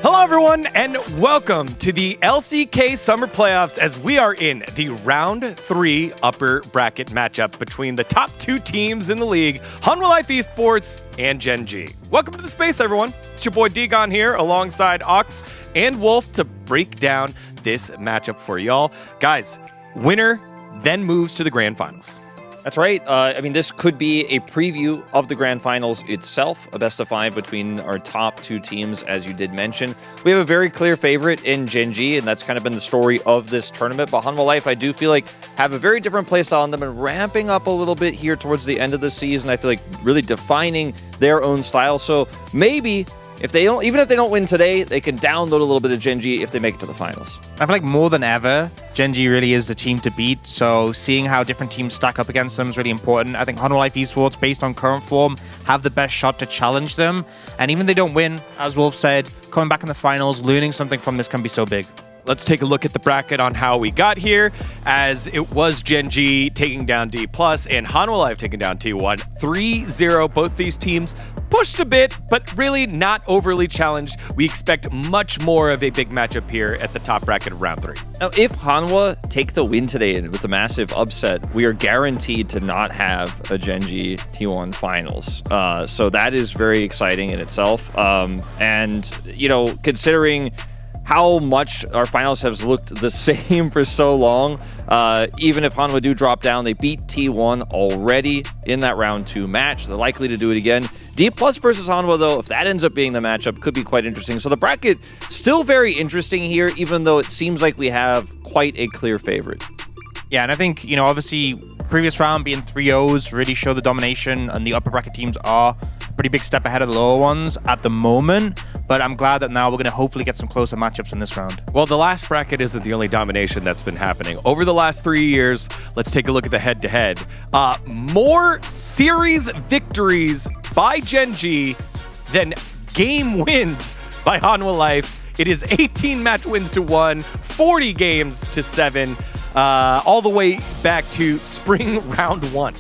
Hello, everyone, and welcome to the LCK Summer Playoffs as we are in the Round 3 upper bracket matchup between the top two teams in the league, Hanwha Life Esports and Gen G. Welcome to the space, everyone. It's your boy Degon here alongside Ox and Wolf to break down this matchup for y'all. Guys, winner then moves to the grand finals. That's right. I mean, this could be a preview of the Grand Finals itself, a best-of-5 between our top two teams, as you did mention. We have a very clear favorite in Gen G, and that's kind of been the story of this tournament. But Hanwha Life, I do feel like, have a very different playstyle on them and ramping up a little bit here towards the end of the season. I feel like really defining their own style. So maybe if they don't, even if they don't win today, they can download a little bit of Gen G if they make it to the finals. I feel like more than ever, Gen G really is the team to beat. So seeing how different teams stack up against them is really important. I think Hanwha Life Esports, based on current form, have the best shot to challenge them. And even if they don't win, as Wolf said, coming back in the finals, learning something from this can be so big. Let's take a look at the bracket on how we got here, as it was Gen G taking down D+, and Hanwha Life taking down T1. 3-0, both these teams pushed a bit, but really not overly challenged. We expect much more of a big matchup here at the top bracket of round 3. Now, if Hanwha take the win today with a massive upset, we are guaranteed to not have a Gen G T1 finals. So that is very exciting in itself. And, you know, considering how much our finals have looked the same for so long. Even if Hanwha do drop down, they beat T1 already in that round 2 match. They're likely to do it again. D+ versus Hanwha, though, if that ends up being the matchup, could be quite interesting. So the bracket still very interesting here, even though it seems like we have quite a clear favorite. Yeah, and I think, you know, obviously, previous round being 3-0s really show the domination, and the upper bracket teams are a pretty big step ahead of the lower ones at the moment. But I'm glad that now we're going to hopefully get some closer matchups in this round. Well, the last bracket isn't the only domination that's been happening. Over the last 3 years, let's take a look at the head-to-head. More series victories by Gen G than game wins by Hanwha Life. It is 18 match wins to 1, 40 games to 7, all the way back to spring round 1.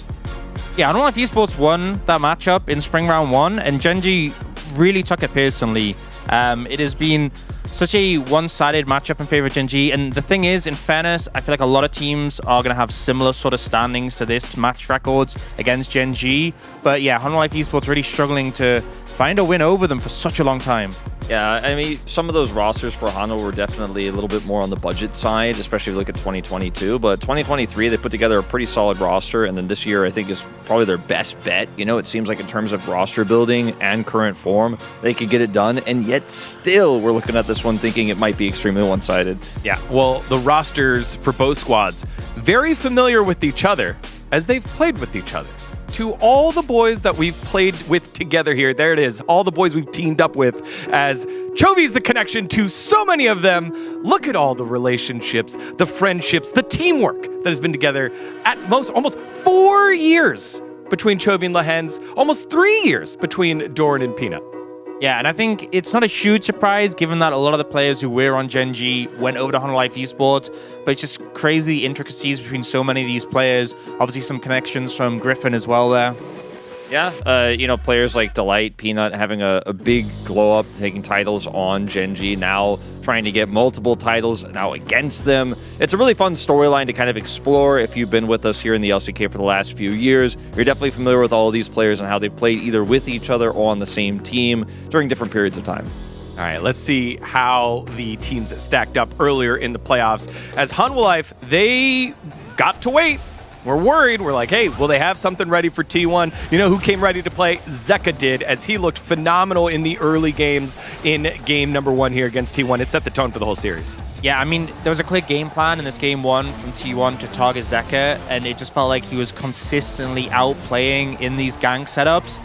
Yeah, Hanwha Life Esports won that matchup in spring round 1, and Gen G really took it personally. It has been such a one-sided matchup in favor of Gen G, and the thing is, in fairness, I feel like a lot of teams are going to have similar sort of standings to this match records against Gen G. But yeah, Hanwha Life Esports really struggling to find a win over them for such a long time. Yeah, I mean, some of those rosters for Hanwha were definitely a little bit more on the budget side, especially if you look at 2022. But 2023, they put together a pretty solid roster, and then this year, I think, is probably their best bet. You know, it seems like in terms of roster building and current form, they could get it done, and yet still, we're looking at this one thinking it might be extremely one-sided. Yeah, well, the rosters for both squads, very familiar with each other, as they've played with each other. To all the boys that we've played with together here, there it is, all the boys we've teamed up with, as Chovy's the connection to so many of them. Look at all the relationships, the friendships, the teamwork that has been together at most almost 4 years between Chovy and Lahens, almost 3 years between Doran and Peanut. Yeah, and I think it's not a huge surprise given that a lot of the players who were on Gen G went over to Hanwha Life Esports, but it's just crazy intricacies between so many of these players. Obviously some connections from Griffin as well there. Yeah, you know, players like Delight, Peanut having a big glow up, taking titles on Gen G, now trying to get multiple titles now against them. It's a really fun storyline to kind of explore if you've been with us here in the LCK for the last few years. You're definitely familiar with all of these players and how they've played either with each other or on the same team during different periods of time. All right, let's see how the teams stacked up earlier in the playoffs. As Hanwha Life, they got to wait. We're worried. We're like, hey, will they have something ready for T1? You know who came ready to play? Zeka did, as he looked phenomenal in the early games in game number 1 here against T1. It set the tone for the whole series. Yeah, I mean, there was a clear game plan in this game 1 from T1 to target Zeka, and it just felt like he was consistently outplaying in these gank setups.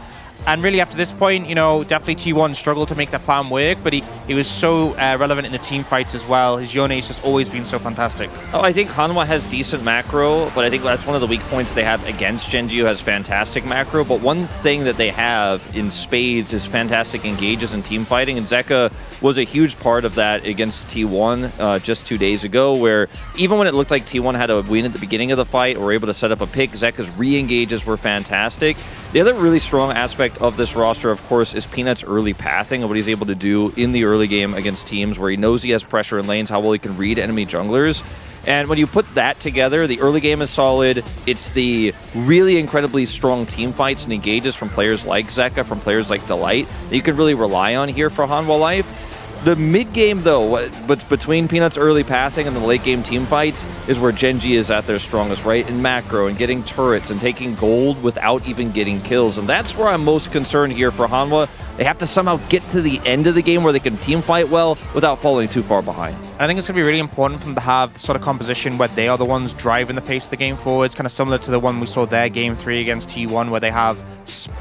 And really, after this point, you know, definitely T1 struggled to make that plan work, but he was so relevant in the team fights as well. His Yone's just always been so fantastic. Oh, I think Hanwha has decent macro, but I think that's one of the weak points they have against Gen G, who has fantastic macro. But one thing that they have in spades is fantastic engages in team fighting, and Zeka was a huge part of that against T1 just 2 days ago, where even when it looked like T1 had a win at the beginning of the fight or were able to set up a pick, Zeka's re-engages were fantastic. The other really strong aspect of this roster, of course, is Peanut's early pathing and what he's able to do in the early game against teams where he knows he has pressure in lanes, how well he can read enemy junglers. And when you put that together, the early game is solid. It's the really incredibly strong team fights and engages from players like Zeka, from players like Delight, that you can really rely on here for Hanwha Life. The mid-game, though, what's between Peanut's early pathing and the late-game team fights is where Gen G is at their strongest, right? In macro and getting turrets and taking gold without even getting kills. And that's where I'm most concerned here for Hanwha. They have to somehow get to the end of the game where they can team fight well without falling too far behind. I think it's going to be really important for them to have the sort of composition where they are the ones driving the pace of the game forwards, kind of similar to the one we saw their Game 3 against T1, where they have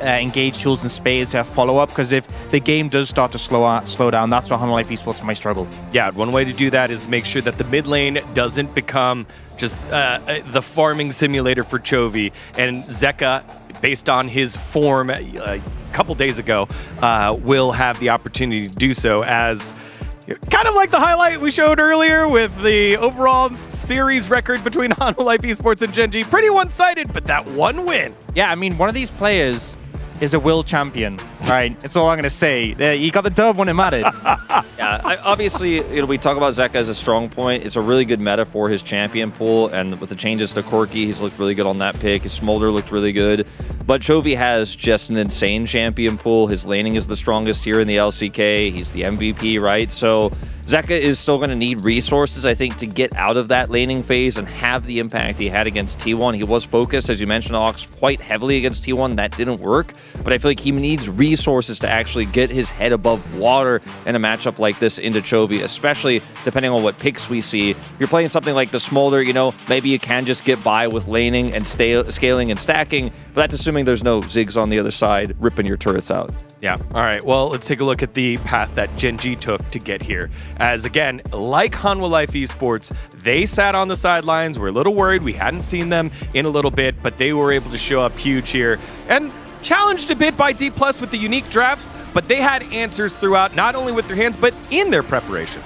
engaged tools and spades to follow up, because if the game does start to slow down, that's where Hanwha Life Esports might struggle. Yeah, one way to do that is make sure that the mid lane doesn't become just the farming simulator for Chovy. And Zeka, based on his form a couple days ago, will have the opportunity to do so, as kind of like the highlight we showed earlier with the overall series record between Hanwha Life Esports and Gen G. Pretty one-sided, but that one win. Yeah, I mean, one of these players is a world champion, right? That's all I'm going to say. He got the dub when it mattered. Yeah, obviously, we talk about Zeka as a strong point. It's a really good meta for his champion pool, and with the changes to Corki, he's looked really good on that pick. His Smolder looked really good. But Chovy has just an insane champion pool. His laning is the strongest here in the LCK. He's the MVP, right? So Zeka is still going to need resources, I think, to get out of that laning phase and have the impact he had against T1. He was focused, as you mentioned, Ox, quite heavily against T1. That didn't work, but I feel like he needs resources to actually get his head above water in a matchup like this into Chovy, especially depending on what picks we see. If you're playing something like the Smolder, maybe you can just get by with laning and scaling and stacking, but that's assuming there's no Ziggs on the other side ripping your turrets out. Yeah. All right. Well, let's take a look at the path that Gen G took to get here. As again, like Hanwha Life Esports, they sat on the sidelines. We're a little worried. We hadn't seen them in a little bit, but they were able to show up huge here. And challenged a bit by D+ with the unique drafts, but they had answers throughout, not only with their hands, but in their preparation.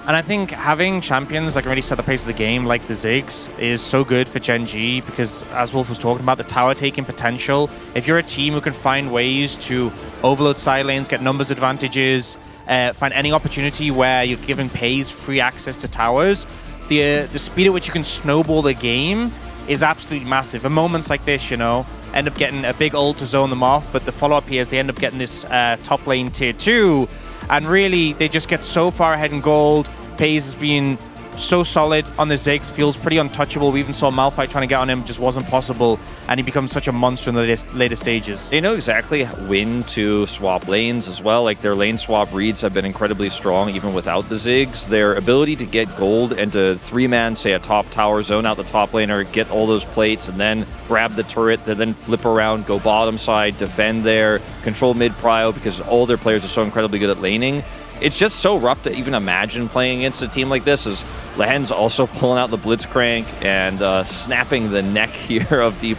And I think having champions that can really set the pace of the game, like the Ziggs, is so good for Gen G, because as Wolf was talking about, the tower taking potential, if you're a team who can find ways to overload side lanes, get numbers advantages, find any opportunity where you're giving PaYS free access to towers, the speed at which you can snowball the game is absolutely massive. In moments like this, end up getting a big ult to zone them off, but the follow-up here is they end up getting this top lane tier 2, and really, they just get so far ahead in gold. PaYS has been so solid on the Ziggs, feels pretty untouchable. We even saw Malphite trying to get on him, just wasn't possible, and he becomes such a monster in the later stages. They know exactly when to swap lanes as well. Like, their lane swap reads have been incredibly strong even without the Ziggs. Their ability to get gold and to three-man, say, a top tower, zone out the top laner, get all those plates, and then grab the turret, then flip around, go bottom side, defend there, control mid-prio, because all their players are so incredibly good at laning. It's just so rough to even imagine playing against a team like this, as Lehen's also pulling out the Blitzcrank and snapping the neck here of D+.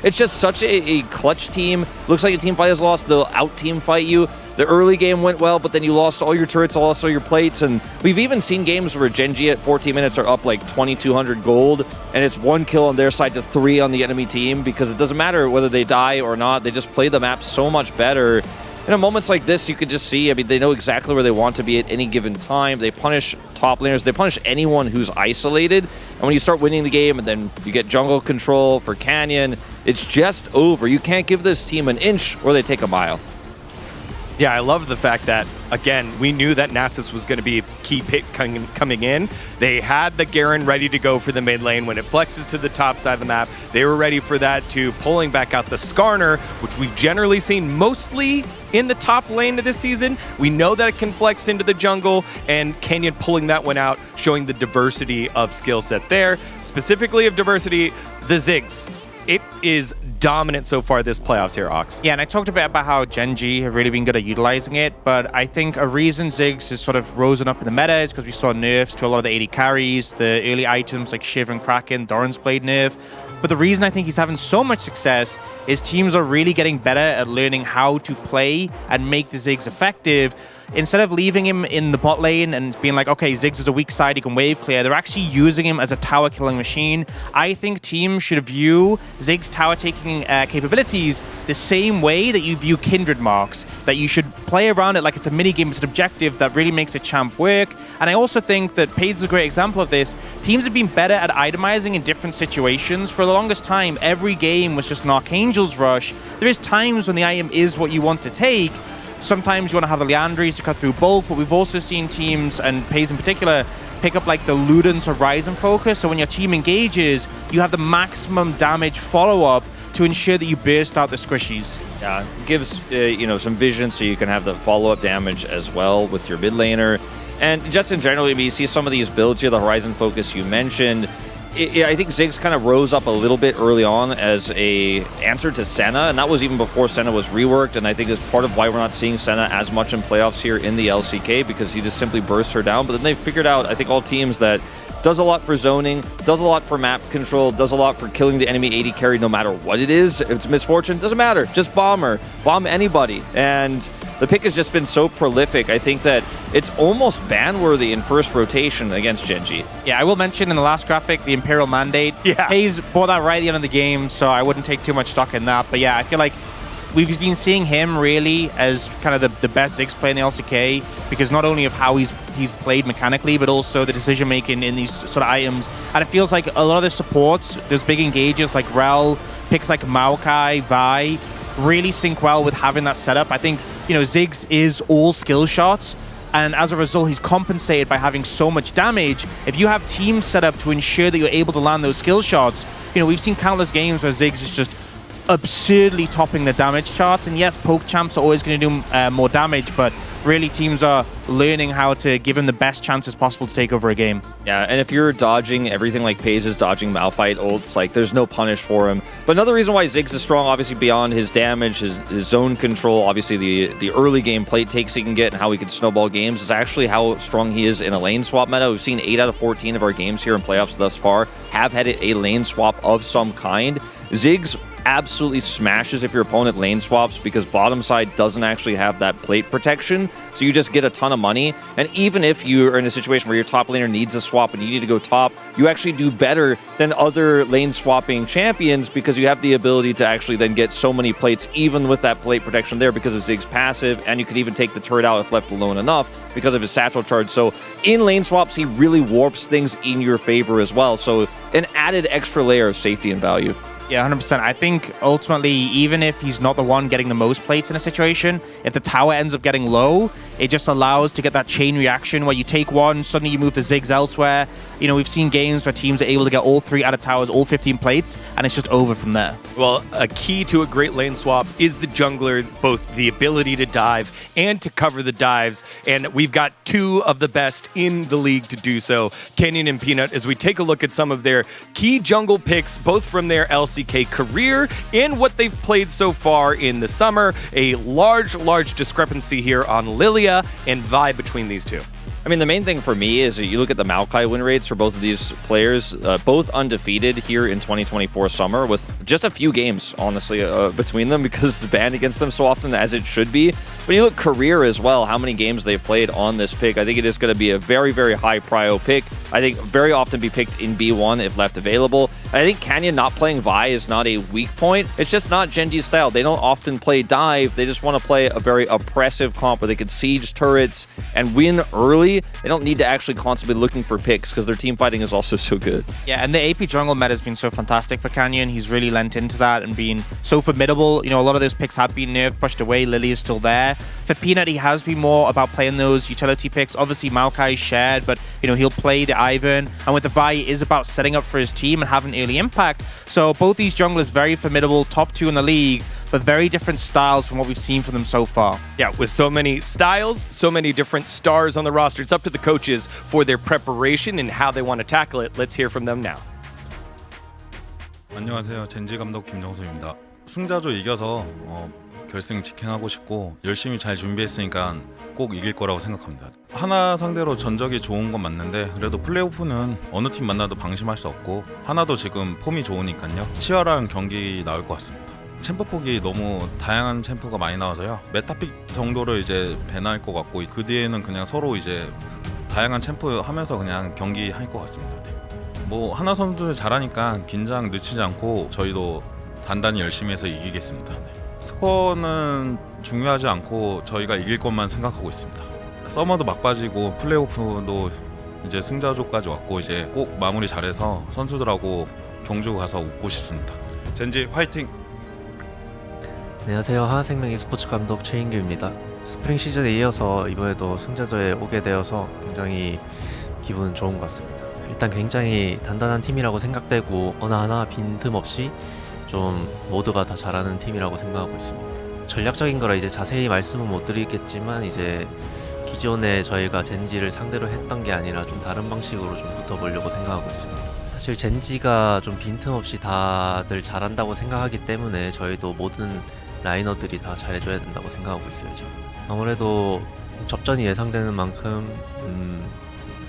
It's just such a clutch team. Looks like a team fight has lost. They'll out-team fight you. The early game went well, but then you lost all your turrets, also your plates, and we've even seen games where Gen G at 14 minutes are up like 2,200 gold, and it's 1 kill on their side to 3 on the enemy team, because it doesn't matter whether they die or not. They just play the map so much better. In moments like this, you could just see, they know exactly where they want to be at any given time. They punish top laners. They punish anyone who's isolated. And when you start winning the game and then you get jungle control for Canyon, it's just over. You can't give this team an inch or they take a mile. Yeah, I love the fact that, again, we knew that Nasus was going to be a key pick coming in. They had the Garen ready to go for the mid lane. When it flexes to the top side of the map, they were ready for that, to pulling back out the Skarner, which we've generally seen mostly in the top lane of this season. We know that it can flex into the jungle, and Canyon pulling that one out, showing the diversity of skill set there. Specifically of diversity, the Ziggs. It is dominant so far this playoffs here, Ox. Yeah, and I talked a bit about how Gen G have really been good at utilizing it, but I think a reason Ziggs has sort of risen up in the meta is because we saw nerfs to a lot of the AD carries, the early items like Shiv and Kraken, Doran's Blade nerf. But the reason I think he's having so much success is teams are really getting better at learning how to play and make the Ziggs effective. Instead of leaving him in the bot lane and being like, okay, Ziggs is a weak side, he can wave clear, they're actually using him as a tower killing machine. I think teams should view Ziggs tower taking capabilities the same way that you view Kindred marks, that you should play around it like it's a mini game, it's an objective that really makes a champ work. And I also think that PaYS is a great example of this. Teams have been better at itemizing in different situations. For the longest time, every game was just an Archangel's Rush. There is times when the item is what you want to take. sometimes you want to have the Leandries to cut through bulk, but we've also seen teams, and Pays in particular, pick up like the Ludens Horizon focus. So when your team engages, you have the maximum damage follow-up to ensure that you burst out the squishies. Yeah, it gives some vision so you can have the follow-up damage as well with your mid laner. And just in general, you see some of these builds here, the Horizon focus you mentioned. I think Ziggs kind of rose up a little bit early on as a answer to Senna, and that was even before Senna was reworked, and I think it's part of why we're not seeing Senna as much in playoffs here in the LCK, because he just simply burst her down. But then they figured out, I think all teams, that does a lot for zoning, does a lot for map control, does a lot for killing the enemy AD carry no matter what it is. If it's Misfortune, doesn't matter. Just bomb her. Bomb anybody. And the pick has just been so prolific. I think that it's almost ban-worthy in first rotation against Genji. Yeah, I will mention in the last graphic, the Imperial Mandate. Yeah. Hayes bought that right at the end of the game, so I wouldn't take too much stock in that. But yeah, I feel like we've been seeing him really as kind of the best Ziggs player in the LCK, because not only of how he's played mechanically, but also the decision making in these sort of items. And it feels like a lot of the supports, those big engagers like Rel, picks like Maokai, Vi, really sync well with having that setup. I think, Ziggs is all skill shots, and as a result, he's compensated by having so much damage. If you have teams set up to ensure that you're able to land those skill shots, we've seen countless games where Ziggs is just absurdly topping the damage charts. And yes, poke champs are always going to do more damage, but really teams are learning how to give him the best chances possible to take over a game. Yeah, and if you're dodging everything like Pays is dodging Malphite ults, like there's no punish for him. But another reason why Ziggs is strong, obviously beyond his damage, his zone control, obviously the early game plate takes he can get and how he can snowball games, is actually how strong he is in a lane swap meta. We've seen 8 out of 14 of our games here in playoffs thus far have had a lane swap of some kind. Ziggs absolutely smashes if your opponent lane swaps, because bottom side doesn't actually have that plate protection, so you just get a ton of money. And even if you're in a situation where your top laner needs a swap and you need to go top, you actually do better than other lane swapping champions, because you have the ability to actually then get so many plates even with that plate protection there because of Ziggs passive, and you could even take the turret out if left alone enough because of his satchel charge. So in lane swaps, he really warps things in your favor as well, so an added extra layer of safety and value. Yeah, 100%. I think ultimately, even if he's not the one getting the most plates in a situation, if the tower ends up getting low, it just allows to get that chain reaction where you take one, suddenly you move the Ziggs elsewhere. We've seen games where teams are able to get all 3 out of towers, all 15 plates, and it's just over from there. Well, a key to a great lane swap is the jungler, both the ability to dive and to cover the dives, and we've got 2 of the best in the league to do so, Kenyon and Peanut, as we take a look at some of their key jungle picks, both from their LCK career and what they've played so far in the summer. A large discrepancy here on Lilia and Vi between these two. I mean, the main thing for me is you look at the Maokai win rates for both of these players, both undefeated here in 2024 summer, with just a few games, honestly, between them, because it's banned against them so often, as it should be. But you look career as well, how many games they've played on this pick. I think it is going to be a very, very high prio pick. I think very often be picked in B1 if left available. I think Canyon not playing Vi is not a weak point. It's just not Genji's style. They don't often play dive. They just want to play a very oppressive comp where they can siege turrets and win early. They don't need to actually constantly looking for picks, because their team fighting is also so good. Yeah, and the AP jungle meta has been so fantastic for Canyon. He's really lent into that and been so formidable. A lot of those picks have been nerfed, pushed away. Lily is still there. For Peanut, he has been more about playing those utility picks. Obviously, Maokai is shared, but he'll play the Ivern. And with the Vi, it is about setting up for his team and having early impact. So both these junglers very formidable, top 2 in the league, but very different styles from what we've seen from them so far. Yeah, with so many styles, so many different stars on the roster, it's up to the coaches for their preparation and how they want to tackle it. Let's hear from them now. 안녕하세요. 젠지 감독 김정수입니다. 승자조 이겨서 결승 직행하고 싶고 열심히 잘 준비했으니까 꼭 이길 거라고 생각합니다. 하나 상대로 전적이 좋은 건 맞는데 그래도 플레이오프는 어느 팀 만나도 방심할 수 없고 하나도 지금 폼이 좋으니까요. 치열한 경기 나올 것 같습니다. 챔프 폭이 너무 다양한 챔프가 많이 나와서요. 메타픽 정도를 이제 배나할 것 같고 그 뒤에는 그냥 서로 이제 다양한 챔프 하면서 그냥 경기할 것 같습니다. 네. 하나 선수들 잘하니까 긴장 늦추지 않고 저희도 단단히 열심히 해서 이기겠습니다. 네. 스코어는 중요하지 않고 저희가 이길 것만 생각하고 있습니다. 서머도 막바지고 플레이오프도 이제 승자조까지 왔고 이제 꼭 마무리 잘해서 선수들하고 경주 가서 웃고 싶습니다. 젠지 화이팅! 안녕하세요. 하나생명 e스포츠 감독 최인규입니다. 스프링 시즌에 이어서 이번에도 승자조에 오게 되어서 굉장히 기분 좋은 것 같습니다. 일단 굉장히 단단한 팀이라고 생각되고 어느 하나 빈틈없이 좀 모두가 다 잘하는 팀이라고 생각하고 있습니다. 전략적인 거라 이제 자세히 말씀은 못 드리겠지만 이제 기존에 저희가 젠지를 상대로 했던 게 아니라 좀 다른 방식으로 좀 붙어보려고 생각하고 있습니다. 사실 젠지가 좀 빈틈없이 다들 잘한다고 생각하기 때문에 저희도 모든 라이너들이 다 잘해줘야 된다고 생각하고 있어요. 지금 아무래도 접전이 예상되는 만큼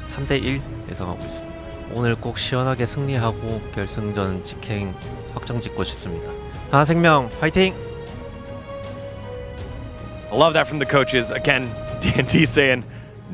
3대1 예상하고 있습니다. 오늘 꼭 시원하게 승리하고 결승전 직행 확정짓고 싶습니다. 하나생명 화이팅! I love that from the coaches. Again, DNT saying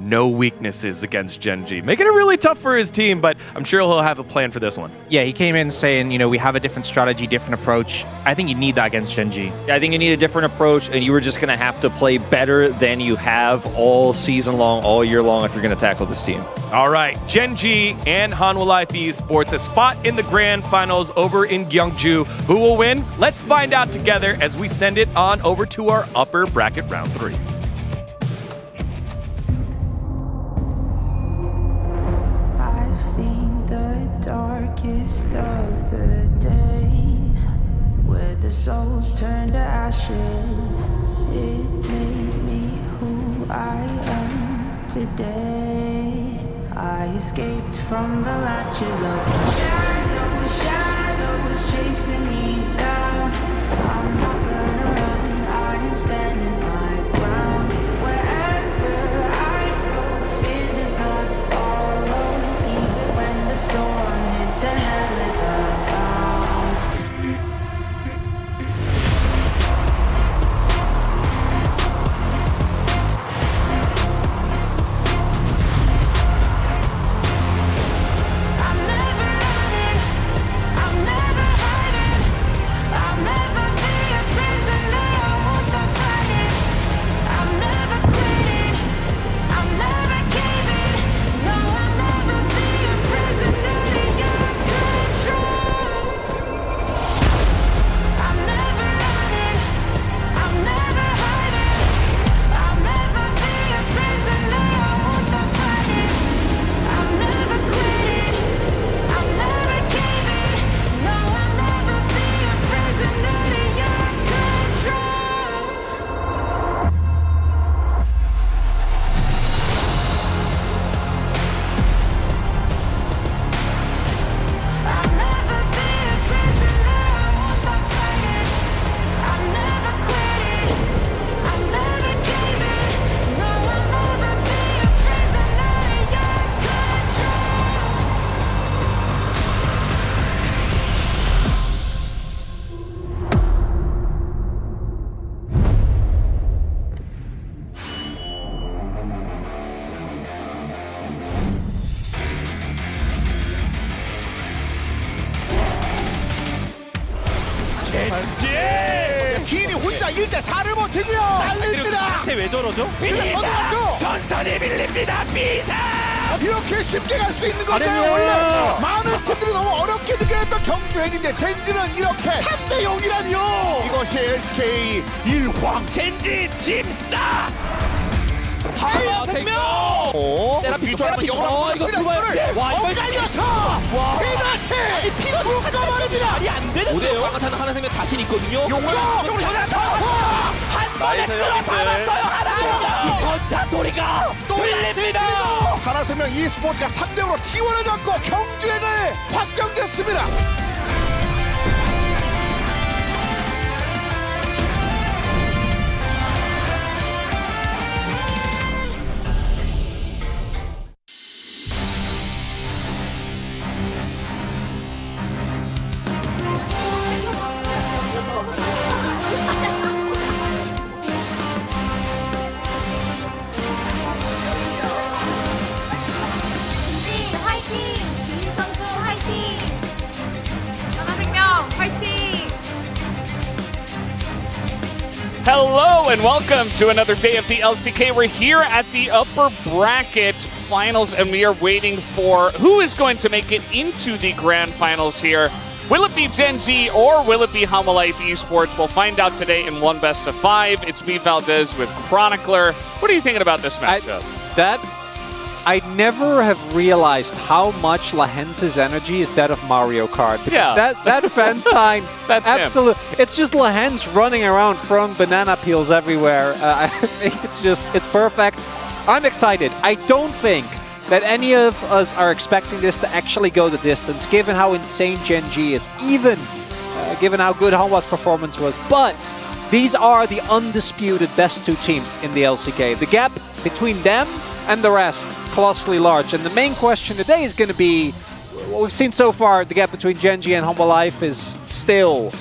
no weaknesses against Genji. Making it really tough for his team, but I'm sure he'll have a plan for this one. Yeah, he came in saying, we have a different strategy, different approach. I think you need that against Genji. Yeah, I think you need a different approach, and you were just going to have to play better than you have all season long, all year long, if you're going to tackle this team. All right, Genji and Hanwha Life Esports, a spot in the grand finals over in Gyeongju. Who will win? Let's find out together as we send it on over to our upper bracket round 3. I've seen the darkest of the days where the souls turn to ashes. It made me who I am today. I escaped from the latches of the shadows chasing me down. I'm not gonna run, I am standing my ground. Wherever I go, fear does not follow. Even when the storm hits and hell is abound. I'm never running, I'm never hiding. I'll never be a prisoner, I won't stop fighting. I'm never quitting, I'm never caving. No, I'll never be a prisoner to your control. I'm never running, I'm never hiding. I'll never be a prisoner, I won't stop fighting. I'm never quitting, I'm never caving. No, I'll never be a prisoner to your control. I'll never be a prisoner, I won't stop fighting. I'm never quitting, I'm never caving. No, I'll never be a prisoner to your control. 기인이 혼자 1대4를 버티고요. 날립니다. 왜 저러죠? 비사! 전선이 밀립니다. 비사! 이렇게 쉽게 갈 수 있는 건가요? 원래 많은 팀들이 너무 어렵게 느껴졌던 경주행인데 젠지는 이렇게 3대 0이라니요. 이것이 LCK 일황 젠지 짐싸! 생명! 비주얼은 영원한 이거를 엇갈려서 피다시 묶어버립니다. 말이 안 되는데요. 강타는 하나생명 자신 있거든요. 용을 한 번에 쓸어박았어요. 하나 전차 소리가 들립니다. 하나생명 e스포츠가 3대0으로 T1을 잡고 경주행을 확정됐습니다. Hello and welcome to another day of the LCK. We're here at the upper bracket finals and we are waiting for who is going to make it into the grand finals here. Will it be Gen G or will it be Humble Life Esports? We'll find out today in one best of 5. It's me, Valdez, with Chronicler. What are you thinking about this matchup? I never have realized how much Lahense's energy is that of Mario Kart. Yeah. That fan sign, That's absolute. It's just Lahense running around throwing banana peels everywhere. I think it's perfect. I'm excited. I don't think that any of us are expecting this to actually go the distance, given how insane Gen G is, even given how good Hanwha's performance was. But these are the undisputed best 2 teams in the LCK. The gap between them and the rest, colossally large. And the main question today is going to be, what we've seen so far, the gap between Gen G and Humble Life is still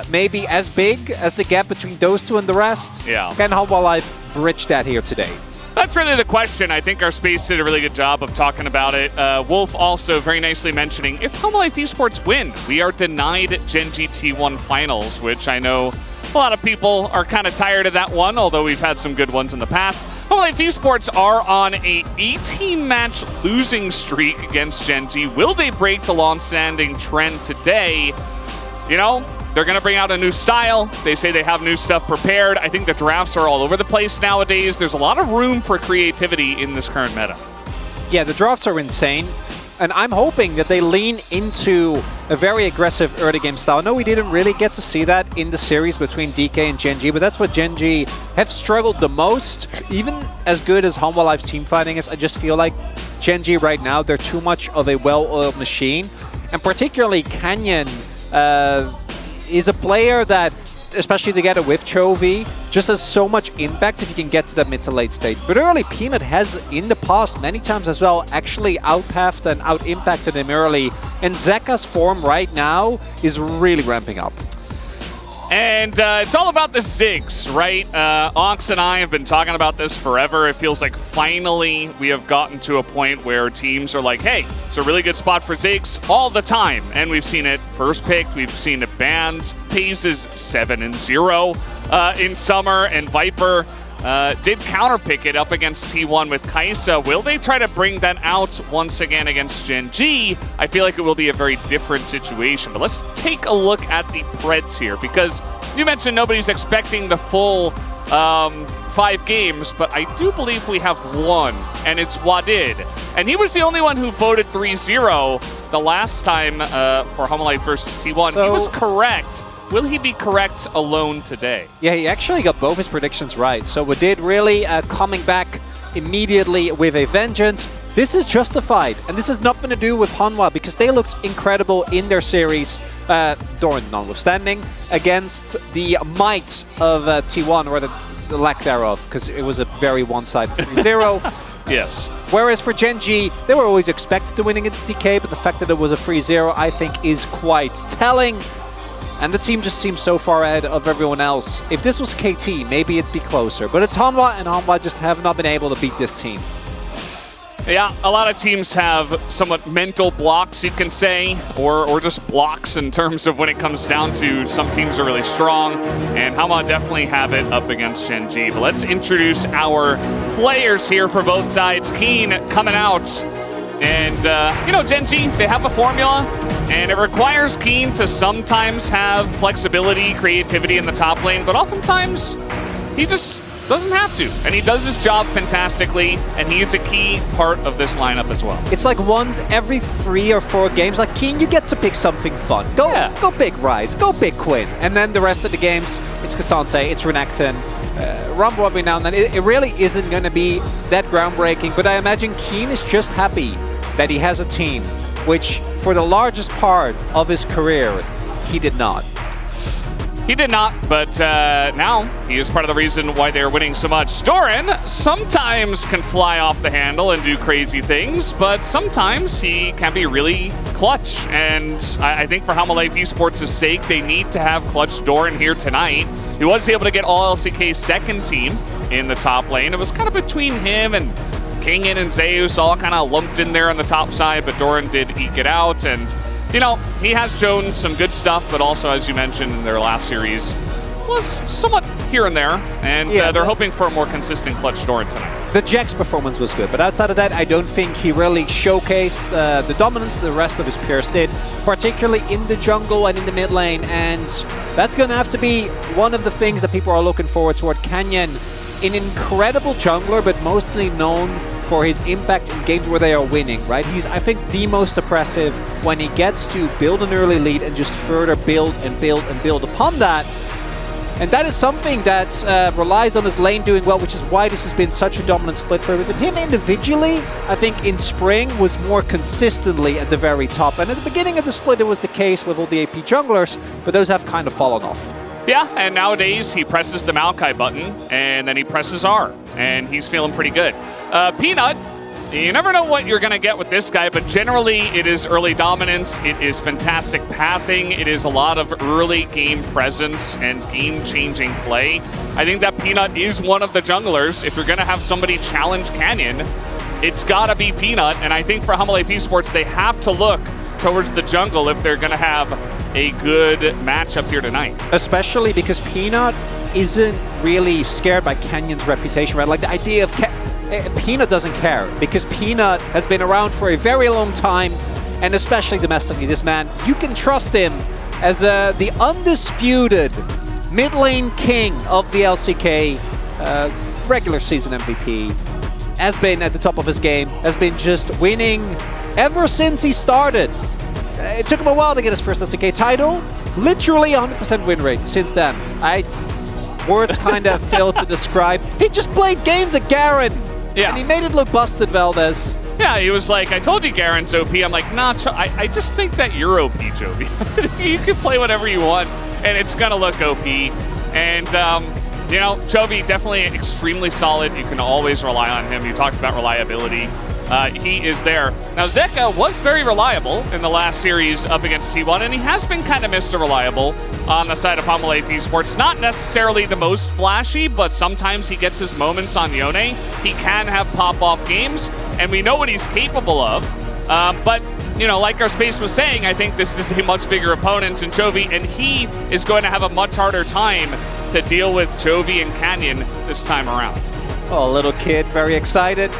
maybe as big as the gap between those 2 and the rest. Yeah. Can Humble Life bridge that here today? That's really the question. I think our space did a really good job of talking about it. Wolf also very nicely mentioning, if Humble Life Esports win, we are denied Gen G T1 finals, which I know a lot of people are kind of tired of that one, although we've had some good ones in the past. Humble Life Esports are on a 18-match losing streak against Gen G. Will they break the long-standing trend today? You know, they're going to bring out a new style. They say they have new stuff prepared. I think the drafts are all over the place nowadays. There's a lot of room for creativity in this current meta. Yeah, the drafts are insane. And I'm hoping that they lean into a very aggressive early game style. I know we didn't really get to see that in the series between DK and Gen G, but that's what Gen G have struggled the most. Even as good as Humble Life's team fighting is, I just feel like Gen G right now, they're too much of a well-oiled machine. And particularly Canyon is a player that, especially together with Chovy, just has so much impact if you can get to that mid to late stage. But early, Peanut has, in the past, many times as well, actually outpathed and out-impacted him early. And Zeka's form right now is really ramping up. And it's all about the Ziggs, right? Ox and I have been talking about this forever. It feels like finally we have gotten to a point where teams are like, hey, it's a really good spot for Ziggs all the time. And we've seen it first picked, we've seen it banned. FaZe is 7-0 in summer, and Viper did counterpick it up against T1 with Kai'Sa. Will they try to bring that out once again against Gen G? I feel like it will be a very different situation. But let's take a look at the Preds here, because you mentioned nobody's expecting the full 5 games, but I do believe we have one, and it's Wadid. And he was the only one who voted 3-0 the last time for Humble Life versus T1. So, he was correct. Will he be correct alone today? Yeah, he actually got both his predictions right. So we did really coming back immediately with a vengeance. This is justified, and this has nothing to do with Hanwha, because they looked incredible in their series, Doran notwithstanding, against the might of T1, or the lack thereof, because it was a very one-sided 3-0. Yes. Whereas for Gen G, they were always expected to win against DK, but the fact that it was a 3-0, I think, is quite telling. And the team just seems so far ahead of everyone else. If this was KT, maybe it'd be closer. But it's Hanwha, and Hanwha just have not been able to beat this team. Yeah, a lot of teams have somewhat mental blocks, you can say, or just blocks in terms of when it comes down to some teams are really strong, and Hanwha definitely have it up against Gen G. But let's introduce our players here for both sides. Keen coming out, and you know, Gen G, they have a formula, and it requires Keen to sometimes have flexibility, creativity in the top lane, but oftentimes he just doesn't have to, and he does his job fantastically, and he is a key part of this lineup as well. It's like every 3 or 4 games, like Keen, you get to pick something fun. Go pick Ryze, go pick Quinn, and then the rest of the games, it's Cassante, it's Renekton, Rumble every now and then. It really isn't going to be that groundbreaking, but I imagine Keen is just happy that he has a team, which for the largest part of his career, he did not. He did not, but now he is part of the reason why they're winning so much. Doran sometimes can fly off the handle and do crazy things, but sometimes he can be really clutch. And I think for Humble Life Esports' sake, they need to have clutch Doran here tonight. He was able to get all LCK's second team in the top lane. It was kind of between him and Kingin and Zeus, all kind of lumped in there on the top side, but Doran did eke it out. And you know, he has shown some good stuff, but also, as you mentioned in their last series, was somewhat here and there, and they're hoping for a more consistent clutch story tonight. The Jax performance was good, but outside of that, I don't think he really showcased the dominance the rest of his peers did, particularly in the jungle and in the mid lane, and that's going to have to be one of the things that people are looking forward toward. Canyon, an incredible jungler, but mostly known for his impact in games where they are winning, right? He's, I think, the most oppressive when he gets to build an early lead and just further build and build and build upon that. And that is something that relies on his lane doing well, which is why this has been such a dominant split for him. But him individually, I think in spring, was more consistently at the very top. And at the beginning of the split, it was the case with all the AP junglers, but those have kind of fallen off. Yeah, and nowadays he presses the Maokai button, and then he presses R, and he's feeling pretty good. Peanut, you never know what you're going to get with this guy, but generally it is early dominance, it is fantastic pathing, it is a lot of early game presence and game-changing play. I think that Peanut is one of the junglers. If you're going to have somebody challenge Canyon, it's got to be Peanut, and I think for Humble Life Esports, they have to look towards the jungle if they're going to have a good matchup here tonight. Especially because Peanut isn't really scared by Canyon's reputation, right? Like the idea of Peanut doesn't care because Peanut has been around for a very long time, and especially domestically, this man, you can trust him as the undisputed mid lane king of the LCK, regular season MVP, has been at the top of his game, has been just winning ever since he started. It took him a while to get his first LCK title, literally 100% win rate since then. Words kind of fail to describe. He just played games at Garen. Yeah. And he made it look busted, Valdez. Yeah, he was like, I told you Garen's OP. I'm like, nah, I just think that you're OP, Jovi. You can play whatever you want, and it's going to look OP. And, you know, Jovi, definitely extremely solid. You can always rely on him. You talked about reliability. He is there. Now, Zeka was very reliable in the last series up against T1, and he has been kind of Mr. Reliable on the side of Humble Life Esports. Not necessarily the most flashy, but sometimes he gets his moments on Yone. He can have pop-off games, and we know what he's capable of. But, you know, like our space was saying, I think this is a much bigger opponent in Jovi, and he is going to have a much harder time to deal with Jovi and Canyon this time around. Oh, little kid, very excited.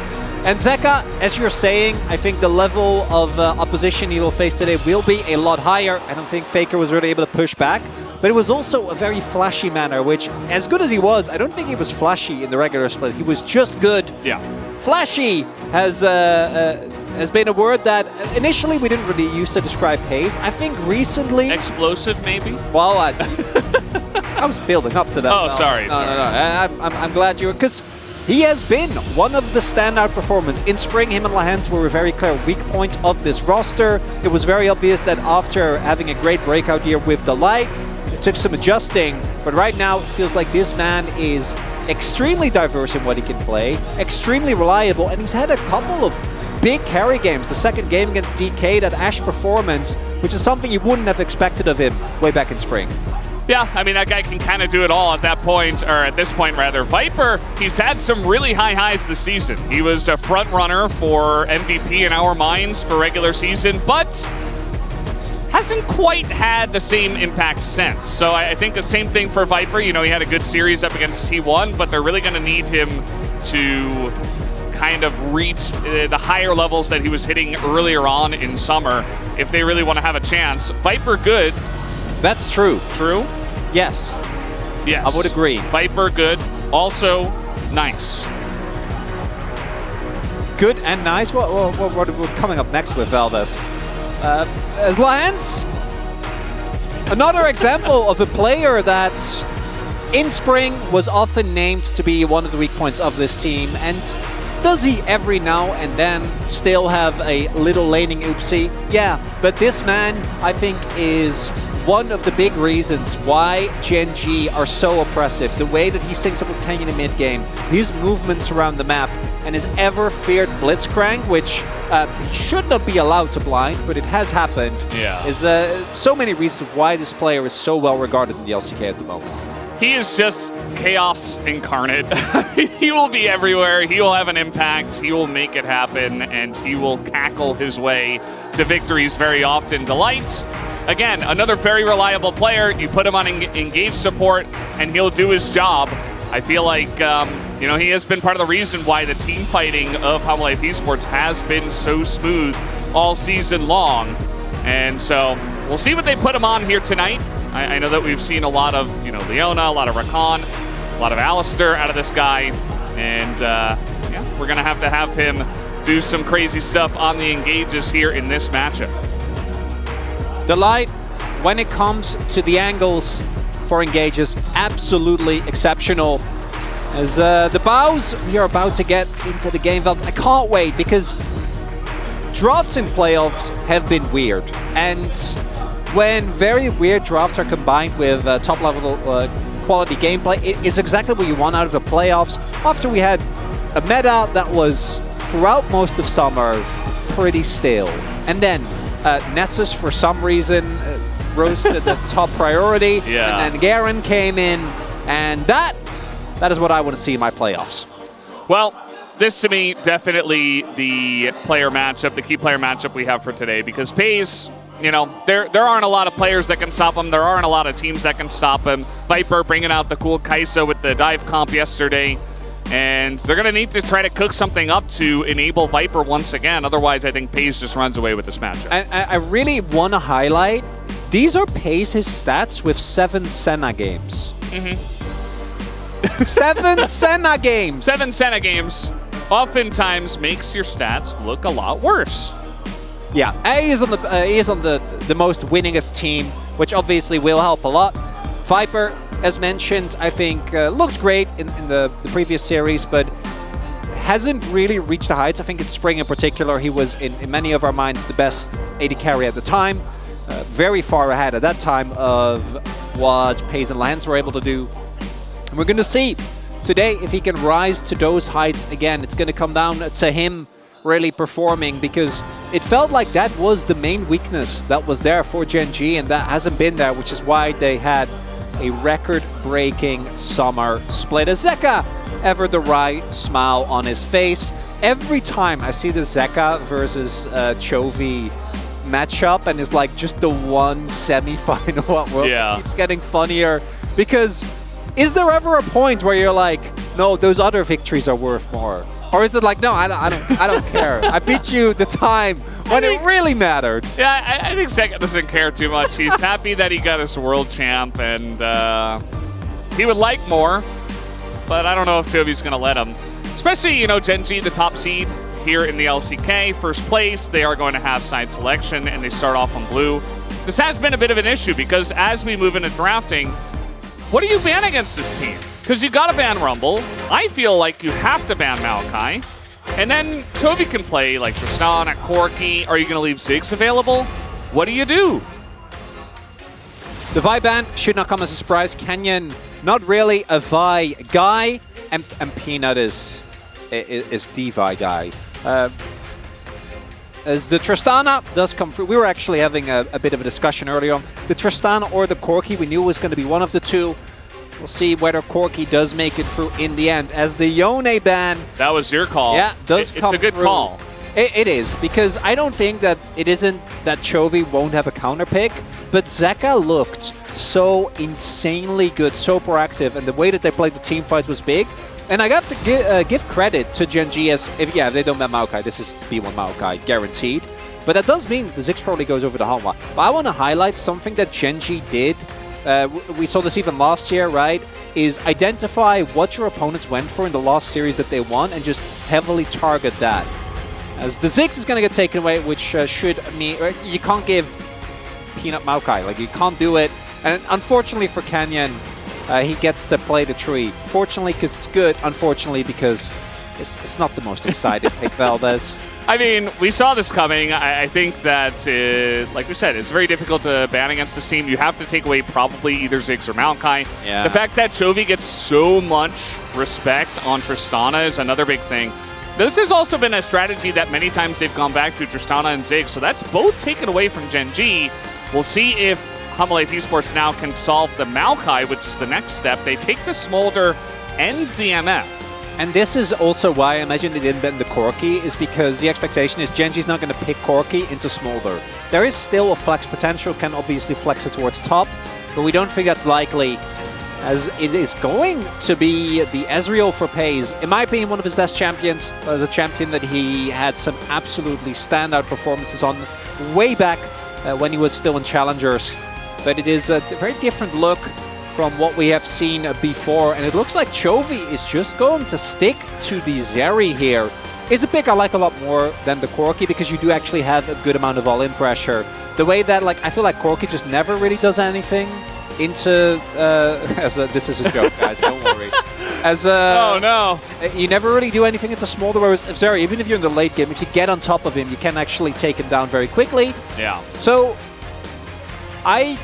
And Zeka, as you're saying, I think the level of opposition he will face today will be a lot higher. I don't think Faker was really able to push back, but it was also a very flashy manner, which, as good as he was, I don't think he was flashy in the regular split. He was just good. Yeah. Flashy has been a word that initially we didn't really use to describe Hayes. I think recently... Explosive, maybe? Well, I was building up to that. Oh, sorry. No. I'm glad you were... Because he has been one of the standout performers. In spring, him and Lahens were a very clear weak point of this roster. It was very obvious that after having a great breakout year with the Light, it took some adjusting. But right now, it feels like this man is extremely diverse in what he can play, extremely reliable, and he's had a couple of big carry games. The second game against DK, that Ashe performance, which is something you wouldn't have expected of him way back in spring. Yeah, I mean, that guy can kind of do it all at that point, or at this point, rather. Viper, he's had some really high highs this season. He was a front runner for MVP in our minds for regular season, but hasn't quite had the same impact since. So I think the same thing for Viper. You know, he had a good series up against T1, but they're really going to need him to kind of reach the higher levels that he was hitting earlier on in summer if they really want to have a chance. Viper good. That's true. True? Yes. Yes. I would agree. Viper good. Also nice. Good and nice. What we're coming up next with Valdez? As Lions, another example of a player that in spring was often named to be one of the weak points of this team, and does he every now and then still have a little laning oopsie? Yeah, but this man, I think, is one of the big reasons why Gen G are so oppressive. The way that he syncs up with Canyon in mid-game, his movements around the map, and his ever-feared Blitzcrank, which he should not be allowed to blind, but it has happened, is so many reasons why this player is so well regarded in the LCK at the moment. He is just chaos incarnate. He will be everywhere. He will have an impact. He will make it happen, and he will cackle his way to victories very often. Delight, again, another very reliable player. You put him on engaged support, and he'll do his job. I feel like, you know, he has been part of the reason why the team fighting of Humble Life Esports has been so smooth all season long. And so we'll see what they put him on here tonight. I know that we've seen a lot of, you know, Leona, a lot of Rakan, a lot of Alistair out of this guy. And yeah, we're going to have him do some crazy stuff on the engages here in this matchup. The light, when it comes to the angles for engages, absolutely exceptional. As the bows, we are about to get into the game vault. I can't wait because drafts in playoffs have been weird. And when very weird drafts are combined with top level quality gameplay, it's exactly what you want out of the playoffs. After we had a meta that was throughout most of summer pretty still. And then Nessus, for some reason, rose to the top priority. Yeah. And then Garen came in, and that is what I want to see in my playoffs. Well, this to me, definitely the player matchup, the key player matchup we have for today, because FaZe, you know, there aren't a lot of players that can stop him. There aren't a lot of teams that can stop him. Viper bringing out the cool Kai'Sa with the dive comp yesterday. And they're going to need to try to cook something up to enable Viper once again. Otherwise, I think FaZe just runs away with this matchup. I really want to highlight, these are FaZe's stats with 7 Senna games. 7 Senna games! 7 Senna games oftentimes makes your stats look a lot worse. Yeah, he is on the most winningest team, which obviously will help a lot. Viper, as mentioned, I think looked great in the previous series, but hasn't really reached the heights. I think in Spring in particular, he was in many of our minds the best AD carry at the time. Very far ahead at that time of what FaZe and Lance were able to do. And we're going to see today if he can rise to those heights again. It's going to come down to him really performing, because it felt like that was the main weakness that was there for Gen G, and that hasn't been there, which is why they had a record-breaking summer split. As Zeka, ever the right smile on his face. Every time I see the Zeka versus Chovy matchup, and it's like just the one semi-final world, Yeah. It keeps getting funnier, because is there ever a point where you're like, no, those other victories are worth more? Or is it like, no, I don't care. I beat you the time when it really mattered. Yeah, I think Zeka doesn't care too much. He's happy that he got his world champ, and he would like more, but I don't know if Chovy's going to let him. Especially, you know, Gen G, the top seed here in the LCK, first place. They are going to have side selection, and they start off on blue. This has been a bit of an issue, because as we move into drafting, what do you ban against this team? Because you got to ban Rumble. I feel like you have to ban Maokai. And then Chovy can play like Tristana, Corki. Are you going to leave Ziggs available? What do you do? The Vi ban should not come as a surprise. Canyon, not really a Vi guy, and Peanut is the Vi guy. As the Tristana does come through, we were actually having a bit of a discussion earlier on. The Tristana or the Corki, we knew it was going to be one of the two. We'll see whether Corki does make it through in the end. As the Yone ban... That was your call. Yeah, it's a good through. call. It is, because I don't think that it isn't that Chovy won't have a counter pick, but Zeka looked so insanely good, so proactive, and the way that they played the team fights was big. And I got to give credit to Gen G as, if they don't ban Maokai, this is B1 Maokai, guaranteed. But that does mean the Ziggs probably goes over the Hanwha. But I want to highlight something that Gen G did. We saw this even last year, right? Is identify what your opponents went for in the last series that they won and just heavily target that. As the Ziggs is going to get taken away, which should mean you can't give Peanut Maokai. Like, you can't do it. And unfortunately for Canyon, he gets to play the tree. Fortunately, because it's good. Unfortunately, because it's not the most exciting pick, Valdez. I mean, we saw this coming. I think that, like we said, it's very difficult to ban against this team. You have to take away probably either Ziggs or Maokai. Yeah. The fact that Chovy gets so much respect on Tristana is another big thing. This has also been a strategy that many times they've gone back to Tristana and Ziggs, so that's both taken away from Gen G. We'll see if Humble Life Esports now can solve the Maokai, which is the next step. They take the Smolder and the MF. And this is also why I imagine they didn't bend the Corki, is because the expectation is Genji's not going to pick Corki into Smolder. There is still a flex potential, can obviously flex it towards top, but we don't think that's likely, as it is going to be the Ezreal for Pays. In my opinion, one of his best champions, as a champion that he had some absolutely standout performances on way back when he was still in Challengers. But it is a very different look from what we have seen before, and it looks like Chovy is just going to stick to the Zeri here. It's a pick I like a lot more than the Corki, because you do actually have a good amount of all-in pressure. The way that, like, I feel like Corki just never really does anything into this is a joke, guys, don't worry. Oh no! You never really do anything into Smolder, whereas Zeri, even if you're in the late game, if you get on top of him, you can actually take him down very quickly. Yeah. So I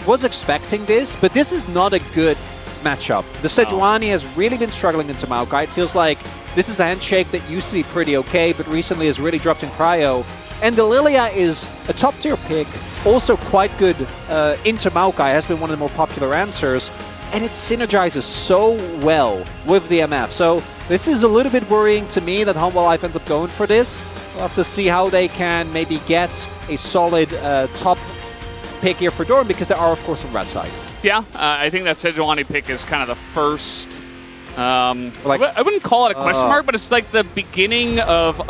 was expecting this, but this is not a good matchup. The Sejuani has really been struggling into Maokai. It feels like this is a handshake that used to be pretty okay, but recently has really dropped in cryo. And the Lilia is a top-tier pick, also quite good into Maokai, has been one of the more popular answers, and it synergizes so well with the MF. So this is a little bit worrying to me that Humble Life ends up going for this. We'll have to see how they can maybe get a solid top pick here for Doran, because there are, of course, on red side. Yeah, I think that Sejuani pick is kind of the first. I wouldn't call it a question mark, but it's like the beginning of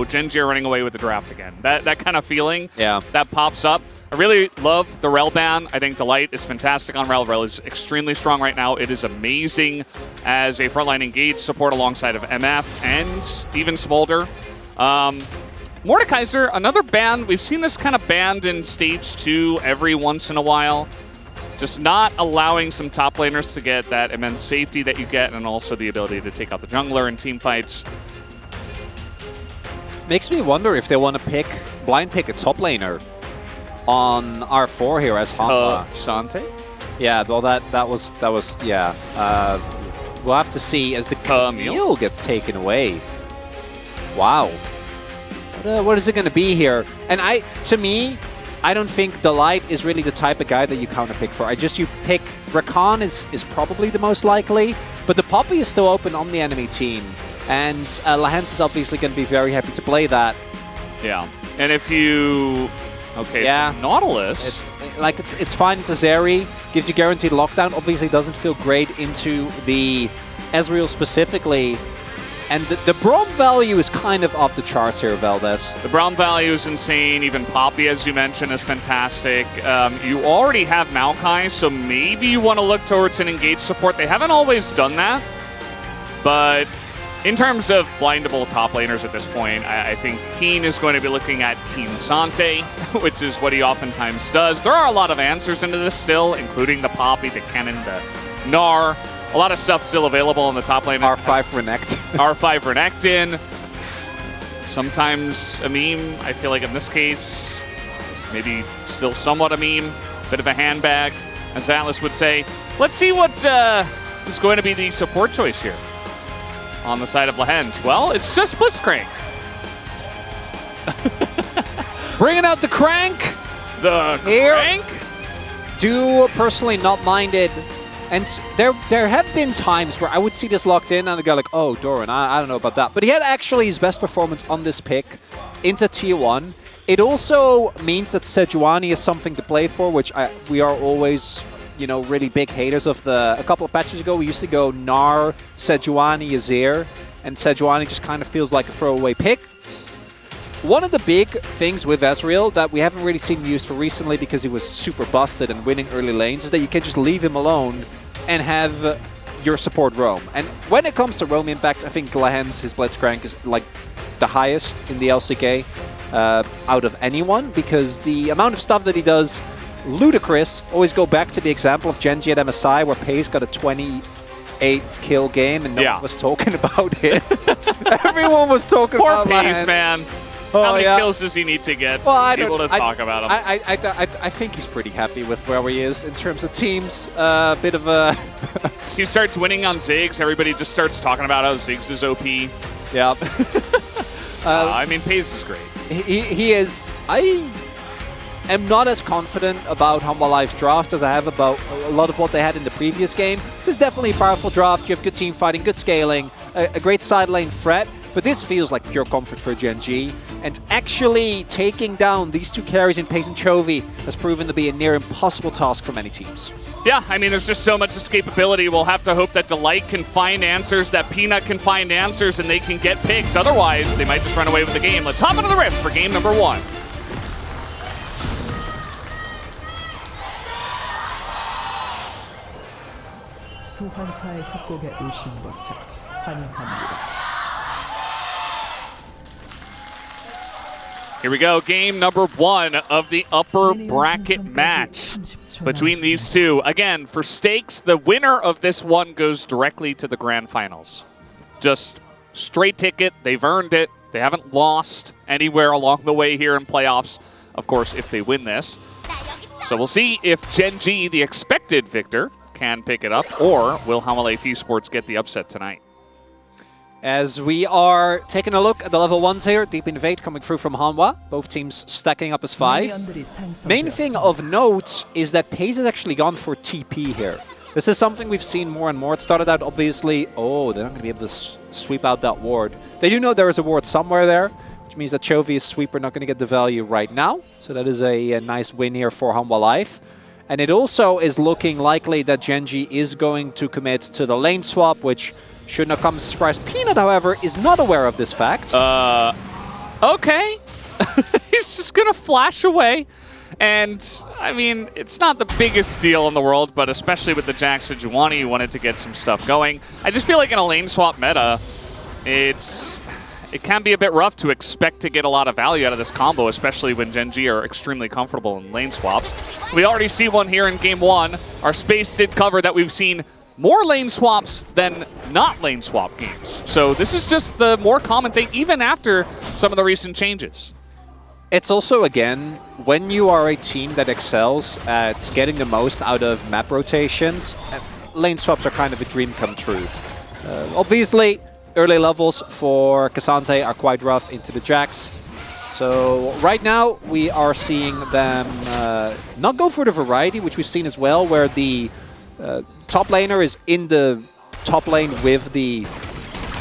Genji are running away with the draft again. That kind of feeling. Yeah. That pops up. I really love the Rel ban. I think Delight is fantastic on Rel. Rel is extremely strong right now. It is amazing as a frontline engage support alongside of MF and even Smolder. Mordekaiser, another ban. We've seen this kind of banned in Stage 2 every once in a while. Just not allowing some top laners to get that immense safety that you get, and also the ability to take out the jungler in team fights. Makes me wonder if they want to blind pick a top laner on R4 here as Hanwha. Sante? Yeah, well that was yeah. We'll have to see as the Camille gets taken away. Wow. What is it going to be here? And to me, I don't think Delight is really the type of guy that you counterpick for. You pick Rakan is probably the most likely, but the Poppy is still open on the enemy team, and Lahens is obviously going to be very happy to play that. Yeah, and if you so Nautilus, it's fine into Zeri, gives you guaranteed lockdown. Obviously, doesn't feel great into the Ezreal specifically. And the Braum value is kind of off the charts here, Valdez. The Braum value is insane. Even Poppy, as you mentioned, is fantastic. You already have Maokai, so maybe you want to look towards an engage support. They haven't always done that. But in terms of blindable top laners at this point, I think Keen is going to be looking at Keen Sante, which is what he oftentimes does. There are a lot of answers into this still, including the Poppy, the Kennen, the Gnar. A lot of stuff still available on the top lane. R5 Renekton. R5 Renekton. Sometimes a meme. I feel like in this case, maybe still somewhat a meme. Bit of a handbag, as Atlas would say. Let's see what is going to be the support choice here on the side of Lahenge. Well, it's just Blitzcrank. Bringing out the crank. The here. crank? Do personally not mind it. And there have been times where I would see this locked in and I'd go like, oh, Doran, I don't know about that. But he had actually his best performance on this pick into Tier 1. It also means that Sejuani is something to play for, which we are always, really big haters of. A couple of patches ago, we used to go Gnar, Sejuani, Azir, and Sejuani just kind of feels like a throwaway pick. One of the big things with Ezreal that we haven't really seen used for recently, because he was super busted and winning early lanes, is that you can just leave him alone and have your support roam. And when it comes to roam impact, I think Lahens, his Blitzcrank, is like the highest in the LCK out of anyone, because the amount of stuff that he does, ludicrous. Always go back to the example of Genji at MSI, where Pays got a 28-kill game and no one was talking about it. Everyone was talking about Pays, Lahens. man. How many kills does he need to get for people to talk about him? I think he's pretty happy with where he is in terms of teams. A bit of a... He starts winning on Ziggs. Everybody just starts talking about how Ziggs is OP. Yeah. I mean, Pays is great. He is... I am not as confident about Humble Life's draft as I have about a lot of what they had in the previous game. It's definitely a powerful draft. You have good team fighting, good scaling. a great side lane threat, but this feels like pure comfort for Gen G. And actually taking down these two carries in Pace and Chovy has proven to be a near impossible task for many teams. Yeah, I mean, there's just so much escapability. We'll have to hope that Delight can find answers, that Peanut can find answers, and they can get picks. Otherwise, they might just run away with the game. Let's hop into the Rift for game number 1. 소환사의 협곡에 오신 것을 환영합니다. Here we go, game number 1 of the upper bracket match between these two. Again, for stakes, the winner of this one goes directly to the grand finals. Just straight ticket, they've earned it. They haven't lost anywhere along the way here in playoffs, of course, if they win this. So we'll see if Gen G, the expected victor, can pick it up, or will HLE Esports get the upset tonight? As we are taking a look at the level 1s here, Deep Invade coming through from Hanwha, both teams stacking up as 5. Main thing of note is that Pace has actually gone for TP here. This is something we've seen more and more. It started out obviously, oh, they're not going to be able to sweep out that ward. They do know there is a ward somewhere there, which means that Chovy's sweeper not going to get the value right now. So that is a nice win here for Hanwha Life. And it also is looking likely that Gen G is going to commit to the lane swap, which should not come as a surprise. Peanut, however, is not aware of this fact. Okay. He's just going to flash away. And, I mean, it's not the biggest deal in the world, but especially with the Jax Sejuani, you wanted to get some stuff going. I just feel like in a lane swap meta, it can be a bit rough to expect to get a lot of value out of this combo, especially when Gen G are extremely comfortable in lane swaps. We already see one here in game 1. Our space did cover that we've seen more lane swaps than not lane swap games. So this is just the more common thing, even after some of the recent changes. It's also, again, when you are a team that excels at getting the most out of map rotations, lane swaps are kind of a dream come true. Obviously, early levels for Cassante are quite rough into the Jax. So right now, we are seeing them not go for the variety, which we've seen as well, where the top laner is in the top lane with the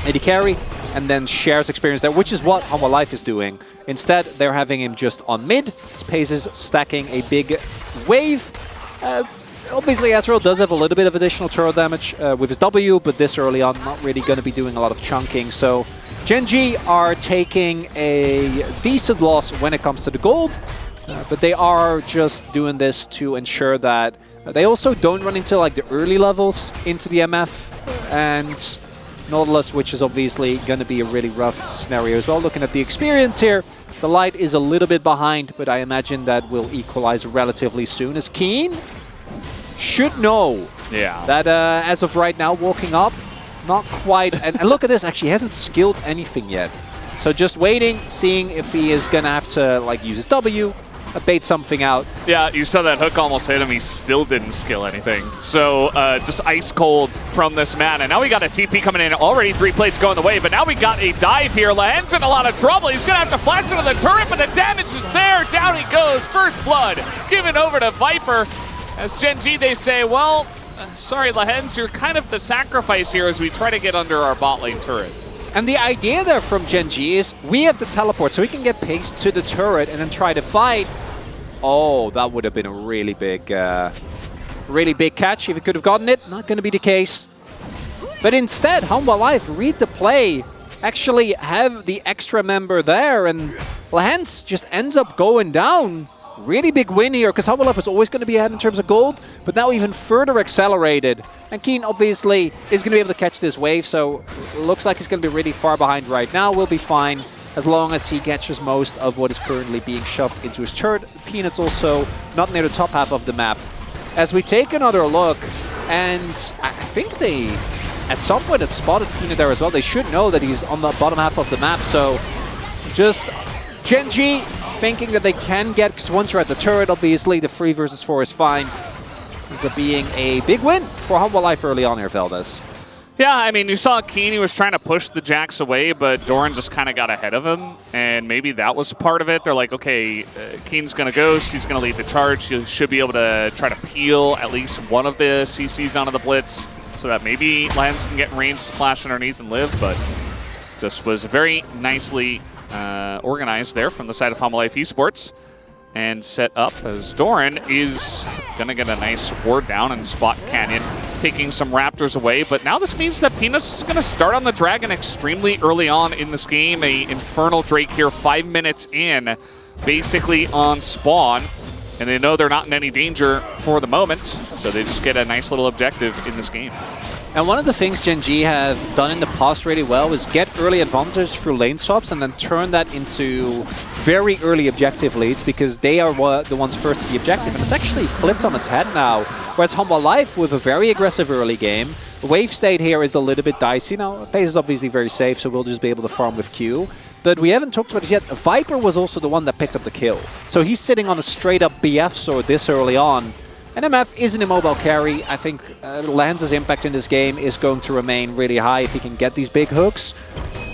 AD carry and then shares experience there, which is what Hanwha Life is doing. Instead, they're having him just on mid. Pace is stacking a big wave. Obviously, Ezreal does have a little bit of additional turret damage with his W, but this early on, not really going to be doing a lot of chunking. So Gen G are taking a decent loss when it comes to the gold, but they are just doing this to ensure that they also don't run into like the early levels into the MF and Nautilus, which is obviously going to be a really rough scenario as well. Looking at the experience here, the Light is a little bit behind, but I imagine that will equalize relatively soon, as Keen should know that as of right now, walking up, not quite. And look at this, actually, he hasn't skilled anything yet. So just waiting, seeing if he is going to have to like use his W, bait something out. Yeah, you saw that hook almost hit him. He still didn't skill anything. So just ice cold from this man. And now we got a TP coming in. Already 3 plates going the way, but now we got a dive here. Lahen's in a lot of trouble. He's going to have to flash into the turret, but the damage is there. Down he goes. First blood given over to Viper. As Gen G, they say, well, sorry, Lahen's, you're kind of the sacrifice here as we try to get under our bot lane turret. And the idea there from Gen G is we have the teleport, so we can get Pace to the turret and then try to fight. Oh, that would have been a really big catch if he could have gotten it. Not going to be the case. But instead, Hanwha Life read the play, actually have the extra member there, and Lahen's just ends up going down. Really big win here, because Hanwha Life is always going to be ahead in terms of gold, but now even further accelerated. And Keen obviously is going to be able to catch this wave, so looks like he's going to be really far behind right now. We'll be fine as long as he catches most of what is currently being shoved into his turret. Peanut's also not near the top half of the map. As we take another look, and I think they at some point had spotted Peanut there as well. They should know that he's on the bottom half of the map, so just Gen G thinking that they can get, because once you're at the turret, obviously the 3 versus 4 is fine. Ends up being a big win for Hanwha Life early on here, Valdez. Yeah, I mean, you saw Keen, he was trying to push the Jax away, but Doran just kind of got ahead of him, and maybe that was part of it. They're like, okay, Keen's going to ghost, he's going to lead the charge, he should be able to try to peel at least one of the CCs onto the Blitz. so that maybe Lens can get in range to flash underneath and live, but just was very nicely organized there from the side of Humble Life Esports and set up as Doran is going to get a nice ward down and spot Canyon, taking some Raptors away. But now this means that Peanuts is going to start on the Dragon extremely early on in this game. A Infernal Drake here 5 minutes in, basically on spawn. And they know they're not in any danger for the moment, so they just get a nice little objective in this game. And one of the things Gen G have done in the past really well is get early advantage through lane swaps and then turn that into very early objective leads, because they are the ones first to the objective. And it's actually flipped on its head now, whereas Humble Life with a very aggressive early game. Wave state here is a little bit dicey. Now, Pace is obviously very safe, so we'll just be able to farm with Q. But we haven't talked about it yet. Viper was also the one that picked up the kill. So he's sitting on a straight-up BF sword this early on. And MF is an immobile carry. I think Lens's impact in this game is going to remain really high if he can get these big hooks.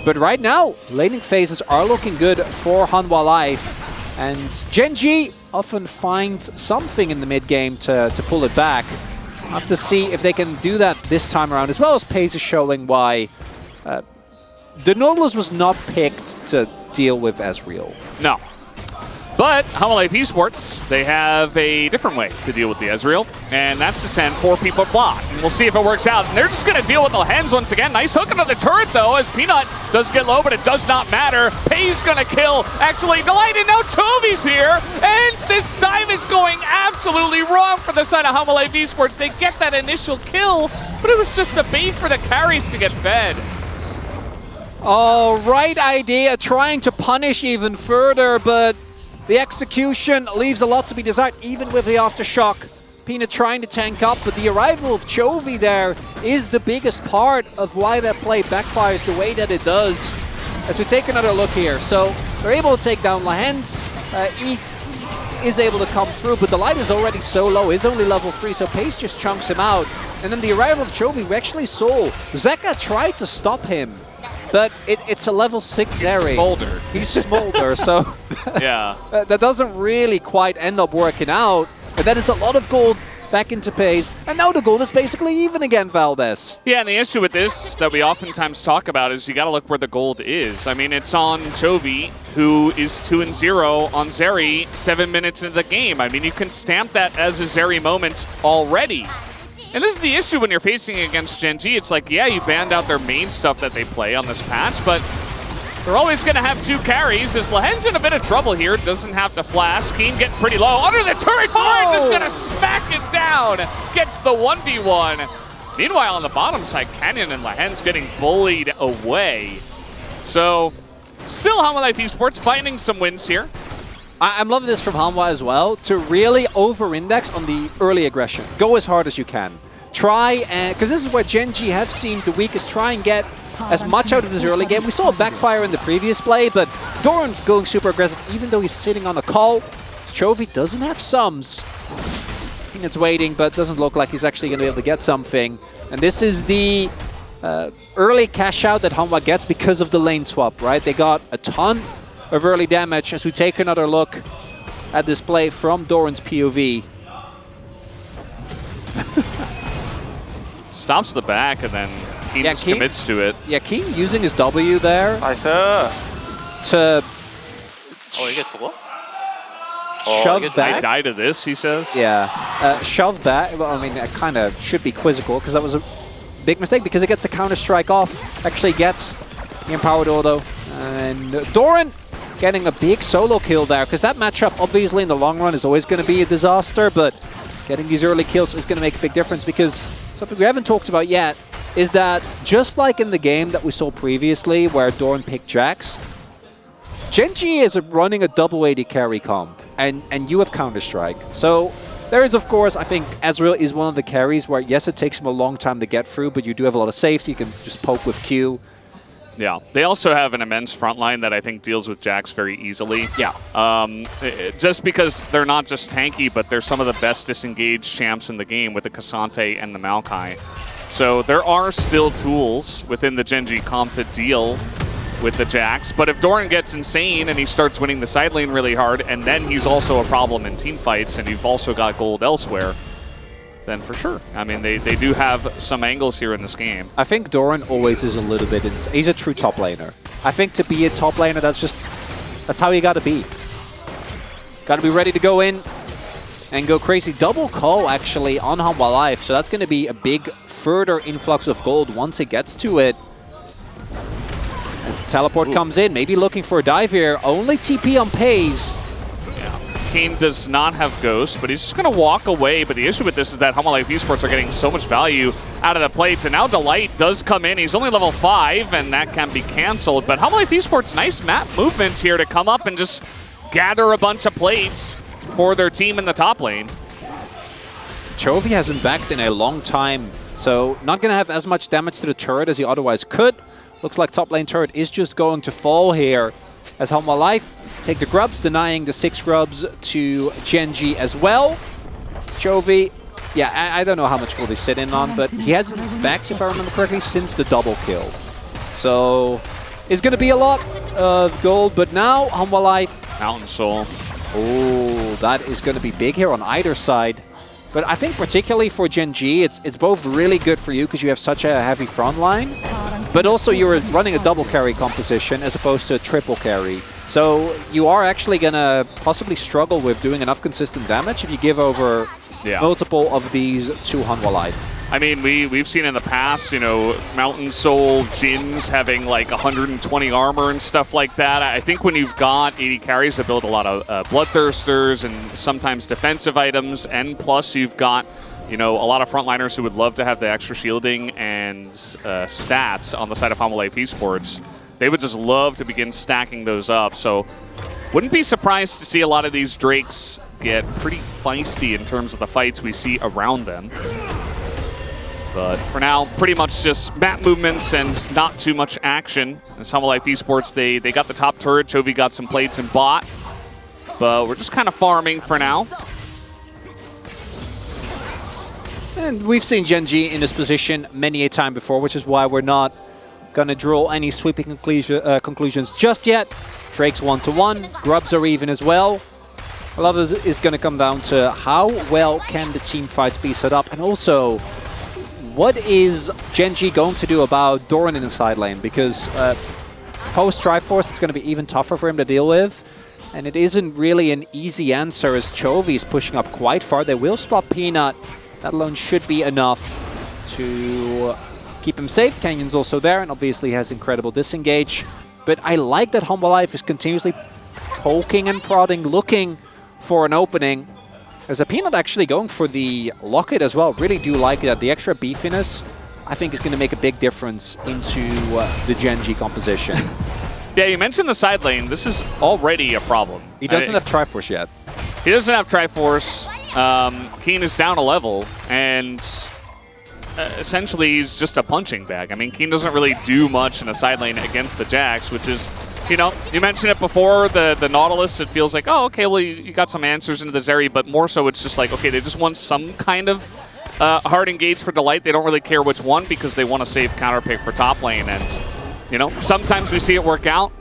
But right now, laning phases are looking good for Hanwha Life. And Gen G often find something in the mid-game to pull it back. We'll have to see if they can do that this time around, as well as Pace is showing why the Nautilus was not picked to deal with Ezreal. No. But Humble Life Esports, they have a different way to deal with the Ezreal, and that's to send 4 people block. And we'll see if it works out. And they're just going to deal with the Hens once again. Nice hook into the turret, though, as Peanut does get low, but it does not matter. Pay's going to kill. Actually, Delight, and now Toby's here, and this time is going absolutely wrong for the side of Humble Life Esports. They get that initial kill, but it was just a bait for the carries to get fed. Oh, right idea, trying to punish even further, but the execution leaves a lot to be desired, even with the aftershock. Peanut trying to tank up, but the arrival of Chovy there is the biggest part of why that play backfires the way that it does. As we take another look here, so they're able to take down Lahens. E is able to come through, but the light is already so low, is only level 3, so Pace just chunks him out. And then the arrival of Chovy, we actually saw Zeka tried to stop him, but it's a level 6 area. Smolder. He's Smolder, so yeah, that doesn't really quite end up working out. But that is a lot of gold back into Pace, and now the gold is basically even again, Valdez. Yeah, and the issue with this that we oftentimes talk about is you got to look where the gold is. I mean, it's on Chovy, who is 2-0 on Zeri 7 minutes into the game. I mean, you can stamp that as a Zeri moment already. And this is the issue when you're facing against Gen G. It's like, yeah, you banned out their main stuff that they play on this patch, but they're always going to have 2 carries. As Lahen's in a bit of trouble here, doesn't have to flash. Keen getting pretty low. Under the turret, Doran just going to smack it down. Gets the 1v1. Meanwhile, on the bottom side, Canyon and Lahen's getting bullied away. So, still Humble Life Esports finding some wins here. I'm loving this from Hanwha as well, to really over-index on the early aggression. Go as hard as you can. Try, because this is where Gen G have seemed the weakest, try and get as much out of this early game. We saw a backfire in the previous play, but Doran going super aggressive, even though he's sitting on a call. Chovy doesn't have sums. Peanut's waiting, but doesn't look like he's actually going to be able to get something. And this is the early cash out that Hanwha gets because of the lane swap, right? They got a ton of early damage as we take another look at this play from Doran's POV. Stops the back and then Keen just commits to it. Yeah, Keen using his W there 나이스. to 이게 죽어? shove I back. die to this, he says. Yeah, shove back. Well, I mean, it kind of should be quizzical because that was a big mistake because it gets the counter strike off. Actually gets the empowered auto. And Doran getting a big solo kill there, because that matchup obviously in the long run is always going to be a disaster, but getting these early kills is going to make a big difference, because something we haven't talked about yet is that just like in the game that we saw previously where Doran picked Jax, Gen G is running a double AD carry comp, and you have Counter-Strike. So there is, of course, I think Ezreal is one of the carries where, yes, it takes him a long time to get through, but you do have a lot of safety. You can just poke with Q. Yeah, they also have an immense front line that I think deals with Jax very easily. Yeah. Just because they're not just tanky, but they're some of the best disengaged champs in the game with the Cassante and the Maokai. So there are still tools within the Gen G comp to deal with the Jax, but if Doran gets insane and he starts winning the side lane really hard, and then he's also a problem in team fights, and you've also got gold elsewhere, then for sure. I mean, they do have some angles here in this game. I think Doran always is a little bit he's a true top laner. I think to be a top laner, that's how you gotta be. Gotta be ready to go in and go crazy. Double call actually on Hanwha Life, so that's gonna be a big further influx of gold once it gets to it. As the teleport comes in, maybe looking for a dive here. Only TP on Pays. Kane does not have Ghost, but he's just going to walk away. But the issue with this is that Hanwha Life Esports are getting so much value out of the plates. And now Delight does come in. He's only level 5, and that can be canceled. But Hanwha Life Esports, nice map movements here to come up and just gather a bunch of plates for their team in the top lane. Chovy hasn't backed in a long time, so not going to have as much damage to the turret as he otherwise could. Looks like top lane turret is just going to fall here as Hanwha Life take the grubs, denying the 6 grubs to Genji as well. Chovy, yeah, I don't know how much gold he's sitting on, but he hasn't backed, if I remember correctly, since the double kill. So it's going to be a lot of gold, but now Hanwha Life. Mountain Soul. Oh, that is going to be big here on either side. But I think particularly for Genji, it's both really good for you because you have such a heavy front line, but also you're running a double carry composition as opposed to a triple carry. So you are actually going to possibly struggle with doing enough consistent damage if you give over multiple of these to Hanwha Life. I mean, we've seen in the past, you know, Mountain Soul, Jins having like 120 armor and stuff like that. I think when you've got 80 carries that build a lot of Bloodthirsters and sometimes defensive items, and plus you've got, you know, a lot of frontliners who would love to have the extra shielding and stats on the side of Hanwha Life Esports, they would just love to begin stacking those up. So wouldn't be surprised to see a lot of these Drakes get pretty feisty in terms of the fights we see around them. But for now, pretty much just map movements and not too much action. As Hanwha Life Esports, they got the top turret. Chovy got some plates and bot. But we're just kind of farming for now. And we've seen Genji in this position many a time before, which is why we're not going to draw any sweeping conclusions just yet. Drake's 1-1. Grubs are even as well. A lot of this is going to come down to how well can the team fights be set up, and also what is Genji going to do about Doran in the side lane? Because post Triforce, it's going to be even tougher for him to deal with. And it isn't really an easy answer as Chovy is pushing up quite far. They will spot Peanut. That alone should be enough to keep him safe. Canyon's also there and obviously has incredible disengage. But I like that Hanwha Life is continuously poking and prodding, looking for an opening. As a Peanut actually going for the Locket as well. Really do like that. The extra beefiness, I think, is going to make a big difference into the Genji composition. Yeah, you mentioned the side lane. This is already a problem. He doesn't have Triforce yet. He doesn't have Triforce. Keen is down a level, and essentially he's just a punching bag. I mean, Keen doesn't really do much in a side lane against the Jax, which is, you know, you mentioned it before, the Nautilus, it feels like, oh, okay, well, you got some answers into the Zeri, but more so it's just like, okay, they just want some kind of hard engage for Delight. They don't really care which one because they want to save counterpick for top lane, and, you know, sometimes we see it work out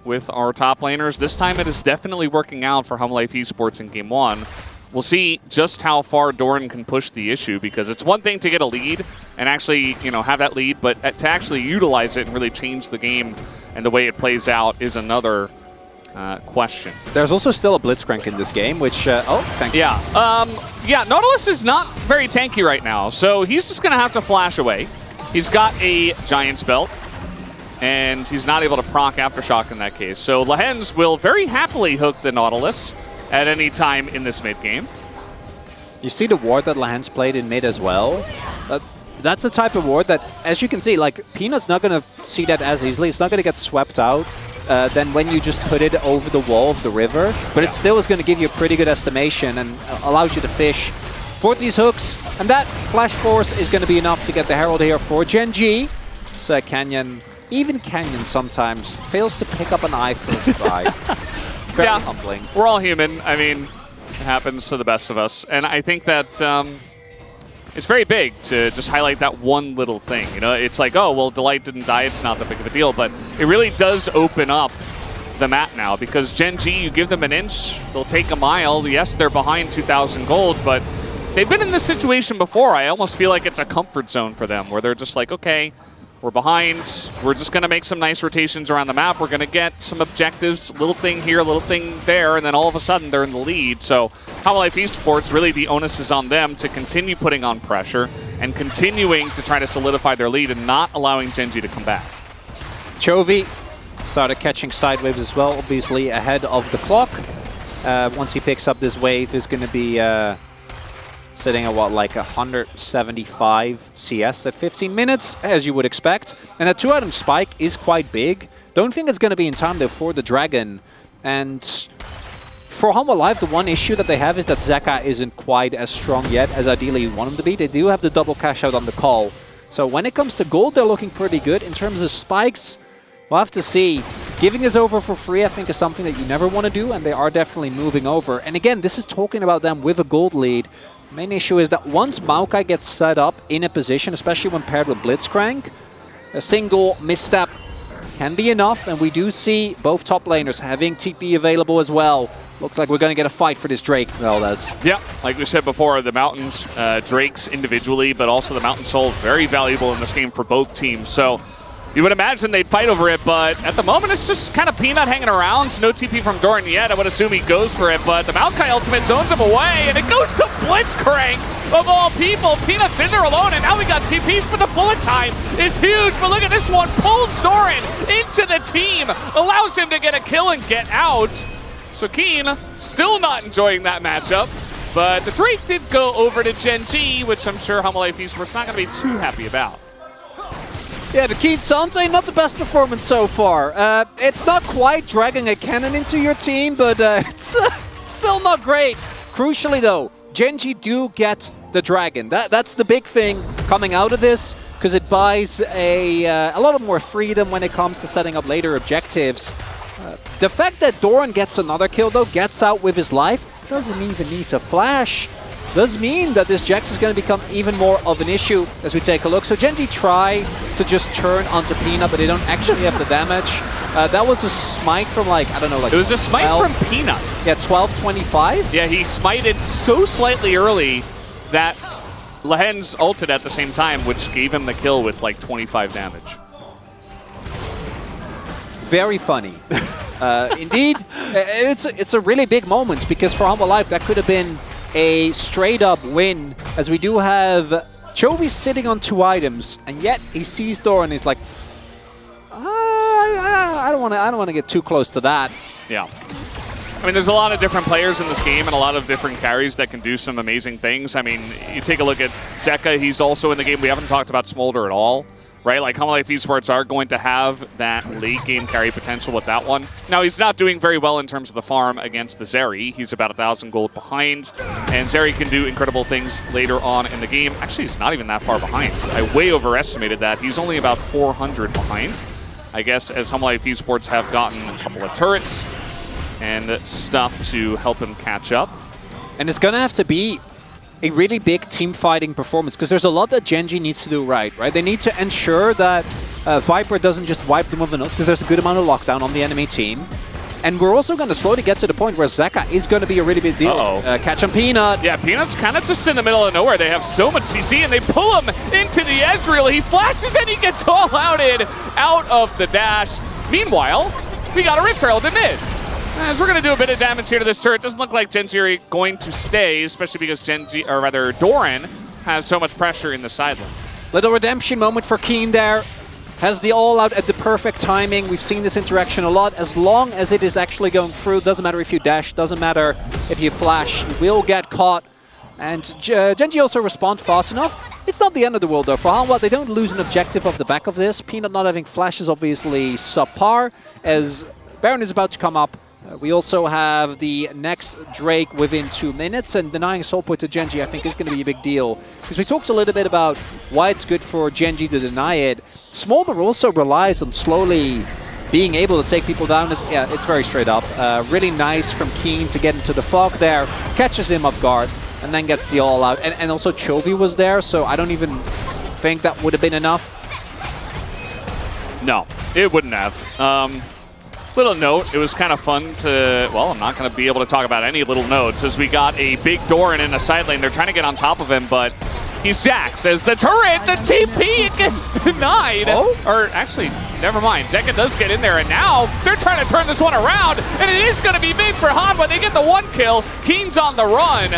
with our top laners. This time it is definitely working out for Hanwha Life Esports in Game 1. We'll see just how far Doran can push the issue, because it's one thing to get a lead and actually, you know, have that lead, but to actually utilize it and really change the game and the way it plays out is another question. There's also still a Blitzcrank in this game, which, oh, thank you. Yeah, Nautilus is not very tanky right now, so he's just going to have to flash away. He's got a Giant's Belt, and he's not able to proc Aftershock in that case. So Lehens will very happily hook the Nautilus at any time in this mid game. You see the ward that Lehens played in mid as well. That's the type of ward that, as you can see, like, Peanut's not going to see that as easily. It's not going to get swept out than when you just put it over the wall of the river. But it still is going to give you a pretty good estimation and allows you to fish for these hooks. And that Flash Force is going to be enough to get the Herald here for Genji. So Canyon, even Canyon sometimes fails to pick up an eye for a try. Very humbling. We're all human. I mean, it happens to the best of us. And I think that it's very big to just highlight that one little thing. You know, it's like, oh, well, Delight didn't die. It's not that big of a deal. But it really does open up the map now, because Genji, you give them an inch, they'll take a mile. Yes, they're behind 2,000 gold, but they've been in this situation before. I almost feel like it's a comfort zone for them, where they're just like, okay, we're behind. We're just going to make some nice rotations around the map. We're going to get some objectives, little thing here, little thing there, and then all of a sudden they're in the lead. So Half-Life Esports, really the onus is on them to continue putting on pressure and continuing to try to solidify their lead and not allowing Gen.G to come back. Chovy started catching side waves as well, obviously ahead of the clock. Once he picks up this wave, he's going to be sitting at what, like 175 CS at 15 minutes, as you would expect. And that 2-item spike is quite big. Don't think it's going to be in time though for the Dragon. And for Hanwha Live, the one issue that they have is that Zeka isn't quite as strong yet as ideally you want him to be. They do have the double cash out on the call. So when it comes to gold, they're looking pretty good. In terms of spikes, we'll have to see. Giving this over for free, I think, is something that you never want to do, and they are definitely moving over. And again, this is talking about them with a gold lead. The main issue is that once Maokai gets set up in a position, especially when paired with Blitzcrank, a single misstep can be enough, and we do see both top laners having TP available as well. Looks like we're going to get a fight for this Drake, Valdez. Yeah, like we said before, the Mountains, Drakes individually, but also the Mountain Soul, very valuable in this game for both teams. So you would imagine they'd fight over it, but at the moment it's just kind of Peanut hanging around. So no TP from Doran yet. I would assume he goes for it, but the Maokai ultimate zones him away, and it goes to Blitzcrank of all people. Peanut's in there alone, and now we got TPs for the bullet time. It's huge, but look at this one. Pulls Doran into the team, allows him to get a kill and get out. So Keen still not enjoying that matchup, but the Drake did go over to Gen.G, which I'm sure Hanwha Life Esports not going to be too happy about. Yeah, the Keen Sanse, not the best performance so far. It's not quite dragging a cannon into your team, but it's still not great. Crucially though, Gen.G do get the Dragon. That's the big thing coming out of this, because it buys a lot more freedom when it comes to setting up later objectives. The fact that Doran gets another kill though, gets out with his life, doesn't even need to flash. Does mean that this Jax is going to become even more of an issue as we take a look. So Gen.G try to just turn onto Peanut, but they don't actually have the damage. That was a smite from like, I don't know, like it was a smite 12, from Peanut. Yeah, 12-25. Yeah, he smited so slightly early that Lehen's ulted at the same time, which gave him the kill with like 25 damage. Very funny. Indeed, it's a really big moment, because for Hanwha Life that could have been a straight-up win, as we do have Chovy sitting on 2 items, and yet he sees Doran and he's like, I don't want to get too close to that. Yeah. I mean, there's a lot of different players in this game and a lot of different carries that can do some amazing things. I mean, you take a look at Zeka, he's also in the game. We haven't talked about Smolder at all, right? Like, Hanwha Life Esports are going to have that late game carry potential with that one. Now, he's not doing very well in terms of the farm against the Zeri. He's about 1,000 gold behind, and Zeri can do incredible things later on in the game. Actually, he's not even that far behind. I way overestimated that. He's only about 400 behind. I guess as Hanwha Life Esports have gotten a couple of turrets and stuff to help him catch up. And it's going to have to be a really big team fighting performance, because there's a lot that Gen.G needs to do right? They need to ensure that Viper doesn't just wipe them with a nuke, because there's a good amount of lockdown on the enemy team. And we're also going to slowly get to the point where Zeka is going to be a really big deal. Catch him, Peanut. Yeah, Peanut's kind of just in the middle of nowhere. They have so much CC, and they pull him into the Ezreal. He flashes, and he gets all outed out of the dash. Meanwhile, we got a Rift Herald in mid. As we're going to do a bit of damage here to this turret, doesn't look like Gen.G are going to stay, especially because Doran has so much pressure in the side lane. Little redemption moment for Keen there. Has the all-out at the perfect timing. We've seen this interaction a lot. As long as it is actually going through, doesn't matter if you dash, doesn't matter if you flash, you will get caught. And Gen.G also respond fast enough. It's not the end of the world though. For Hanwha, they don't lose an objective off the back of this. Peanut not having flash is obviously subpar, as Baron is about to come up. We also have the next Drake within 2 minutes, and denying Soul Point to Gen.G I think is going to be a big deal. Because we talked a little bit about why it's good for Gen.G to deny it. Smolder also relies on slowly being able to take people down. Yeah, it's very straight up. Really nice from Keen to get into the fog there, catches him off guard, and then gets the all out. And also Chovy was there, so I don't even think that would have been enough. No, it wouldn't have. Little note, it was kind of fun to, well, I'm not going to be able to talk about any little notes as we got a big Doran in the side lane. They're trying to get on top of him, but he's Jax as the turret, the TP gets denied. Oh? Or actually, never mind. Zeka does get in there, and now they're trying to turn this one around, and it is going to be big for Hanwha. They get the 1 kill. Keen's on the run,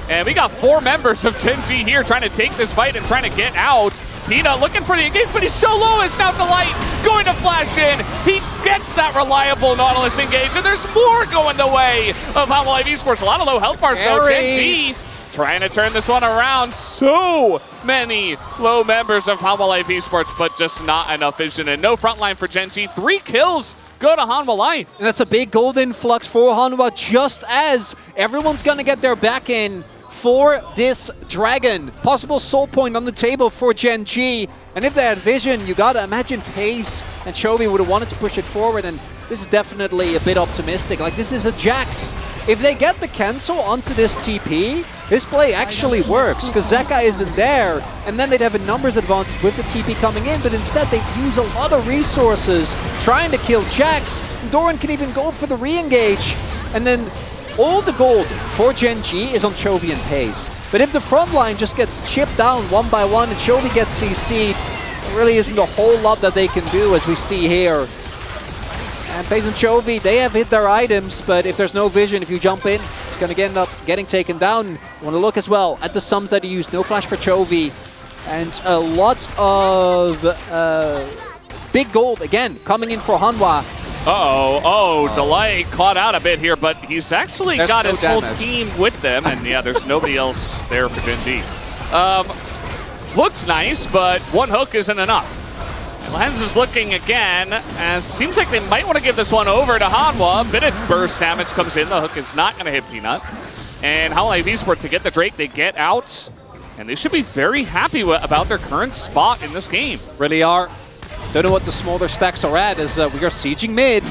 and we got 4 members of Gen G here trying to take this fight and trying to get out. Peanut looking for the engage, but he's so low as now the light going to flash in. He gets that reliable Nautilus engage, and there's more going the way of Hanwha Life Esports. A lot of low health bars though. Gen G trying to turn this one around. So many low members of Hanwha Life Esports, but just not enough vision and no frontline for Gen G. 3 kills go to Hanwha Life. And that's a big gold influx for Hanwha, just as everyone's going to get their back in for this Dragon. Possible soul point on the table for Gen G. And if they had vision, you gotta imagine Pace and Chovy would have wanted to push it forward, and this is definitely a bit optimistic. Like, this is a Jax. If they get the cancel onto this TP, this play actually works, because Zeka isn't there, and then they'd have a numbers advantage with the TP coming in, but instead they use a lot of resources trying to kill Jax. Doran can even go for the re-engage, and then all the gold for Gen G is on Chovy and Pace. But if the front line just gets chipped down 1 by 1 and Chovy gets CC'd, there really isn't a whole lot that they can do, as we see here. And Pace and Chovy, they have hit their items, but if there's no vision, if you jump in, it's going to end up getting taken down. You want to look as well at the sums that he used. No flash for Chovy, and a lot of big gold, again, coming in for Hanwha. Delight caught out a bit here, but he's actually got his whole team with them, and yeah, there's nobody else there for Gen G. Looks nice, but 1 hook isn't enough. And Lens is looking again, and seems like they might want to give this one over to Hanwha. Bit of burst damage comes in, the hook is not going to hit Peanut. And Hanwha Life Esports, to get the Drake, they get out, and they should be very happy about their current spot in this game. Really are. Don't know what the smaller stacks are at, as we are sieging mid.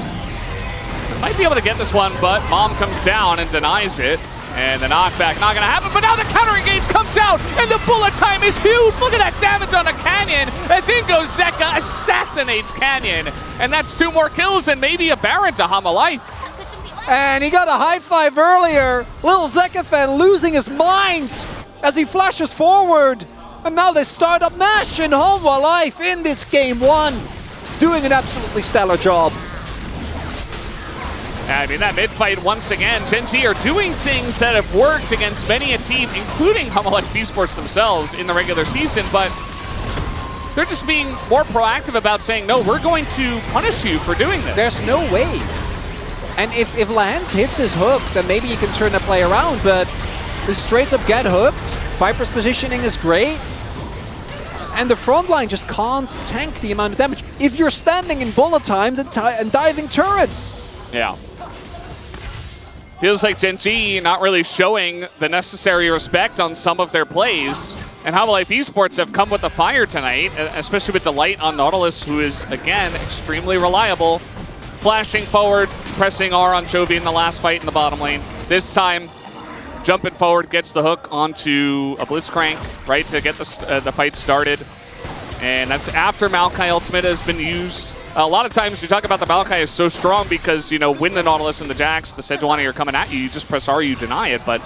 Might be able to get this one, but Mom comes down and denies it. And the knockback not going to happen, but now the counter engage comes out, and the bullet time is huge. Look at that damage on the Canyon, as in goes Zeka, assassinates Canyon. And that's 2 more kills and maybe a Baron to Hanwha Life. And he got a high five earlier. Little Zeka fan losing his mind as he flashes forward. And now they start up Nash and Hanwha Life in this game 1, doing an absolutely stellar job. I mean, that mid-fight, once again, Gen G are doing things that have worked against many a team, including Hanwha Life Esports themselves in the regular season, but they're just being more proactive about saying, no, we're going to punish you for doing this. There's no way. And if Lance hits his hook, then maybe you can turn the play around, but the straight up get hooked. Viper's positioning is great. And the front line just can't tank the amount of damage if you're standing in bullet times and diving turrets. Yeah. Feels like Gen G not really showing the necessary respect on some of their plays. And Hanwha Life Esports have come with the fire tonight, especially with Delight on Nautilus, who is, again, extremely reliable. Flashing forward, pressing R on Chovy in the last fight in the bottom lane. This time, jumping forward, gets the hook onto a Blitzcrank, right, to get the fight started. And that's after Maokai Ultimate has been used. A lot of times we talk about the Maokai is so strong because, you know, when the Nautilus and the Jax, the Sejuani are coming at you, you just press R, you deny it. But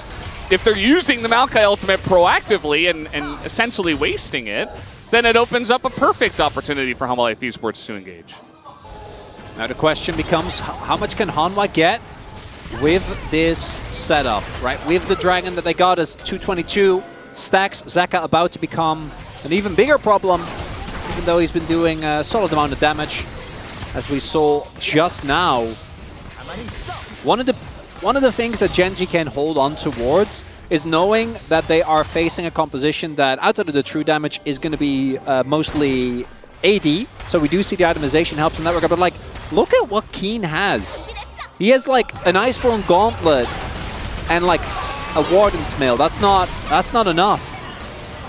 if they're using the Maokai Ultimate proactively and essentially wasting it, then it opens up a perfect opportunity for Hanwha Life Esports to engage. Now the question becomes, how much can Hanwha get with this setup, right? With the Dragon that they got as 222 stacks, Zeka about to become an even bigger problem, even though he's been doing a solid amount of damage, as we saw just now. One of the things that Gen G can hold on towards is knowing that they are facing a composition that, outside of the true damage, is going to be mostly AD. So we do see the itemization helps in that regard, but like, look at what Keen has. He has like an Iceborne Gauntlet and like a Warden's Mail. That's not enough.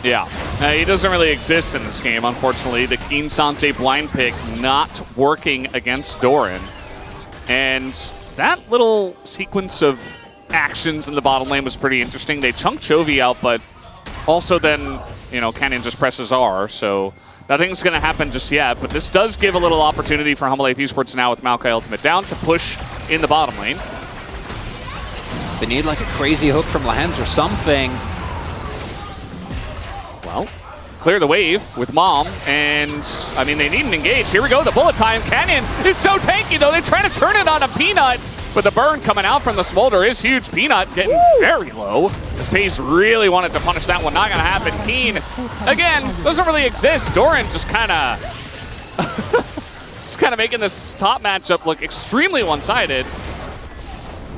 Yeah, he doesn't really exist in this game, unfortunately. The Keen Sante blind pick not working against Doran. And that little sequence of actions in the bottom lane was pretty interesting. They chunked Chovy out, but also then, you know, Canyon just presses R, so Nothing's going to happen just yet, but this does give a little opportunity for Humble Life Esports now with Maokai Ultimate down to push in the bottom lane. They need like a crazy hook from Lahens or something. Well, clear the wave with Mom, and I mean, they need an engage. Here we go, the bullet time. Canyon is so tanky, though. They're trying to turn it on a Peanut, but the burn coming out from the Smolder is huge. Peanut getting very low. This Pace really wanted to punish that one. Not going to happen. Keen, again, doesn't really exist. Doran just kind of making this top matchup look extremely one-sided.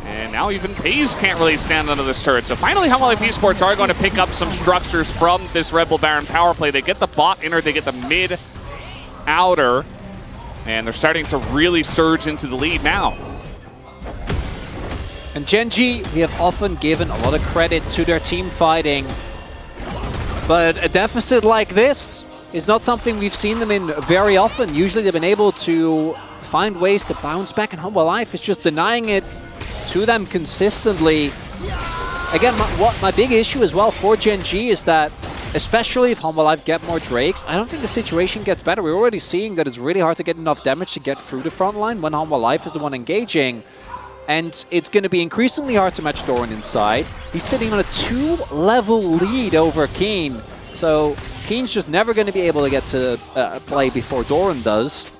And now even Pace can't really stand under this turret. So finally, Humble Life Esports are going to pick up some structures from this Red Bull Baron power play. They get the bot inner, they get the mid outer, and they're starting to really surge into the lead now. And Gen.G, we have often given a lot of credit to their team fighting. But a deficit like this is not something we've seen them in very often. Usually they've been able to find ways to bounce back, and Humble Life is just denying it to them consistently. Again, my big issue as well for Gen.G is that, especially if Humble Life get more Drakes, I don't think the situation gets better. We're already seeing that it's really hard to get enough damage to get through the front line when Humble Life is the one engaging. And it's going to be increasingly hard to match Doran inside. He's sitting on a 2-level lead over Keen. So Keen's just never going to be able to get to play before Doran does.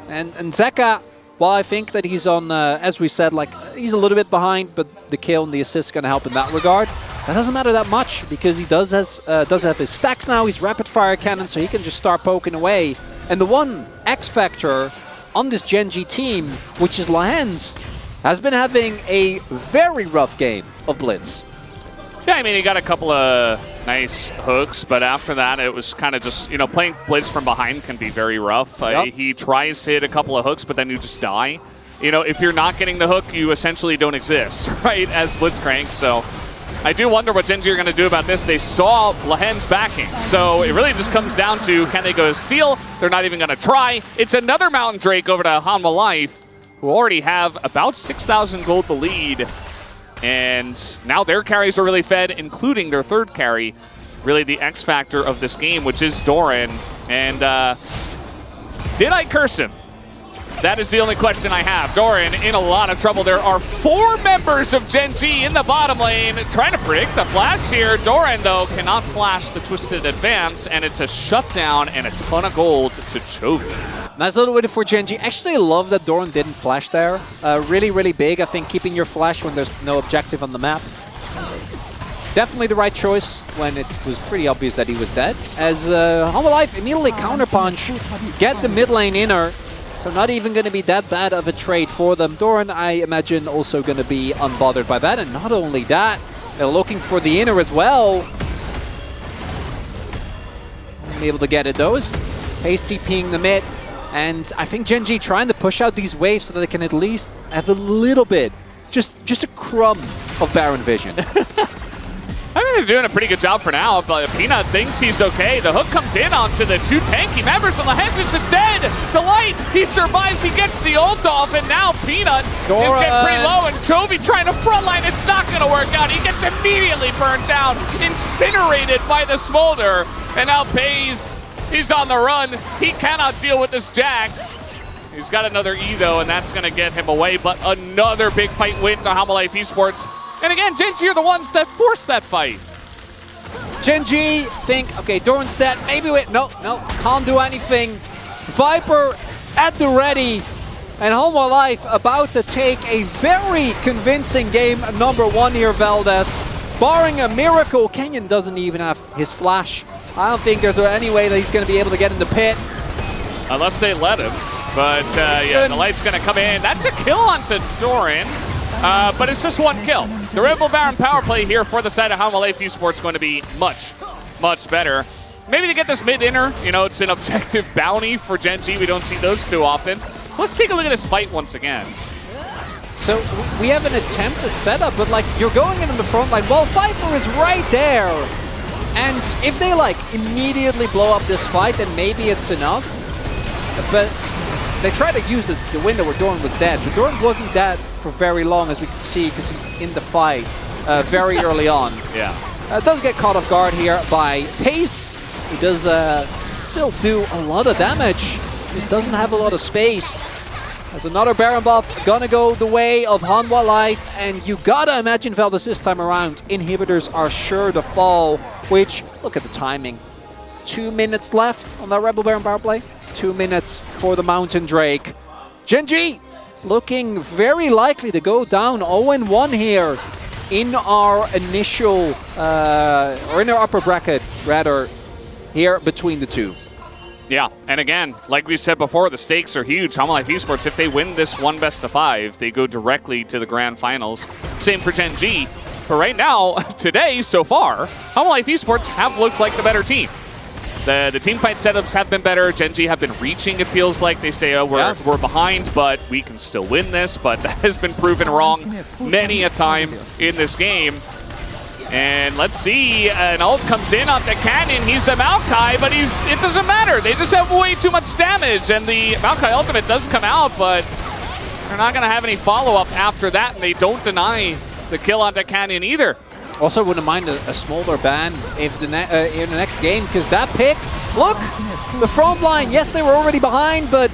And Zeka, while I think that he's on, as we said, like he's a little bit behind, but the kill and the assist is going to help in that regard. That doesn't matter that much because he does have his stacks now. He's rapid fire cannon, so he can just start poking away. And the one X factor on this Gen.G team, which is Lahens, has been having a very rough game of Blitz. Yeah, I mean, he got a couple of nice hooks, but after that, it was kind of just, you know, playing Blitz from behind can be very rough. Yep. He tries to hit a couple of hooks, but then you just die. You know, if you're not getting the hook, you essentially don't exist, right, as Blitzcrank. So I do wonder what Gen.G are going to do about this. They saw Lahens backing, so it really just comes down to, can they go steal? They're not even going to try. It's another Mountain Drake over to Hanwha Life, who already have about 6,000 gold the lead. And now their carries are really fed, including their third carry, really the X factor of this game, which is Doran. And did I curse him? That is the only question I have. Doran in a lot of trouble. There are 4 members of Gen.G in the bottom lane trying to predict the flash here. Doran, though, cannot flash the Twisted Advance, and it's a shutdown and a ton of gold to Chovy. Nice little win for Gen.G. Actually, I love that Doran didn't flash there. Really, really big, I think, keeping your flash when there's no objective on the map. Definitely the right choice when it was pretty obvious that he was dead. As Humble Life immediately counterpunch, get the mid lane inner. So not even going to be that bad of a trade for them. Doran, I imagine, also going to be unbothered by that. And not only that, they're looking for the inner as well. Be able to get it, though. Pace TPing the mid. And I think Gen.G trying to push out these waves so that they can at least have a little bit, just a crumb of Baron vision. I think they're doing a pretty good job for now, but Peanut thinks he's okay. The hook comes in onto the 2 tanky members, and Lahens is just dead. Delight, he survives, he gets the ult off, and now Peanut is getting pretty low, and Chovy trying to frontline. It's not going to work out. He gets immediately burned down, incinerated by the Smolder, and now Pays. He's on the run. He cannot deal with this Jax. He's got another E, though, and that's going to get him away, but another big fight win to Humble Life Esports. And again, Gen.G are the ones that forced that fight. Gen.G think, okay, Doran's dead. Maybe wait. No, can't do anything. Viper at the ready. And Hanwha Life about to take a very convincing game number 1 here, Valdez. Barring a miracle, Kenyon doesn't even have his flash. I don't think there's any way that he's going to be able to get in the pit. Unless they let him. But yeah, the light's going to come in. That's a kill onto Doran. But it's just 1 kill. The Red Bull Baron power play here for the side of Hanwha Life Esports going to be much, much better. Maybe to get this mid-inner, you know, it's an objective bounty for Gen.G. We don't see those too often. Let's take a look at this fight once again. So we have an attempted setup, but like you're going in on the front line. Well, Viper is right there. And if they like immediately blow up this fight, then maybe it's enough. But they try to use the window where Doran was dead. But Doran wasn't dead for very long, as we can see, because he's in the fight very early on. Yeah. Does get caught off guard here by Pace. He does still do a lot of damage. Just doesn't have a lot of space. There's another Baron buff gonna go the way of Hanwha Life, and you gotta imagine, Veldus, this time around, inhibitors are sure to fall, which, look at the timing. 2 minutes left on that Rebel Baron power play. 2 minutes for the Mountain Drake. Gen.G looking very likely to go down 0-1 here in our initial, or in our upper bracket, rather, here between the two. Yeah, and again, like we said before, the stakes are huge. Hanwha Life Esports, if they win this one best-of-5, they go directly to the grand finals. Same for Gen.G. But right now, today, so far, Hanwha Life Esports have looked like the better team. The team fight setups have been better. Gen.G have been reaching, it feels like. They say, oh, we're behind, but we can still win this. But that has been proven wrong many a time in this game. And let's see, an ult comes in on the cannon. He's a Maokai, but it doesn't matter. They just have way too much damage, and the Maokai ultimate does come out, but they're not going to have any follow-up after that, and they don't deny the kill on the cannon either. Also, wouldn't mind a smaller ban if in the next game, because that pick, look, the front line, yes, they were already behind, but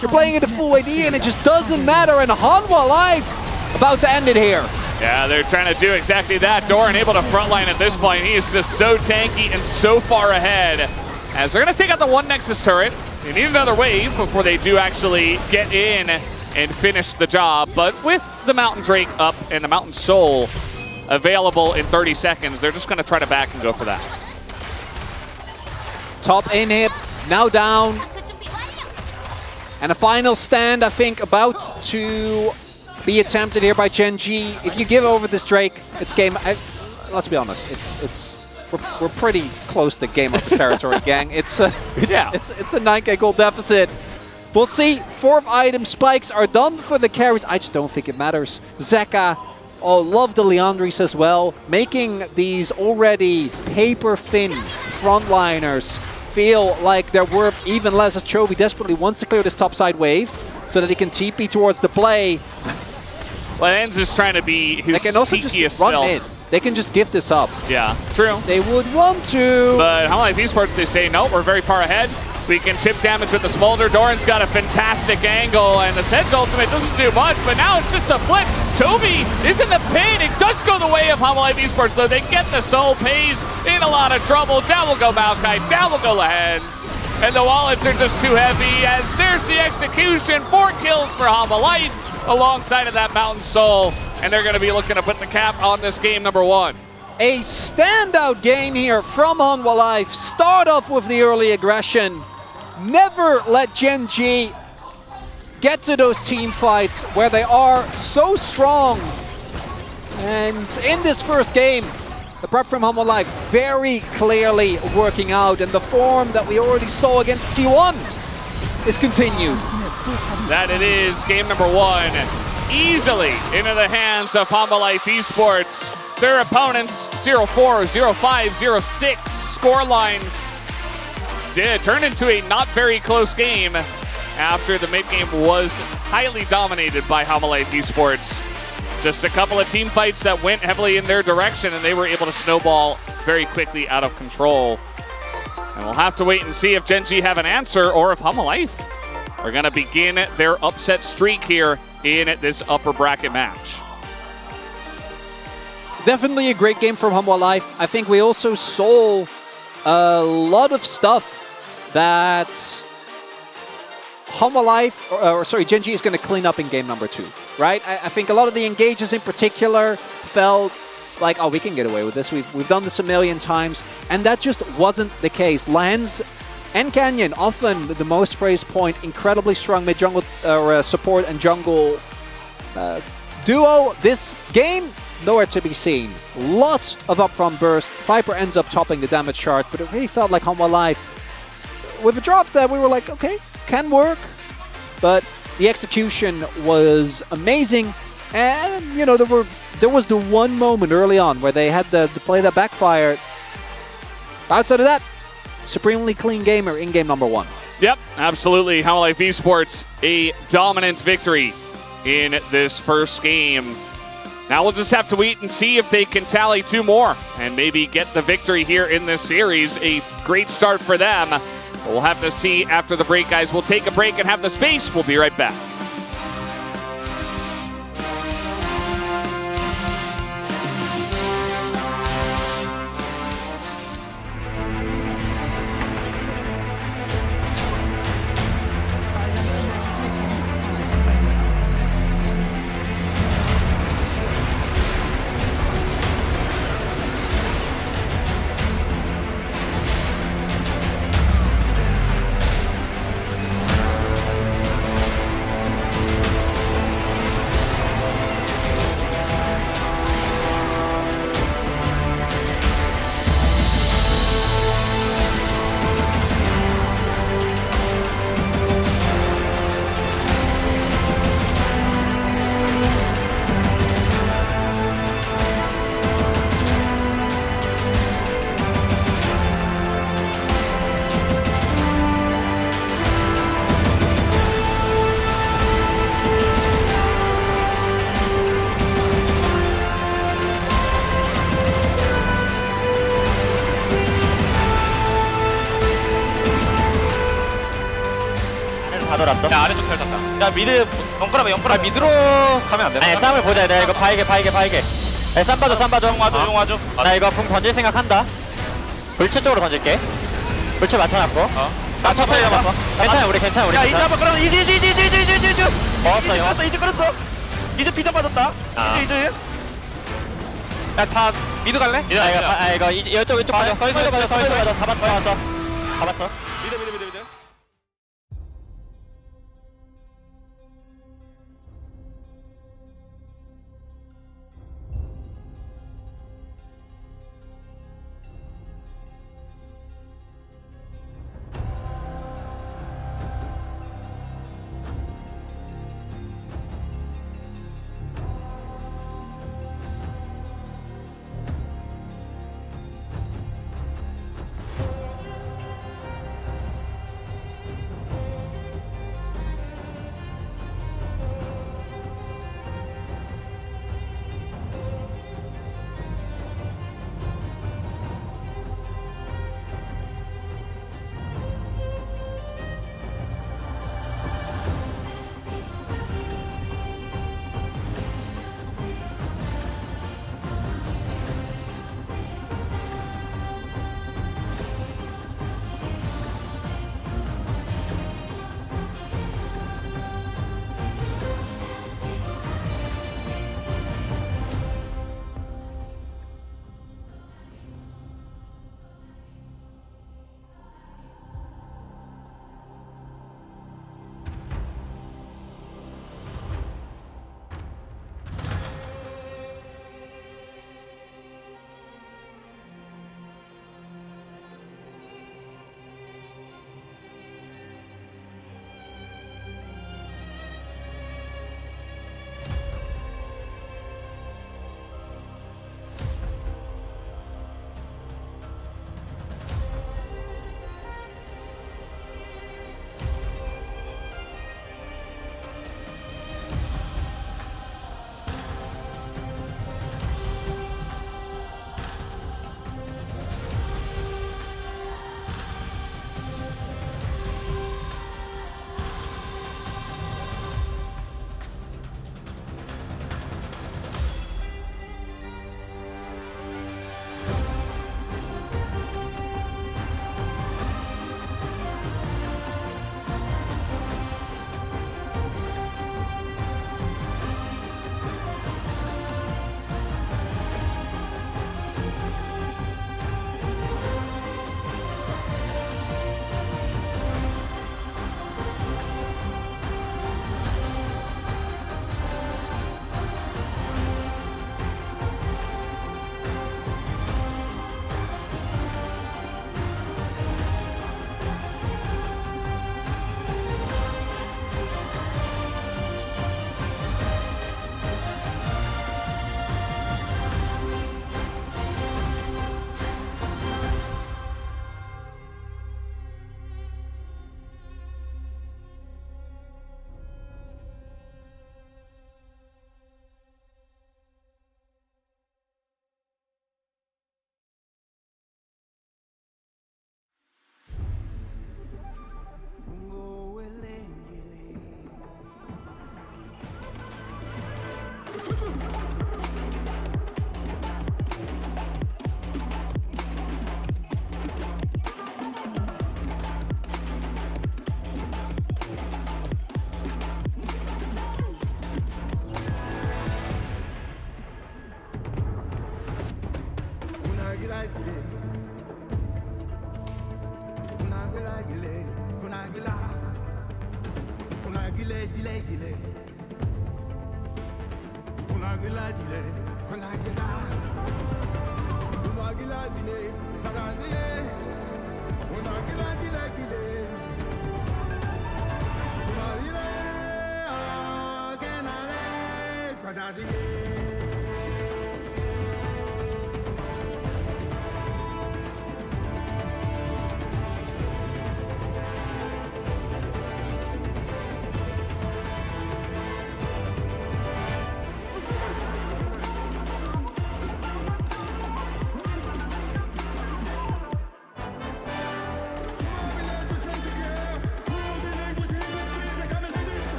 you're playing it at full AD, and it just doesn't matter, and Hanwha Life about to end it here. Yeah, they're trying to do exactly that. Doran able to frontline at this point. He is just so tanky and so far ahead. As they're going to take out the one Nexus turret. They need another wave before they do actually get in and finish the job. But with the Mountain Drake up and the Mountain Soul available in 30 seconds, they're just going to try to back and go for that. Top inhib, now down. And a final stand, I think, about to be attempted here by Gen.G. If you give over this Drake, it's game. Let's be honest, we're pretty close to game over territory, gang. It's a 9k gold deficit. We'll see. 4th item spikes are done for the carries. I just don't think it matters. Zeka, oh, love the Leandris as well, making these already paper thin frontliners feel like they're worth even less, as Chovy desperately wants to clear this top side wave so that he can TP towards the play. Lens is trying to be his They can also just run mid. They can just give this up. Yeah, true. They would want to. But Hanwha Life Esports, they say, no, we're very far ahead. We can chip damage with the Smolder. Doran's got a fantastic angle, and the Sedge ultimate doesn't do much, but now it's just a flip. Chovy is in the pin. It does go the way of Hanwha Life Esports, though. They get the soul, Pays in a lot of trouble. Down will go Maokai, down will go Lehens. And the wallets are just too heavy, as there's the execution. 4 kills for Hanwha Life alongside of that Mountain Soul, and they're going to be looking to put the cap on this game number 1. A standout game here from Hanwha Life. Start off with the early aggression. Never let Gen.G get to those team fights where they are so strong. And in this first game, the prep from Hanwha Life very clearly working out, and the form that we already saw against T1 is continued. That it is, game number 1, easily into the hands of Hanwha Life Esports. Their opponents, 0-4, 0-5, 0-6 score lines did turn into a not very close game after the mid game was highly dominated by Hanwha Life Esports. Just a couple of team fights that went heavily in their direction, and they were able to snowball very quickly out of control. And we'll have to wait and see if Gen.G have an answer, or if Hanwha Life are going to begin their upset streak here in this upper bracket match. Definitely a great game from Hanwha Life. I think we also saw a lot of stuff that Hanwha Life, or sorry, Gen.G is going to clean up in game number 2, right? I think a lot of the engages in particular felt like, oh, we can get away with this. We've done this a million times, and that just wasn't the case. Lens and Canyon, often the most praised point, incredibly strong mid-jungle support and jungle duo. This game, nowhere to be seen. Lots of upfront burst. Viper ends up topping the damage chart, but it really felt like Hanwha Life, with a draft that we were like, okay, can work, but the execution was amazing. And you know, there was the one moment early on where they had the play that backfired. Outside of that, supremely clean gamer in game number 1. Yep, absolutely. Hanwha Life Esports, a dominant victory in this first game. Now we'll just have to wait and see if they can tally 2 more and maybe get the victory here in this series. A great start for them. We'll have to see after the break, guys. We'll take a break and have the space. We'll be right back. 다 돌았어. 야 아래쪽 텔 탔다. 야 미드 영끌하면 미드로 가면 안 되나? 아니 싸움을 보자. 내가 이거 바이게. 쌈 봐줘. 용 와줘. 나 이거 궁 던질 생각한다. 불치 쪽으로 던질게. 불치 맞춰놨고. 나 천천히 잡았어. 괜찮아 우리. 야 이제 한번 끌어. 이제. 먹었어. 이제 끌었어. 이제 비전 빠졌다. 이제. 야다 미드 갈래? 미드 갈래. 이거 이쪽 맞아. 거기서 맞아. 잡았어. 미드.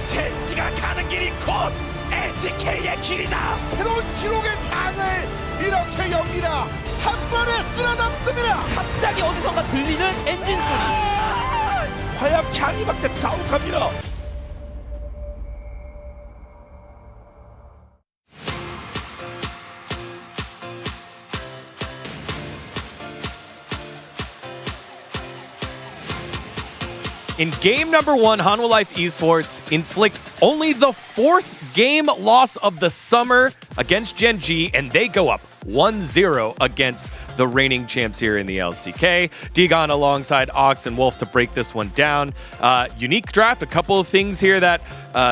젠지가 가는 길이 곧 LCK의 길이다. 새로운 기록의 장을 이렇게 엽니다. 한 번에 쓸어담습니다. 갑자기 어디선가 들리는 엔진 소리. 화약 향이밖에 자욱합니다. In game number 1, Hanwha Life Esports inflict only the 4th game loss of the summer against Gen G, and they go up 1-0 against the reigning champs here in the LCK. Digon alongside Ox and Wolf to break this one down. Unique draft, a couple of things here that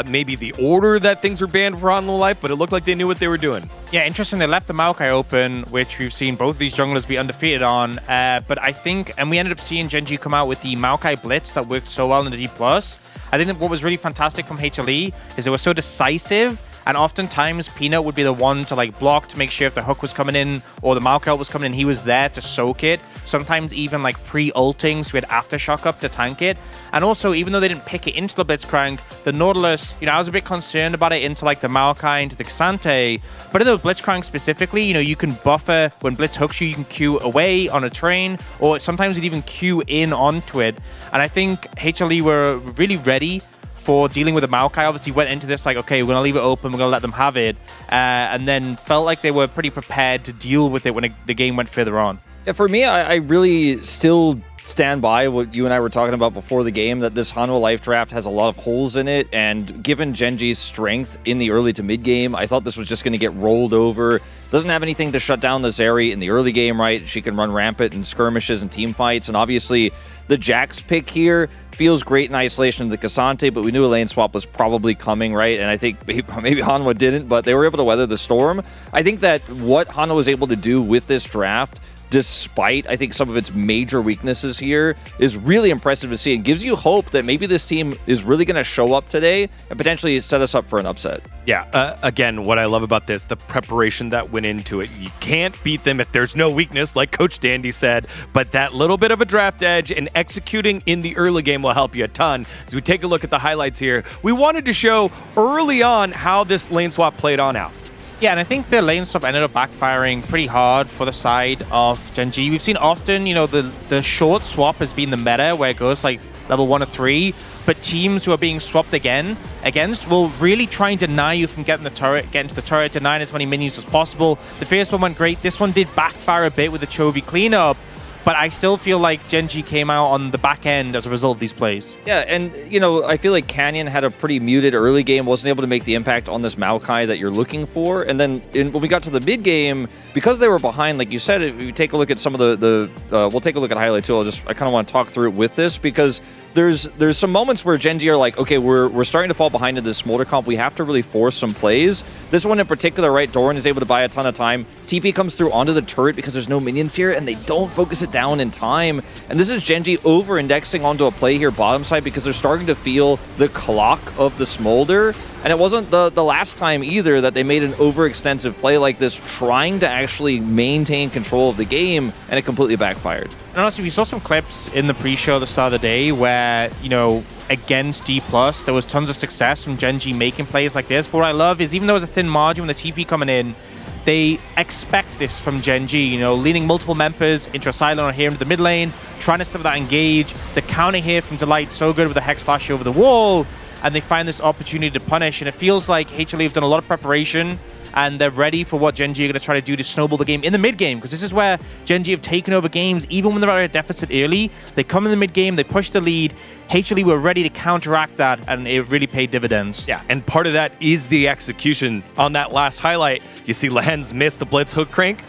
maybe the order that things were banned for Hanwha Life, but it looked like they knew what they were doing. Yeah, interesting. They left the Maokai open, which we've seen both of these junglers be undefeated on. But I think, and we ended up seeing Gen G come out with the Maokai Blitz that worked so well in the D+. I think that what was really fantastic from HLE is they were so decisive, and oftentimes Peanut would be the one to like block to make sure if the hook was coming in or the Maokai was coming in, he was there to soak it. Sometimes even like pre-ulting, so we had Aftershock up to tank it. And also, even though they didn't pick it into the Blitzcrank, the Nautilus, I was a bit concerned about it into like the Maokai, into the Xante. But in the Blitzcrank specifically, you can buffer when Blitz hooks you, you can queue away on a train, or sometimes you'd even queue in onto it. And I think HLE were really ready for dealing with the Maokai. Obviously went into this like, okay, we're going to leave it open, we're going to let them have it, and then felt like they were pretty prepared to deal with it when the game went further on. Yeah, for me, I really still stand by what you and I were talking about before the game, that this Hanwha Life draft has a lot of holes in it, and given Gen G's strength in the early to mid game, I thought this was just going to get rolled over. Doesn't have anything to shut down the Zeri in the early game, right? She can run rampant in skirmishes and team fights, and obviously the Jax pick here feels great in isolation of the Cassante, but we knew a lane swap was probably coming, right? And I think maybe Hanwha didn't, but they were able to weather the storm. I think that what Hanwha was able to do with this draft, despite, I think, some of its major weaknesses here, is really impressive to see and gives you hope that maybe this team is really going to show up today and potentially set us up for an upset. Yeah, again, what I love about this, the preparation that went into it. You can't beat them if there's no weakness, like Coach Dandy said, but that little bit of a draft edge and executing in the early game will help you a ton. As we take a look at the highlights here, we wanted to show early on how this lane swap played on out. Yeah, and I think the lane swap ended up backfiring pretty hard for the side of Gen G. We've seen often, the short swap has been the meta where it goes like level 1 or 3, but teams who are being swapped against will really try and deny you from getting into the turret, denying as many minions as possible. The first one went great. This one did backfire a bit with the Chovy cleanup, but I still feel like Gen G came out on the back end as a result of these plays. Yeah, and, I feel like Canyon had a pretty muted early game, wasn't able to make the impact on this Maokai that you're looking for. And then when we got to the mid game, because they were behind, like you said, if you take a look at some of we'll take a look at highlight too. I kind of want to talk through it with this, because there's some moments where Gen G are like, okay, we're starting to fall behind in this Smolder comp. We have to really force some plays. This one in particular, right, Doran is able to buy a ton of time. TP comes through onto the turret because there's no minions here, and they don't focus it down in time. And this is Gen G over-indexing onto a play here bottom side because they're starting to feel the clock of the Smolder. And it wasn't the last time either that they made an overextensive play like this, trying to actually maintain control of the game, and it completely backfired. And honestly, we saw some clips in the pre-show at the start of the day where, against D+. There was tons of success from Gen G making plays like this. But what I love is even though there's a thin margin with the TP coming in, they expect this from Gen G, you know, leading multiple members into a side lane or here into the mid lane, trying to stop that engage. The counter here from Delight so good with the Hex Flash over the wall, and they find this opportunity to punish, and it feels like HLE have done a lot of preparation, and they're ready for what Gen G are going to try to do to snowball the game in the mid game, because this is where Gen G have taken over games, even when they're at a deficit early. They come in the mid game, they push the lead. HLE were ready to counteract that, and it really paid dividends. Yeah, and part of that is the execution on that last highlight. You see Lens miss the blitz crank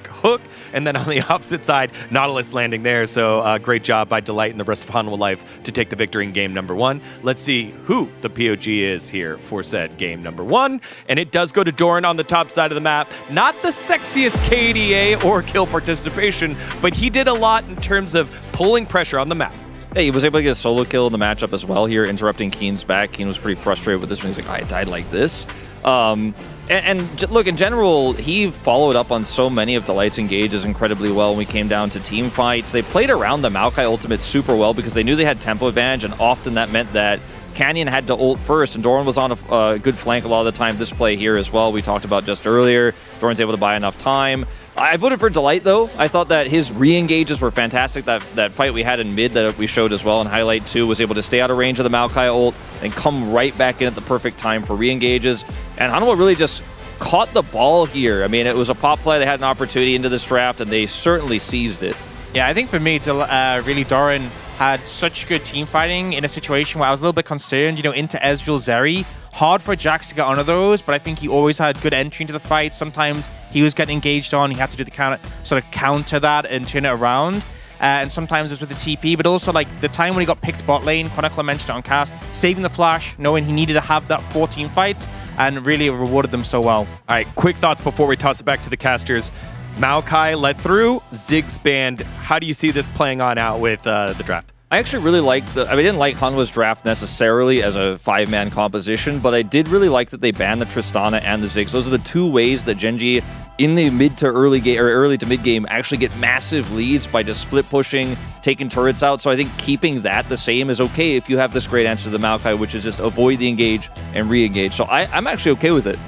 hook, and then on the opposite side, Nautilus landing there. So great job by Delight and the rest of Hanwha Life to take the victory in game number 1. Let's see who the POG is here for said game number 1. And it does go to Doran on the top side of the map. Not the sexiest KDA or kill participation, but he did a lot in terms of pulling pressure on the map. Yeah, he was able to get a solo kill in the matchup as well here, interrupting Keen's back. Keen was pretty frustrated with this one. He's like, I died like this. And look, in general, he followed up on so many of Delight's engages incredibly well when we came down to team fights. They played around the Maokai ultimate super well because they knew they had tempo advantage, and often that meant that Canyon had to ult first, and Doran was on a good flank a lot of the time this play here as well. We talked about just earlier. Doran's able to buy enough time. I voted for Delight, though. I thought that his re-engages were fantastic. That fight we had in mid that we showed as well in Highlight 2 was able to stay out of range of the Maokai ult and come right back in at the perfect time for re-engages. And Hanwha really just caught the ball here. I mean, it was a pop play. They had an opportunity into this draft, and they certainly seized it. Yeah, I think for me, really Doran had such good team fighting in a situation where I was a little bit concerned, you know, into Ezreal Zeri. Hard for Jax to get onto those, but I think he always had good entry into the fight. Sometimes he was getting engaged on, he had to do the counter that and turn it around. And sometimes it was with the TP, but also like the time when he got picked bot lane, Chronicler mentioned it on cast, saving the flash, knowing he needed to have that 14 fights, and really rewarded them so well. All right, quick thoughts before we toss it back to the casters. Maokai led through, Ziggs banned. How do you see this playing on out with the draft? I actually really liked I didn't like Hanwha's draft necessarily as a 5-man composition, but I did really like that they banned the Tristana and the Ziggs. Those are the two ways that Gen G in the mid to early game or early to mid game actually get massive leads by just split pushing, taking turrets out. So I think keeping that the same is okay if you have this great answer to the Maokai, which is just avoid the engage and re-engage. So I'm actually okay with it.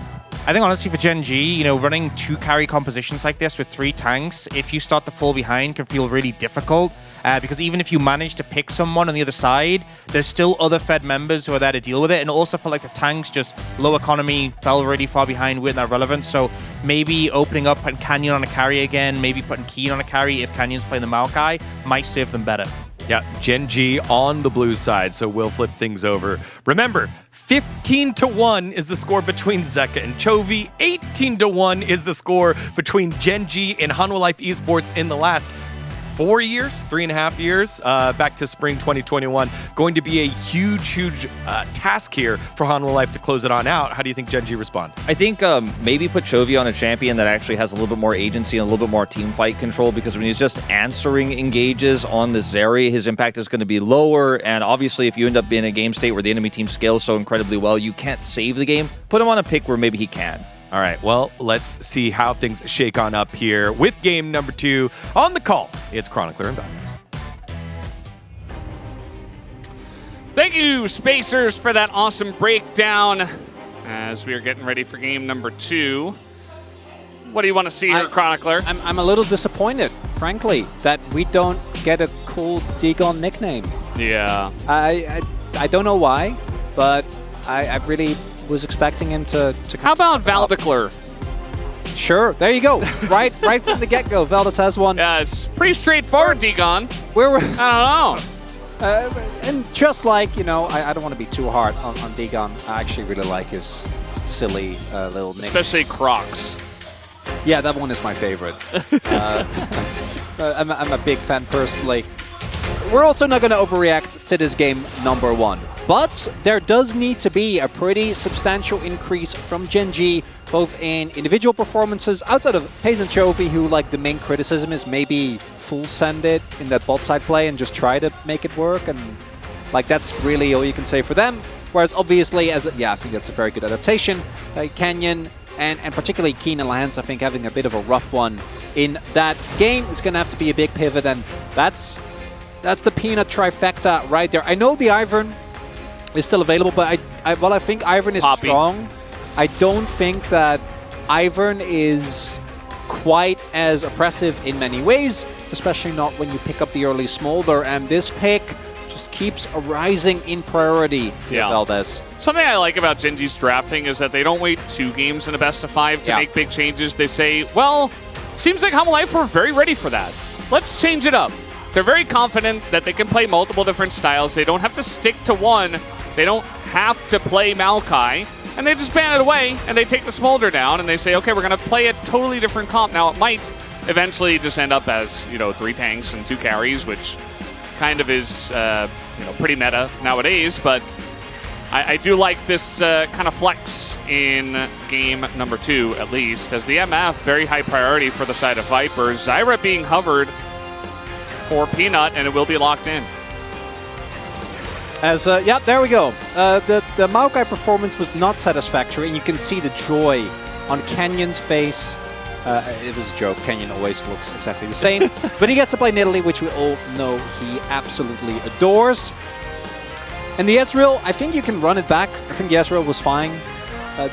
I think honestly for Gen G, you know, running 2 carry compositions like this with 3 tanks, if you start to fall behind, can feel really difficult. Because even if you manage to pick someone on the other side, there's still other Fed members who are there to deal with it. And also felt like the tanks just low economy, fell really far behind, weren't that relevant. So maybe opening up and Canyon on a carry again, maybe putting Keen on a carry if Canyon's playing the Maokai, might serve them better. Yeah, Gen G on the blue side, so we'll flip things over. Remember, 15-1 is the score between Zeka and Chovy. 18-1 is the score between Gen G and Hanwha Life Esports in the last 4 years, 3.5 years, back to spring 2021. Going to be a huge task here for Hanwha Life to close it on out. How do you think Gen G respond? I think maybe put Chovy on a champion that actually has a little bit more agency and a little bit more team fight control, because when he's just answering engages on the Zeri, his impact is going to be lower. And obviously, if you end up being in a game state where the enemy team scales so incredibly well, you can't save the game. Put him on a pick where maybe he can. All right, well, let's see how things shake on up here with game number 2. On the call, it's Chronicler and Balance. Thank you, Spacers, for that awesome breakdown as we are getting ready for game number 2. What do you want to see here, Chronicler? I'm a little disappointed, frankly, that we don't get a cool Dagon nickname. Yeah. I don't know why, but I really was expecting him to How about Valdecler? Sure, there you go. right from the get-go, Valdez has one. Yeah, it's pretty straightforward, Dagon. I don't know. And just like, you know, I don't want to be too hard on Dagon. I actually really like his silly little nickname. Especially Crocs. Yeah, that one is my favorite. I'm a big fan personally. We're also not going to overreact to this game number 1. But there does need to be a pretty substantial increase from Gen G, both in individual performances, outside of Pace and Chovy, who like the main criticism is maybe full send it in that bot side play and just try to make it work. And like that's really all you can say for them. Whereas obviously, I think that's a very good adaptation. Canyon and particularly Keen and Lance, I think having a bit of a rough one in that game. It's going to have to be a big pivot, and that's That's the peanut trifecta right there. I know the Ivern is still available, but while I think Ivern is Poppy. strong, I don't think that Ivern is quite as oppressive in many ways, especially not when you pick up the early Smolder, and this pick just keeps rising in priority with Valdez. Something I like about Gen G's drafting is that they don't wait 2 games in a best of 5 to make big changes. They say, well, seems like Humble Life were very ready for that. Let's change it up. They're very confident that they can play multiple different styles. They don't have to stick to one. They don't have to play Maokai. And they just ban it away, and they take the Smolder down, and they say, okay, we're going to play a totally different comp. Now, it might eventually just end up as, 3 tanks and 2 carries, which kind of is, pretty meta nowadays, but I do like this kind of flex in game number 2, at least, as the MF, very high priority for the side of Viper. Zyra being hovered for Peanut, and it will be locked in. As there we go. The Maokai performance was not satisfactory, and you can see the joy on Kenyon's face. It was a joke. Kenyon always looks exactly the same. But he gets to play Nidalee, which we all know he absolutely adores. And the Ezreal, I think you can run it back. I think the Ezreal was fine.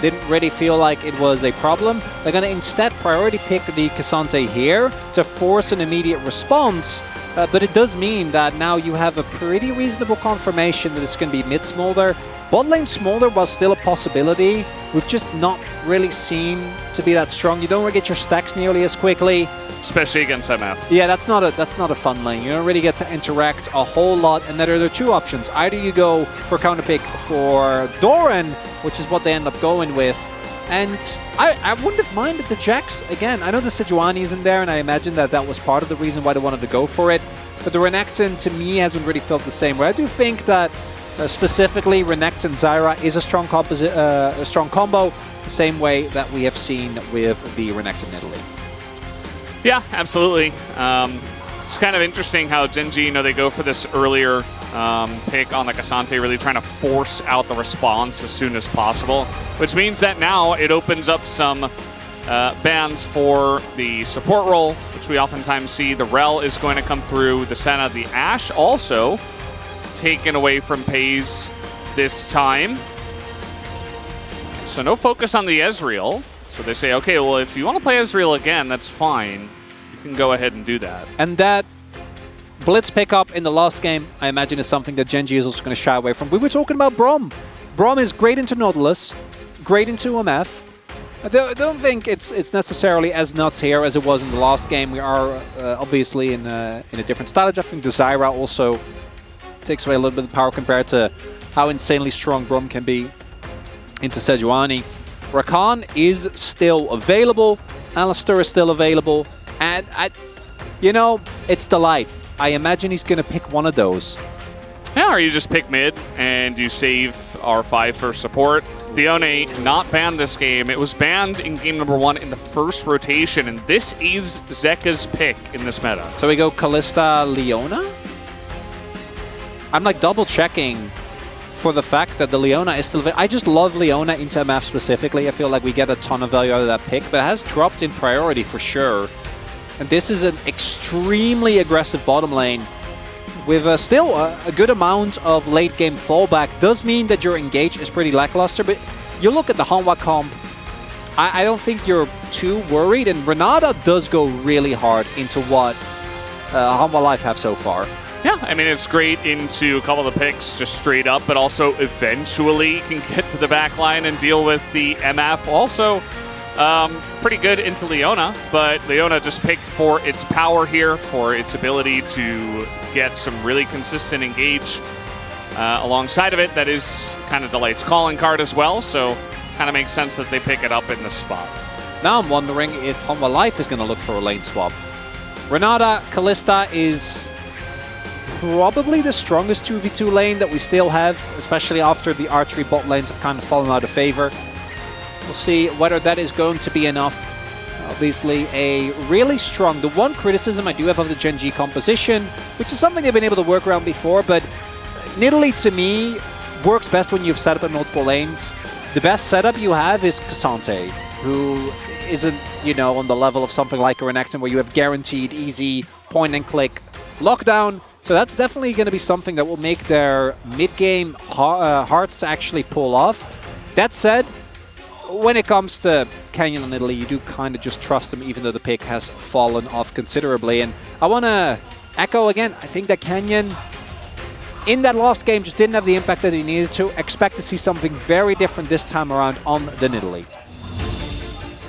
Didn't really feel like it was a problem. They're going to instead priority pick the Cassante here to force an immediate response. But it does mean that now you have a pretty reasonable confirmation that it's going to be mid Smolder. Bot lane Smolder was still a possibility. We've just not really seen to be that strong. You don't really get your stacks nearly as quickly. Especially against MF. Yeah, that's not a fun lane. You don't really get to interact a whole lot. And then there are 2 options. Either you go for counterpick for Doran, which is what they end up going with. And I wouldn't have minded the Jax again. I know the Sejuani isn't there, and I imagine that was part of the reason why they wanted to go for it. But the Renekton, to me, hasn't really felt the same way. I do think that specifically Renekton Zyra is a strong combo, the same way that we have seen with the Renekton Nidalee. Yeah, absolutely. It's kind of interesting how Gen G, they go for this earlier pick on the Cassante, really trying to force out the response as soon as possible, which means that now it opens up some bans for the support role, which we oftentimes see. The Rel is going to come through, the Senna, the Ashe also taken away from Pays this time. So no focus on the Ezreal. So they say, okay, well, if you want to play Ezreal again, that's fine. You can go ahead and do that. And that Blitz pickup in the last game, I imagine, is something that Gen G is also going to shy away from. We were talking about Braum. Braum is great into Nautilus, great into MF. I don't think it's necessarily as nuts here as it was in the last game. We are obviously in a different strategy. I think the Zyra also takes away a little bit of power compared to how insanely strong Braum can be into Sejuani. Rakan is still available. Alistair is still available. And, it's Delight. I imagine he's going to pick one of those. Yeah, or you just pick mid and you save R5 for support. Leone not banned this game. It was banned in game number 1 in the first rotation, and this is Zeka's pick in this meta. So we go Kalista Leona? I'm double checking for the fact that the Leona is still... I just love Leona into MF specifically. I feel like we get a ton of value out of that pick, but it has dropped in priority for sure. And this is an extremely aggressive bottom lane with still a good amount of late game fallback. Does mean that your engage is pretty lackluster, but you look at the Hanwha comp, I don't think you're too worried, and Renata does go really hard into what Hanwha Life have so far. Yeah, I mean, it's great into a couple of the picks just straight up, but also eventually can get to the back line and deal with the MF. Also, pretty good into Leona, but Leona just picked for its power here, for its ability to get some really consistent engage alongside of it. That is kind of Delight's calling card as well, so kind of makes sense that they pick it up in this spot. Now I'm wondering if Hanwha Life is going to look for a lane swap. Renata Kalista is probably the strongest 2v2 lane that we still have, especially after the archery bot lanes have kind of fallen out of favor. We'll see whether that is going to be enough. Obviously, a really strong... The one criticism I do have of the Gen G composition, which is something they've been able to work around before, but Nidalee, to me, works best when you've set up at multiple lanes. The best setup you have is Cassante, who isn't, on the level of something like a Renekton, where you have guaranteed easy point-and-click lockdown. So that's definitely going to be something that will make their mid-game hard to actually pull off. That said, when it comes to Canyon and Italy, you do kind of just trust them, even though the pick has fallen off considerably. And I want to echo again, I think that Canyon, in that last game, just didn't have the impact that he needed to. Expect to see something very different this time around on the Nidalee.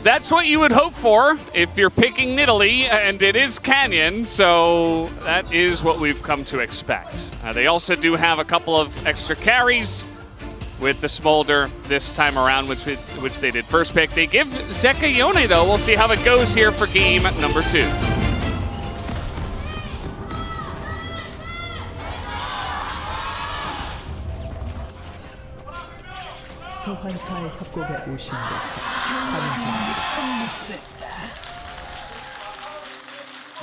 That's what you would hope for if you're picking Nidalee, and it is Canyon, so that is what we've come to expect. They also do have a couple of extra carries with the Smolder this time around, which they did first pick. They give Zeka Yone, though. We'll see how it goes here for game number 2. 소환사의 협곡에 오신 것을 환영합니다.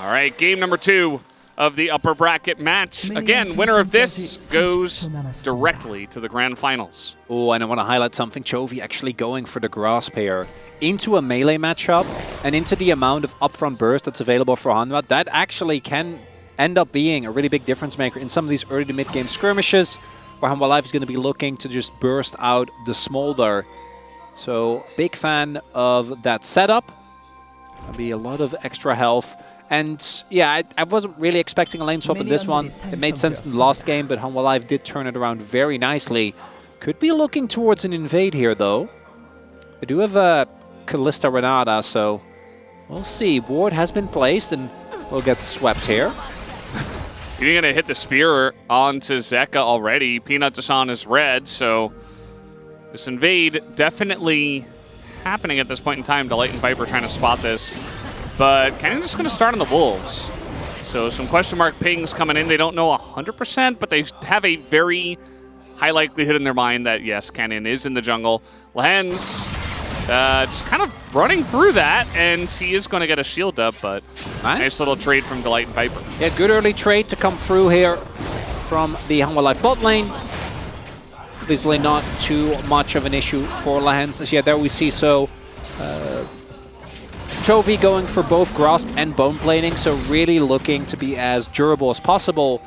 All right, game number 2 of the upper bracket match. Again, winner of this goes directly to the grand finals. Oh, and I want to highlight something. Chovy actually going for the grasp here into a melee matchup and into the amount of upfront burst that's available for Hanwha. That actually can end up being a really big difference maker in some of these early to mid game skirmishes, where Hanwha Life is going to be looking to just burst out the Smolder. So, big fan of that setup. There'll be a lot of extra health. And yeah, I wasn't really expecting a lane swap in this one. It made sense in the last game, but Hanwha Life did turn it around very nicely. Could be looking towards an invade here, though. I do have a Callista Renata, so we'll see. Ward has been placed, and we'll get swept here. You're going to hit the spear onto Zeka already. Peanut Dasan is red, so this invade definitely happening at this point in time. Delight and Viper trying to spot this. But Canyon's just going to start on the Wolves. So some question mark pings coming in. They don't know 100%, but they have a very high likelihood in their mind that, yes, Canyon is in the jungle. Lehens just kind of running through that, and he is going to get a shield up, but nice little trade from Delight and Viper. Yeah, good early trade to come through here from the Hanwha Life bot lane. Obviously not too much of an issue for Lehens. As yeah, there we see Chovy going for both Grasp and Bone Plating, so really looking to be as durable as possible.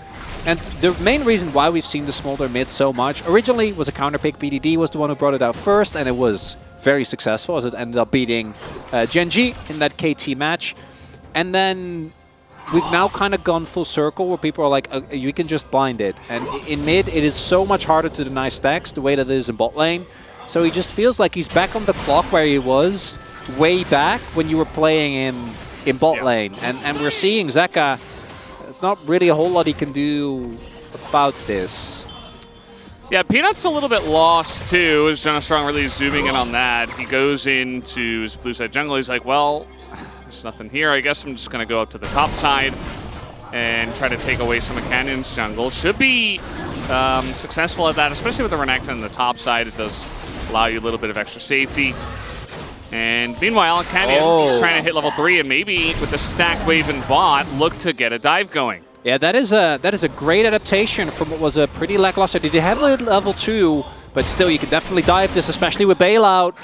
And the main reason why we've seen the Smolder mid so much, originally was a counter pick. BDD was the one who brought it out first, and it was very successful as it ended up beating Genji in that KT match. And then we've now kind of gone full circle where people are like, you can just blind it. And in mid, it is so much harder to deny stacks the way that it is in bot lane. So he just feels like he's back on the clock where he was way back when you were playing in bot lane. And we're seeing Zeka, there's not really a whole lot he can do about this. Yeah, Peanut's a little bit lost too, as Jonah Strong really zooming in on that. He goes into his blue side jungle, he's like, well, there's nothing here. I guess I'm just going to go up to the top side and try to take away some of Canyon's jungle. Should be successful at that, especially with the Renekton on the top side. It does allow you a little bit of extra safety. And meanwhile, Canyon just trying to hit level 3 and maybe with the stack wave and bot, look to get a dive going. Yeah, that is a great adaptation from what was a pretty lackluster. Did you have level 2, but still you can definitely dive this, especially with bailout.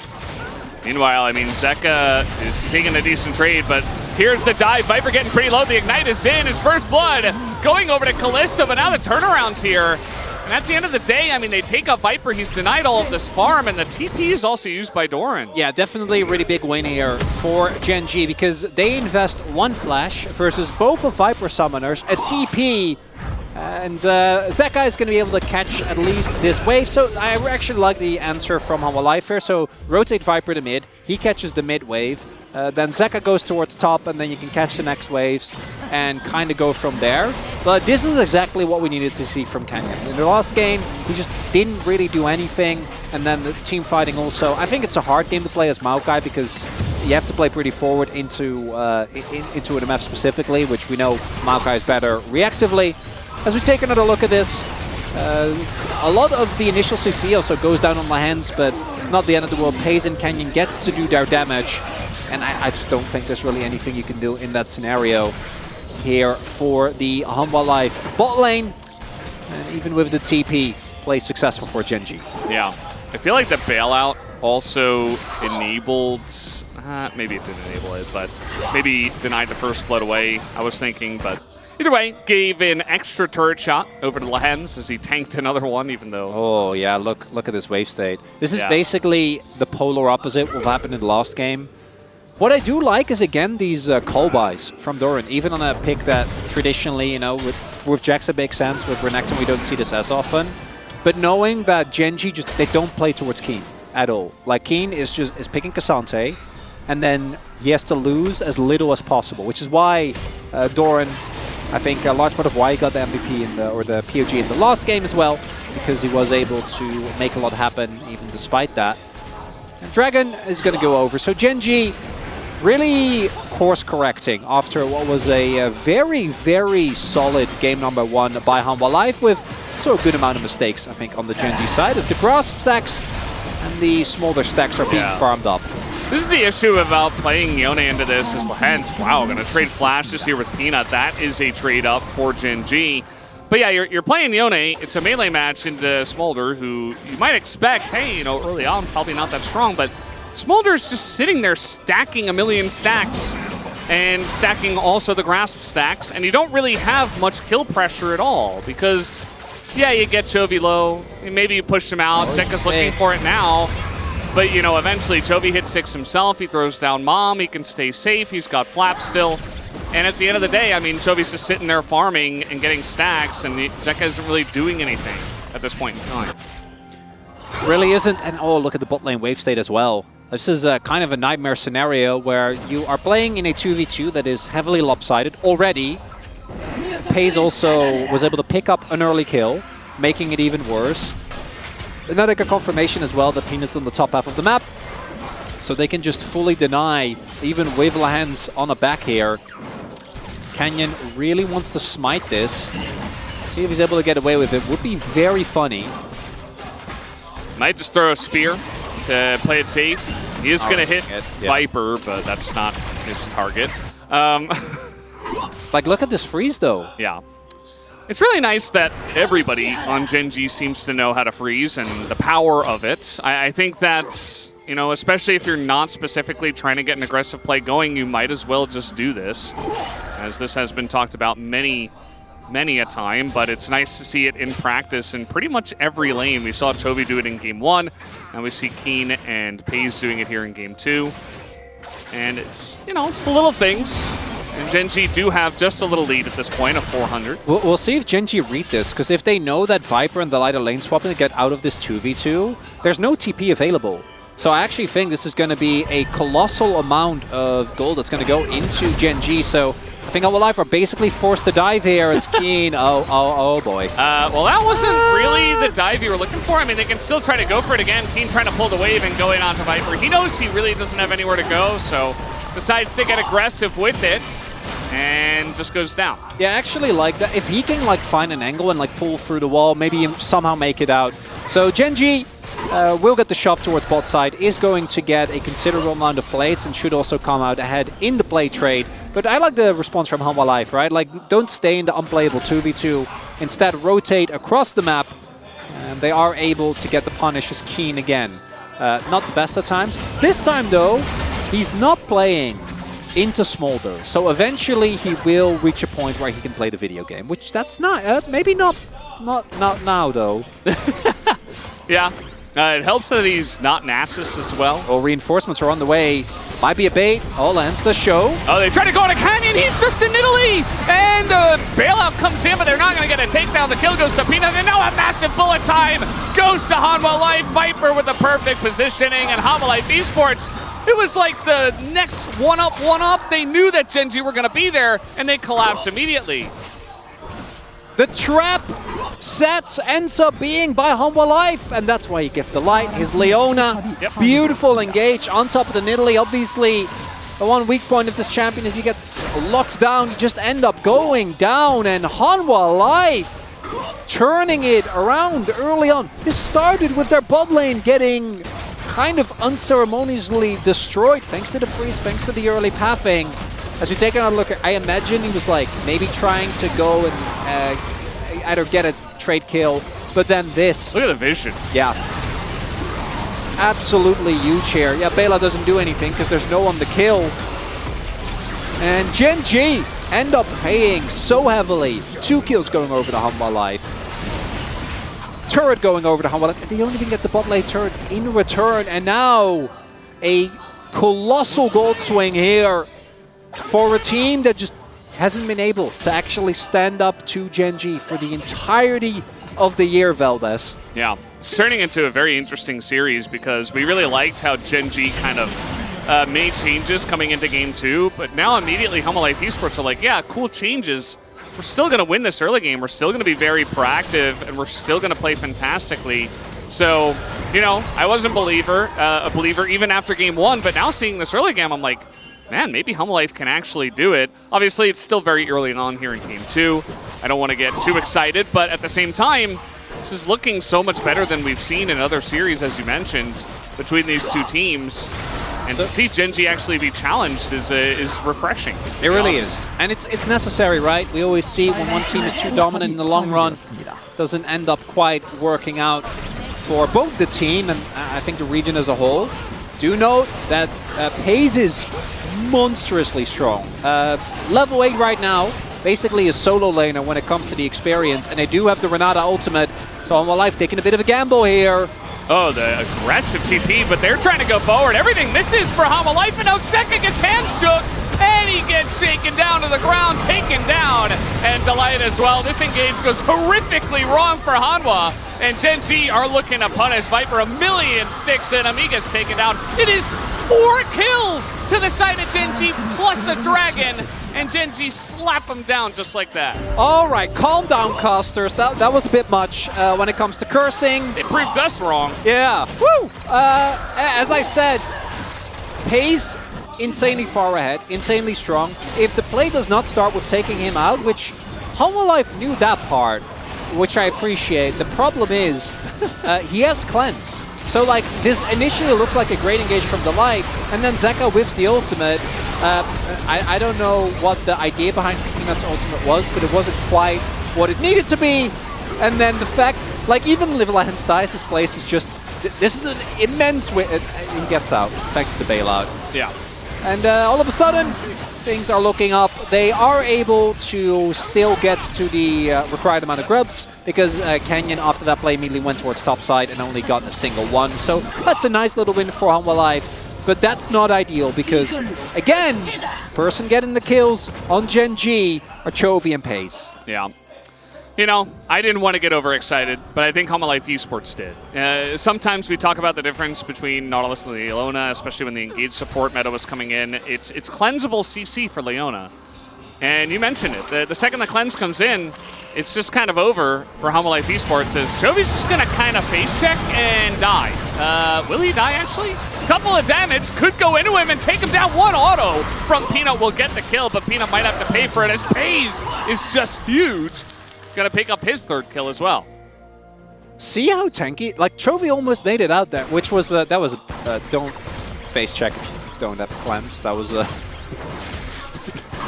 Meanwhile, I mean, Zeka is taking a decent trade, but here's the dive. Viper getting pretty low. The Ignite is in. His first blood going over to Callisto, but now the turnaround's here. And at the end of the day, I mean, they take out Viper. He's denied all of this farm, and the TP is also used by Doran. Yeah, definitely a really big win here for Genji because they invest one flash versus both of Viper summoners, a TP, and Zeka is going to be able to catch at least this wave. So I actually like the answer from Hanwha Life here. So rotate Viper to mid, he catches the mid wave, then Zeka goes towards top, and then you can catch the next waves and kind of go from there. But this is exactly what we needed to see from Canyon. In the last game, he just didn't really do anything, and then the team fighting also. I think it's a hard game to play as Maokai because you have to play pretty forward into an MF specifically, which we know Maokai is better reactively. As we take another look at this, a lot of the initial CC also goes down on Lehens, but it's not the end of the world. Paze and Canyon gets to do their damage, and I just don't think there's really anything you can do in that scenario here for the Hanwha Life bot lane. And even with the TP, plays successful for Genji. Yeah, I feel like the bailout also enabled, maybe it didn't enable it, but maybe denied the first blood away, I was thinking, but Either way, gave an extra turret shot over to Lehens as he tanked another one, even though... Oh, yeah, look at this wave state. This is Yeah. basically the polar opposite of what happened in the last game. What I do like is, again, these call buys from Doran, even on a pick that traditionally, you know, with Jax it makes sense, with Renekton we don't see this as often. But knowing that Genji they don't play towards Keen at all. Like, Keen is picking Cassante, and then he has to lose as little as possible, which is why Doran, I think a large part of why he got the MVP or the POG in the last game as well, because he was able to make a lot happen even despite that. And Dragon is going to go over. So Genji really course correcting after what was a very, very solid game number 1 by Hanwha Life with so a good amount of mistakes, I think, on the Genji side as the grasp stacks and the smolder stacks are being farmed up. This is the issue about playing Yone into this is Lehens. Wow, gonna trade flashes here with Peanut. That is a trade up for Genji. But yeah, you're playing Yone. It's a melee match into Smolder, who you might expect, hey, you know, early on, probably not that strong, but Smolder's just sitting there stacking a million stacks and stacking also the grasp stacks, and you don't really have much kill pressure at all because, yeah, you get Chovy low, maybe you push him out, Zeka's looking for it now, but, you know, eventually Chovy hits 6 himself, he throws down Mom, he can stay safe, he's got Flap still, and at the end of the day, I mean, Chovy's just sitting there farming and getting stacks, and Zeka isn't really doing anything at this point in time. Really isn't, and oh, look at the bot lane wave state as well. This is kind of a nightmare scenario where you are playing in a 2v2 that is heavily lopsided already. Paze also was able to pick up an early kill, making it even worse. Another confirmation as well that Peanut's on the top half of the map, so they can just fully deny, even with Lehens on the back here. Canyon really wants to smite this. See if he's able to get away with it. Would be very funny. Might just throw a spear to play it safe. He is going to hit Viper, but that's not his target. Like, look at this freeze, though. Yeah. It's really nice that everybody on Genji seems to know how to freeze and the power of it. I think that, you know, especially if you're not specifically trying to get an aggressive play going, you might as well just do this, as this has been talked about many a time, but it's nice to see it in practice in pretty much every lane. We saw Chovy do it in game 1, and we see Keen and Paze doing it here in game 2. And it's, you know, it's the little things. And Genji do have just a little lead at this point of 400. We'll see if Genji read this, because if they know that Viper and the lighter lane swapping to get out of this 2v2, there's no TP available. So I actually think this is going to be a colossal amount of gold that's going to go into Genji. So I think Hanwha Life are basically forced to dive here as Keen. Oh boy. Well, that wasn't really the dive you were looking for. I mean, they can still try to go for it again. Keen trying to pull the wave and going on to Viper. He knows he really doesn't have anywhere to go, so decides to get aggressive with it and just goes down. Yeah, actually, like that. If he can like find an angle and like pull through the wall, maybe somehow make it out. So Genji will get the shove towards bot side, is going to get a considerable amount of plates and should also come out ahead in the play trade. But I like the response from Hanwha Life, right? Like, don't stay in the unplayable 2v2. Instead, rotate across the map. And they are able to get the punish as Keen again. Not the best at times. This time, though, he's not playing into Smolder. So eventually, he will reach a point where he can play the video game. Which, that's not, maybe not now, though. Yeah. It helps that he's not Nasus as well. Oh, reinforcements are on the way. Might be a bait. Oh, lands the show. Oh, they try to go on a Canyon. He's just in Italy. And bailout comes in, but they're not going to get a takedown. The kill goes to Peanut. And now a massive bullet time goes to Hanwha Life. Viper with the perfect positioning. And Hanwha Life Esports, it was like the next one up. They knew that Genji were going to be there, and they collapse immediately. The trap set ends up being by Hanwha Life, and that's why he gets the light. His Leona, beautiful engage on top of the Nidalee. Obviously, the one weak point of this champion, if you get locked down, you just end up going down, and Hanwha Life turning it around early on. This started with their bot lane getting kind of unceremoniously destroyed, thanks to the freeze, thanks to the early pathing. As we take another look, I imagine he was like maybe trying to go and either get a trade kill, but then this. Look at the vision. Yeah. Absolutely huge here. Yeah, Bela doesn't do anything because there's no one to kill. And Genji end up paying so heavily. 2 kills going over to Hanwha Life. Turret going over to Hanwha Life. They don't even get the bot lane turret in return. And now a colossal gold swing here for a team that just hasn't been able to actually stand up to Gen.G for the entirety of the year, Valdez. Yeah, it's turning into a very interesting series because we really liked how Gen.G kind of made changes coming into Game 2, but now immediately Hanwha Life Esports are like, yeah, cool changes. We're still going to win this early game. We're still going to be very proactive, and we're still going to play fantastically. So, you know, I wasn't a believer even after Game 1, but now seeing this early game, I'm like, man, maybe Hanwha Life can actually do it. Obviously, it's still very early on here in Game 2. I don't want to get too excited, but at the same time, this is looking so much better than we've seen in other series, as you mentioned, between these two teams. And to see Gen.G actually be challenged is refreshing. It really is. And it's necessary, right? We always see when one team is too dominant in the long run, doesn't end up quite working out for both the team and I think the region as a whole. Do note that FaZe is monstrously strong. Level 8 right now, basically a solo laner when it comes to the experience, and they do have the Renata ultimate, so Hanwha Life taking a bit of a gamble here. Oh, the aggressive TP, but they're trying to go forward. Everything misses for Hanwha Life, and now Zeka gets hand shook, and he gets shaken down to the ground, taken down, and Delight as well. This engage goes horrifically wrong for Hanwha, and Gen.G are looking to punish Viper. A million sticks in him, he gets taken down. It is 4 kills to the side of Gen.G plus a dragon, and Gen.G slap him down just like that. All right, calm down, casters. That was a bit much when it comes to cursing. It proved us wrong. Yeah. Woo! As I said, FaZe insanely far ahead, insanely strong. If the play does not start with taking him out, which Hanwha Life knew that part, which I appreciate. The problem is he has cleanse. So like this initially looked like a great engage from Delight, and then Zeka whips the ultimate. I don't know what the idea behind Peanut's ultimate was, but it wasn't quite what it needed to be. And then the fact, like even Liverlands dies, this place is just, this is an immense win. He gets out, thanks to the bailout. Yeah. And all of a sudden, things are looking up. They are able to still get to the required amount of grubs, because Canyon, after that play, immediately went towards top side and only got a single one. So that's a nice little win for Hanwha Life. But that's not ideal, because, again, person getting the kills on Gen.G are Chovy and FaZe. Yeah. You know, I didn't want to get overexcited, but I think Hanwha Life Esports did. Sometimes we talk about the difference between Nautilus and Leona, especially when the engage support meta was coming in. It's cleansable CC for Leona. And you mentioned it. The second the cleanse comes in, it's just kind of over for Hanwha Life Esports, as Chovy's just going to kind of face check and die. Will he die, actually? Couple of damage could go into him and take him down. One auto from Peanut will get the kill, but Peanut might have to pay for it, as FaZe is just huge. Going to pick up his 3rd kill as well. See how tanky? Like, Chovy almost made it out there, which was, that was, don't face check, don't have cleanse. That was,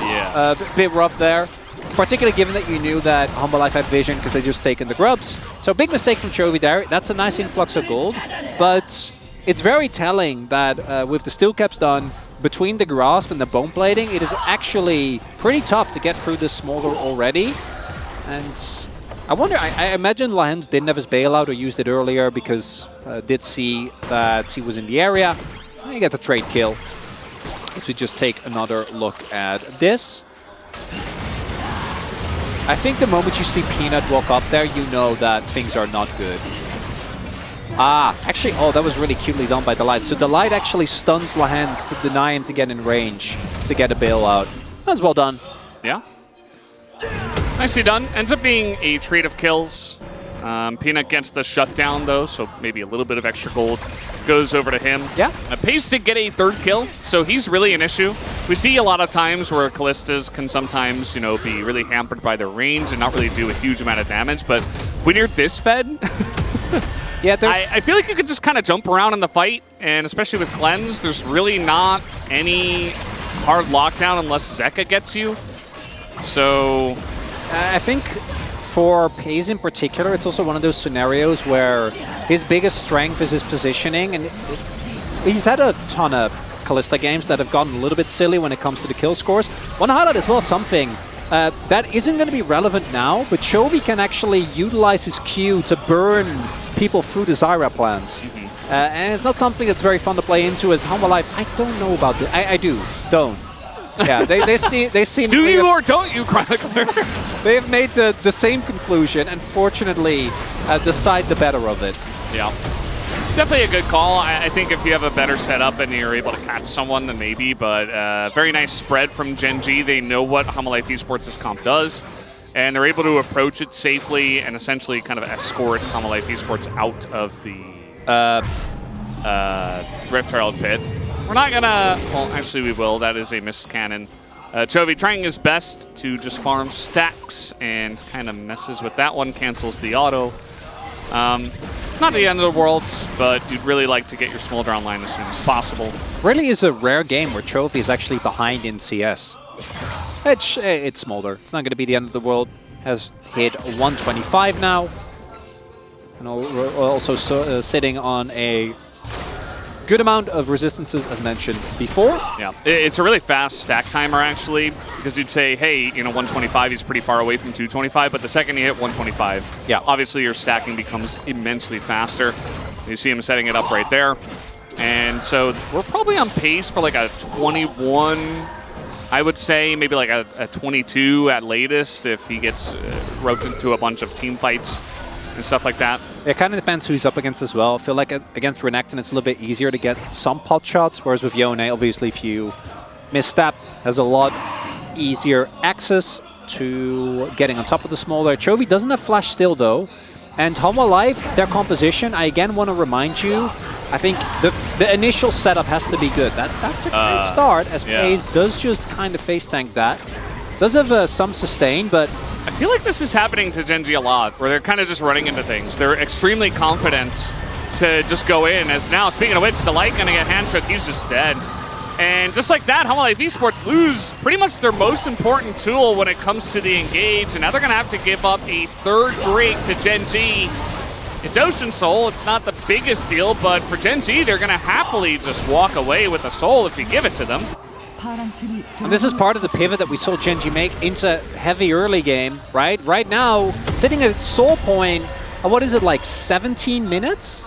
yeah, a bit rough there. Particularly given that you knew that Hanwha Life had vision because they just taken the grubs. So big mistake from Chovy there. That's a nice influx of gold. But it's very telling that with the steel caps done, between the grasp and the bone plating, it is actually pretty tough to get through this smolder already. And I wonder, I imagine Lahens didn't have his bailout or used it earlier because did see that he was in the area. And you get the trade kill. As we just take another look at this. I think the moment you see Peanut walk up there, you know that things are not good. Ah, actually, oh, that was really cutely done by Delight. So Delight actually stuns Lahens to deny him to get in range to get a bailout. That's well done. Yeah. Nicely done. Ends up being a trade of kills. Peanut gets the shutdown, though, so maybe a little bit of extra gold goes over to him. Yeah. FaZe did get a 3rd kill, so he's really an issue. We see a lot of times where Kallistas can sometimes, you know, be really hampered by their range and not really do a huge amount of damage, but when you're this fed, yeah, I feel like you can just kind of jump around in the fight, and especially with Cleanse, there's really not any hard lockdown unless Zeka gets you. So I think for FaZe in particular, it's also one of those scenarios where his biggest strength is his positioning, and he's had a ton of Kalista games that have gotten a little bit silly when it comes to the kill scores. Want to highlight as well something that isn't going to be relevant now, but Chovy can actually utilize his Q to burn people through the Zyra plans. And it's not something that's very fun to play into as Humble Life. I don't know about this. I do. Don't. Yeah, they seem... Do you or don't you, Chronicler? They've made the same conclusion, and fortunately, decide the better of it. Yeah. Definitely a good call. I think if you have a better setup and you're able to catch someone, then maybe. But very nice spread from Gen G. They know what Humble Life Esports' this comp does, and they're able to approach it safely and essentially kind of escort Humble Life Esports out of the Rift Herald pit. We're not gonna, well, actually we will. That is a missed cannon. Chovy trying his best to just farm stacks and kind of messes with that one, cancels the auto. Not the end of the world, but you'd really like to get your Smolder online as soon as possible. Really is a rare game where Chovy is actually behind in CS. It's Smolder. It's not going to be the end of the world. Has hit 125 now. And also sitting on a good amount of resistances, as mentioned before. Yeah, it's a really fast stack timer, actually, because you'd say, hey, 125, he's pretty far away from 225, but the second you hit 125, yeah, obviously your stacking becomes immensely faster. You see him setting it up right there. And so we're probably on pace for like a 21, I would say, maybe like a 22 at latest if he gets roped into a bunch of team fights and stuff like that. It kind of depends who he's up against as well. I feel like against Renekton it's a little bit easier to get some pot shots, whereas with Yone, obviously if you misstep, has a lot easier access to getting on top of the Smolder. Chovy doesn't have flash still though, and Humble Life, their composition, I again want to remind you, I think the initial setup has to be good. That's a great start, as FaZe does just kind of face tank that. Does have some sustain, but I feel like this is happening to Gen G a lot, where they're kind of just running into things. They're extremely confident to just go in, as now, speaking of which, Delight gonna get handshook, he's just dead. And just like that, Humble Life Esports lose pretty much their most important tool when it comes to the engage, and now they're gonna have to give up a third Drake to Gen G. It's Ocean Soul, it's not the biggest deal, but for Gen G, they're gonna happily just walk away with a soul if you give it to them. And this is part of the pivot that we saw Gen G make into heavy early game, right? Right now, sitting at its soul point, what is it, like 17 minutes?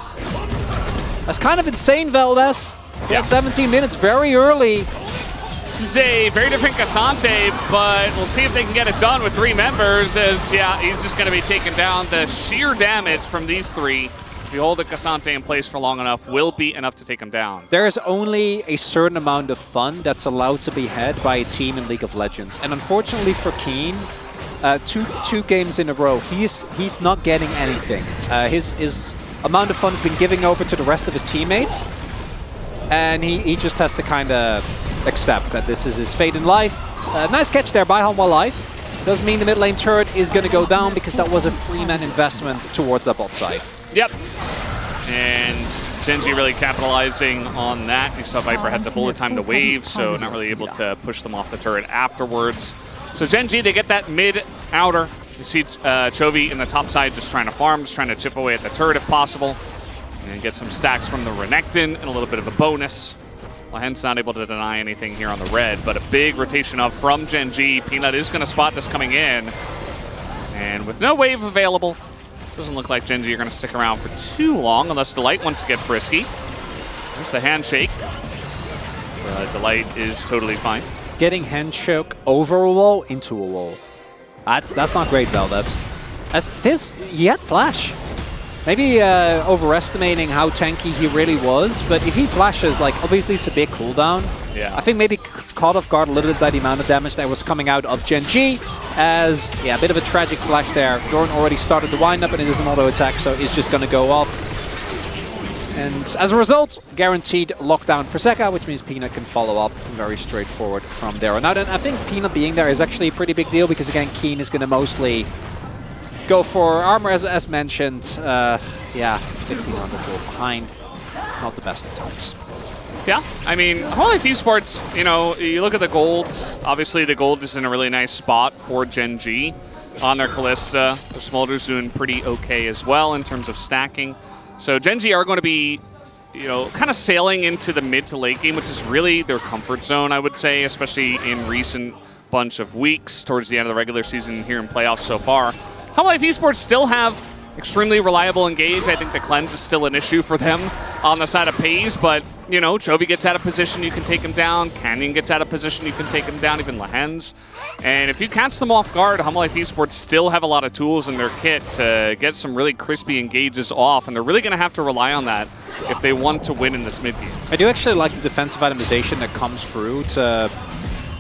That's kind of insane, Valdez. Yeah, 17 minutes, very early. This is a very different Cassante, but we'll see if they can get it done with 3 members, as, yeah, he's just going to be taking down. The sheer damage from these 3, if you hold the Cassante in place for long enough, will be enough to take him down. There is only a certain amount of fun that's allowed to be had by a team in League of Legends. And unfortunately for Keen, two games in a row, he's not getting anything. His amount of fun has been giving over to the rest of his teammates. And he just has to kind of accept that this is his fate in life. Nice catch there by Humble Life. Doesn't mean the mid lane turret is going to go down, because that was a free-man investment towards that bot side. Yep. And Gen G really capitalizing on that. You saw Viper had the bullet time to wave, so not really able to push them off the turret afterwards. So Gen G, they get that mid-outer. You see Chovy in the top side just trying to farm, just trying to chip away at the turret if possible. And get some stacks from the Renekton and a little bit of a bonus. Well, hence not able to deny anything here on the red, but a big rotation up from Gen G. Peanut is going to spot this coming in. And with no wave available, doesn't look like Gen G are going to stick around for too long, unless Delight wants to get frisky. There's the handshake. Delight is totally fine. Getting handshake over a wall into a wall. That's not great, Valdez. He had flash. Maybe overestimating how tanky he really was, but if he flashes, like, obviously it's a big cooldown. Yeah. I think maybe caught off guard a little bit by the amount of damage that was coming out of Gen G, as, yeah, a bit of a tragic flash there. Dorn already started the wind-up, and it is an auto-attack, so it's just going to go off. And as a result, guaranteed lockdown for Zeka, which means Peanut can follow up very straightforward from there on out. And I think Peanut being there is actually a pretty big deal, because, again, Keen is going to mostly go for armor, as mentioned. Yeah, 1500 gold behind. Not the best of times. Yeah, I mean, Humble Life Esports, you look at the golds. Obviously, the gold is in a really nice spot for Gen G on their Kalista. The Smolder's doing pretty okay as well in terms of stacking. So Gen G are going to be kind of sailing into the mid to late game, which is really their comfort zone, I would say, especially in recent bunch of weeks towards the end of the regular season here in playoffs so far. Humble Life Esports still have extremely reliable engage. I think the cleanse is still an issue for them on the side of Pays, but Chovy gets out of position, you can take him down. Canyon gets out of position, you can take him down, even Lahens. And if you catch them off guard, Humble Life Esports still have a lot of tools in their kit to get some really crispy engages off, and they're really going to have to rely on that if they want to win in this mid game. I do actually like the defensive itemization that comes through to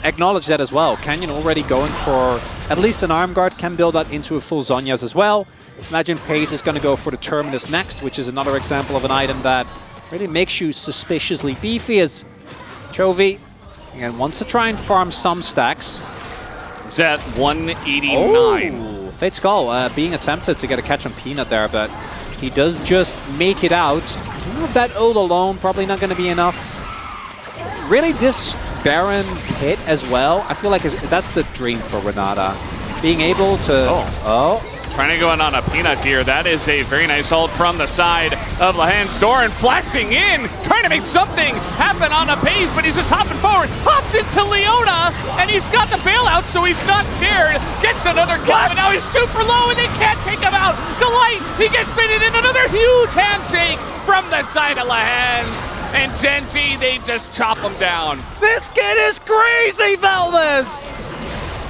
acknowledge that as well. Canyon already going for at least an arm guard, can build that into a full Zhonya's as well. Imagine Pays is going to go for the Terminus next, which is another example of an item that really makes you suspiciously beefy, as Chovy again wants to try and farm some stacks. It's at 189. Oh, Fate Skull being attempted to get a catch on Peanut there, but he does just make it out. That ult alone probably not going to be enough. Really, this Baron hit as well, I feel like that's the dream for Renata. Being able to... Trying to go in on a Peanut here. That is a very nice ult from the side of Lahan's door, and flashing in, trying to make something happen on a Pays, but he's just hopping forward, hops into Leona, and he's got the bailout, so he's not scared. Gets another kill, but now he's super low, and they can't take him out. Delight, he gets bitten in another huge handshake from the side of Lahan's, and Genji, they just chop him down. This kid is crazy, Valdez!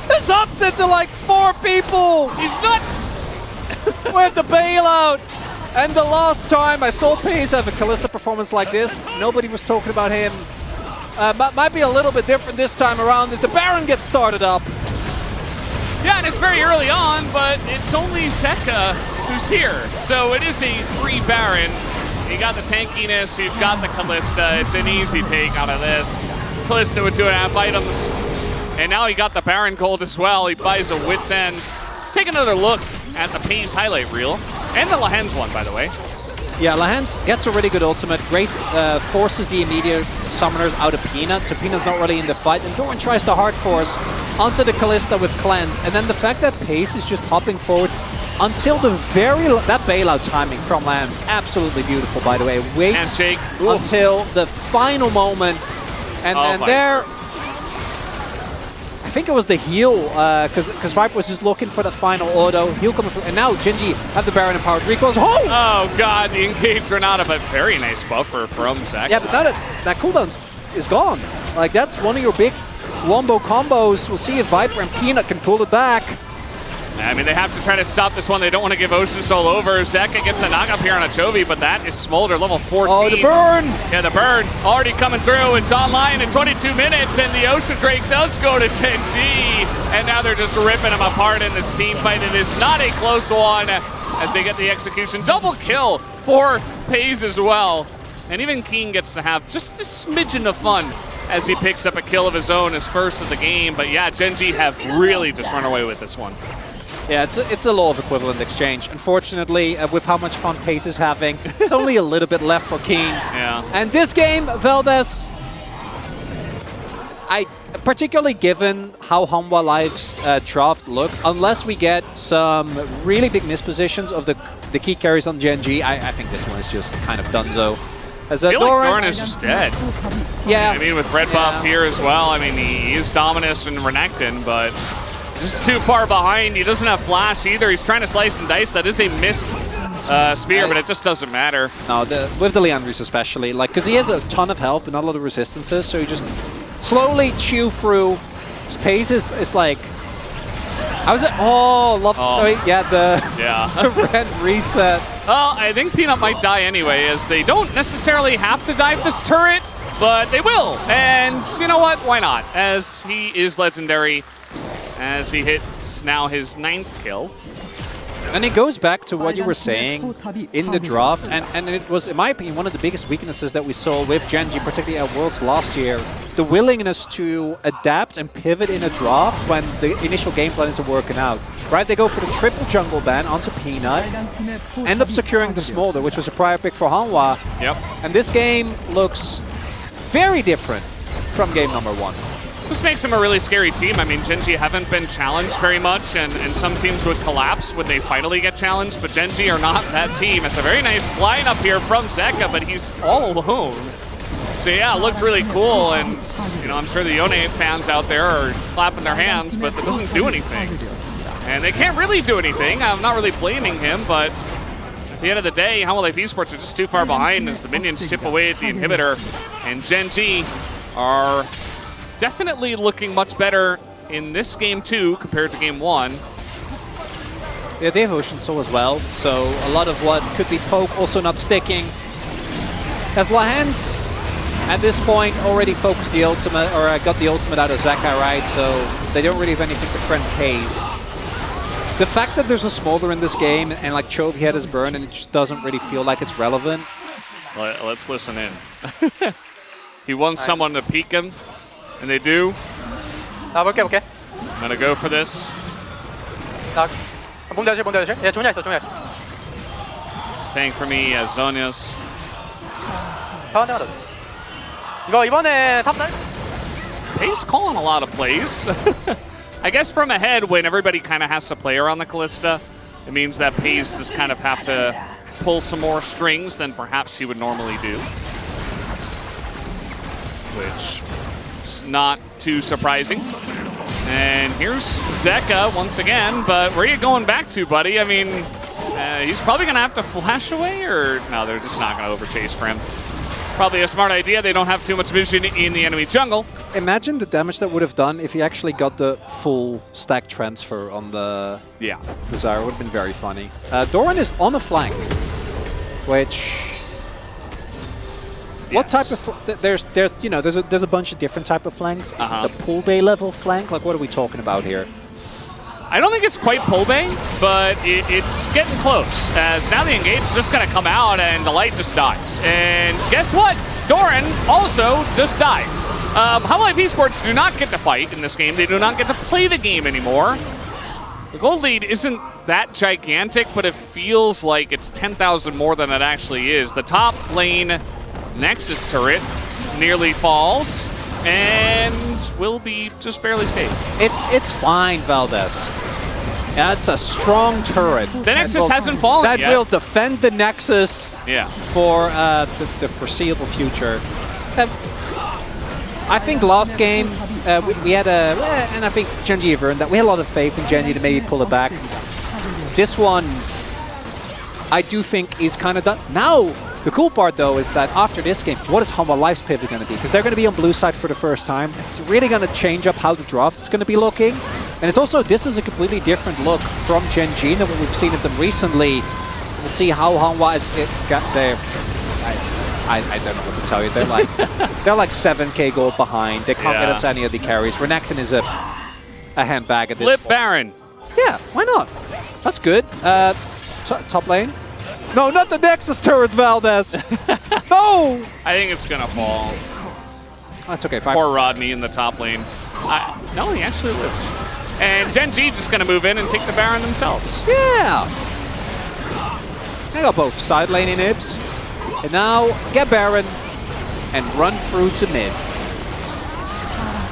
This ups it to like 4 people! He's nuts! with the bailout. And the last time I saw Pays have a Kalista performance like this, nobody was talking about him. Might be a little bit different this time around as the Baron gets started up. Yeah, and it's very early on, but it's only Zeka who's here. So it is a free Baron. You got the tankiness, you've got the Kalista. It's an easy take out of this. Kalista with 2.5 items. And now he got the Baron gold as well. He buys a Wit's End. Let's take another look at the Pays highlight reel. And the Lahens one, by the way. Yeah, Lahens gets a really good ultimate. Great, forces the immediate summoners out of Peanut, so Peanut's not really in the fight. And Doran tries to hard force onto the Kalista with Cleanse. And then the fact that Pays is just hopping forward until the that bailout timing from Lahens, absolutely beautiful, by the way. Wait until the final moment. And then there... I think it was the heal, because Viper was just looking for the final auto. Heal coming through, and now Genji have the Baron empowered recalls. Oh god, the engage Renata, but very nice buffer from Zach. Yeah, but now that cooldown is gone. Like, that's one of your big wombo combos. We'll see if Viper and Peanut can pull it back. I mean, they have to try to stop this one. They don't want to give Ocean Soul over. Zeka gets the knock up here on a Chovy, but that is Smolder, level 14. Oh, the burn! Yeah, the burn already coming through. It's online in 22 minutes, and the Ocean Drake does go to Genji. And now they're just ripping him apart in this team fight. It is not a close one as they get the execution. Double kill for Pays as well. And even King gets to have just a smidgen of fun as he picks up a kill of his own, his first of the game. But yeah, Genji have really just run away with this one. Yeah, it's a law of equivalent exchange. Unfortunately, with how much fun Pays is having, there's only a little bit left for Keen. Yeah. And this game, Valdez, particularly given how Hanwha Life's draft looked, unless we get some really big mispositions of the key carries on Genji, I think this one is just kind of donezo. I feel like Doran is just dead. Yeah. I mean, with red buff here as well, I mean, he is Dominus and Renekton, but just too far behind. He doesn't have flash either. He's trying to slice and dice. That is a missed spear, but it just doesn't matter. No, with the Leandris especially, like, because he has a ton of health but not a lot of resistances, so you just slowly chew through. His pace is like... How's it? Oh, love... Oh. Yeah, the red reset. Well, I think Peanut might die anyway, as they don't necessarily have to dive this turret, but they will. And you know what? Why not? As he is legendary, as he hits now his 9th kill. And it goes back to what you were saying in the draft, and it was, in my opinion, one of the biggest weaknesses that we saw with Genji, particularly at Worlds last year. The willingness to adapt and pivot in a draft when the initial game plan isn't working out. Right, they go for the triple jungle ban onto Peanut, end up securing the Smolder, which was a prior pick for Hanwha. Yep. And this game looks very different from game number 1. just makes them a really scary team. I mean, Gen.G haven't been challenged very much, and some teams would collapse when they finally get challenged, but Gen.G are not that team. It's a very nice lineup here from Zeka, but he's all alone. So yeah, it looked really cool, and you know, I'm sure the Yone fans out there are clapping their hands, but that doesn't do anything. And they can't really do anything. I'm not really blaming him, but at the end of the day, Hanwha Life Esports are just too far behind as the minions chip away at the inhibitor, and Gen.G are definitely looking much better in this game too compared to game 1. Yeah, they have Ocean Soul as well, so a lot of what could be poke also not sticking. As Lahans, at this point, already focused the ultimate, or got the ultimate out of Zeka, right? So they don't really have anything to friend Pays. The fact that there's a Smolder in this game, and like Chovy had his burn, and it just doesn't really feel like it's relevant. Let's listen in. He wants someone to peek him, and they do. 볼게. I'm gonna go for this. 몸 대야지. 야, 종료했어. Tank for me as Zonius. 이거 이번에 탑날? Pays calling a lot of plays. I guess from ahead, when everybody kind of has to play around the Callista, it means that Pays just kind of have to pull some more strings than perhaps he would normally do. Which is not too surprising. And here's Zeka once again, but where are you going back to, buddy? I mean, he's probably going to have to flash away, or no, they're just not going to overchase for him. Probably a smart idea. They don't have too much vision in the enemy jungle. Imagine the damage that would have done if he actually got the full stack transfer on the Zyra. Would have been very funny. Doran is on the flank, which what type of there's a bunch of different type of flanks. The pool bay level flank. Like, what are we talking about here? I don't think it's quite pull bay, but it's getting close. As now the engage is just going to come out and the light just dies. And guess what? Doran also just dies. Hanwha Life Esports do not get to fight in this game. They do not get to play the game anymore. The gold lead isn't that gigantic, but it feels like it's 10,000 more than it actually is. The top lane Nexus turret nearly falls and will be just barely safe. It's fine, Valdez. That's a strong turret. The Nexus hasn't fallen yet. That will defend the Nexus for the foreseeable future. I think last game we had and I think Gen.G have earned that. We had a lot of faith in Gen.G to maybe pull it back. This one, I do think is kind of done. Now, the cool part though is that after this game, what is Hanwha Life's pivot going to be? Because they're going to be on blue side for the first time. It's really going to change up how the draft is going to be looking. And it's also, this is a completely different look from Gen.G than what we've seen of them recently. We'll see how Hanwha is got there. I don't know what to tell you. They're like 7k gold behind. They can't get up to any of the carries. Renekton is a handbag at this point. Flip Baron. Yeah, why not? That's good. Top lane. No, not the Nexus turret, Valdez. No! I think it's going to fall. That's okay. Poor Rodney in the top lane. No, he actually lives. And Gen.G just going to move in and take the Baron themselves. Yeah! They got both side lane inhibs. And now get Baron and run through to mid.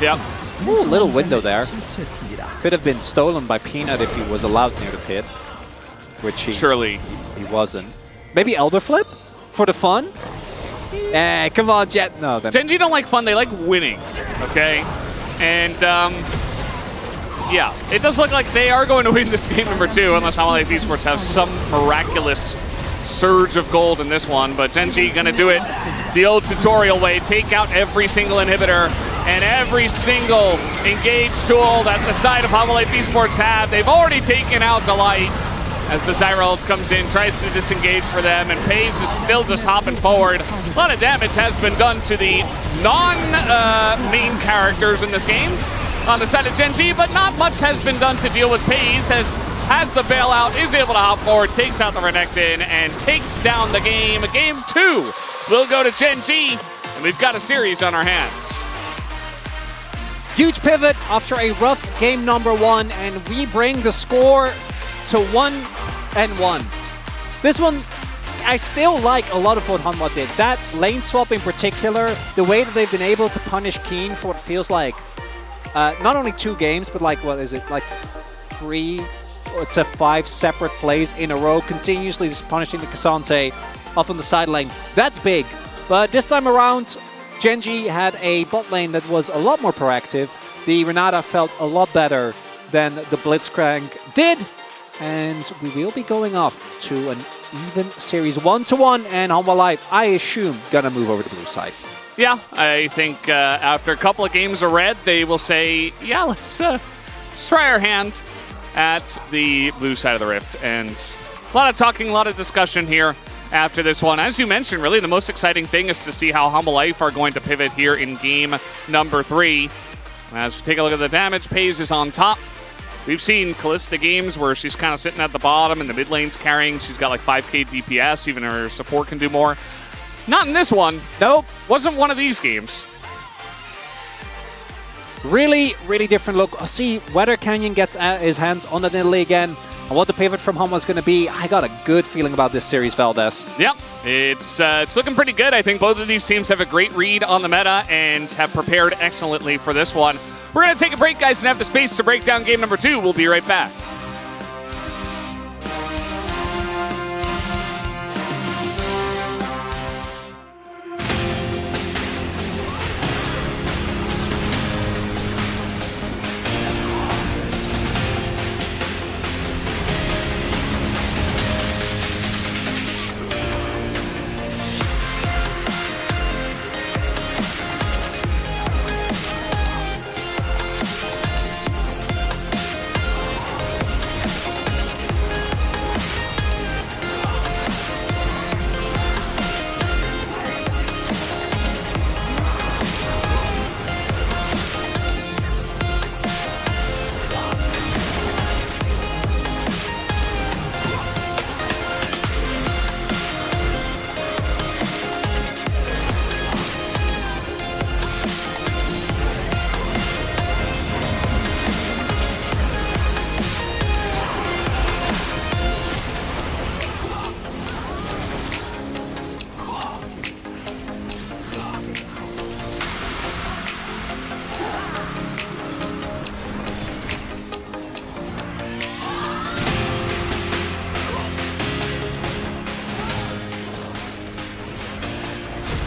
Yep. Ooh, little window there. Could have been stolen by Peanut if he was allowed near the pit. Which he wasn't. Maybe Elder Flip for the fun? Eh, come on, Jet. No, then. Gen.G don't like fun, they like winning, okay? And, yeah, it does look like they are going to win this game number 2, unless Hanwha Life Esports have some miraculous surge of gold in this one. But Gen.G going to do it the old tutorial way, take out every single inhibitor and every single engage tool that the side of Hanwha Life Esports have. They've already taken out Delight. As the Zyra ult comes in, tries to disengage for them, and Pays is still just hopping forward. A lot of damage has been done to the non-main characters in this game on the side of Gen.G, but not much has been done to deal with Pays, as has the bailout, is able to hop forward, takes out the Renekton, and takes down the game. Game 2 will go to Gen.G, and we've got a series on our hands. Huge pivot after a rough game number 1, and we bring the score to 1-1. This one, I still like a lot of what Hanwha did. That lane swap in particular, the way that they've been able to punish Keen for what feels like not only 2 games, but like, what is it, like 3 to 5 separate plays in a row, continuously just punishing the Cassante off on the side lane. That's big. But this time around, Genji had a bot lane that was a lot more proactive. The Renata felt a lot better than the Blitzcrank did. And we will be going off to an even series 1-1, and Hanwha Life, I assume, gonna move over to blue side. Yeah, I think after a couple of games of red, they will say, yeah, let's try our hand at the blue side of the rift. And a lot of talking, a lot of discussion here after this one. As you mentioned, really the most exciting thing is to see how Hanwha Life are going to pivot here in game number 3. As we take a look at the damage, Paze is on top. We've seen Kalista games where she's kind of sitting at the bottom and the mid lane's carrying. She's got like 5k DPS, even her support can do more. Not in this one. Nope, wasn't one of these games. Really, really different look. I'll see whether Canyon gets his hands on the Nidalee again. And what the pivot from Hanwha is going to be. I got a good feeling about this series, Valdez. Yep, it's looking pretty good. I think both of these teams have a great read on the meta and have prepared excellently for this one. We're going to take a break, guys, and have the space to break down game number 2. We'll be right back.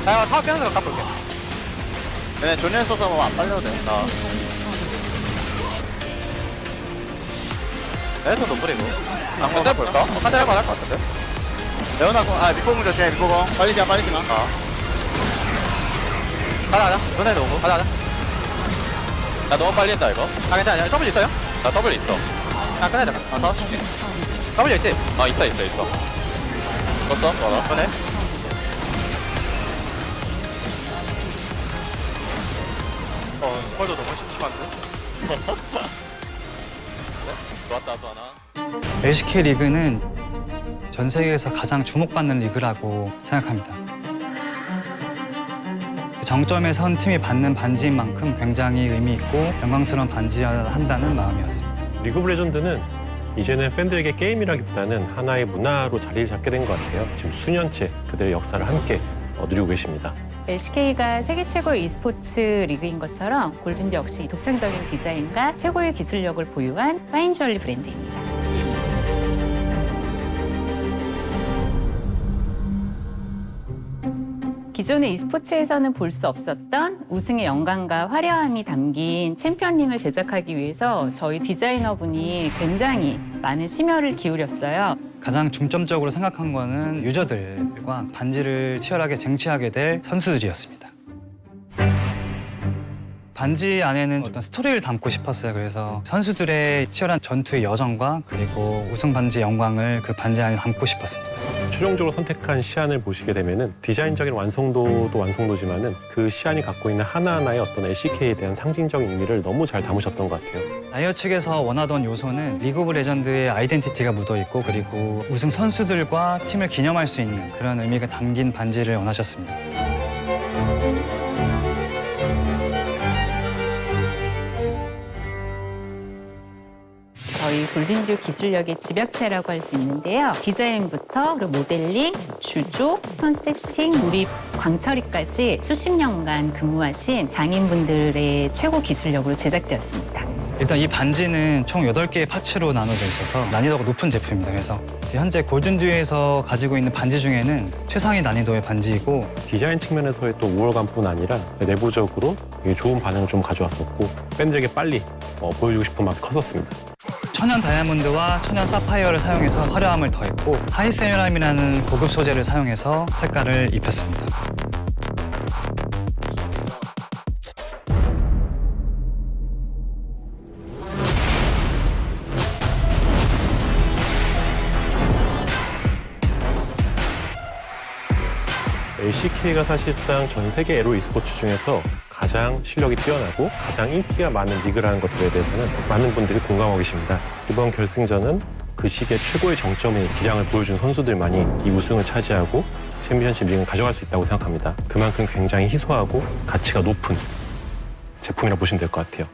나 타워 깨는 대로 깎을게. 얘네 존열 써서 뭐 안 빨려도 돼. 나. 얘네도 노플이고. 한번 볼까? 한대 할만 할것 같은데? 레오나 공, 미포공 조심해, 미포공. 빨리지 마, 빨리지 마. 가자. 너네도 오고. 가자. 나 너무 빨리 했다, 이거. 괜찮아. 더블 있어요? 나 더블 있어. 끝내야 돼. 더 줄게. 더블 있지? 있어. 떴어? 뭐라? 꺼내. 펄도 너무 심심한데? 좋았다, 또 하나. LCK 리그는 전 세계에서 가장 주목받는 리그라고 생각합니다. 정점에 선 팀이 받는 반지인 만큼 굉장히 의미 있고 영광스러운 반지여야 한다는 마음이었습니다. 리그 오브 레전드는 이제는 팬들에게 게임이라기보다는 하나의 문화로 자리를 잡게 된 것 같아요. 지금 수년째 그들의 역사를 함께 누리고 계십니다. LCK가 세계 최고의 e스포츠 리그인 것처럼 골든도 역시 독창적인 디자인과 최고의 기술력을 보유한 파인 주얼리 브랜드입니다. 기존의 e스포츠에서는 볼 수 없었던 우승의 영광과 화려함이 담긴 챔피언링을 제작하기 위해서 저희 디자이너분이 굉장히 많은 심혈을 기울였어요. 가장 중점적으로 생각한 거는 유저들과 반지를 치열하게 쟁취하게 될 선수들이었습니다. 반지 안에는 어떤 스토리를 담고 싶었어요. 그래서 선수들의 치열한 전투의 여정과 그리고 우승 반지 영광을 그 반지 안에 담고 싶었습니다. 최종적으로 선택한 시안을 보시게 되면은 디자인적인 완성도도 완성도지만은 그 시안이 갖고 있는 하나하나의 어떤 LCK에 대한 상징적인 의미를 너무 잘 담으셨던 것 같아요. 라이엇 측에서 원하던 요소는 리그 오브 레전드의 아이덴티티가 묻어있고 그리고 우승 선수들과 팀을 기념할 수 있는 그런 의미가 담긴 반지를 원하셨습니다. 저희 골든듀오 기술력의 집약체라고 할 수 있는데요. 디자인부터 그리고 모델링, 주조, 스톤 세팅, 몰입, 광처리까지 수십 년간 근무하신 당인분들의 최고 기술력으로 제작되었습니다. 일단 이 반지는 총 8개의 파츠로 나눠져 있어서 난이도가 높은 제품입니다. 그래서 현재 골든듀오에서 가지고 있는 반지 중에는 최상위 난이도의 반지이고 디자인 측면에서의 또 우월감뿐 아니라 내부적으로 되게 좋은 반응을 좀 가져왔었고 팬들에게 빨리 보여주고 싶은 마음이 컸었습니다. 천연 다이아몬드와 천연 사파이어를 사용해서 화려함을 더했고 하이세미람이라는 고급 소재를 사용해서 색깔을 입혔습니다. LCK가 사실상 전 세계 에로 e스포츠 중에서 가장 실력이 뛰어나고 가장 인기가 많은 리그라는 것들에 대해서는 많은 분들이 공감하고 계십니다. 이번 결승전은 그 시기에 최고의 정점의 기량을 보여준 선수들만이 이 우승을 차지하고 챔피언십 리그를 가져갈 수 있다고 생각합니다. 그만큼 굉장히 희소하고 가치가 높은 제품이라고 보시면 될 것 같아요.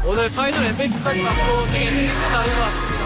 오늘 파이널 MVP까지 받고 되게 재밌는 날인 것 같습니다.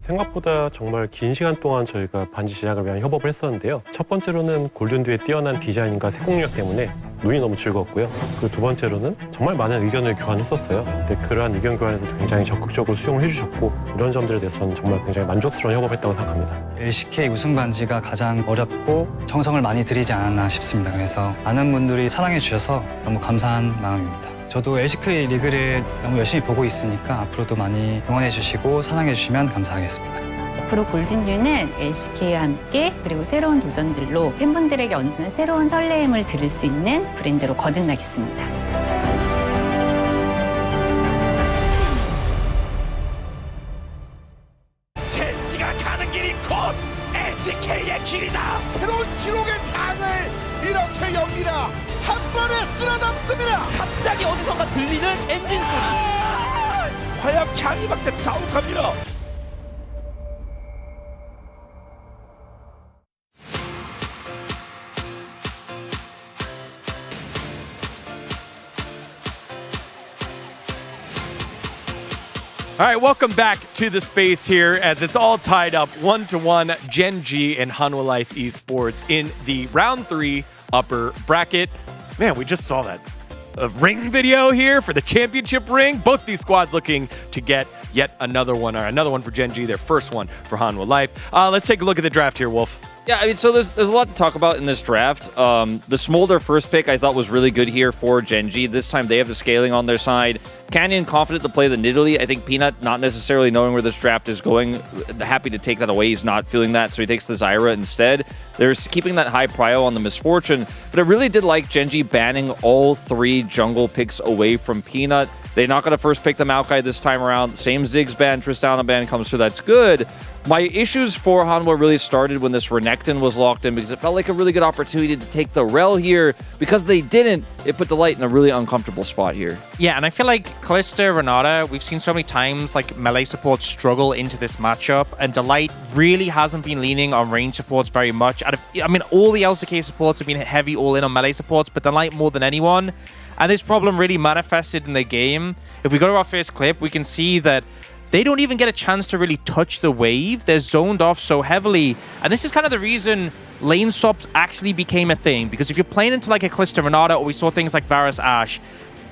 생각보다 정말 긴 시간 동안 저희가 반지 제작을 위한 협업을 했었는데요. 첫 번째로는 골든듀오의 뛰어난 디자인과 색공력 때문에 눈이 너무 즐거웠고요. 그리고 두 번째로는 정말 많은 의견을 교환했었어요. 근데 그러한 의견 교환에서 굉장히 적극적으로 수용을 해주셨고 이런 점들에 대해서 저는 정말 굉장히 만족스러운 협업했다고 생각합니다. LCK 우승 반지가 가장 어렵고 정성을 많이 들이지 않았나 싶습니다. 그래서 많은 분들이 사랑해 주셔서 너무 감사한 마음입니다. 저도 LCK 리그를 너무 열심히 보고 있으니까 앞으로도 많이 응원해 주시고 사랑해 주시면 감사하겠습니다. 앞으로 골든듀는 LCK와 함께 그리고 새로운 도전들로 팬분들에게 언제나 새로운 설레임을 드릴 수 있는 브랜드로 거듭나겠습니다. 젠지가 가는 길이 곧 LCK의 길이다. 새로운 기록의 장을 이렇게 엽니다. 한 번에 쓸어담습니다. 갑자기 어디선가 들리는 엔진 소리. 화약 향이 막 자욱합니다. All right, welcome back to the space here as it's all tied up 1-1 Gen G and Hanwha Life Esports in the round 3 upper bracket. Man, we just saw that. A ring video here for the championship ring. Both these squads looking to get yet another one, or another one for Gen G, their first one for Hanwha Life. Let's take a look at the draft here, Wolf. Yeah, I mean, so there's a lot to talk about in this draft. The Smolder first pick I thought was really good here for Gen G. This time they have the scaling on their side. Canyon confident to play the Nidalee. I think Peanut not necessarily knowing where this draft is going, happy to take that away. He's not feeling that, so he takes the Zyra instead. They're keeping that high prio on the Misfortune, but I really did like Gen G banning all 3 jungle picks away from Peanut. They're not going to first pick the Maokai this time around. Same Ziggs ban, Tristana ban comes through. That's good. My issues for Hanwha really started when this Renekton was locked in because it felt like a really good opportunity to take the Rel here. Because they didn't, it put the Light in a really uncomfortable spot here. Yeah, and I feel like Kalista, Renata, we've seen so many times like melee support struggle into this matchup, and Delight really hasn't been leaning on range supports very much. I mean, all the LCK supports have been heavy all in on melee supports, but Delight more than anyone. And this problem really manifested in the game. If we go to our first clip, we can see that they don't even get a chance to really touch the wave. They're zoned off so heavily. And this is kind of the reason lane swaps actually became a thing. Because if you're playing into like a Kalista Renata, or we saw things like Varus Ashe,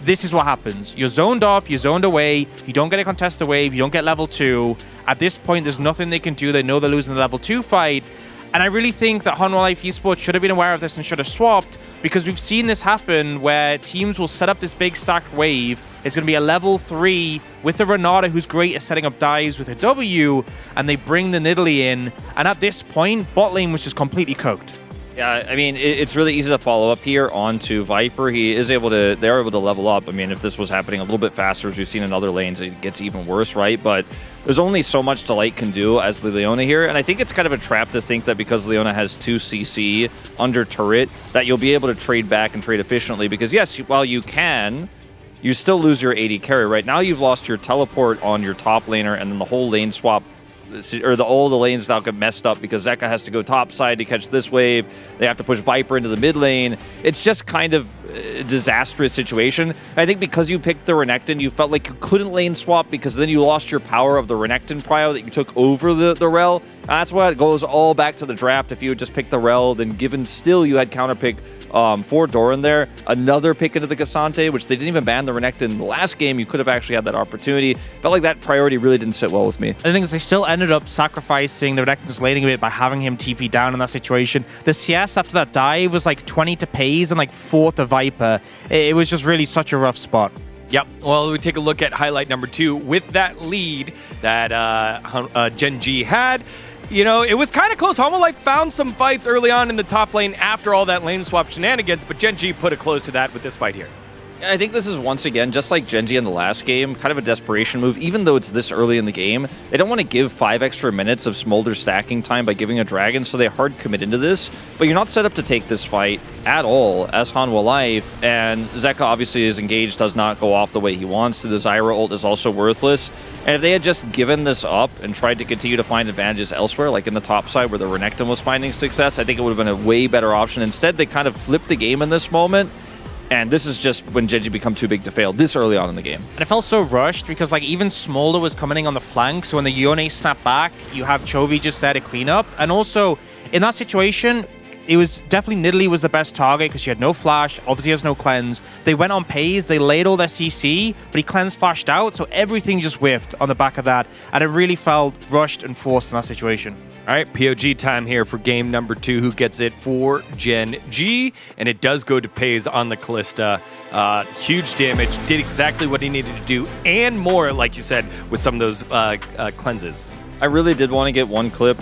this is what happens. You're zoned off, you're zoned away, you don't get a contest the wave, you don't get level 2. At this point, there's nothing they can do. They know they're losing the level 2 fight. And I really think that Hanwha Life Esports should have been aware of this and should have swapped, because we've seen this happen where teams will set up this big stacked wave. It's going to be a level 3 with the Renata, who's great at setting up dives with a W, and they bring the Nidalee in. And at this point, bot lane was just completely cooked. Yeah, I mean, it's really easy to follow up here onto Viper. They're able to level up. I mean, if this was happening a little bit faster, as we've seen in other lanes, it gets even worse, right? But there's only so much Delight can do as the Leona here, and I think it's kind of a trap to think that because Leona has 2 CC under turret, that you'll be able to trade back and trade efficiently, because yes, while you can, you still lose your AD carry, right? Now you've lost your teleport on your top laner, and then the whole lane swap, or all the lanes now get messed up because Zeka has to go top side to catch this wave. They have to push Viper into the mid lane. It's just kind of a disastrous situation. I think because you picked the Renekton, you felt like you couldn't lane swap because then you lost your power of the Renekton prio that you took over the Rel. That's why it goes all back to the draft. If you had just picked the Rel, then given still you had counterpick for Doran there, another pick into the Cassante, which they didn't even ban the Renekton in the last game. You could have actually had that opportunity. Felt like that priority really didn't sit well with me. The thing is, they still ended up sacrificing the Renekton's laning a bit by having him TP down in that situation. The CS after that dive was like 20 to Pays and like 4 to Viper. It was just really such a rough spot. Yep. Well, we take a look at highlight number 2 with that lead that Gen G had. You know, it was kind of close. Hanwha Life found some fights early on in the top lane after all that lane swap shenanigans, but Gen G put a close to that with this fight here. I think this is, once again, just like Gen G in the last game, kind of a desperation move. Even though it's this early in the game, they don't want to give 5 extra minutes of Smolder stacking time by giving a Dragon, so they hard commit into this. But you're not set up to take this fight at all as Hanwha Life, and Zeka obviously is engaged, does not go off the way he wants to. The Zyra ult is also worthless. And if they had just given this up and tried to continue to find advantages elsewhere, like in the top side where the Renekton was finding success, I think it would have been a way better option. Instead, they kind of flipped the game in this moment. And this is just when Gen G become too big to fail this early on in the game. And it felt so rushed because like even Smolder was coming in on the flank, so when the Yone snapped back, you have Chovy just there to clean up. And also, in that situation, it was definitely Nidalee was the best target because she had no flash, obviously has no cleanse. They went on Pays, they laid all their CC, but he cleanse flashed out, so everything just whiffed on the back of that. And it really felt rushed and forced in that situation. All right, POG time here for game number 2. Who gets it for Gen G? And it does go to Pays on the Kalista. Huge damage, did exactly what he needed to do, and more, like you said, with some of those cleanses. I really did want to get one clip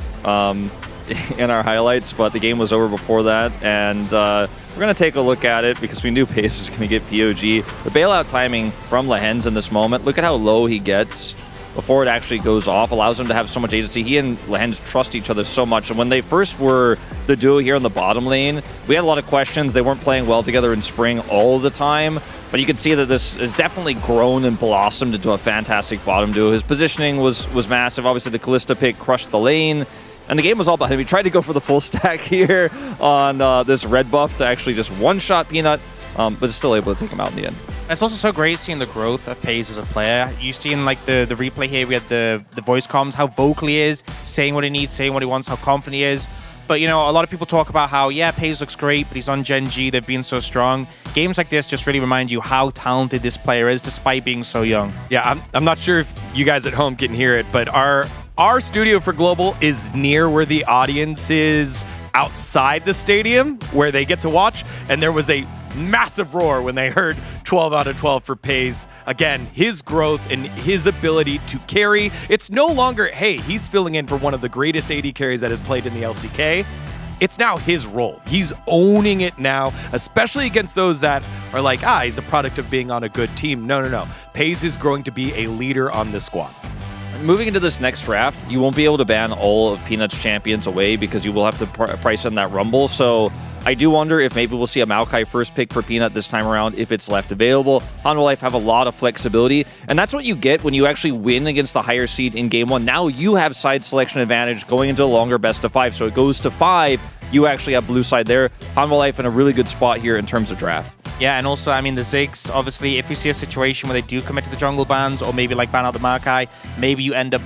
in our highlights, but the game was over before that, and we're going to take a look at it because we knew Pace was going to get POG. The bailout timing from Lehens in this moment, look at how low he gets before it actually goes off, allows him to have so much agency. He and Lehens trust each other so much, and when they first were the duo here in the bottom lane, we had a lot of questions. They weren't playing well together in spring all the time, but you can see that this has definitely grown and blossomed into a fantastic bottom duo. His positioning was massive. Obviously, the Kalista pick crushed the lane, and the game was all about him. He tried to go for the full stack here on this red buff to actually just one-shot Peanut, but is still able to take him out in the end. It's also so great seeing the growth of Pays as a player. You've seen like the replay here, we had the voice comms, how vocal he is, saying what he needs, saying what he wants, how confident he is. But, you know, a lot of people talk about how, yeah, Pays looks great, but he's on Gen G, they've been so strong. Games like this just really remind you how talented this player is, despite being so young. Yeah, I'm not sure if you guys at home can hear it, but our studio for Global is near where the audience is outside the stadium, where they get to watch, and there was a massive roar when they heard 12 out of 12 for Pays. Again, his growth and his ability to carry. It's no longer, hey, he's filling in for one of the greatest AD carries that has played in the LCK. It's now his role. He's owning it now, especially against those that are like, he's a product of being on a good team. No. Pays is growing to be a leader on this squad. Moving into this next draft, you won't be able to ban all of Peanut's champions away because you will have to price in that Rumble. So I do wonder if maybe we'll see a Maokai first pick for Peanut this time around if it's left available. Hanwha Life have a lot of flexibility, and that's what you get when you actually win against the higher seed in Game 1. Now you have side selection advantage going into a longer best of 5, so it goes to 5. you actually have blue side there. Hanwha Life in a really good spot here in terms of draft. Yeah, and also, I mean, the Ziggs, obviously, if we see a situation where they do commit to the jungle bans, or maybe like ban out the Maokai, maybe you end up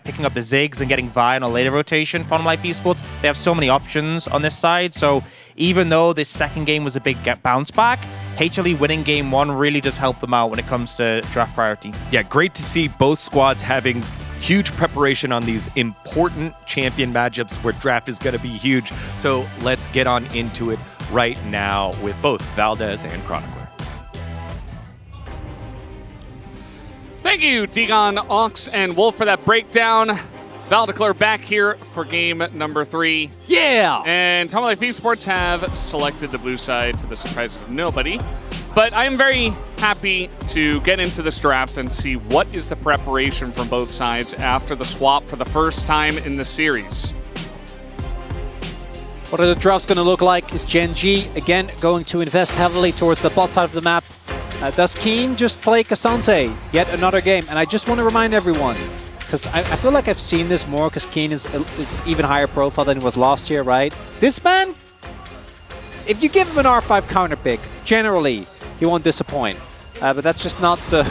picking up the Ziggs and getting Vi on a later rotation for Life Esports. They have so many options on this side, so even though this second game was a big bounce back, HLE winning game 1 really does help them out when it comes to draft priority. Yeah, great to see both squads having huge preparation on these important champion matchups where draft is going to be huge. So let's get on into it right now with both Valdez and Chronicler. Thank you, Digon, Ox, and Wolf for that breakdown. Valdecler back here for game number 3. Yeah! And Hanwha Life Esports have selected the blue side to the surprise of nobody. But I am very happy to get into this draft and see what is the preparation from both sides after the swap for the first time in the series. What are the drafts going to look like? Is Gen G, again, going to invest heavily towards the bot side of the map? Does Keen just play K'Sante? Yet another game. And I just want to remind everyone, because I feel like I've seen this more, because Keen is even higher profile than he was last year, right? This man, if you give him an R5 counter pick, generally, he won't disappoint. But that's just not the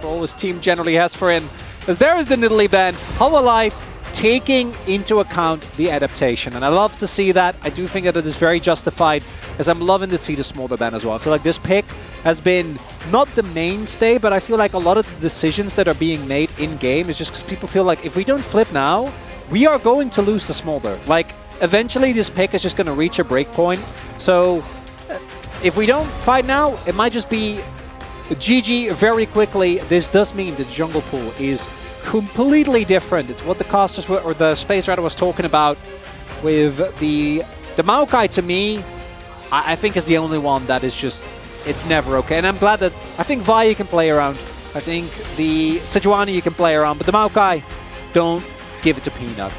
role his team generally has for him. As there is the Nidalee ban, Hanwha Life taking into account the adaptation. And I love to see that. I do think that it is very justified, as I'm loving to see the Smolder ban as well. I feel like this pick has been not the mainstay, but I feel like a lot of the decisions that are being made in-game is just because people feel like if we don't flip now, we are going to lose the Smolder. Like, eventually this pick is just going to reach a break point. So if we don't fight now, it might just be GG very quickly. This does mean that the jungle pool is completely different. It's what the casters were, or the Space Rider was talking about with the Maokai. To me, I think is the only one that is just, it's never okay. And I'm glad that, I think Vi you can play around. I think the Sejuani you can play around, but the Maokai, don't give it to Peanut.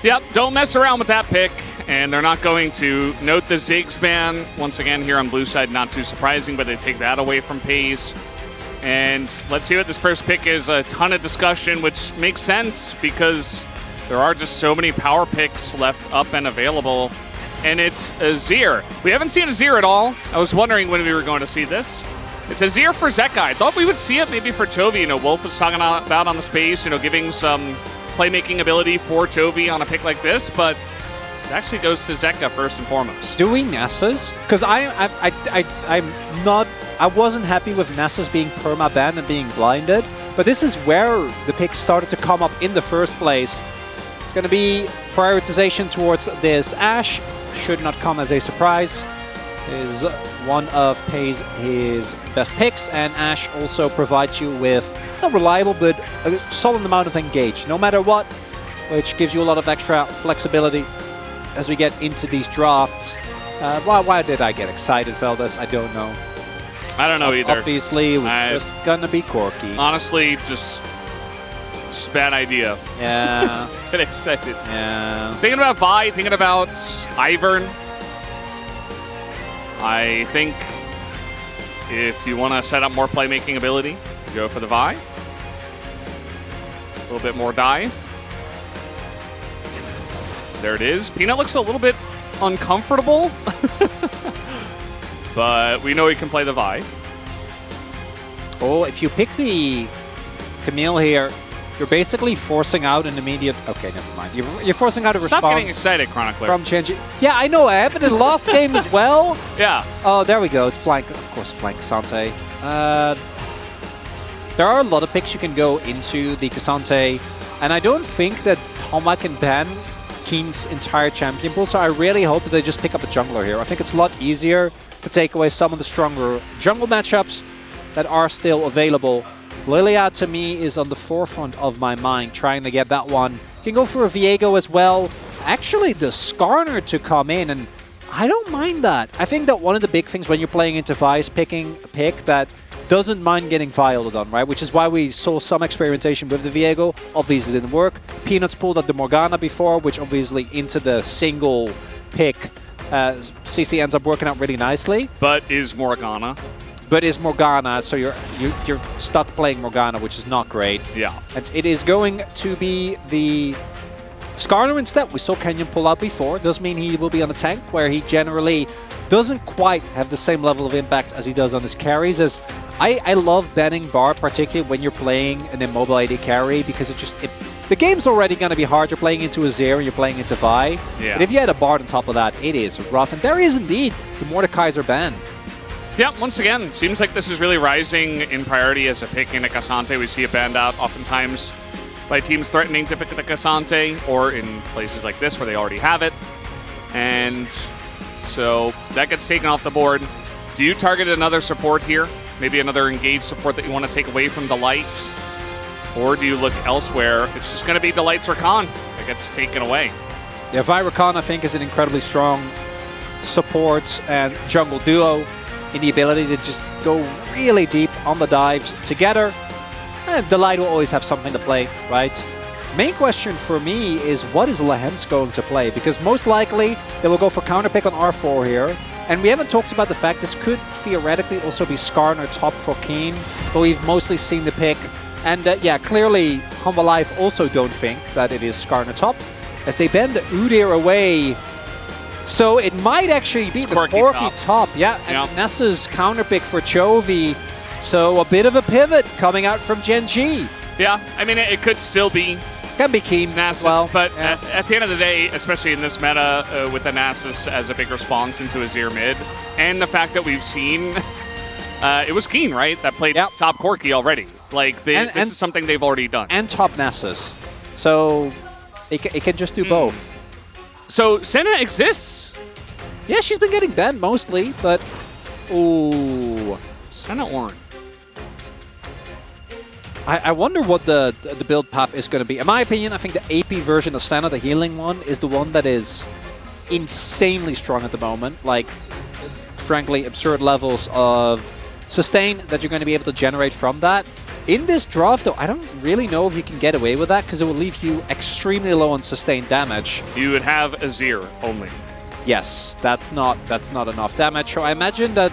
Yep, don't mess around with that pick. And they're not going to note the Ziggs ban. Once again, here on blue side, not too surprising, but they take that away from Pace. And let's see what this first pick is. A ton of discussion, which makes sense because there are just so many power picks left up and available. And it's Azir. We haven't seen Azir at all. I was wondering when we were going to see this. It's Azir for Zeka. I thought we would see it maybe for Chovy. You know, Wolf was talking about on the space, you know, giving some playmaking ability for Chovy on a pick like this, but it actually goes to Zeka first and foremost. Do we Nessus? Because I wasn't happy with Nessus being perma-banned and being blinded, but this is where the picks started to come up in the first place. It's going to be prioritization towards this Ashe. Should not come as a surprise. Is one of Pei's his best picks, and Ashe also provides you with not reliable but a solid amount of engage, no matter what, which gives you a lot of extra flexibility as we get into these drafts. Why did I get excited, Feldas? I don't know. I don't know either. Obviously, it was just gonna be quirky. Honestly, just bad idea. Yeah. Get excited. Yeah. Thinking about Vi, thinking about Ivern. I think if you want to set up more playmaking ability, go for the Vi. A little bit more dive. There it is. Peanut looks a little bit uncomfortable, but we know he can play the Vi. Oh, if you pick the Camille here, you're basically forcing out an immediate... Okay, never mind. You're forcing out a response. Stop getting excited, Chronicler. From Genji. Yeah, I know. It happened in the last game as well. Yeah. Oh, there we go. It's blank. Of course, blank K'Sante. There are a lot of picks you can go into the K'Sante, and I don't think that Hanwha can ban Keen's entire champion pool, so I really hope that they just pick up a jungler here. I think it's a lot easier to take away some of the stronger jungle matchups that are still available. Lilia, to me, is on the forefront of my mind, trying to get that one. You can go for a Viego as well. Actually, the Skarner to come in, and I don't mind that. I think that one of the big things when you're playing into Vi is picking a pick that doesn't mind getting Viola done, right? Which is why we saw some experimentation with the Viego. Obviously, it didn't work. Peanuts pulled up the Morgana before, which obviously into the single pick, CC ends up working out really nicely. But is Morgana, so you're stuck playing Morgana, which is not great. Yeah. And it is going to be the Skarner instead, we saw Kenyon pull out before. Does mean he will be on a tank where he generally doesn't quite have the same level of impact as he does on his carries. As I love banning Bard, particularly when you're playing an immobile AD carry, because the game's already going to be hard. You're playing into Azir, you're playing into Vi. Yeah. But if you had a Bard on top of that, it is rough. And there is indeed the Mordekaiser ban. Yeah, once again, seems like this is really rising in priority as a pick in a Cassante. We see it banned out oftentimes by teams threatening to pick the Cassante, or in places like this where they already have it. And so that gets taken off the board. Do you target another support here? Maybe another engaged support that you want to take away from Delight? Or do you look elsewhere? It's just going to be Delight's Rakan that gets taken away. Yeah, Vi Rakan, I think, is an incredibly strong support and jungle duo in the ability to just go really deep on the dives together. And Delight will always have something to play, right? Main question for me is, what is Lehens going to play? Because most likely they will go for counterpick on R4 here. And we haven't talked about the fact this could theoretically also be Skarner top for Keen, but we've mostly seen the pick. And yeah, clearly Humble Life also don't think that it is Skarner top, as they bend the Udyr away. So it might actually be the Corki top. Yeah, and Nessa's counterpick for Chovy. So a bit of a pivot coming out from Gen G. Yeah, I mean, it could still be. Can be Keen Nasus, well, but at the end of the day, especially in this meta, with the Nasus as a big response into Azir mid, and the fact that we've seen, it was Keen, right? That played top Corki already. Like, this is something they've already done. And top Nasus. So it can just do both. So Senna exists. Yeah, she's been getting banned mostly, but ooh, Senna Ornn. I wonder what the build path is going to be. In my opinion, I think the AP version of Senna, the healing one, is the one that is insanely strong at the moment. Like, frankly, absurd levels of sustain that you're going to be able to generate from that. In this draft, though, I don't really know if you can get away with that, because it will leave you extremely low on sustained damage. You would have Azir only. Yes, that's not enough damage. So I imagine that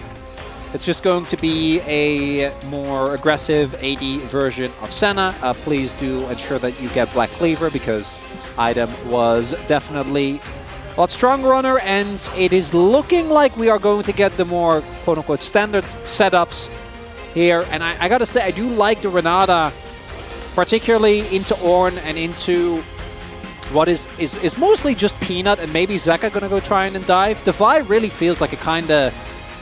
it's just going to be a more aggressive AD version of Senna. Please do ensure that you get Black Cleaver, because item was definitely a lot stronger on her, and it is looking like we are going to get the more quote-unquote standard setups here. And I gotta say, I do like the Renata, particularly into Ornn and into what is mostly just Peanut, and maybe Zeka gonna go try and dive. The Vi really feels like a kinda...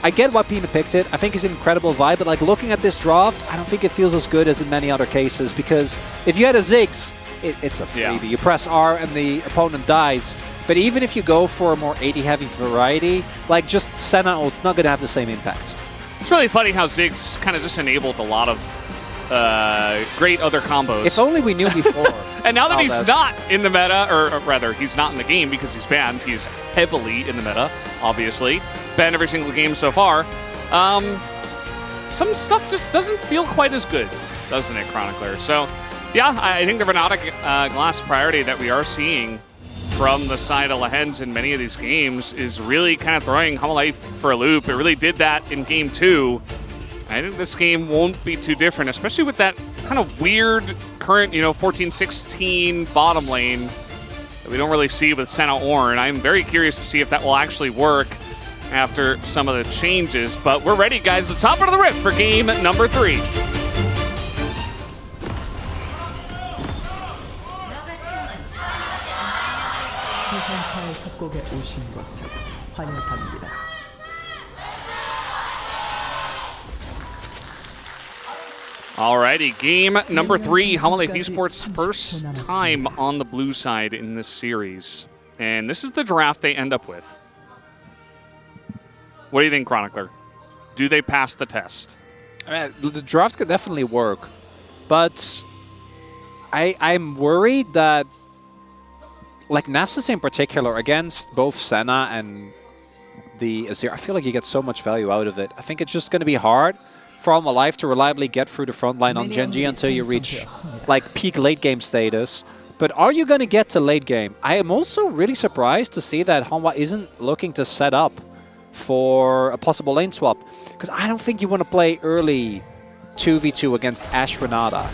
I get why Peanut picked it. I think it's an incredible vibe, but like looking at this draft, I don't think it feels as good as in many other cases, because if you had a Ziggs, it's a freebie. Yeah. You press R and the opponent dies. But even if you go for a more AD heavy variety, like just Senna ult's not gonna have the same impact. It's really funny how Ziggs kind of just enabled a lot of great other combos. If only we knew before. And now that he's not in the meta, or rather, he's not in the game because he's banned. He's heavily in the meta, obviously. Banned every single game so far. Some stuff just doesn't feel quite as good, doesn't it, Chronicler? So, yeah, I think the Renata glass priority that we are seeing from the side of Lehens in many of these games is really kind of throwing Humble Life for a loop. It really did that in Game 2. I think this game won't be too different, especially with that kind of weird current, 14-16 bottom lane that we don't really see with Senna Ornn. I'm very curious to see if that will actually work after some of the changes. But we're ready, guys. Let's hop into the rift for game number 3. 소환사의 협곡에 오신 것을 환영합니다. Alrighty, game number 3. Humble Life Esports' first time on the blue side in this series. And this is the draft they end up with. What do you think, Chronicler? Do they pass the test? I mean, the draft could definitely work, but I'm worried that, like Nasus in particular, against both Senna and the Azir, I feel like you get so much value out of it. I think it's just going to be hard for Humble Life to reliably get through the front line on Gen G until you reach like peak late game status. But are you going to get to late game? I am also really surprised to see that Hanwha isn't looking to set up for a possible lane swap, because I don't think you want to play early 2v2 against Ash Renata.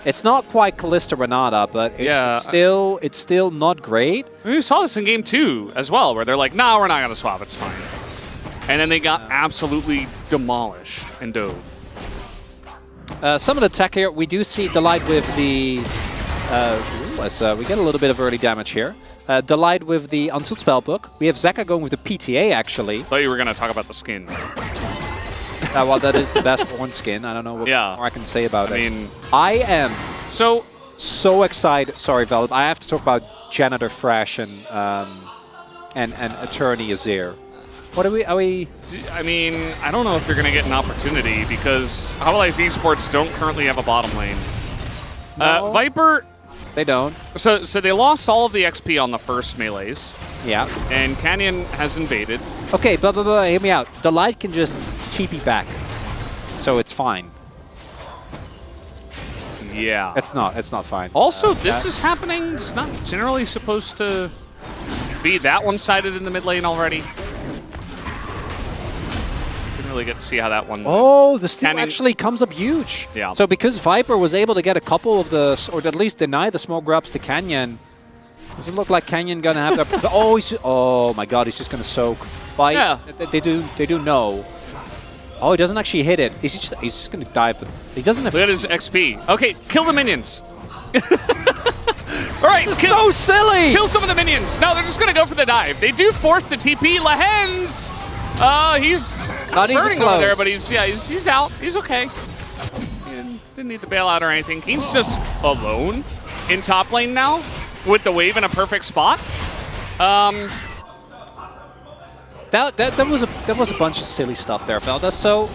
It's not quite Callista Renata, but it's still not great. We saw this in game 2 as well, where they're like, "No, we're not gonna swap. It's fine." And then they got absolutely demolished and dove. Some of the tech here, we do see Delight with the... we get a little bit of early damage here. Delight with the Unsealed Spellbook. We have Zeka going with the PTA, actually. Thought you were going to talk about the skin. Well, that is the best Ornn skin. I don't know what more I can say about it. I am so excited. Sorry, Velvet. I have to talk about Janitor Fresh and Attorney Azir. What are we? I mean, I don't know if you're going to get an opportunity because Hololive Esports don't currently have a bottom lane. No. Viper... They don't. So they lost all of the XP on the first melees. Yeah. And Canyon has invaded. Okay, but hear me out. Delight can just TP back, so it's fine. Yeah. It's not fine. Also, this is happening. It's not generally supposed to be that one-sided in the mid lane already. Didn't really get to see how that one... Oh, the steal actually comes up huge. Yeah. So because Viper was able to get a couple of the, or at least deny the smoke grabs to Canyon, does it look like Canyon gonna have that? Oh my God, he's just gonna soak. Bite. Yeah. They do know. Oh, he doesn't actually hit it. He's just gonna dive. He doesn't have. Look at his XP. Okay, kill the minions. All right, so silly. Kill some of the minions. No, they're just gonna go for the dive. They do force the TP. Lahens. He's not even burning close. over there, but he's out. He's okay. He didn't need the bailout or anything. Keen's just alone in top lane now with the wave in a perfect spot. That was a bunch of silly stuff there, Felda. So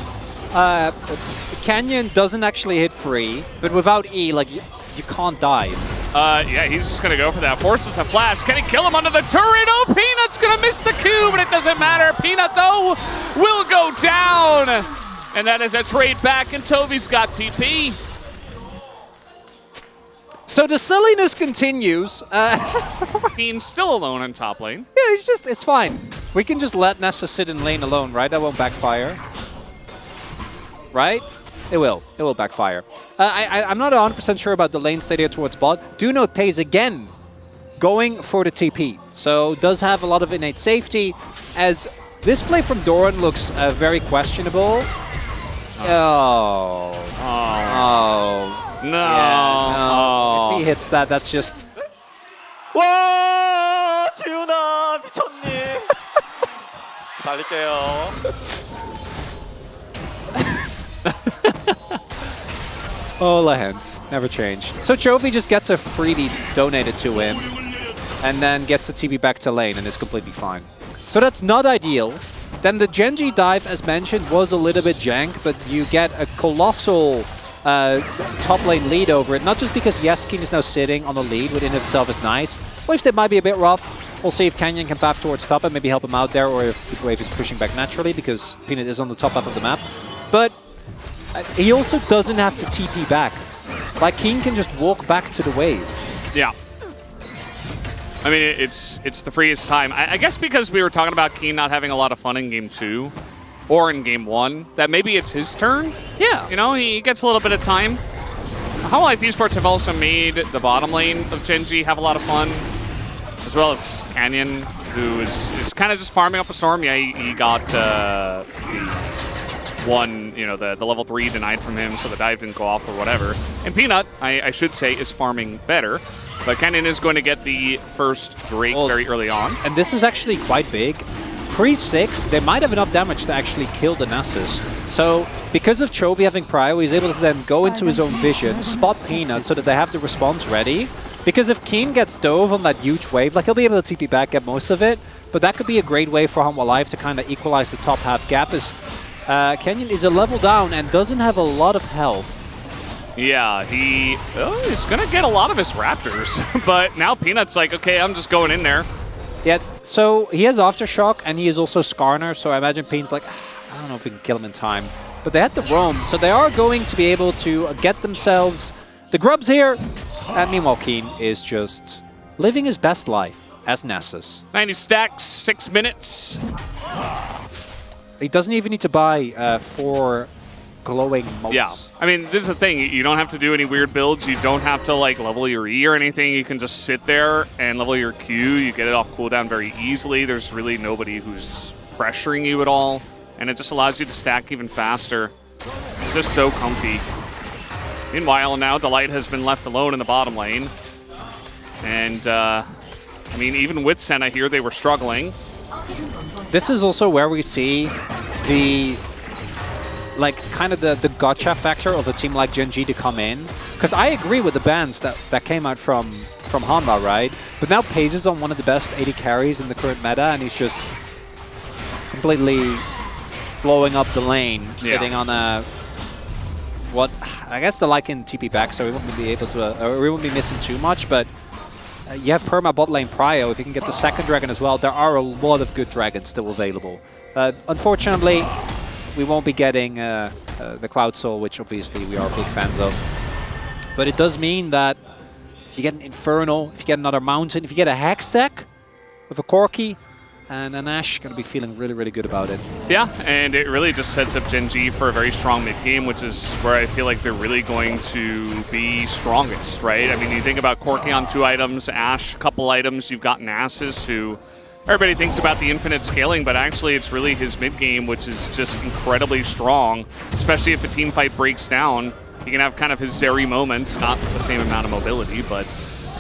Canyon doesn't actually hit free, but without E, like you can't dive. Yeah, he's just gonna go for that. Forces the flash. Can he kill him under the turret? Oh, Peanut's gonna miss the Q, but it doesn't matter. Peanut, though, will go down. And that is a trade back, and Toby's got TP. So the silliness continues. Keen's still alone in top lane. Yeah, it's fine. We can just let Nessa sit in lane alone, right? That won't backfire. Right? It will. It will backfire. I'm not 100% sure about the lane state here towards bot. Do note Pays again going for the TP. So does have a lot of innate safety. As this play from Doran looks very questionable. Oh. No. Yeah, no. If he hits that, that's just... 와, 지훈아 미쳤니? 달릴게요. Oh, Lahens. Never change. So Trophy just gets a freebie donated to him and then gets the TP back to lane and is completely fine. So that's not ideal. Then the Genji dive, as mentioned, was a little bit jank, but you get a colossal top lane lead over it. Not just because Keen is now sitting on the lead, which in itself is nice. Wave step might be a bit rough. We'll see if Canyon can path towards top and maybe help him out there, or if the wave is pushing back naturally because Peanut is on the top half of the map. But he also doesn't have to TP back. Like, Keen can just walk back to the wave. Yeah. I mean, it's the freest time. I guess because we were talking about Keen not having a lot of fun in Game 2 or in Game 1, that maybe it's his turn. Yeah. You know, he gets a little bit of time. Hololive Esports have also made the bottom lane of Genji have a lot of fun, as well as Canyon, who is kind of just farming up a storm. Yeah, he got the one, you know, the level 3 denied from him, so the dive didn't go off or whatever. And Peanut, I should say, is farming better. But Canyon is going to get the first Drake very early on. And this is actually quite big. Pre-6, they might have enough damage to actually kill the Nessus. So, because of Chovy having Prio, he's able to then go into his own vision, spot Peanut so that they have the response ready. Because if Keen gets dove on that huge wave, like he'll be able to TP back, get most of it, but that could be a great way for Hololive to kind of equalize the top half gap, as Canyon is a level down and doesn't have a lot of health. Yeah, he's going to get a lot of his Raptors, but now Peanut's like, okay, I'm just going in there. Yeah, so he has Aftershock and he is also Skarner, so I imagine Pean's like, I don't know if we can kill him in time. But they had the roam, so they are going to be able to get themselves the grubs here. And meanwhile, Keen is just living his best life as Nessus. 90 stacks, 6 minutes. He doesn't even need to buy 4 glowing motes. Yeah. I mean, this is the thing. You don't have to do any weird builds. You don't have to like level your E or anything. You can just sit there and level your Q. You get it off cooldown very easily. There's really nobody who's pressuring you at all. And it just allows you to stack even faster. It's just so comfy. Meanwhile, now Delight has been left alone in the bottom lane. And, I mean, even with Senna here, they were struggling. This is also where we see the kind of the gotcha factor of a team like Gen G to come in. Because I agree with the bans that came out from Hanwha, right? But now Paige is on one of the best 80 carries in the current meta, and he's just completely blowing up the lane, sitting on a what I guess the like in TP back, so we won't be able to, we won't be missing too much. But you have perma bot lane prio. If you can get the second dragon as well, there are a lot of good dragons still available. Unfortunately, we won't be getting the Cloud Soul, which obviously we are big fans of. But it does mean that if you get an Infernal, if you get another Mountain, if you get a Hex deck with a Corki and an Ashe, going to be feeling really, really good about it. Yeah, and it really just sets up Gen G for a very strong mid-game, which is where I feel like they're really going to be strongest, right? I mean, you think about Corki on 2 items, Ashe, a couple items, you've got Nasus, who everybody thinks about the infinite scaling, but actually it's really his mid-game, which is just incredibly strong, especially if a team fight breaks down. He can have kind of his Zeri moments, not the same amount of mobility, but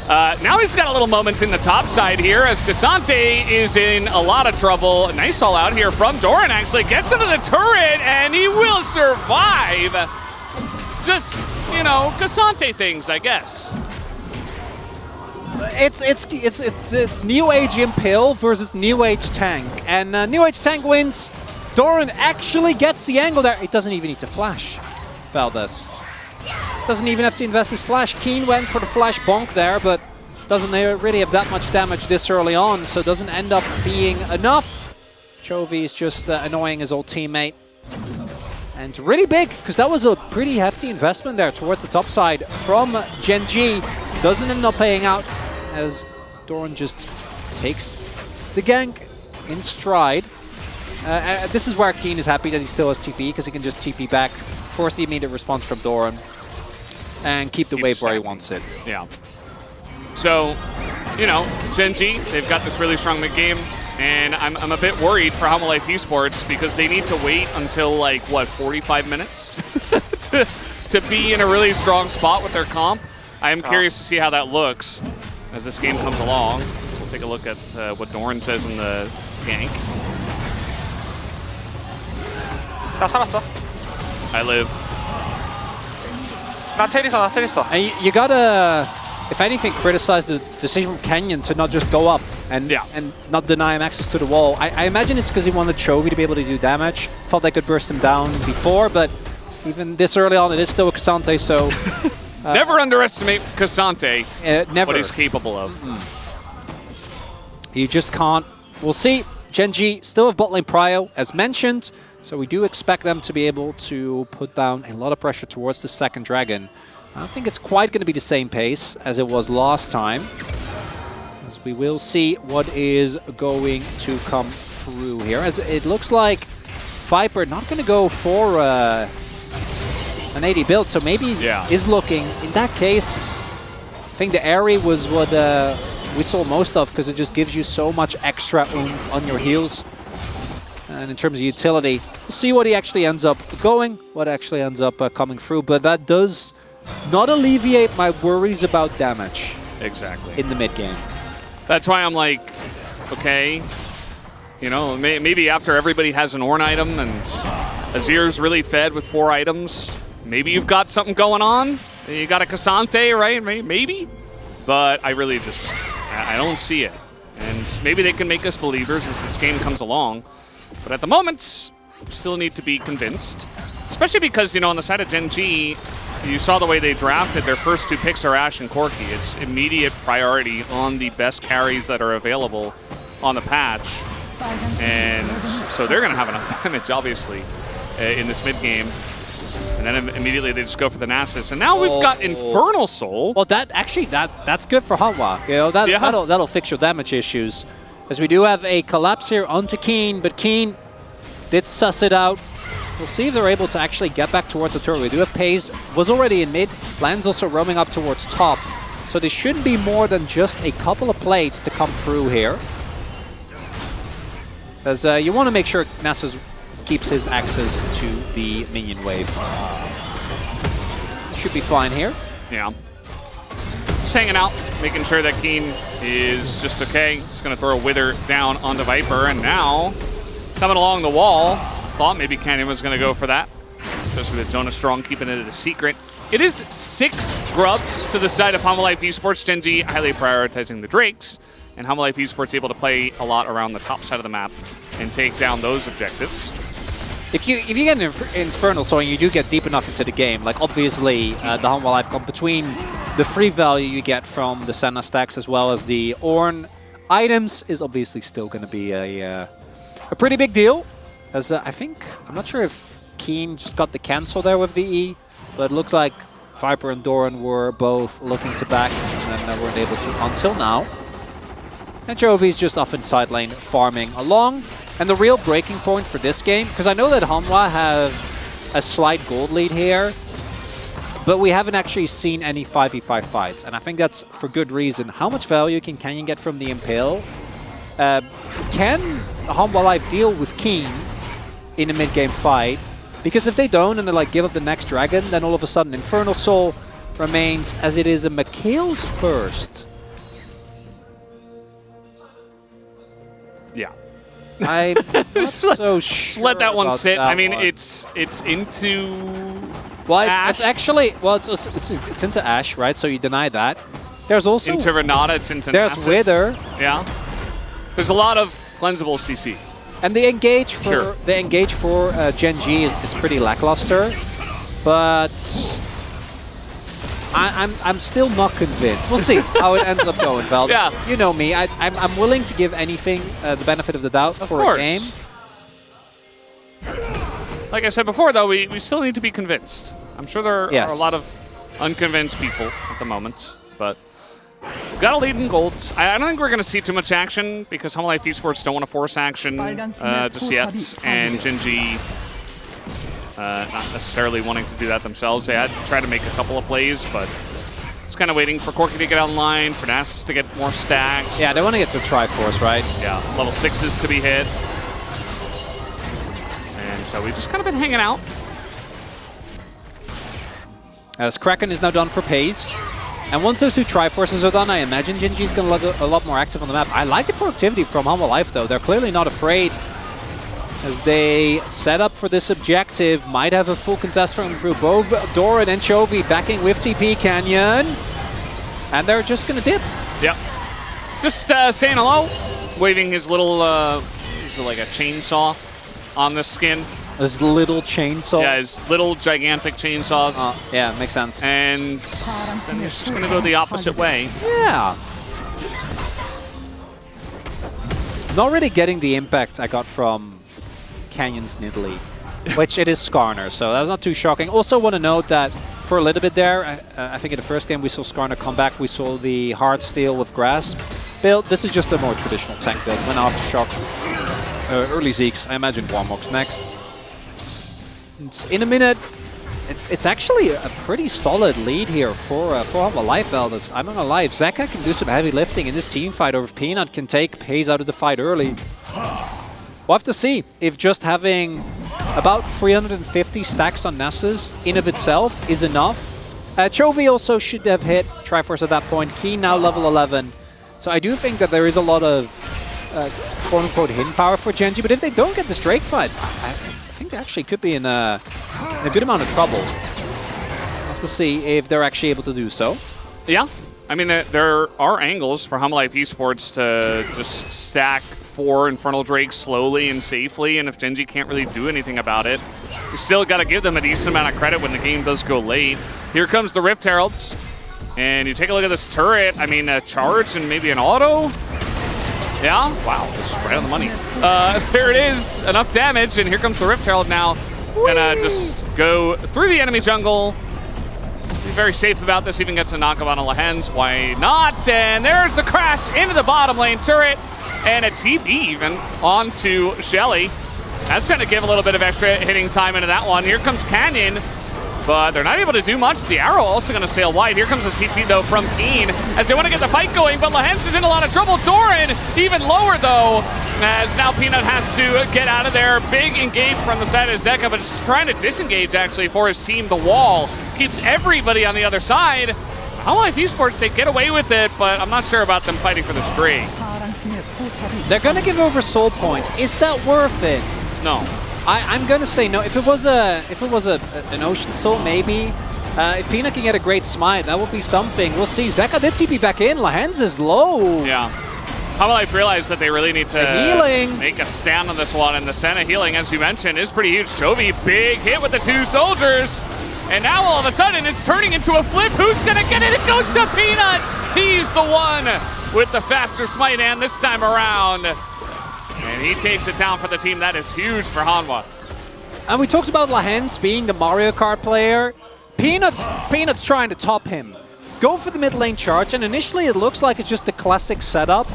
now he's got a little moment in the top side here as Cassante is in a lot of trouble. A nice all out here from Doran, actually gets into the turret, and he will survive. Just, you know, Cassante things, I guess. It's New Age Impale versus New Age Tank, and New Age Tank wins. Doran actually gets the angle there. It doesn't even need to flash, Valdez. Doesn't even have to invest his flash. Keen went for the flash bonk there, but doesn't really have that much damage this early on, so doesn't end up being enough. Chovy is just annoying his old teammate. And really big, because that was a pretty hefty investment there towards the top side from Gen G. Doesn't end up paying out as Doran just takes the gank in stride. This is where Keen is happy that he still has TP, because he can just TP back, force the immediate response from Doran, and keep the wave where he wants it. Yeah. So, you know, Gen G, they've got this really strong mid-game, and I'm a bit worried for Hanwha Life Esports because they need to wait until, like, what, 45 minutes to be in a really strong spot with their comp. I am curious to see how that looks as this game comes along. We'll take a look at what Doran says in the gank. I live. And you gotta, if anything, criticize the decision from Kenyon to not just go up and not deny him access to the wall. I imagine it's because he wanted Chovy to be able to do damage. Thought they could burst him down before, but even this early on, it is still a Cassante, so... never underestimate Cassante, never. what he's capable of. You just can't. We'll see. Gen G still have bot lane prio, as mentioned. So we do expect them to be able to put down a lot of pressure towards the second dragon. I don't think it's quite going to be the same pace as it was last time, as we will see what is going to come through here. As it looks like Viper not going to go for an 80 build, so maybe is looking. In that case, I think the Airy was what we saw most of, because it just gives you so much extra oomph on your heals. And in terms of utility, we'll see what he actually ends up going, what actually ends up coming through. But that does not alleviate my worries about damage. Exactly. In the mid game. That's why I'm like, okay, you know, maybe after everybody has an Ornn item and Azir's really fed with 4 items, maybe you've got something going on. You got a Cassante, right? Maybe. But I really just, I don't see it. And maybe they can make us believers as this game comes along. But at the moment, still need to be convinced. Especially because, you know, on the side of Gen G, you saw the way they drafted. Their first 2 picks are Ashe and Corki. It's immediate priority on the best carries that are available on the patch. And so they're going to have enough damage, obviously, in this mid-game. And then immediately they just go for the Nasus. And now we've got Infernal Soul. Well, that's good for Hanwha. You know, that'll fix your damage issues. As we do have a collapse here onto Keen, but Keen did suss it out. We'll see if they're able to actually get back towards the turret. We do have Paze, was already in mid. Land's also roaming up towards top. So there shouldn't be more than just a couple of plates to come through here. Because you want to make sure Nasus keeps his access to the minion wave. Should be fine here. Yeah. Just hanging out, making sure that Keen is just okay. Just going to throw a Wither down onto Viper, and now coming along the wall. Thought maybe Canyon was going to go for that, especially with Jonah Strong keeping it a secret. It is 6 grubs to the side of Homolife Esports. Gen.G highly prioritizing the Drakes, and Homolife Esports able to play a lot around the top side of the map and take down those objectives. If you get an Infernal Soul, you do get deep enough into the game. Like obviously, the Homolife comp between the free value you get from the Senna stacks as well as the Ornn items is obviously still going to be a pretty big deal. As I think, I'm not sure if Keen just got the cancel there with the E, but it looks like Viper and Doran were both looking to back and then weren't able to until now. And Jovi's just off in side lane farming along. And the real breaking point for this game, because I know that Hanwha have a slight gold lead here, but we haven't actually seen any 5v5 fights, and I think that's for good reason. How much value can Canyon get from the Impale? Can Hanwha Life deal with Keen in a mid-game fight? Because if they don't and they like give up the next dragon, then all of a sudden Infernal Soul remains as it is a Mikhail's first. Yeah. I'm not so sure. Just let that one sit. That I mean, one. it's into It's actually it's into Ash, right? So you deny that. There's also into Renata. It's into there's Nasus. Wither. Yeah. There's a lot of cleansable CC. And the engage for Gen.G is pretty lackluster, but I'm still not convinced. We'll see how it ends up going, Val. Yeah. You know me. I'm willing to give anything the benefit of the doubt for a game. Like I said before, though, we still need to be convinced. I'm sure there are a lot of unconvinced people at the moment, but we've got a lead in golds. I don't think we're going to see too much action because Homolife Esports don't want to force action just yet, and Gen.G not necessarily wanting to do that themselves. They had to try to make a couple of plays, but just kind of waiting for Corki to get online, for Nasus to get more stacks. Yeah, they want to get to Triforce, right? Yeah, level 6s to be hit. And so we've just kind of been hanging out. As Kraken is now done for Pace. And once those 2 Triforces are done, I imagine Gen.G is going to look a lot more active on the map. I like the productivity from Humble Life, though. They're clearly not afraid as they set up for this objective. Might have a full contest from through both Doran and Chovy backing with TP Canyon. And they're just going to dip. Yep. Just saying hello. Waving his little, this is like a chainsaw on this skin. His little chainsaw? Yeah, his little gigantic chainsaws. Yeah, makes sense. And then he's just going to go the opposite way. Yeah. Not really getting the impact I got from Canyon's Nidalee, which it is Skarner, so that's not too shocking. Also want to note that for a little bit there, I think in the first game we saw Skarner come back, we saw the hard steel with Grasp build. This is just a more traditional tank build. Went Aftershock, early Ziggs, I imagine Warmox next. And in a minute, it's actually a pretty solid lead here for Humble Life Elders. I'm not gonna lie, if Zeka can do some heavy lifting in this team fight, or if Peanut can take Pace out of the fight early, we'll have to see if just having about 350 stacks on Nasus in of itself is enough. Chovy also should have hit Triforce at that point. Keen now level 11. So I do think that there is a lot of quote-unquote hidden power for Gen.G, but if they don't get this Drake fight, I think they actually could be in a good amount of trouble. We'll have to see if they're actually able to do so. Yeah. I mean, there are angles for Homolife Esports to just stack 4 Infernal Drakes slowly and safely, and if Gen.G can't really do anything about it, you still got to give them a decent amount of credit when the game does go late. Here comes the Rift Heralds, and you take a look at this turret. I mean, a charge and maybe an auto? Yeah? Wow, just right on the money. There it is, enough damage, and here comes the Rift Herald now. Gonna just go through the enemy jungle. Be very safe about this, even gets a knockup on a Lehens. Why not? And there's the crash into the bottom lane turret, and a TP even onto Shelly. That's going to give a little bit of extra hitting time into that one. Here comes Canyon, but they're not able to do much. The arrow also going to sail wide. Here comes the TP, though, from Keen as they want to get the fight going, but Lahens is in a lot of trouble. Doran even lower, though, as now Peanut has to get out of there. Big engage from the side of Zeka, but just trying to disengage, actually, for his team. The wall keeps everybody on the other side. Hololive Esports, they get away with it, but I'm not sure about them fighting for the streak. They're gonna give over Soul Point. Is that worth it? No. I'm gonna say no. If it was an Ocean Soul, maybe. If Peanut can get a great smite, that would be something. We'll see. Zeka did TP back in. Lahens is low. Yeah. Hololive realized that they really need to healing. Make a stand on this one, and the Senna healing, as you mentioned, is pretty huge. Chovy, big hit with the 2 soldiers. And now all of a sudden it's turning into a flip. Who's gonna get it? It goes to Peanut. He's the one with the faster smite, and this time around. And he takes it down for the team. That is huge for Hanwha. And we talked about Lahens being the Mario Kart player. Peanut's trying to top him. Go for the mid lane charge, and initially it looks like it's just the classic setup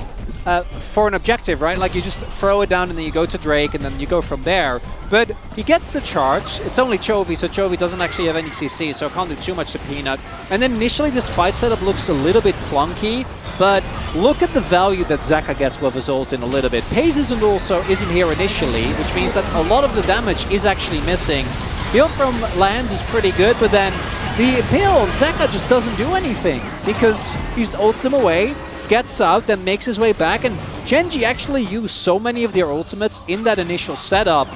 for an objective, right? Like you just throw it down and then you go to Drake and then you go from there. But he gets the charge. It's only Chovy, so Chovy doesn't actually have any CC, so can't do too much to Peanut. And then initially this fight setup looks a little bit clunky, but look at the value that Zeka gets with his ult in a little bit. Paze isn't here initially, which means that a lot of the damage is actually missing. The ult from Lands is pretty good, but then the appeal on Zeka just doesn't do anything because he's ults them away, gets out, then makes his way back, and Genji actually used so many of their ultimates in that initial setup,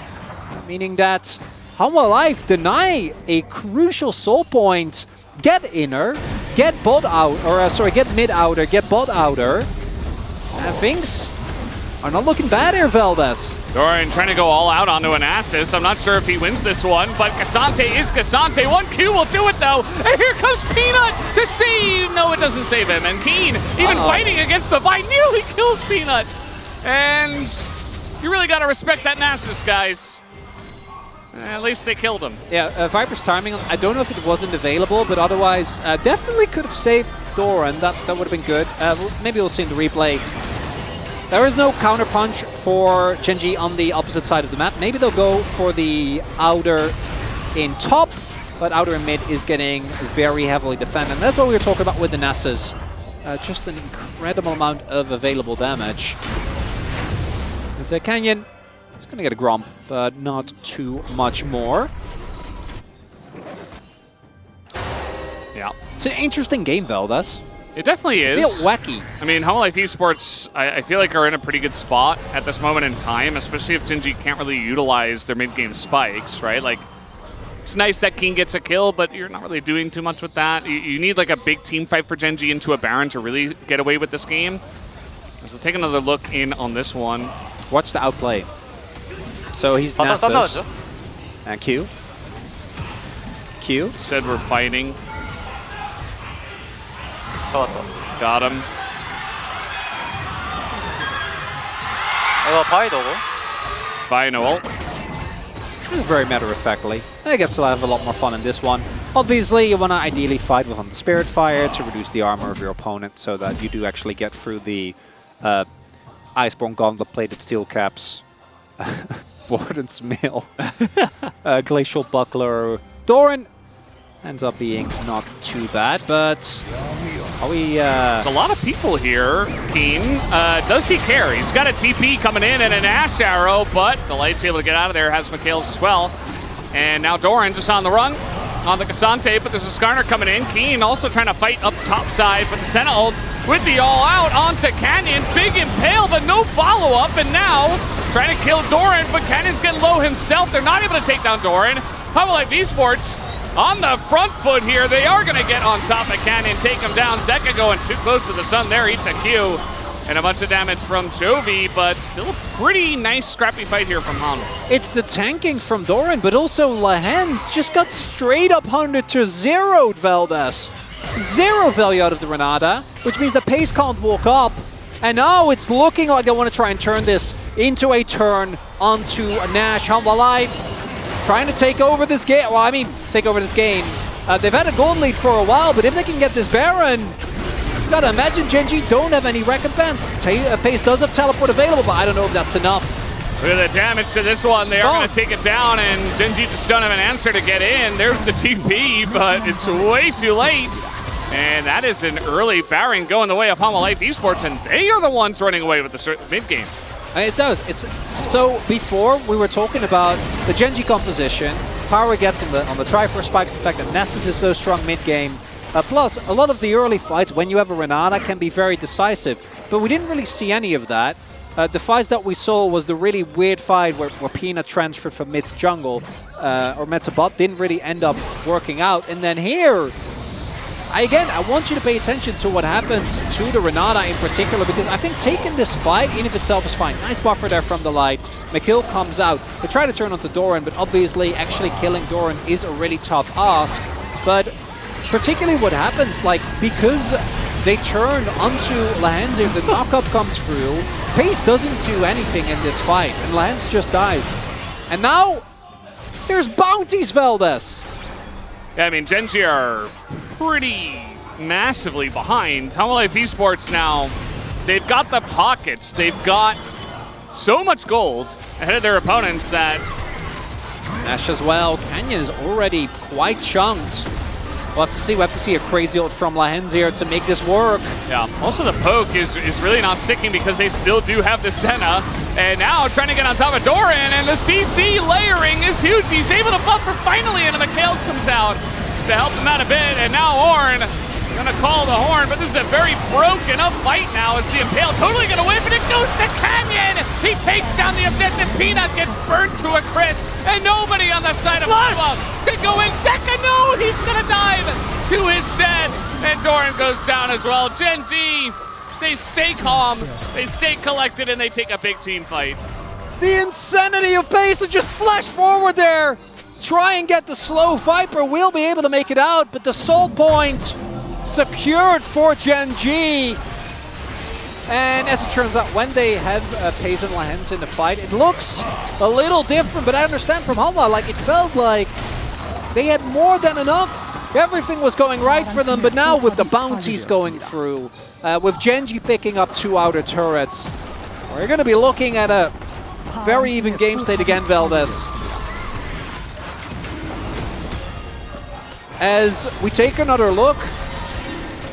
meaning that Hololive deny a crucial soul point, get inner, get bot out, or get mid outer, get bot outer, and things are not looking bad here, Veldes. Doran trying to go all out onto an Asus. I'm not sure if he wins this one, but Cassante is Cassante. 1Q will do it, though. And here comes Peanut to save. No, it doesn't save him. And Keen, even fighting against the fight, nearly kills Peanut. And you really got to respect that Nasus, guys. At least they killed him. Yeah, Viper's timing, I don't know if it wasn't available, but otherwise definitely could have saved Doran. That would have been good. Maybe we'll see in the replay. There is no counter punch for Genji on the opposite side of the map. Maybe they'll go for the outer in top, but outer and mid is getting very heavily defended. And that's what we were talking about with the Nasus. Just an incredible amount of available damage. As Canyon is going to get a Gromp, but not too much more. Yeah. It's an interesting game, Veldes. It definitely is. It's a bit wacky. I mean, Hololive Esports, I feel like are in a pretty good spot at this moment in time, especially if Genji can't really utilize their mid-game spikes, right? Like, it's nice that King gets a kill, but you're not really doing too much with that. You need like a big team fight for Genji into a Baron to really get away with this game. So take another look in on this one. Watch the outplay. So he's Nasus. And Q. Said we're fighting. Got him. Bye, Noel. This is very matter-of-factly. I guess I'll have a lot more fun in this one. Obviously, you want to ideally fight with on the Spirit Fire to reduce the armor of your opponent so that you do actually get through the Iceborne Gauntlet-plated steel caps. Warden's Mill. Glacial Buckler. Doran ends up being not too bad, but are we... There's a lot of people here, Keen. Does he care? He's got a TP coming in and an Ash Arrow, but the Light's able to get out of there, has Mikhail's as well. And now Doran just on the run on the Cassante, but there's a Skarner coming in. Keen also trying to fight up top side, but the Senna ult with the all-out onto Canyon. Big impale, but no follow-up, and now trying to kill Doran, but Canyon's getting low himself. They're not able to take down Doran. Hololive Esports on the front foot here. They are going to get on top of Canyon, take him down. Zeka going too close to the sun there, eats a Q. And a bunch of damage from Chovy, but still a pretty nice scrappy fight here from Hanwha. It's the tanking from Doran, but also Lahens just got straight up 100 to 0'd Veldes. 0 value out of the Renata, which means that Pace can't walk up. And now it's looking like they want to try and turn this into a turn onto Nash. Hololive trying to take over this game. Well, I mean, take over this game. They've had a gold lead for a while, but if they can get this Baron, it's got to imagine Genji don't have any recompense. Pace does have teleport available, but I don't know if that's enough. Look at the damage to this one. They are going to take it down, and Genji just don't have an answer to get in. There's the TP, but it's way too late. And that is an early Baron going the way of Hanwha Life Esports, and they are the ones running away with the mid-game. It does. So before we were talking about the Genji composition, power gets on the Triforce spikes, the fact that Nessus is so strong mid-game. Plus, a lot of the early fights, when you have a Renata, can be very decisive. But we didn't really see any of that. The fights that we saw was the really weird fight where Peanut transferred from mid to jungle, or mid to bot, didn't really end up working out. And then here, again, I want you to pay attention to what happens to the Renata in particular, because I think taking this fight in of itself is fine. Nice buffer there from the light. McKill comes out. They try to turn onto Doran, but obviously actually killing Doran is a really tough ask. But particularly what happens, like, because they turn onto Lahenzi, the knockup comes through, Pace doesn't do anything in this fight, and Lahenzi just dies. And now, there's bounties, Valdez! Yeah, I mean, Genji are pretty massively behind. Hanwha Life Esports now, they've got the pockets. They've got so much gold ahead of their opponents that... Nash as well. Canyon is already quite chunked. We'll have to see a crazy ult from Lahenzi to make this work. Yeah, also the poke is really not sticking because they still do have the Senna. And now trying to get on top of Doran, and the CC layering is huge. He's able to buffer finally, and McHale's comes out to help him out a bit. And now Ornn gonna call the horn, but this is a very broken up fight now as the Impale totally gonna whip, and it goes to Canyon! He takes down the objective. Peanut gets burnt to a crisp, and nobody on the side of Hanwha to go in second. No, he's gonna dive to his death, and Doran goes down as well. Genji, they stay calm, they stay collected, and they take a big team fight. The insanity of Pace to just flash forward there, try and get the slow Viper. Will be able to make it out, but the soul point secured for Genji. And as it turns out, when they have Pace and Lahenzi in the fight, it looks a little different, but I understand from Hanwha, like, it felt like they had more than enough. Everything was going right for them, but now with the bounties going through, with Genji picking up 2 outer turrets, we're going to be looking at a very even game state again, Valdez. As we take another look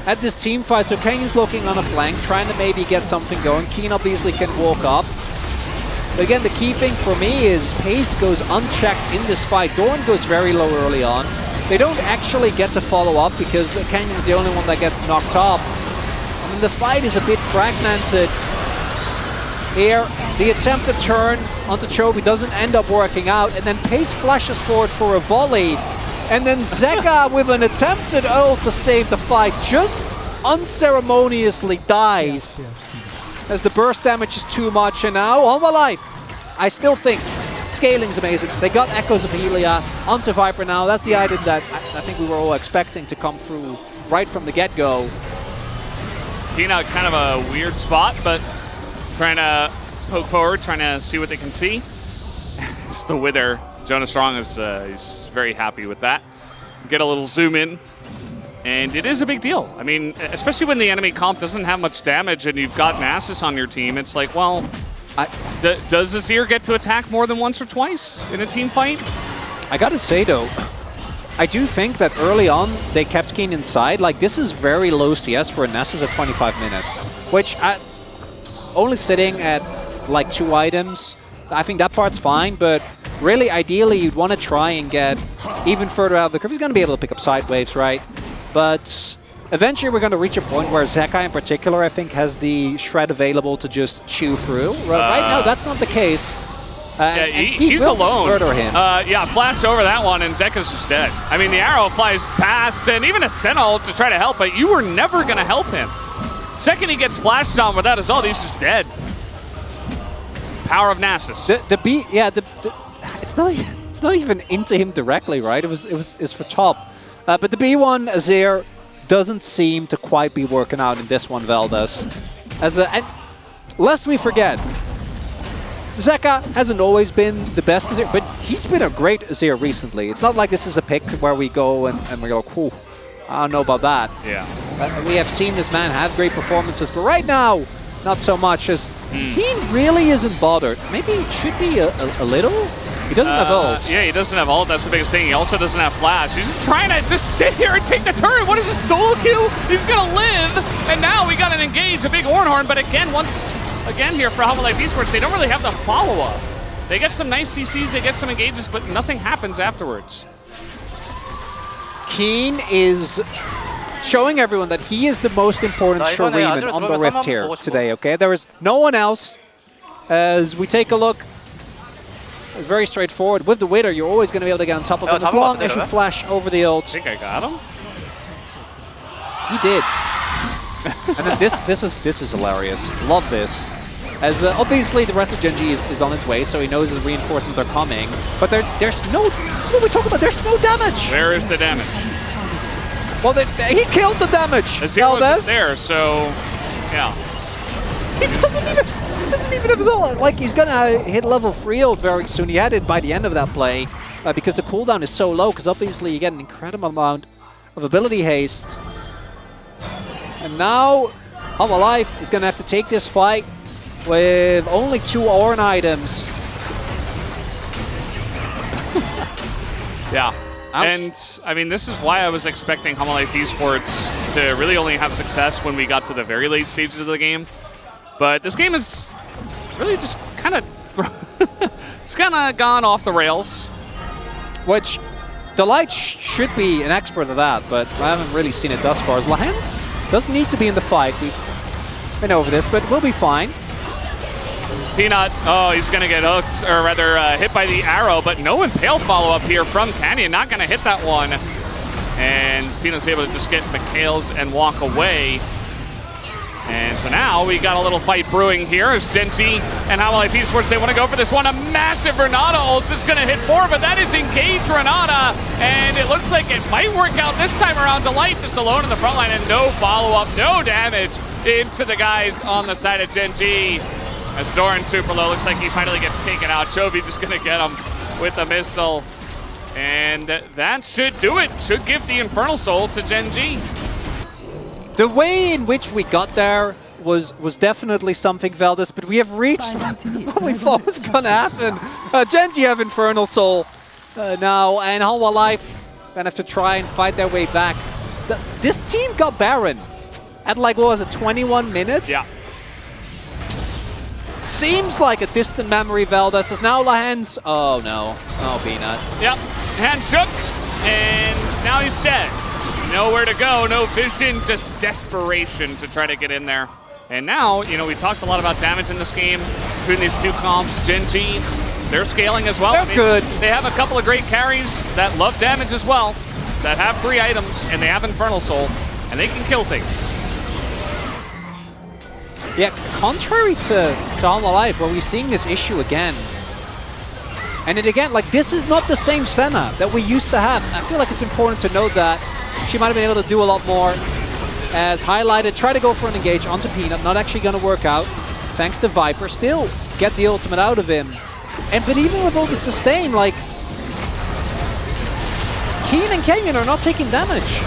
at this team fight, so Kane's looking on a flank, trying to maybe get something going. Keen obviously can walk up. But again, the key thing for me is Pace goes unchecked in this fight. Doran goes very low early on. They don't actually get to follow up because Canyon's the only one that gets knocked off. I mean, the fight is a bit fragmented. Here, the attempt to turn onto Chovy doesn't end up working out, and then Pace flashes forward for a volley. And then Zeka, with an attempted ult to save the fight, just unceremoniously dies. As the burst damage is too much, and now Hanwha Life, I still think scaling's amazing. They got Echoes of Helia onto Viper now. That's the item that I think we were all expecting to come through right from the get-go. Peanut kind of a weird spot, but trying to poke forward, trying to see what they can see. It's the Wither. Jonas Strong is he's very happy with that. Get a little zoom in, and it is a big deal. I mean, especially when the enemy comp doesn't have much damage and you've got Nasus on your team, it's like, well, does Azir get to attack more than once or twice in a team fight? I gotta say though, I do think that early on they kept Keen inside. Like, this is very low CS for a Nasus at 25 minutes, which only sitting at like 2 items, I think that part's fine, but really, ideally, you'd want to try and get even further out of the curve. He's going to be able to pick up side waves, right? But eventually, we're going to reach a point where Zeka, in particular, I think, has the shred available to just chew through. Right now, that's not the case. Yeah, he's alone. Murder him. Yeah, flashed over that one, and Zeka's just dead. I mean, the arrow flies past, and even a Sentinel to try to help, but you were never going to help him. Second he gets flashed on without his ult, he's just dead. Power of Nasus. It's not even into him directly, right? It's for top. But the B1 Azir doesn't seem to quite be working out in this one, Valdez. And lest we forget, Zeka hasn't always been the best Azir, but he's been a great Azir recently. It's not like this is a pick where we go and we go, cool, I don't know about that. Yeah. We have seen this man have great performances, but right now, not so much as Keen really isn't bothered. Maybe it should be a little. He doesn't have ult. Yeah, he doesn't have ult. That's the biggest thing. He also doesn't have flash. He's just trying to just sit here and take the turret. What is a solo kill? He's gonna live. And now we got an engage, a big Ornhorn. But again, once again here for Half-Life Esports, they don't really have the follow-up. They get some nice CCs, they get some engages, but nothing happens afterwards. Keen is showing everyone that he is the most important Shuriman on the Rift here today, okay? There is no one else. As we take a look, it's very straightforward. With the Wither, you're always going to be able to get on top of him as long as you flash over the ult. I think I got him. He did. And then this is hilarious. Love this. As obviously the rest of Gen G is on its way, so he knows the reinforcements are coming. But there's no, this is what we talk about, there's no damage. Where is the damage? Well, he killed the damage. Azir wasn't there, so yeah. He doesn't even have his ult. Like, he's gonna hit level 3 ult very soon. He had it by the end of that play because the cooldown is so low, because obviously you get an incredible amount of ability haste. And now Half-Life is gonna have to take this fight with only 2 Ornn items. Yeah. Ouch. And I mean, this is why I was expecting Half-Life Esports to really only have success when we got to the very late stages of the game. But this game is really just kind of it's kind of gone off the rails. Which Delight should be an expert of that, but I haven't really seen it thus far. As Lahens doesn't need to be in the fight. We've been over this, but we'll be fine. Peanut, oh, he's going to get hooked, or rather hit by the arrow, but no impale follow-up here from Canyon. Not going to hit that one. And Peanut's able to just get McHale's and walk away. And so now we got a little fight brewing here as Gen G and Half-Life Esports, they want to go for this one. A massive Renata ult is going to hit 4, but that is engaged Renata. And it looks like it might work out this time around. Delight just alone in the front line and no follow-up, no damage into the guys on the side of Gen G. As Doran super low, looks like he finally gets taken out. Chovy just going to get him with a missile. And that should do it. Should give the Infernal Soul to Gen G. The way in which we got there was definitely something, Veldis, but we have reached what we thought was going to happen. Gen G have Infernal Soul now, and Half-Life gonna have to try and fight their way back. This team got Baron at like, what was it, 21 minutes? Yeah. Seems like a distant memory, Veldis, as now Lahens. Oh no. Oh, Peanut. Yep. Hand shook, and now he's dead. Nowhere to go, no vision, just desperation to try to get in there. And now, you know, we talked a lot about damage in this game between these two comps. Gen G, they're scaling as well. They're good. They have a couple of great carries that love damage as well, that have 3 items, and they have Infernal Soul, and they can kill things. Yeah, contrary to Half-Life, where we're seeing this issue again. And it again, like, this is not the same Senna that we used to have. I feel like it's important to note that she might have been able to do a lot more. As highlighted, try to go for an engage onto Peanut, not actually going to work out. Thanks to Viper, still get the ultimate out of him. But even with all the sustain, like, Keen and Kenyon are not taking damage.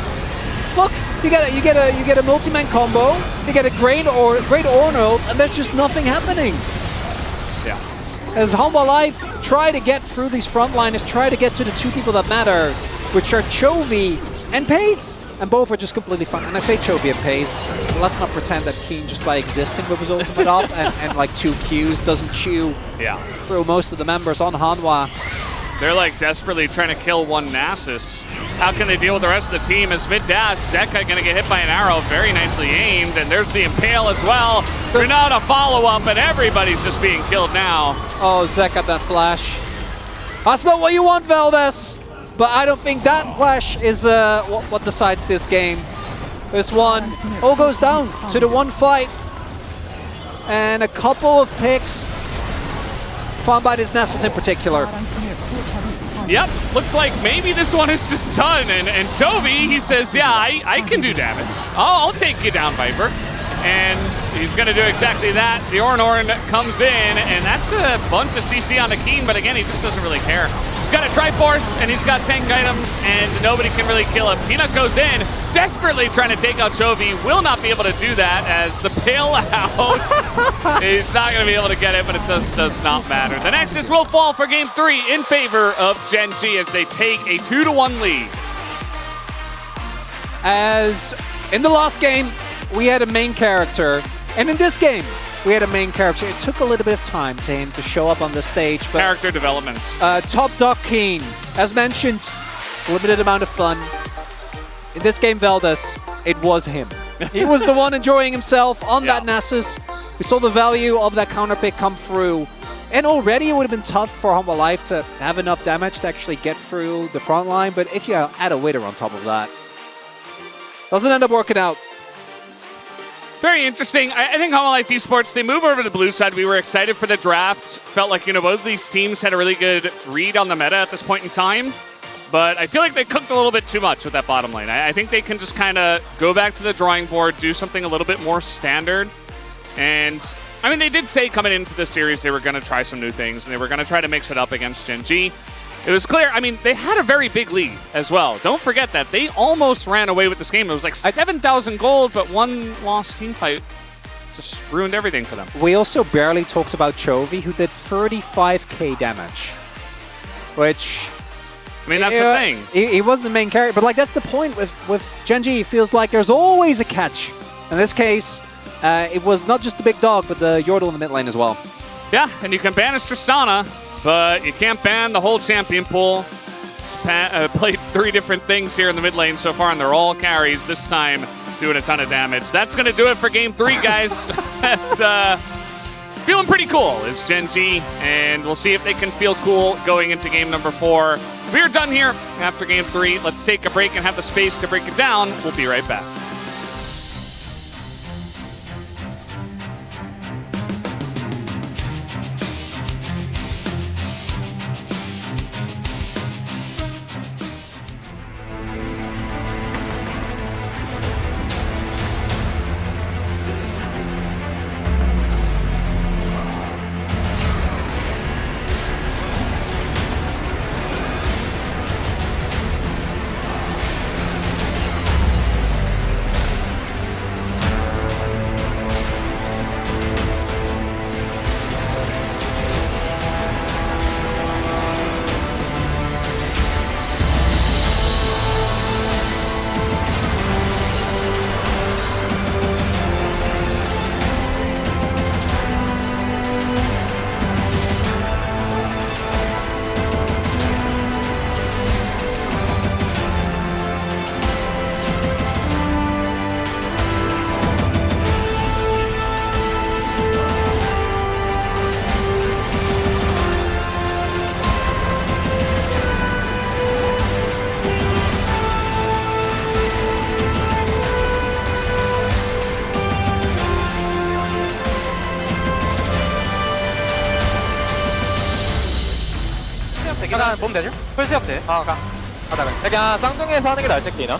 Look, you get a multi-man combo, you get a great Ornn ult, and there's just nothing happening. Yeah. As Half-Life try to get through these frontliners, try to get to the 2 people that matter, which are Chovy and Pace, and both are just completely fine. And I say Chovy and Pace, let's not pretend that Keen just by existing with his ultimate up and like 2 Qs doesn't chew through most of the members on Hanwha. They're like desperately trying to kill one Nasus. How can they deal with the rest of the team? As mid-dash, Zeka gonna get hit by an arrow, very nicely aimed, and there's the Impale as well. Renata follow-up, and everybody's just being killed now. Oh, Zek got that flash. That's not what you want, Veldis! But I don't think that flash is what decides this game. This one all goes down to the one fight. And a couple of picks found by this Nasus in particular. Yep, looks like maybe this one is just done. And Chovy, he says, yeah, I can do damage. I'll take you down, Viper. and he's going to do exactly that. The Ornorn comes in, and that's a bunch of CC on the Keen, but again, he just doesn't really care. He's got a Triforce, and he's got tank items, and nobody can really kill him. Peanut goes in, desperately trying to take out Chovy. Will not be able to do that, as the bailout. He's not going to be able to get it, but it does not matter. The Nexus will fall for game 3 in favor of Gen G as they take a 2-1 lead. As in the last game, we had a main character, and in this game, we had a main character. It took a little bit of time to him to show up on the stage, but character development. Top Dog Keen, as mentioned, limited amount of fun. In this game, Veldas, it was him. He was the one enjoying himself on that Nasus. We saw the value of that counter pick come through. And already it would have been tough for Humble Life to have enough damage to actually get through the front line, but if you add a Wither on top of that, doesn't end up working out. Very interesting. I think Humble Life Esports, they move over to the blue side. We were excited for the draft. Felt like, both of these teams had a really good read on the meta at this point in time. But I feel like they cooked a little bit too much with that bottom lane. I think they can just kind of go back to the drawing board, do something a little bit more standard. And, I mean, they did say coming into the series they were going to try some new things, and they were going to try to mix it up against Gen G. It was clear. I mean, they had a very big lead as well. Don't forget that. They almost ran away with this game. It was like 7,000 gold, but one lost team fight just ruined everything for them. We also barely talked about Chovy, who did 35k damage, which... I mean, that's the thing. He was the main character, but that's the point with Gen G. It feels like there's always a catch. In this case, it was not just the big dog, but the Yordle in the mid lane as well. Yeah, and you can banish Tristana, but you can't ban the whole champion pool. Played 3 different things here in the mid lane so far, and they're all carries, this time doing a ton of damage. That's going to do it for game 3, guys. That's feeling pretty cool is Gen G, and we'll see if they can feel cool going into game number 4. We're done here after game 3. Let's take a break and have the space to break it down. We'll be right back. 하나 보면 되죠? 풀수역 돼. 가. 가다가. 그냥 쌍둥이에서 하는 게 나을 텐데, 너.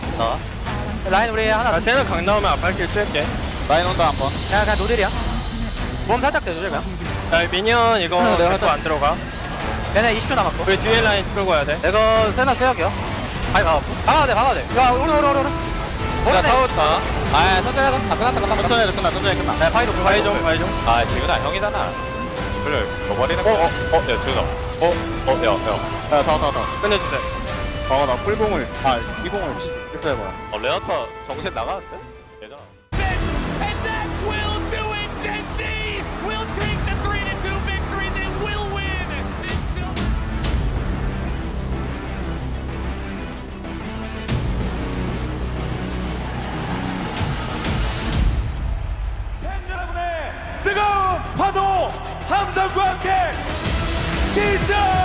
라인 우리 하나. 쟤는 강 나오면 앞발길 쓸게. 라인 온다 한 번. 야, 그냥 노딜이야. 몸 살짝 대줘, 그냥. 야, 미니언 이거 내가 안 들어가. 얘네 20초 남았고. 우리 뒤에 라인 끌고 와야 돼. 이거 세나 세역이요. 아니, 박아야 돼, 박아야 돼. 야, 오른. 야, 타웠다. 아, 천천히 해서. 천천히 끝나. 야, 파이 좀. 아, 지금아, 형이잖아. 그래, 버리는 거야. 야, 지금아. 야, 다. 끝내주세요. 나 꿀봉을, 이봉을 했어야 봐. 레어터 정신 나가는데? 예전아. And that will do it! Gen G will take the 3-2 victory. They will win! 팬 여러분의 뜨거운 파도 함성과 함께 시작하겠습니다.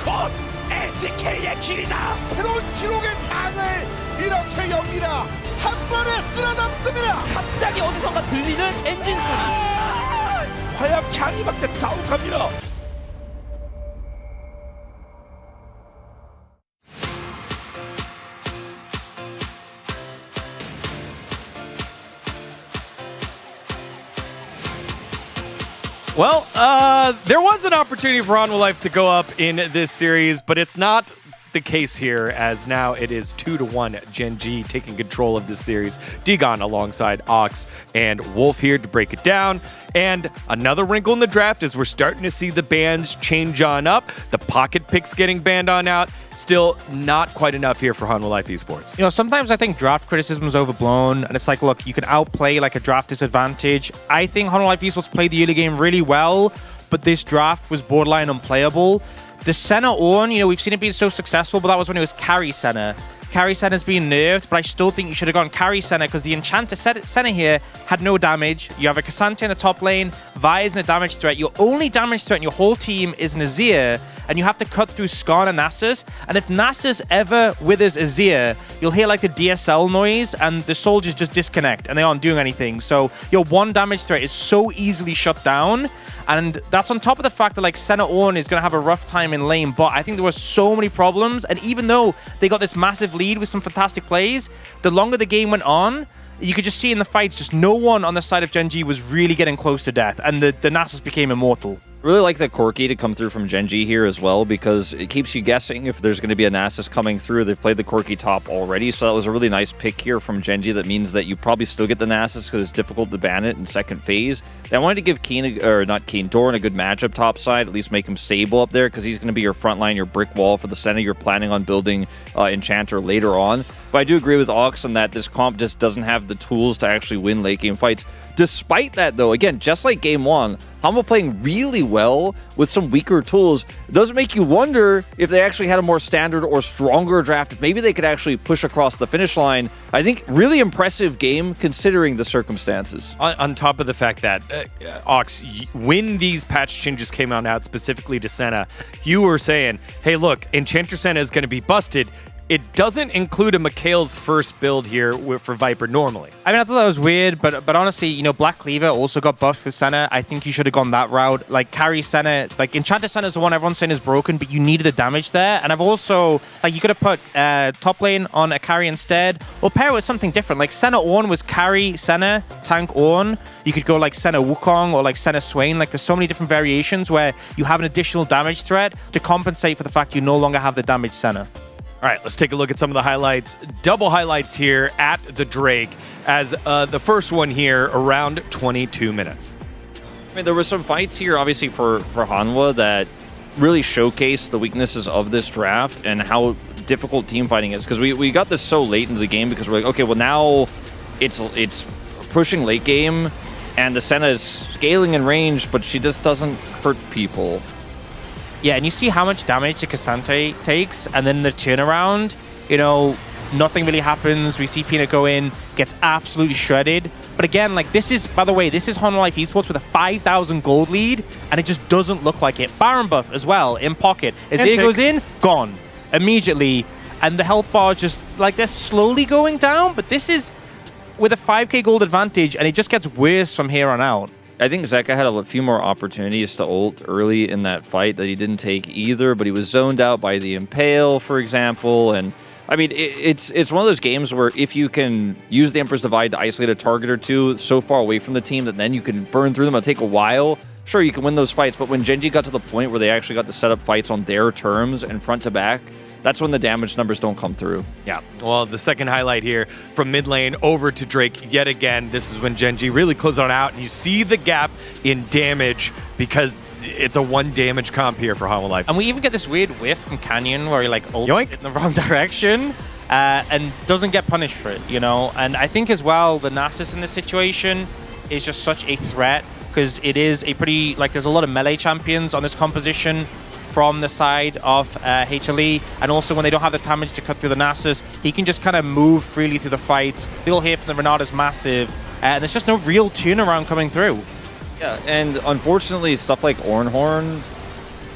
곧 LCK의 길이다. 새로운 기록의 장을 이렇게 엽니다. 한 번에 쓸어담습니다. 갑자기 어디선가 들리는 엔진 소리. 화약 향이 막 자욱합니다. Well, there was an opportunity for Hanwha Life to go up in this series, but it's not the case here, as now it is 2-1 Gen G taking control of this series. Digon alongside Ox and Wolf here to break it down. And another wrinkle in the draft is we're starting to see the bans change on up. The pocket picks getting banned on out. Still not quite enough here for Hanwha Life Esports. You know, sometimes I think draft criticism is overblown, and it's like, look, you can outplay like a draft disadvantage. I think Hanwha Life Esports played the early game really well, but this draft was borderline unplayable. The center Ornn, you know, we've seen it being so successful, but that was when it was carry center. Carry center's being nerfed, but I still think you should have gone carry center because the Enchanter center here had no damage. You have a Cassante in the top lane, Vi isn't a damage threat. Your only damage threat in your whole team is Nazir, and you have to cut through Skarn and Nasus. And if Nasus ever withers Azir, you'll hear like the DSL noise, and the soldiers just disconnect, and they aren't doing anything. So your one damage threat is so easily shut down. And that's on top of the fact that like Senna Ornn is going to have a rough time in lane, but I think there were so many problems. And even though they got this massive lead with some fantastic plays, the longer the game went on, you could just see in the fights, just no one on the side of Gen G was really getting close to death. And the Nasus became immortal. Really like the Corki to come through from Genji here as well, because it keeps you guessing if there's going to be a Nasus coming through. They've played the Corki top already, so that was a really nice pick here from Genji. That means that you probably still get the Nasus because it's difficult to ban it in second phase. I wanted to give Doran a good matchup top side, at least make him stable up there, because he's going to be your front line, your brick wall for the center. You're planning on building Enchanter later on. But I do agree with Ox in that this comp just doesn't have the tools to actually win late game fights. Despite that, though, again, just like game one, Hanwha playing really well with some weaker tools. It does make you wonder if they actually had a more standard or stronger draft, if maybe they could actually push across the finish line. I think really impressive game considering the circumstances. On top of the fact that, Ox, when these patch changes came out specifically to Senna, you were saying, hey, look, Enchanter Senna is going to be busted. It doesn't include a Mikhail's first build here for Viper normally. I mean, I thought that was weird, but honestly, you know, Black Cleaver also got buffed with Senna. I think you should have gone that route. Like, carry Senna, like, Enchanter Senna is the one everyone's saying is broken, but you needed the damage there. And I've also, like, you could have put top lane on a carry instead, or pair it with something different. Like, Senna Ornn was carry Senna, tank Ornn. You could go, like, Senna Wukong or, like, Senna Swain. Like, there's so many different variations where you have an additional damage threat to compensate for the fact you no longer have the damage Senna. All right, let's take a look at some of the highlights. Double highlights here at the Drake as the first one here around 22 minutes. I mean, there were some fights here, obviously, for Hanwha that really showcased the weaknesses of this draft and how difficult team fighting is. Because we got this so late into the game because we're like, okay, well, now it's pushing late game, and the Senna is scaling in range, but she just doesn't hurt people. Yeah, and you see how much damage the Cassante takes, and then the turnaround, you know, nothing really happens. We see Peanut go in, gets absolutely shredded. But again, like, this is, by the way, this is Hanwha Life Esports with a 5,000 gold lead, and it just doesn't look like it. Baron buff as well, in pocket. As it goes in, gone immediately. And the health bar just, like, they're slowly going down, but this is with a 5k gold advantage, and it just gets worse from here on out. I think Zeka had a few more opportunities to ult early in that fight that he didn't take either, but he was zoned out by the Impale, for example. And I mean, it's one of those games where if you can use the Emperor's Divide to isolate a target or two so far away from the team that then you can burn through them. It'll take a while. Sure, you can win those fights, but when Genji got to the point where they actually got to set up fights on their terms and front to back, that's when the damage numbers don't come through. Yeah, well, the second highlight here from mid lane over to Drake yet again. This is when Genji really closed on out, and you see the gap in damage because it's a 1 damage comp here for Hanwha Life. And we even get this weird whiff from Canyon where he, like, ults in the wrong direction and doesn't get punished for it, you know? And I think as well, the Nasus in this situation is just such a threat because it is a pretty, like, there's a lot of melee champions on this composition from the side of HLE, and also when they don't have the damage to cut through the Nasus, he can just kind of move freely through the fights. The ult here from the Renata is massive, and there's just no real turnaround coming through. Yeah, and unfortunately, stuff like Ornhorn,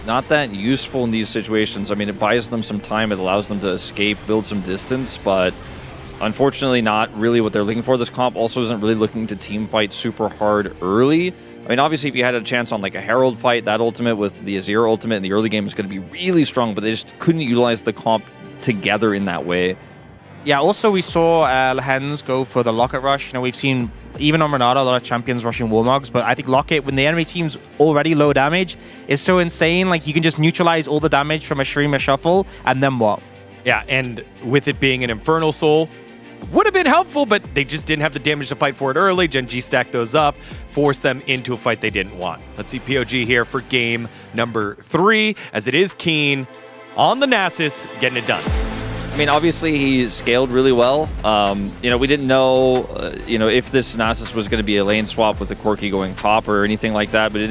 not that useful in these situations. I mean, it buys them some time, it allows them to escape, build some distance, but unfortunately not really what they're looking for. This comp also isn't really looking to team fight super hard early. I mean, obviously, if you had a chance on like a Herald fight, that ultimate with the Azir ultimate in the early game is going to be really strong, but they just couldn't utilize the comp together in that way. Yeah, also we saw Lehens go for the Locket Rush. You know, we've seen, even on Renata, a lot of champions rushing Warmogs, but I think Locket, when the enemy team's already low damage, is so insane. Like, you can just neutralize all the damage from a Shreema Shuffle, and then what? Yeah, and with it being an Infernal Soul, would have been helpful, but they just didn't have the damage to fight for it early. Genji stacked those up, forced them into a fight they didn't want. Let's see POG here for game number 3, as it is Keen on the Nasus, getting it done. I mean, obviously, he scaled really well. You know, we didn't know, you know, if this Nasus was going to be a lane swap with the Corki going top or anything like that, but it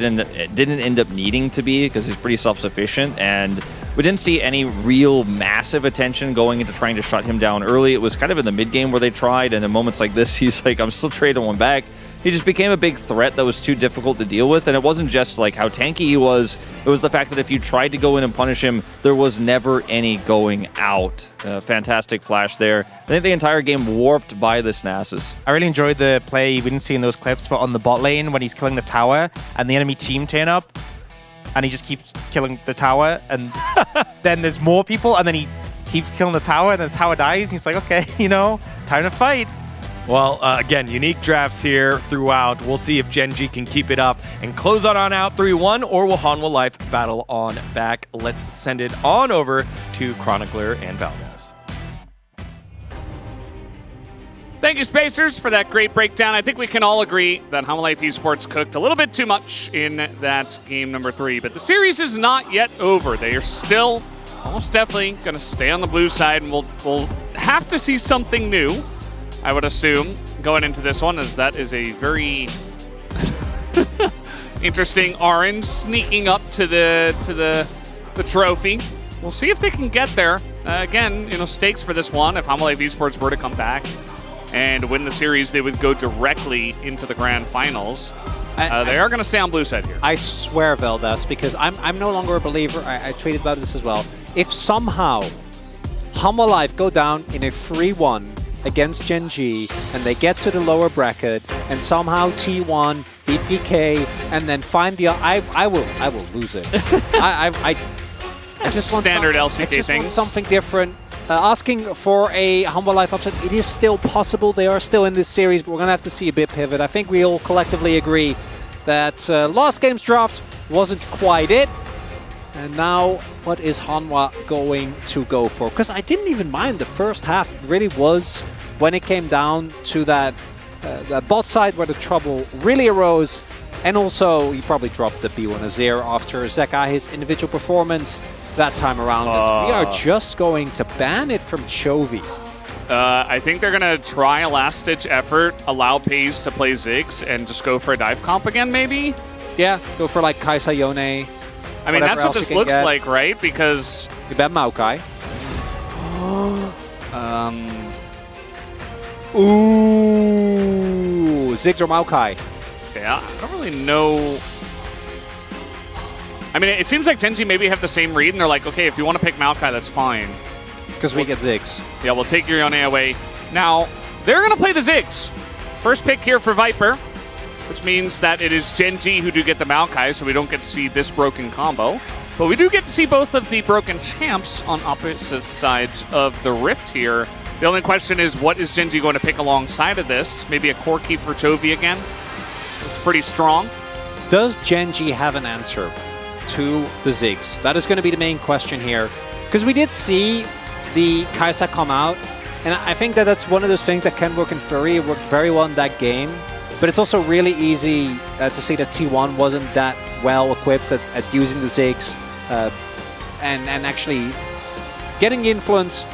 didn't end up needing to be because he's pretty self-sufficient, and we didn't see any real massive attention going into trying to shut him down early. It was kind of in the mid-game where they tried, and in moments like this, he's like, I'm still trading one back. He just became a big threat that was too difficult to deal with, and it wasn't just like how tanky he was, it was the fact that if you tried to go in and punish him, there was never any going out. Fantastic flash there. I think the entire game warped by this Nasus. I really enjoyed the play we didn't see in those clips, but on the bot lane when he's killing the tower and the enemy team turn up, and he just keeps killing the tower, and then there's more people, and then he keeps killing the tower, and then the tower dies, and he's like, okay, you know, time to fight. Well, again, unique drafts here throughout. We'll see if Gen.G can keep it up and close on out 3-1, or will Hanwha Life battle on back. Let's send it on over to Chronicler and Valdez. Thank you, Spacers, for that great breakdown. I think we can all agree that Hanwha Life Esports cooked a little bit too much in that game number 3, but the series is not yet over. They are still almost definitely going to stay on the blue side, and we'll have to see something new, I would assume, going into this one, as that is a very interesting orange sneaking up to the trophy. We'll see if they can get there. Again, stakes for this one. If Hanwha Life Esports were to come back and win the series, they would go directly into the grand finals. They are going to stay on blue side here. I swear, Veldas, because I'm no longer a believer. I tweeted about this as well. If somehow Hanwha Life go down in a 3-1 against Gen.G and they get to the lower bracket and somehow T1 beat DK and then find the I will lose it. I just want standard LCK I just things. want something different. Asking for a Hanwha Life upset, it is still possible. They are still in this series, but we're going to have to see a bit pivot. I think we all collectively agree that last game's draft wasn't quite it. And now, what is Hanwha going to go for? Because I didn't even mind the first half. It really was when it came down to that bot side where the trouble really arose. And also, he probably dropped the B1 Azir after Zeka, his individual performance that time around. We are just going to ban it from Chovy. I think they're going to try a last-ditch effort, allow Paze to play Ziggs, and just go for a dive comp again, maybe? Yeah, go for like Kaisa Yone. I mean, that's what this looks like, right? Because you bet Maokai. Ooh, Ziggs or Maokai. Yeah, I don't really know. I mean, it seems like Gen.G maybe have the same read, and they're like, okay, if you want to pick Maokai, that's fine. Because we get Ziggs. Yeah, we'll take your Yone away. Now, they're going to play the Ziggs. First pick here for Viper, which means that it is Gen.G who do get the Maokai, so we don't get to see this broken combo. But we do get to see both of the broken champs on opposite sides of the rift here. The only question is, what is Gen.G going to pick alongside of this? Maybe a Corki for Chovy again? It's pretty strong. Does Gen.G have an answer to the Ziggs? That is going to be the main question here. Because we did see the Kaisa come out, and I think that that's one of those things that can work in Fury. It worked very well in that game. But it's also really easy to see that T1 wasn't that well equipped at using the Ziggs and actually getting influence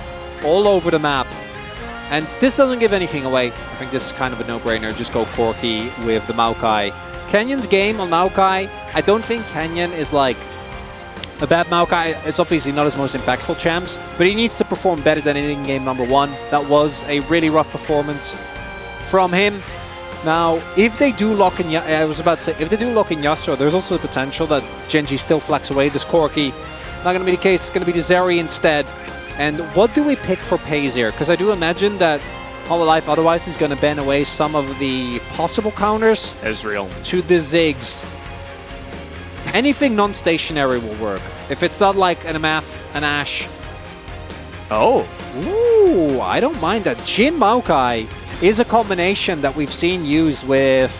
all over the map. And this doesn't give anything away. I think this is kind of a no-brainer. Just go Corki with the Maokai. Kenyon's game on Maokai, I don't think Kenyon is like a bad Maokai. It's obviously not his most impactful champs, but he needs to perform better than in game number 1. That was a really rough performance from him. Now, if they do lock in, I was about to say, if they do lock in Yasuo, there's also the potential that Gen.G still flex away this Corki. Not going to be the case. It's going to be the Zeri instead. And what do we pick for Paze here? Because I do imagine that Hanwha Life otherwise is going to ban away some of the possible counters Ezreal to the Ziggs. Anything non-stationary will work. If it's not like an MF, an Ashe. Oh. Ooh, I don't mind that. Jhin Maokai is a combination that we've seen used with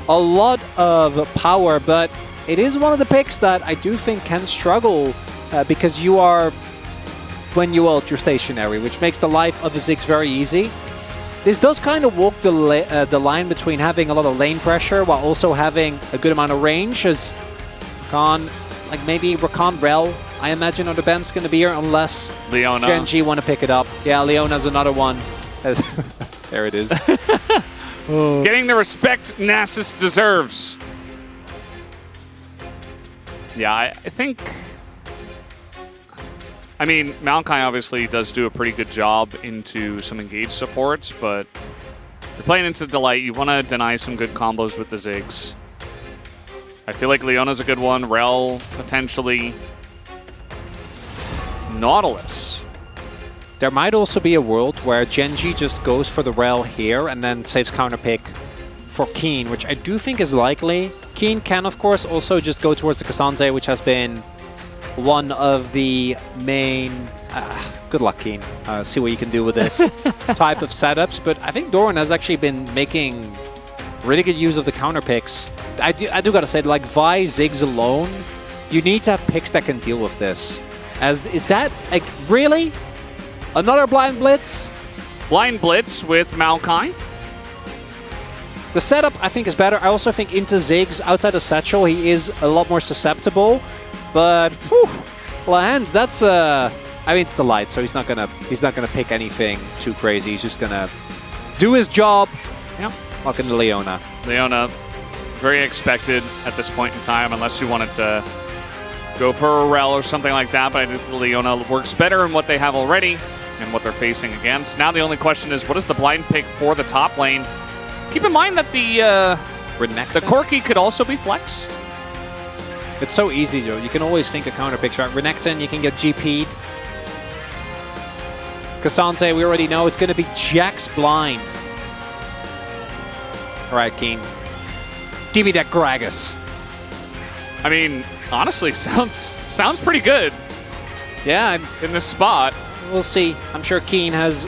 a lot of power, but it is one of the picks that I do think can struggle because you are, when you ult, you're stationary, which makes the life of the Ziggs very easy. This does kind of walk the line between having a lot of lane pressure while also having a good amount of range, as Rakan, like maybe Rakan Rel, I imagine, are the band's going to be here, unless Leona. Gen.G want to pick it up. Yeah, Leona's another one. There it is. Getting the respect Nasus deserves. Yeah, I think... I mean, Maokai obviously does do a pretty good job into some engaged supports, but you're playing into Delight. You want to deny some good combos with the Ziggs. I feel like Leona's a good one. Rel, potentially. Nautilus. There might also be a world where Gen.G just goes for the Rel here and then saves counterpick for Keen, which I do think is likely. Keen can, of course, also just go towards the K'Sante, which has been one of the main... good luck, Keen. See what you can do with this type of setups. But I think Doran has actually been making really good use of the counter picks. I do gotta say, like Vi, Ziggs alone, you need to have picks that can deal with this. Is that like really another blind blitz? Blind blitz with Maokai. The setup I think is better. I also think into Ziggs outside of Satchel he is a lot more susceptible. But whew, Lands, that's I mean it's the light, so he's not gonna pick anything too crazy. He's just gonna do his job. Yep. Walking to Leona. Leona, very expected at this point in time, unless you wanted to go for a Rel or something like that. But I think Leona works better in what they have already and what they're facing against. Now the only question is, what is the blind pick for the top lane? Keep in mind that the Corki could also be flexed. It's so easy though. You can always think of counter picks, right? Renekton, you can get GP'd. Cassante, we already know it's going to be Jax blind. All right, Keen. Give me that Gragas. I mean, honestly, sounds pretty good. Yeah, in this spot. We'll see. I'm sure Keen has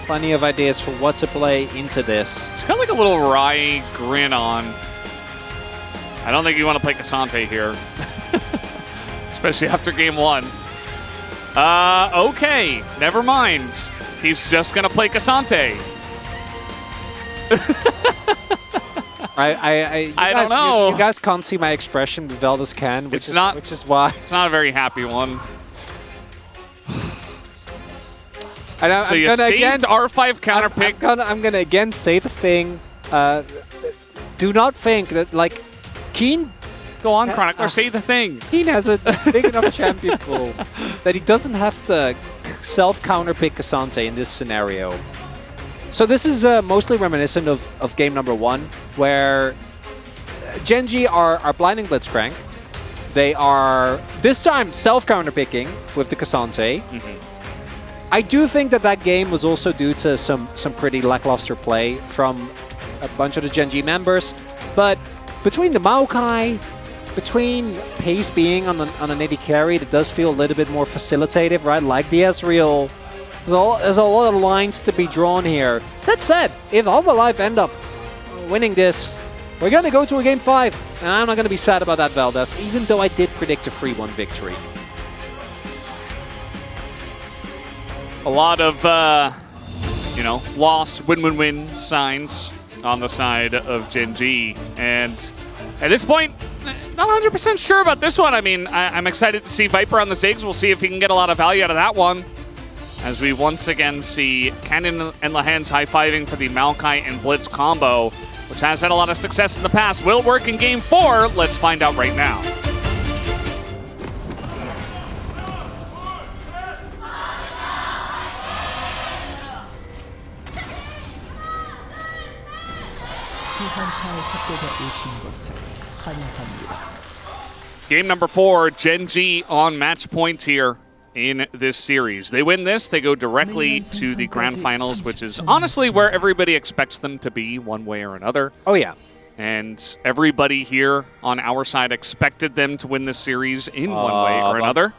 plenty of ideas for what to play into this. It's got like a little wry grin on. I don't think you want to play Cassante here. Especially after game one. Okay, never mind. He's just going to play Cassante. I don't know. You guys can't see my expression, but Veldus can, which is why. It's not a very happy one. So you saved R5 counter pick. I'm gonna again say the thing. Do not think that like Keen. Go on, Chronicler. Say the thing. Keen has a big enough champion pool that he doesn't have to self counter pick Cassante in this scenario. So this is mostly reminiscent of game number one, where Gen.G are blinding Blitzcrank. They are this time self counter picking with the Cassante. I do think that game was also due to some pretty lackluster play from a bunch of the Gen.G members. But between the Maokai, between Pace being on an AD carry, it does feel a little bit more facilitative, right? Like the Ezreal. There's a lot of lines to be drawn here. That said, if Life end up winning this, we're going to go to a game 5. And I'm not going to be sad about that, Veldas, even though I did predict a 3-1 victory. A lot of, loss, win-win-win signs on the side of Gen.G. And at this point, not 100% sure about this one. I mean, I'm excited to see Viper on the Ziggs. We'll see if he can get a lot of value out of that one. As we once again see Cannon and Lahens high-fiving for the Maokai and Blitz combo, which has had a lot of success in the past. Will it work in game 4? Let's find out right now. Game number 4, Gen.G on match points here in this series. They win this, they go directly to the grand finals, which is honestly where everybody expects them to be one way or another. Oh yeah. And everybody here on our side expected them to win this series in one way or another.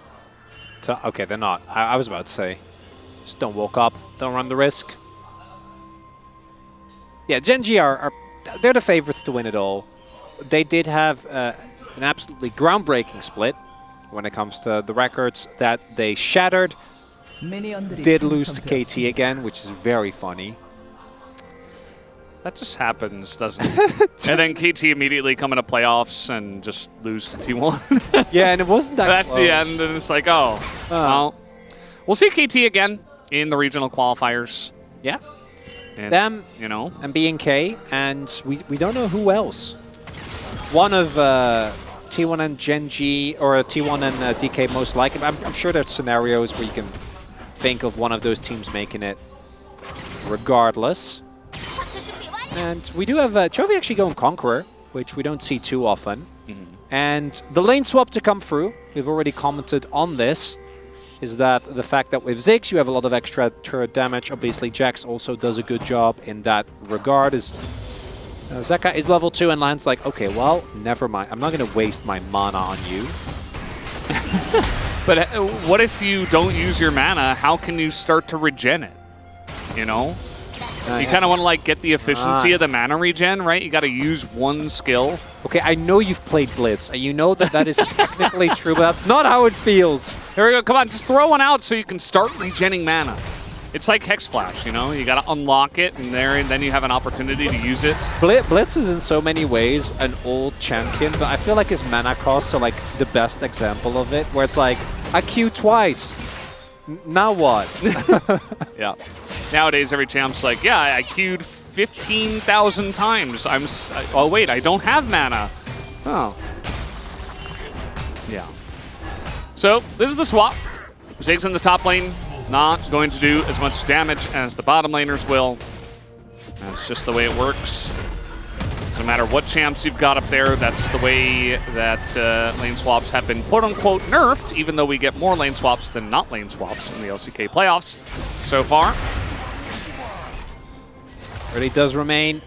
Okay, they're not. I was about to say, just don't woke up, don't run the risk. Yeah, Gen.G they're the favorites to win it all. They did have an absolutely groundbreaking split when it comes to the records that they shattered. Did lose to KT again, which is very funny. That just happens, doesn't it? And then KT immediately come into playoffs and just lose to T1. Yeah, and it wasn't that That's close. the end, and it's like, oh, well. We'll see KT again in the regional qualifiers. Yeah. And, them, and B&K, and we don't know who else. One of T1 and Gen.G, or T1 and DK most likely. I'm sure there's scenarios where you can think of one of those teams making it regardless. And we do have Chovy actually going Conqueror, which we don't see too often. And the lane swap to come through, we've already commented on this, is that the fact that with Ziggs you have a lot of extra turret damage. Obviously Jax also does a good job in that regard. Zeka is level 2 and Lan's like, okay, well, never mind. I'm not going to waste my mana on you. But what if you don't use your mana? How can you start to regen it? You know? You kind of want to like get the efficiency of the mana regen, right? You got to use one skill. Okay, I know you've played Blitz, and you know that that is technically true, but that's not how it feels. Here we go. Come on, just throw one out so you can start regenning mana. It's like Hex Flash, you know? You got to unlock it, and then you have an opportunity to use it. Blitz is in so many ways an old champion, but I feel like his mana costs are like the best example of it, where it's like, I Q twice. Now what? Yeah. Nowadays, every champ's like, yeah, I queued 15,000 times. Oh, wait, I don't have mana. Oh. Yeah. So, this is the swap. Ziggs in the top lane, not going to do as much damage as the bottom laners will. That's just the way it works. No matter what champs you've got up there, that's the way that lane swaps have been quote-unquote nerfed, even though we get more lane swaps than not lane swaps in the LCK playoffs so far. Really does remain.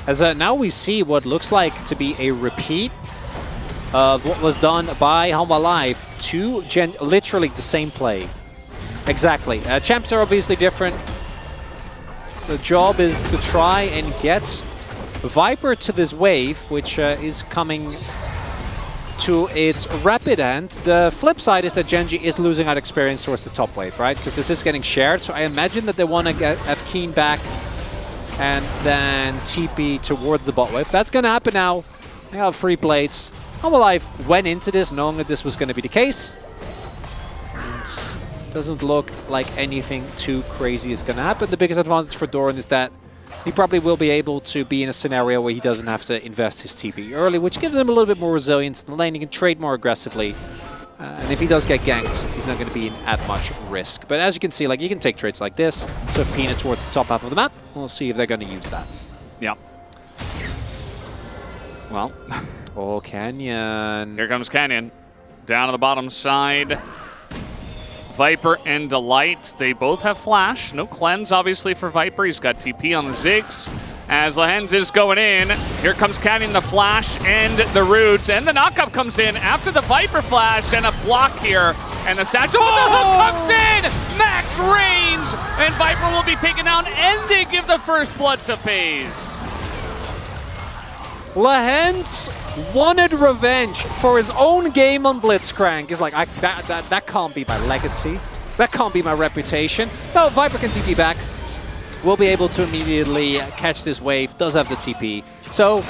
As now we see what looks like to be a repeat of what was done by Hanwha Life to literally the same play. Exactly. Champs are obviously different. The job is to try and get Viper to this wave, which is coming to its rapid end. The flip side is that Genji is losing out experience towards the top wave, right? Because this is getting shared, so I imagine that they want to get Keen back and then TP towards the bot wave. That's going to happen now. They have free plates. Hanwha Life went into this knowing that this was going to be the case. And doesn't look like anything too crazy is going to happen. The biggest advantage for Doran is that he probably will be able to be in a scenario where he doesn't have to invest his TP early, which gives him a little bit more resilience in the lane. He can trade more aggressively. And if he does get ganked, he's not going to be in at much risk. But as you can see, like, you can take trades like this, so Peanut towards the top half of the map. We'll see if they're going to use that. Yeah. Well. Oh, Canyon. Here comes Canyon. Down on the bottom side. Viper and Delight, they both have Flash. No cleanse, obviously, for Viper. He's got TP on the Ziggs. As Lehens is going in, here comes Canyon, the Flash and the Roots. And the knockup comes in after the Viper Flash and a block here. And the Satchel with the hook comes in! Max range! And Viper will be taken down, and they give the first blood to FaZe. Lehens wanted revenge for his own game on Blitzcrank. He's like, that can't be my legacy. That can't be my reputation. No, Viper can TP back. Will be able to immediately catch this wave. Does have the TP. So,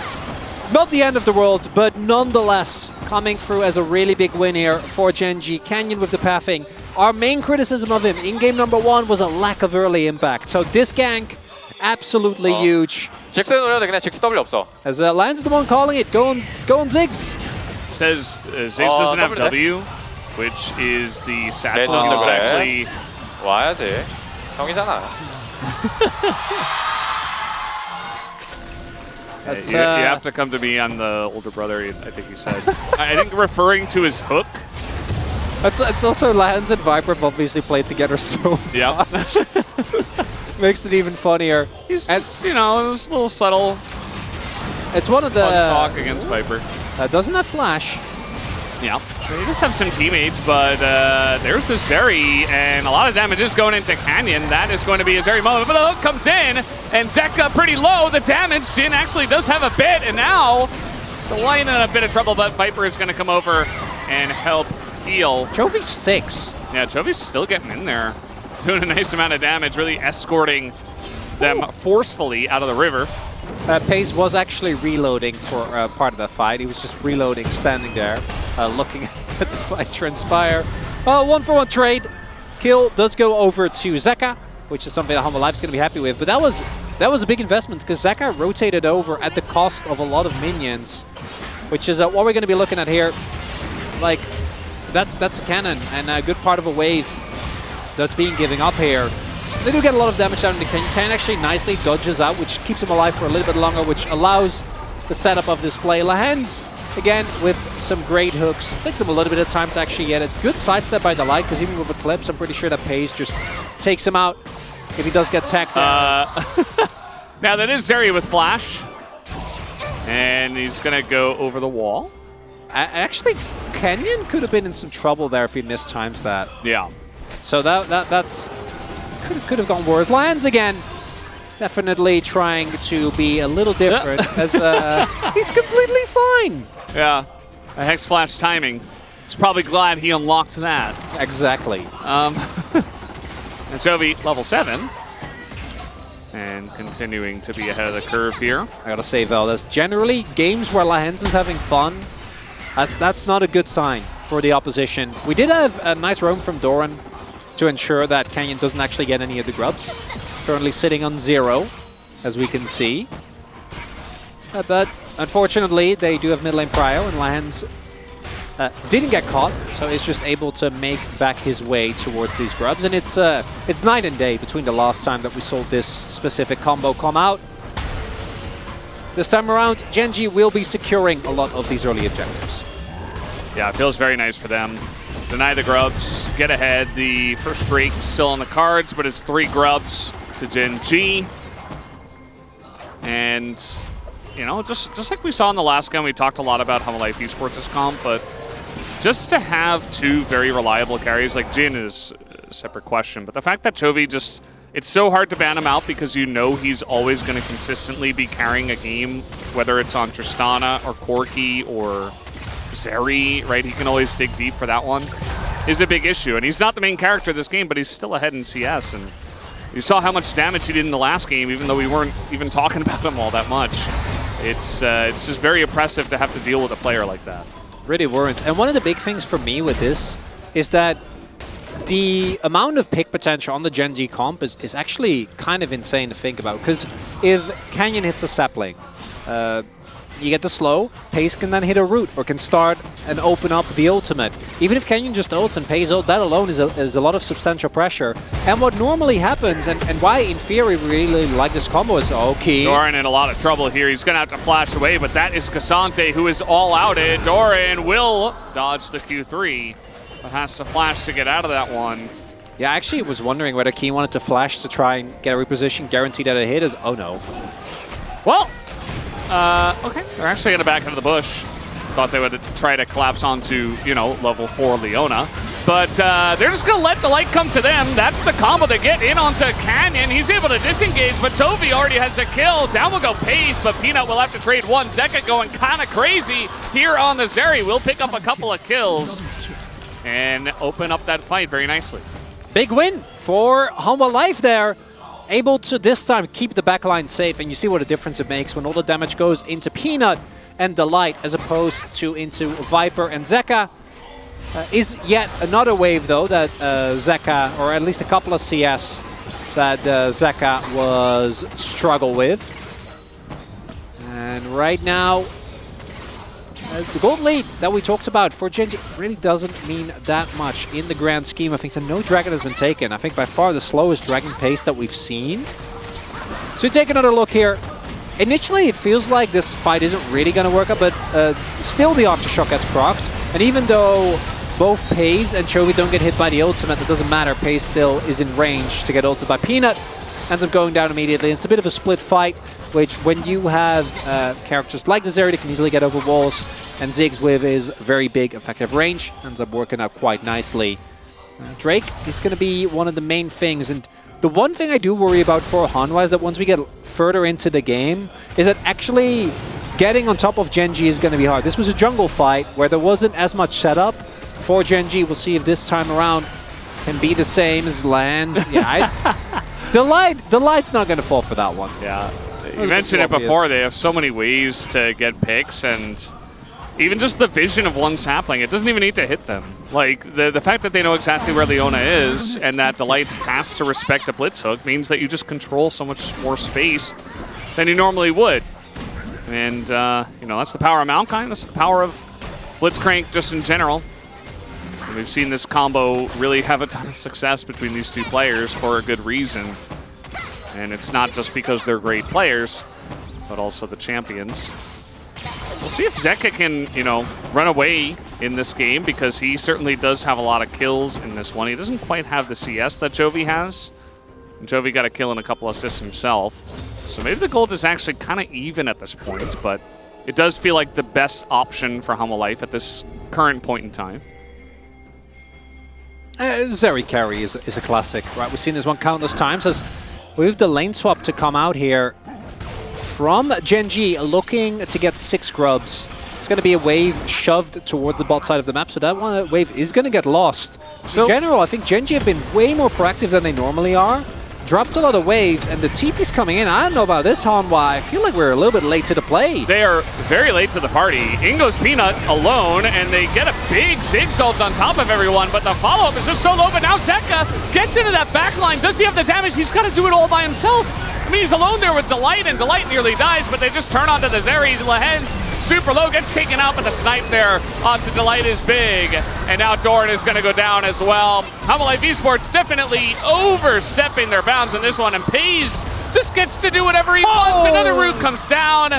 not the end of the world, but nonetheless, coming through as a really big win here for Genji. Canyon with the pathing. Our main criticism of him in game number 1 was a lack of early impact. So this gank, absolutely huge. 직스 노려도 그냥 직스 W 없어. As Lance is the one calling it, go on Ziggs. Says Ziggs doesn't have W, which is the Satchel. He was actually... 와야지. 형이잖아. You have to come to me. I'm the older brother, I think he said. I think referring to his hook. It's also Lance and Viper have obviously played together so yeah. Makes it even funnier. He's just, you know, it's a little subtle. It's one of the fun talk against Viper. Doesn't have Flash. Yeah, they just have some teammates, but there's the Zeri, and a lot of damage is going into Canyon. That is going to be a Zeri moment, but the hook comes in, and Zeka pretty low. The damage, Jin actually does have a bit, and now the Lion in a bit of trouble, but Viper is going to come over and help heal. Chovy's 6. Yeah, Chovy's still getting in there. Doing a nice amount of damage, really escorting them forcefully out of the river. Pace was actually reloading for part of the fight. He was just reloading, standing there, looking at the fight transpire. 1-for-1 trade. Kill does go over to Zeka, which is something that Hanwha Life is going to be happy with. But that was a big investment because Zeka rotated over at the cost of a lot of minions, which is what we're going to be looking at here. Like, that's a cannon and a good part of a wave that's being given up here. They do get a lot of damage down in the Canyon. Canyon actually nicely dodges out, which keeps him alive for a little bit longer, which allows the setup of this play. Lehens, again, with some great hooks. Takes him a little bit of time to actually get it. Good sidestep by Delight, because even with Eclipse, I'm pretty sure that Pace just takes him out if he does get tagged. Now that is Zeri with Flash. And he's going to go over the wall. Actually, Kenyon could have been in some trouble there if he mistimes that. Yeah. So that's could have gone worse. Lions again, definitely trying to be a little different as he's completely fine. Yeah. A Hex Flash timing. He's probably glad he unlocked that. Exactly. And Chovy, level 7. And continuing to be ahead of the curve here. I gotta say, Valdez, generally, games where Lahens is having fun, that's not a good sign for the opposition. We did have a nice roam from Doran to ensure that Canyon doesn't actually get any of the grubs. Currently sitting on 0, as we can see. But unfortunately, they do have mid lane prio, and Lahens didn't get caught, so he's just able to make back his way towards these grubs. And it's night and day between the last time that we saw this specific combo come out. This time around, Gen.G will be securing a lot of these early objectives. Yeah, it feels very nice for them. Deny the grubs, get ahead. The first streak is still on the cards, but it's 3 grubs to Gen.G. And, you know, just like we saw in the last game, we talked a lot about how Life Esports is comp, but just to have 2 very reliable carries, like Jin is a separate question, but the fact that Chovy just, it's so hard to ban him out because you know he's always going to consistently be carrying a game, whether it's on Tristana or Corki or Zeri, right? He can always dig deep for that one, is a big issue. And he's not the main character of this game, but he's still ahead in CS. And you saw how much damage he did in the last game, even though we weren't even talking about him all that much. It's just very impressive to have to deal with a player like that. Really weren't. And one of the big things for me with this is that the amount of pick potential on the Gen.G comp is actually kind of insane to think about. Because if Canyon hits a sapling, you get the slow, Pace can then hit a root or can start and open up the ultimate. Even if Canyon just ults and Pace ult, that alone is a lot of substantial pressure. And what normally happens, and why in theory we really like this combo is, okay. Doran in a lot of trouble here. He's going to have to flash away, but that is Cassante who is all outed. Doran will dodge the Q3, but has to flash to get out of that one. Yeah, I actually was wondering whether Key wanted to flash to try and get a reposition guaranteed at a hit. Oh no. Well, okay, they're actually going to back into the bush. Thought they would try to collapse onto, you know, level 4 Leona. But they're just going to let the light come to them. That's the combo they get in onto Canyon. He's able to disengage, but Tovi already has a kill. Down will go Pace, but Peanut will have to trade one. Zeka going kind of crazy here on the Zeri. Will pick up a couple of kills and open up that fight very nicely. Big win for Humble Life there. Able to this time keep the backline safe, and you see what a difference it makes when all the damage goes into Peanut and Delight as opposed to into Viper and Zeka. Is yet another wave though that Zeka, or at least a couple of CS that Zeka was struggle with. And right now, the gold lead that we talked about for Gen.G really doesn't mean that much in the grand scheme of things. And no dragon has been taken. I think by far the slowest dragon pace that we've seen. So we take another look here. Initially, it feels like this fight isn't really going to work out, but still the Aftershock gets procced. And even though both Pace and Chovy don't get hit by the ultimate, it doesn't matter. Pace still is in range to get ulted by Peanut. Ends up going down immediately. It's a bit of a split fight, which when you have characters like the Zeri that can easily get over walls, and Ziggs with his very big effective range, ends up working out quite nicely. Drake is going to be one of the main things, and the one thing I do worry about for Hanwha is that once we get further into the game, is that actually getting on top of Gen.G is going to be hard. This was a jungle fight where there wasn't as much setup for Gen.G. We'll see if this time around can be the same as Land. Yeah, Delight's not going to fall for that one. Yeah. You mentioned it before, they have so many ways to get picks, and even just the vision of one sapling, it doesn't even need to hit them. Like, the fact that they know exactly where Leona is and that Delight has to respect the blitz hook means that you just control so much more space than you normally would. And, you know, that's the power of Maokai, that's the power of Blitzcrank just in general. And we've seen this combo really have a ton of success between these two players for a good reason. And it's not just because they're great players, but also the champions. We'll see if Zeka can, you know, run away in this game, because he certainly does have a lot of kills in this one. He doesn't quite have the CS that Chovy has. And Chovy got a kill and a couple assists himself. So maybe the gold is actually kind of even at this point, but it does feel like the best option for Humble Life at this current point in time. Zeri carry is a classic, right? We've seen this one countless times as with the lane swap to come out here from Gen.G looking to get 6 grubs. It's going to be a wave shoved towards the bot side of the map, so that wave is going to get lost. So in general, I think Gen.G have been way more proactive than they normally are. Dropped a lot of waves, and the TP's coming in. I don't know about this, Hanwha. I feel like we're a little bit late to the play. They are very late to the party. In goes Peanut alone, and they get a big Ziggs ult on top of everyone, but the follow-up is just so low, but now Zeka gets into that backline. Does he have the damage? He's got to do it all by himself. I mean, he's alone there with Delight, and Delight nearly dies, but they just turn onto the Zeri. Lahen's super low, gets taken out, but the snipe there onto Delight is big. And now Doran is going to go down as well. Humble Life Esports definitely overstepping their bounds in this one, and Pays just gets to do whatever he wants. Another root comes down,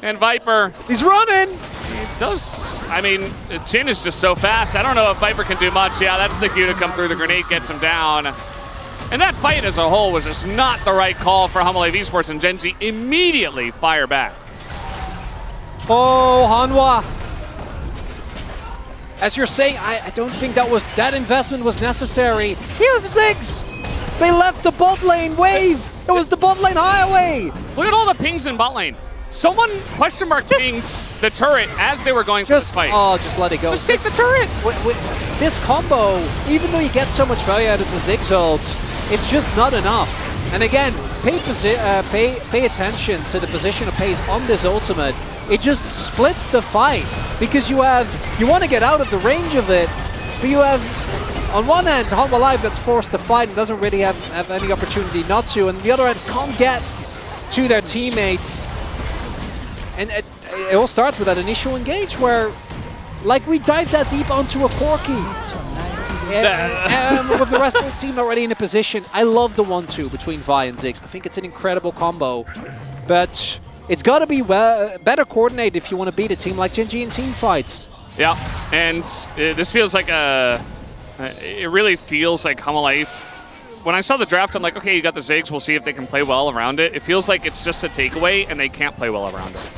and Viper... He's running! He does... I mean, Jin is just so fast. I don't know if Viper can do much. Yeah, that's the cue to come through. The grenade gets him down. And that fight as a whole was just not the right call for Humble Life Esports, and Gen.G immediately fire back. Oh, Hanwha. As you're saying, I don't think that investment was necessary. Here, Ziggs! They left the bot lane wave! It was the bot lane highway! Look at all the pings in bot lane. Someone question mark pinged the turret as they were going for this fight. Oh, just let it go. Just take the turret! With this combo, even though you get so much value out of the Ziggs ult, it's just not enough. And again, pay attention to the position of Pays on this ultimate. It just splits the fight because you want to get out of the range of it, but you have on one hand Humble Life that's forced to fight and doesn't really have any opportunity not to, and the other hand can't get to their teammates. And it all starts with that initial engage where, like, we dive that deep onto a Corki. With the rest of the team already in a position. I love the 1-2 between Vi and Ziggs. I think it's an incredible combo, but it's got to be better coordinated if you want to beat a team like Gen.G in team fights. Yeah, and this feels like it really feels like Humble Life. When I saw the draft, I'm like, okay, you got the Ziggs, we'll see if they can play well around it. It feels like it's just a takeaway, and they can't play well around it.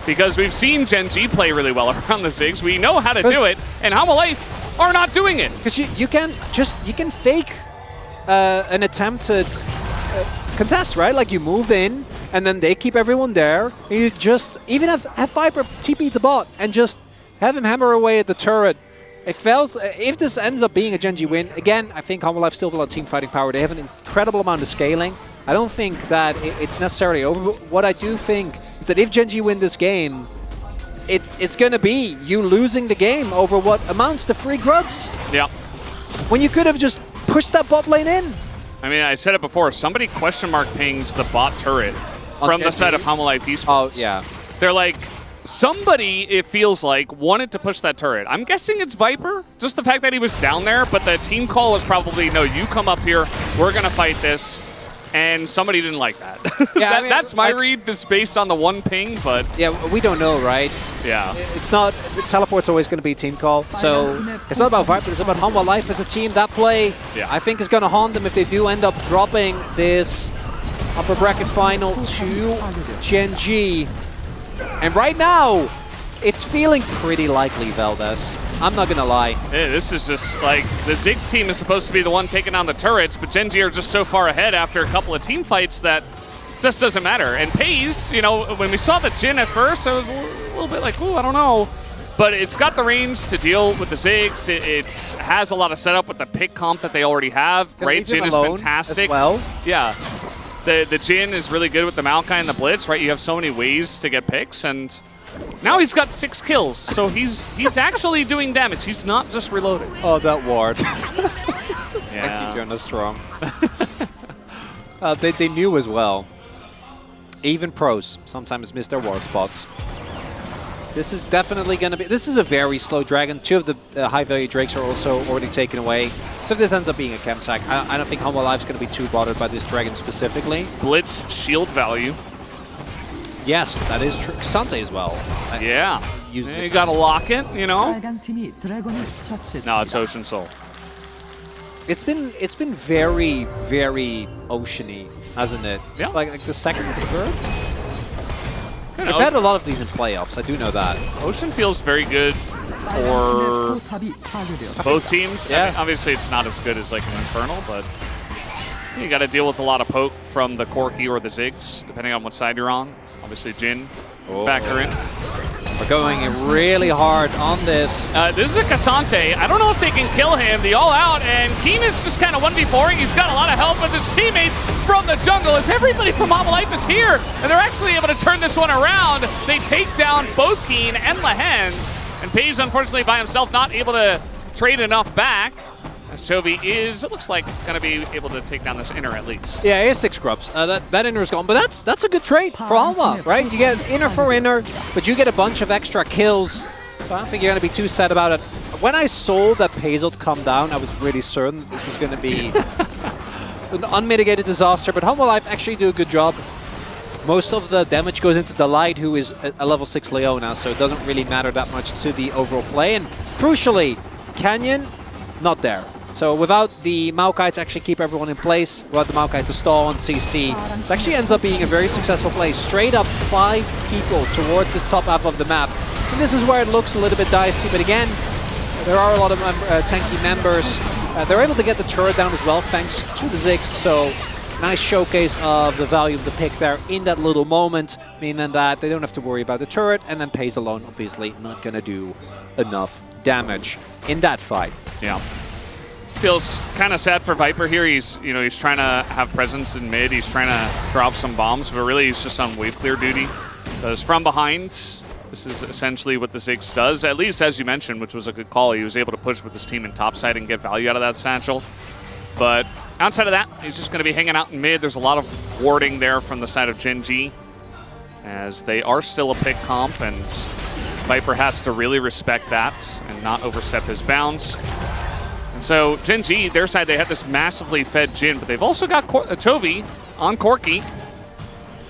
Because we've seen Gen.G play really well around the Ziggs. We know how to do it, and Humble Life are not doing it. Because you can fake an attempt to contest, right? Like you move in, and then they keep everyone there. And you just even have Viper TP the bot and just have him hammer away at the turret. It fails. If this ends up being a Gen.G win, again, I think Humble Life still have a lot of team fighting power. They have an incredible amount of scaling. I don't think that it's necessarily over. But what I do think is that if Gen.G win this game, it's going to be you losing the game over what amounts to free grubs. Yeah. When you could have just pushed that bot lane in. I mean, I said it before. Somebody question mark pings the bot turret from the side of Humble Life Esports. Oh, yeah. They're like, somebody, it feels like, wanted to push that turret. I'm guessing it's Viper. Just the fact that he was down there, but the team call was probably, no, you come up here. We're going to fight this. And somebody didn't like that. Yeah, I mean, that's my read, is based on the one ping, but... Yeah, we don't know, right? Yeah. It's not... The teleport's always going to be a team call, so it's not about Viper, it's about Humble Life as a team. That play, I think, is going to haunt them if they do end up dropping this upper bracket final to Gen.G. And right now, it's feeling pretty likely, Valdez. I'm not gonna lie. Yeah, this is just like the Ziggs team is supposed to be the one taking down the turrets, but Gen.G are just so far ahead after a couple of team fights that just doesn't matter. And Pays, you know, when we saw the Jin at first, I was a little bit like, ooh, I don't know. But it's got the range to deal with the Ziggs. It has a lot of setup with the pick comp that they already have. Right, Jin is fantastic. As well. Yeah. The Jin is really good with the Maokai and the Blitz, right? You have so many ways to get picks, and now he's got 6 kills, so he's actually doing damage. He's not just reloading. Oh, that ward. Yeah. Thank you, Jonas Strong. They knew as well. Even pros sometimes miss their ward spots. This is definitely going to be... This is a very slow dragon. 2 of the high-value drakes are also already taken away. So if this ends up being a chem sack, I don't think Humble Life's going to be too bothered by this dragon specifically. Blitz shield value. Yes, that is true. Sante as well. Yeah. You got to lock it, you know? No, it's Ocean Soul. It's been very, very oceany, hasn't it? Yeah. Like the second and the third? They've had a lot of these in playoffs, I do know that. Ocean feels very good for both teams. Yeah. I mean, obviously, it's not as good as like an Infernal, but you got to deal with a lot of poke from the Corki or the Ziggs, depending on what side you're on. Obviously, Jin factor in. We're going really hard on this. This is a Cassante. I don't know if they can kill him. The all out, and Keen is just kind of 1v4ing. He's got a lot of help with his teammates from the jungle as everybody from Life is here, and they're actually able to turn this one around. They take down both Keen and Lehens, and Pays, unfortunately, by himself, not able to trade enough back. As Chovy is, it looks like, going to be able to take down this inner at least. Yeah, he has 6 grubs. That inner is gone, but that's a good trade for Hanwha, right? You get inner for inner, but you get a bunch of extra kills, so I don't think you're going to be too sad about it. When I saw that Pays would come down, I was really certain this was going to be an unmitigated disaster, but Hanwha Life actually do a good job. Most of the damage goes into the Light, who is a level 6 Leona, so it doesn't really matter that much to the overall play. And crucially, Canyon, not there. So without the Maokai to actually keep everyone in place, without the Maokai to stall on CC, it actually ends up being a very successful play. Straight up 5 people towards this top half of the map. And this is where it looks a little bit dicey, but again, there are a lot of tanky members. They're able to get the turret down as well, thanks to the Ziggs. So nice showcase of the value of the pick there in that little moment, meaning that they don't have to worry about the turret, and then Pays alone, obviously, not going to do enough damage in that fight. Yeah. Feels kind of sad for Viper here. He's trying to have presence in mid. He's trying to drop some bombs, but really he's just on wave clear duty. Because from behind, this is essentially what the Ziggs does. At least, as you mentioned, which was a good call, he was able to push with his team in topside and get value out of that satchel. But outside of that, he's just going to be hanging out in mid. There's a lot of warding there from the side of Gen G, as they are still a pick comp, and Viper has to really respect that and not overstep his bounds. So Gen G, their side, they have this massively fed Jin, but they've also got Chovy on Corki,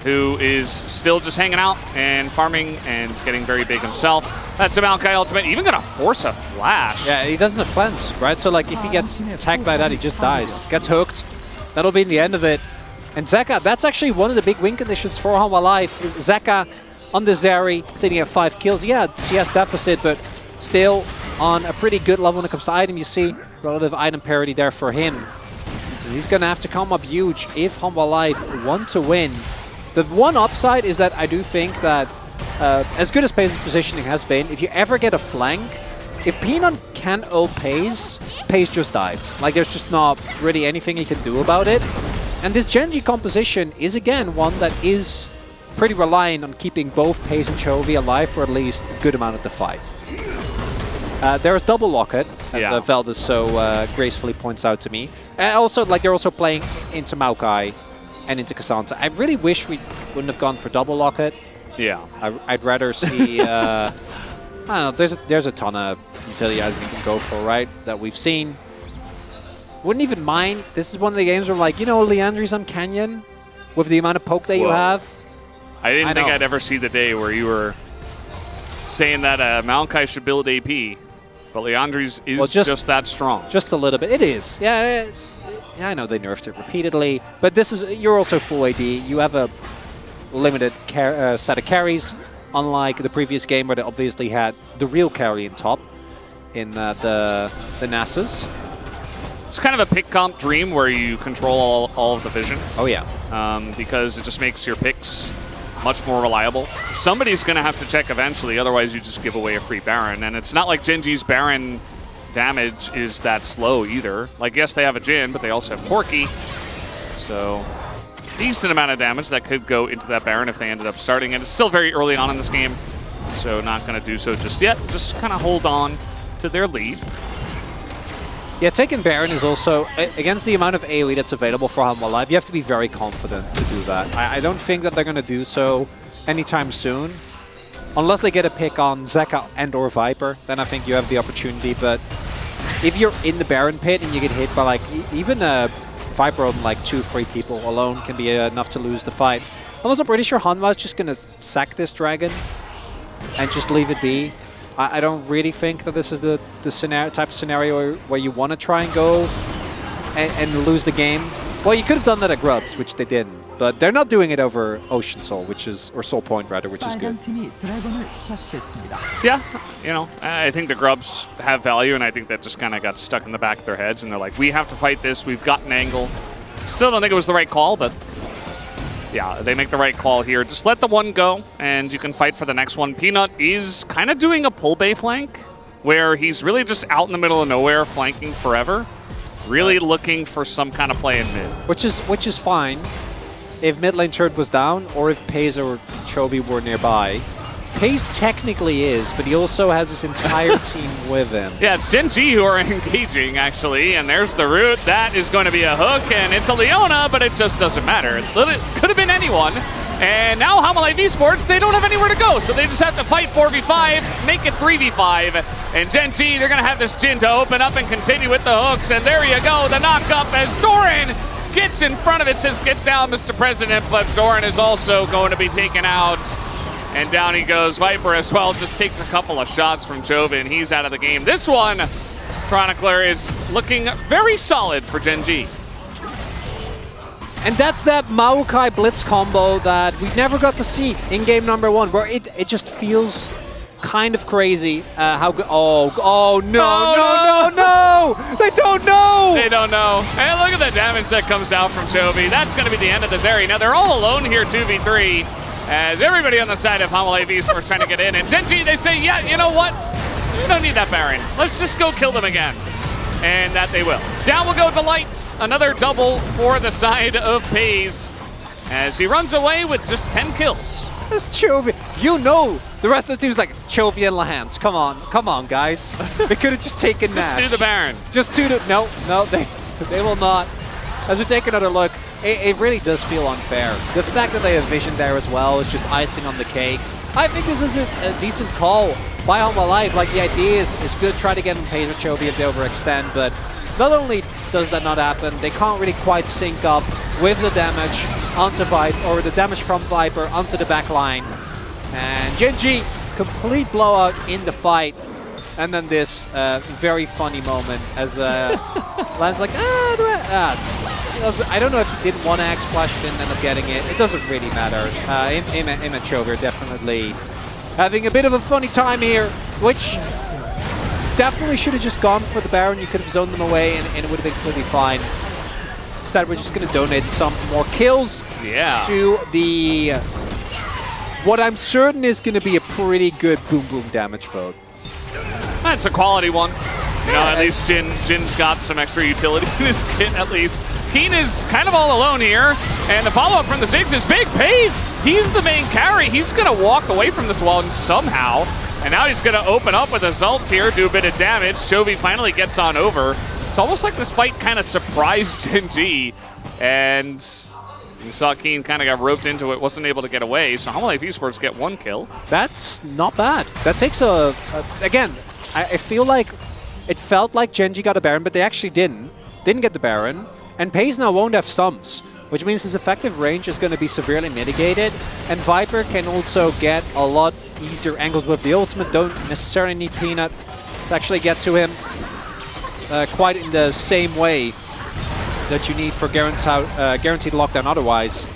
who is still just hanging out and farming and getting very big himself. That's a Maokai ultimate, even gonna force a flash. Yeah, he doesn't have cleanse, right? So like if he gets tagged by that, he just dies. Gets hooked. That'll be the end of it. And Zeka, that's actually one of the big win conditions for Hanwha Life. Is Zeka on the Zeri, sitting at 5 kills. Yeah, CS deficit, but still on a pretty good level when it comes to item. You see relative item parity there for him. And he's going to have to come up huge if Hanwha Life want to win. The one upside is that I do think that as good as Pays' positioning has been, if you ever get a flank, if Peanut can ult Pays, Pays just dies. Like, there's just not really anything he can do about it. And this Gen G composition is, again, one that is pretty reliant on keeping both Pays and Chovy alive for at least a good amount of the fight. There's double locket, as Veldis so gracefully points out to me. Also, like, they're also playing into Maokai and into Cassandra. I really wish we wouldn't have gone for double locket. Yeah. I'd rather see... I don't know, there's a ton of utility items we can go for, right, that we've seen. Wouldn't even mind. This is one of the games where, like, you know, Leandri's on Canyon with the amount of poke that you have. I didn't think I'd ever see the day where you were saying that Maokai should build AP, but Leandri's is just that strong. Just a little bit. It is. Yeah, I know they nerfed it repeatedly, but this is, you're also full AD. You have a limited set of carries, unlike the previous game where they obviously had the real carry in top in the Nasus. It's kind of a pick comp dream where you control all of the vision. Oh, yeah. Because it just makes your picks much more reliable. Somebody's going to have to check eventually, otherwise you just give away a free Baron. And it's not like Gen G's Baron damage is that slow either. Like, yes, they have a Jin, but they also have Corki. So, decent amount of damage that could go into that Baron if they ended up starting it. It's still very early on in this game, so not going to do so just yet. Just kind of hold on to their lead. Yeah, taking Baron is also, against the amount of AoE that's available for Hanwha Life, you have to be very confident to do that. I don't think that they're going to do so anytime soon. Unless they get a pick on Zeka and or Viper, then I think you have the opportunity. But if you're in the Baron pit and you get hit by, like, even a Viper on like 2-3 people alone can be enough to lose the fight. I'm also pretty sure Hanwha is just going to sack this dragon and just leave it be. I don't really think that this is the type of scenario where you want to try and go and lose the game. Well, you could have done that at Grubs, which they didn't. but they're not doing it over Ocean Soul, or Soul Point rather, which is good. 빨간 팀이 드래곤을 처치했습니다. Yeah, you know, I think the grubs have value, and I think that just kind of got stuck in the back of their heads, and they're like, we have to fight this, we've got an angle. Still don't think it was the right call, but yeah, they make the right call here. Just let the one go, and you can fight for the next one. Peanut is kind of doing a pull bay flank, where he's really just out in the middle of nowhere, flanking forever, really looking for some kind of play in mid. Which is fine if mid lane turret was down, or if Paze or Chovy were nearby. Paze technically is, but he also has his entire team with him. Yeah, it's Gen G who are engaging, actually, and there's the root. That is going to be a hook, and it's a Leona, but it just doesn't matter. It could have been anyone. And now HLE Esports, they don't have anywhere to go, so they just have to fight 4v5, make it 3v5. And Gen G, they're going to have this Jhin to open up and continue with the hooks, and there you go, the knock-up as Doran gets in front of it, says, get down, Mr. President, but Doran is also going to be taken out. And down he goes. Viper as well just takes a couple of shots from Chovy, and he's out of the game. This one, Chronicler, is looking very solid for Gen G. And that's that Maokai Blitz combo that we never got to see in game number 1, where it just feels kind of crazy how good. Oh, no! They don't know! They don't know. And look at the damage that comes out from Chovy. That's going to be the end of this area. Now they're all alone here, 2v3. As everybody on the side of HLE Esports trying to get in. And Gen G, they say, yeah, you know what? We don't need that Baron. Let's just go kill them again. And that they will. Down will go the lights. Another double for the side of Paze as he runs away with just 10 kills. That's Chovy. You know the rest of the team's like, Chovy and Lahans. Come on, guys. We could have just taken Nash. Just do the Baron. Just do the... No, they will not. As we take another look, it really does feel unfair. The fact that they have vision there as well is just icing on the cake. I think this is a decent call by HLE. Like, the idea is good, try to get him paid with Chovy if they overextend, but not only does that not happen, they can't really quite sync up with the damage onto Viper, or the damage from Viper onto the back line. And Gen G, complete blowout in the fight. And then this very funny moment as Lan's like, I don't know if he didn't want to X Splash, didn't end up getting it. It doesn't really matter. Him and Chovy are definitely having a bit of a funny time here, which definitely should have just gone for the Baron. You could have zoned them away and it would have been completely fine. Instead, we're just going to donate some more kills to the... what I'm certain is going to be a pretty good boom boom damage vote. That's a quality one. You know, at least Jin's got some extra utility in his kit, at least. Keen is kind of all alone here, and the follow-up from the Ziggs is big. Paze, he's the main carry. He's going to walk away from this wall somehow, and now he's going to open up with his ult here, do a bit of damage. Chovy finally gets on over. It's almost like this fight kind of surprised Gen G, and you saw Keen kind of got roped into it, wasn't able to get away, so HLE Esports get 1 kill. That's not bad. That takes again, I feel like it felt like Gen G got a Baron, but they actually didn't get the Baron. And Paze now won't have sums, which means his effective range is going to be severely mitigated. And Viper can also get a lot easier angles with the ultimate. Don't necessarily need Peanut to actually get to him quite in the same way that you need for guaranteed lockdown otherwise.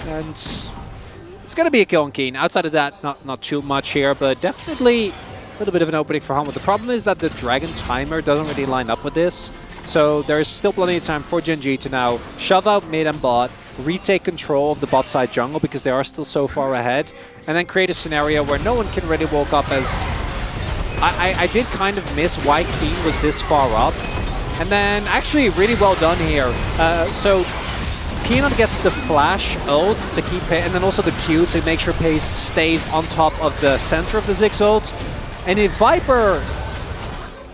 And it's going to be a kill on Keen. Outside of that, not too much here, but definitely a little bit of an opening for Humble. The problem is that the Dragon timer doesn't really line up with this. So there is still plenty of time for Gen G to now shove out mid and bot, retake control of the bot side jungle because they are still so far ahead, and then create a scenario where no one can really walk up as... I did kind of miss why Keen was this far up. And then actually really well done here. So Peanut gets the flash ult to keep it, and then also the Q to make sure Pace stays on top of the center of the Ziggs ult. And if Viper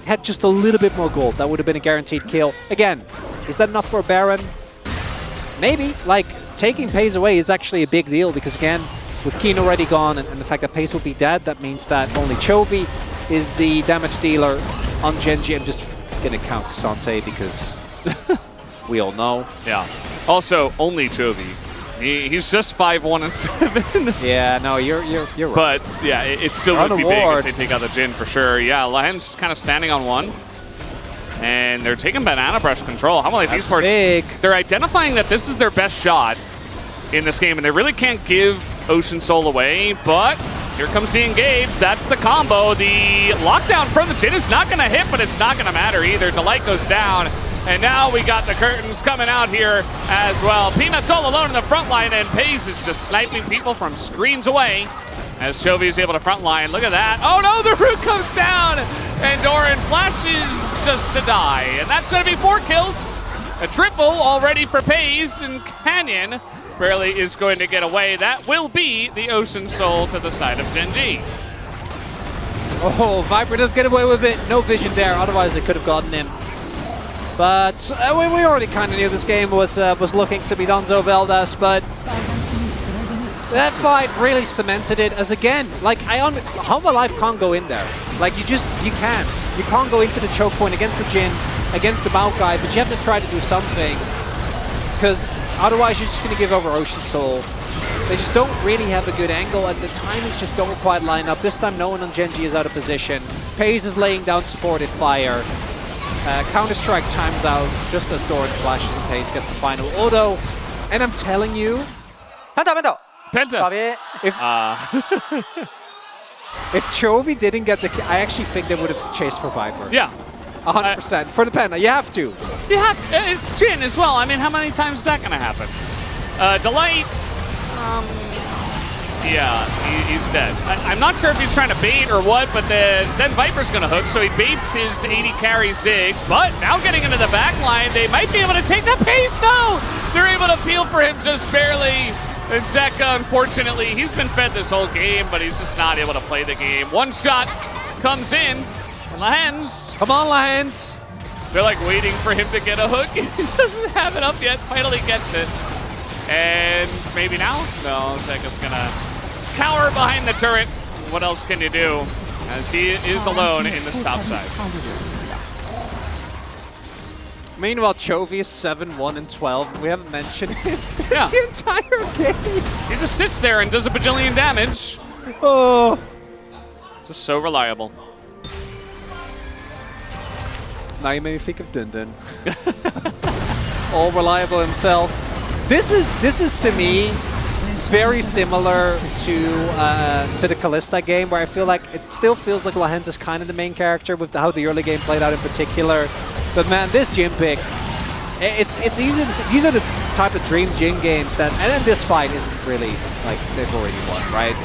had just a little bit more gold, that would have been a guaranteed kill. Again, is that enough for a Baron? Maybe. Like, taking Pace away is actually a big deal because, again, with Keen already gone and the fact that Pace will be dead, that means that only Chovy is the damage dealer on Gen G. I'm just going to count Sante because we all know. Yeah. Also, only Chovy. He's just 5-1 and 7. Yeah, no, you're right. But yeah, it still would be big if they take out the Jhin for sure. Yeah, Lion's kind of standing on one. And they're taking Banana Brush control. HLE Esports, they're identifying that this is their best shot. in this game, and they really can't give Ocean Soul away, but here comes the engage. That's the combo. The lockdown from the Jin is not going to hit, but it's not going to matter either. Delight goes down, and now we got the curtains coming out here as well. Peanut's all alone in the front line, and Paze is just sniping people from screens away as Chovy is able to front line. Look at that. Oh no, the root comes down, and Doran flashes just to die. And that's going to be 4 kills. A triple already for Paze, and Canyon barely is going to get away. That will be the Ocean Soul to the side of Gen.G. Oh, Viper does get away with it. No vision there, otherwise they could have gotten him. But we already kind of knew this game was looking to be Donzo Veldas, but that fight really cemented it as, again, like, Humble Life can't go in there. Like, you can't. You can't go into the choke point against the Jin, against the Mount guy, but you have to try to do something, because otherwise you're just going to give over Ocean Soul. They just don't really have a good angle, and the timings just don't quite line up. This time no one on Gen.G is out of position. Paze is laying down supported fire. Counter-Strike times out just as Doran flashes and Paze gets the final auto. And I'm telling you... Penta! If Chovy didn't get the kill, I actually think they would have chased for Viper. Yeah. 100%. For the Penta, you have to. You have to. It's Jin as well. I mean, how many times is that going to happen? Delight, yeah, he's dead. I'm not sure if he's trying to bait or what, but then Viper's going to hook, so he baits his 80 carry Ziggs, but now getting into the back line, they might be able to take that Pace. No! They're able to peel for him just barely. And Zeka, unfortunately, he's been fed this whole game, but he's just not able to play the game. One shot comes in. Lahens. Come on, Lahens. They're like waiting for him to get a hook. He doesn't have it up yet. Finally gets it. And maybe now? No, Zeka's gonna cower behind the turret. What else can you do? As he is alone in this top side. Meanwhile, Chovy is 7-1 and 12. We haven't mentioned him yeah. the entire game. He just sits there and does a bajillion damage. Oh. Just so reliable. Now you made me think of Dun Dun. All reliable himself. This is to me very similar to the Kalista game, where I feel like it still feels like Lahens is kind of the main character with how the early game played out in particular. But man, this Jin pick, it's easy. These are the type of dream Jin games that, and then this fight isn't really like they've already won, right?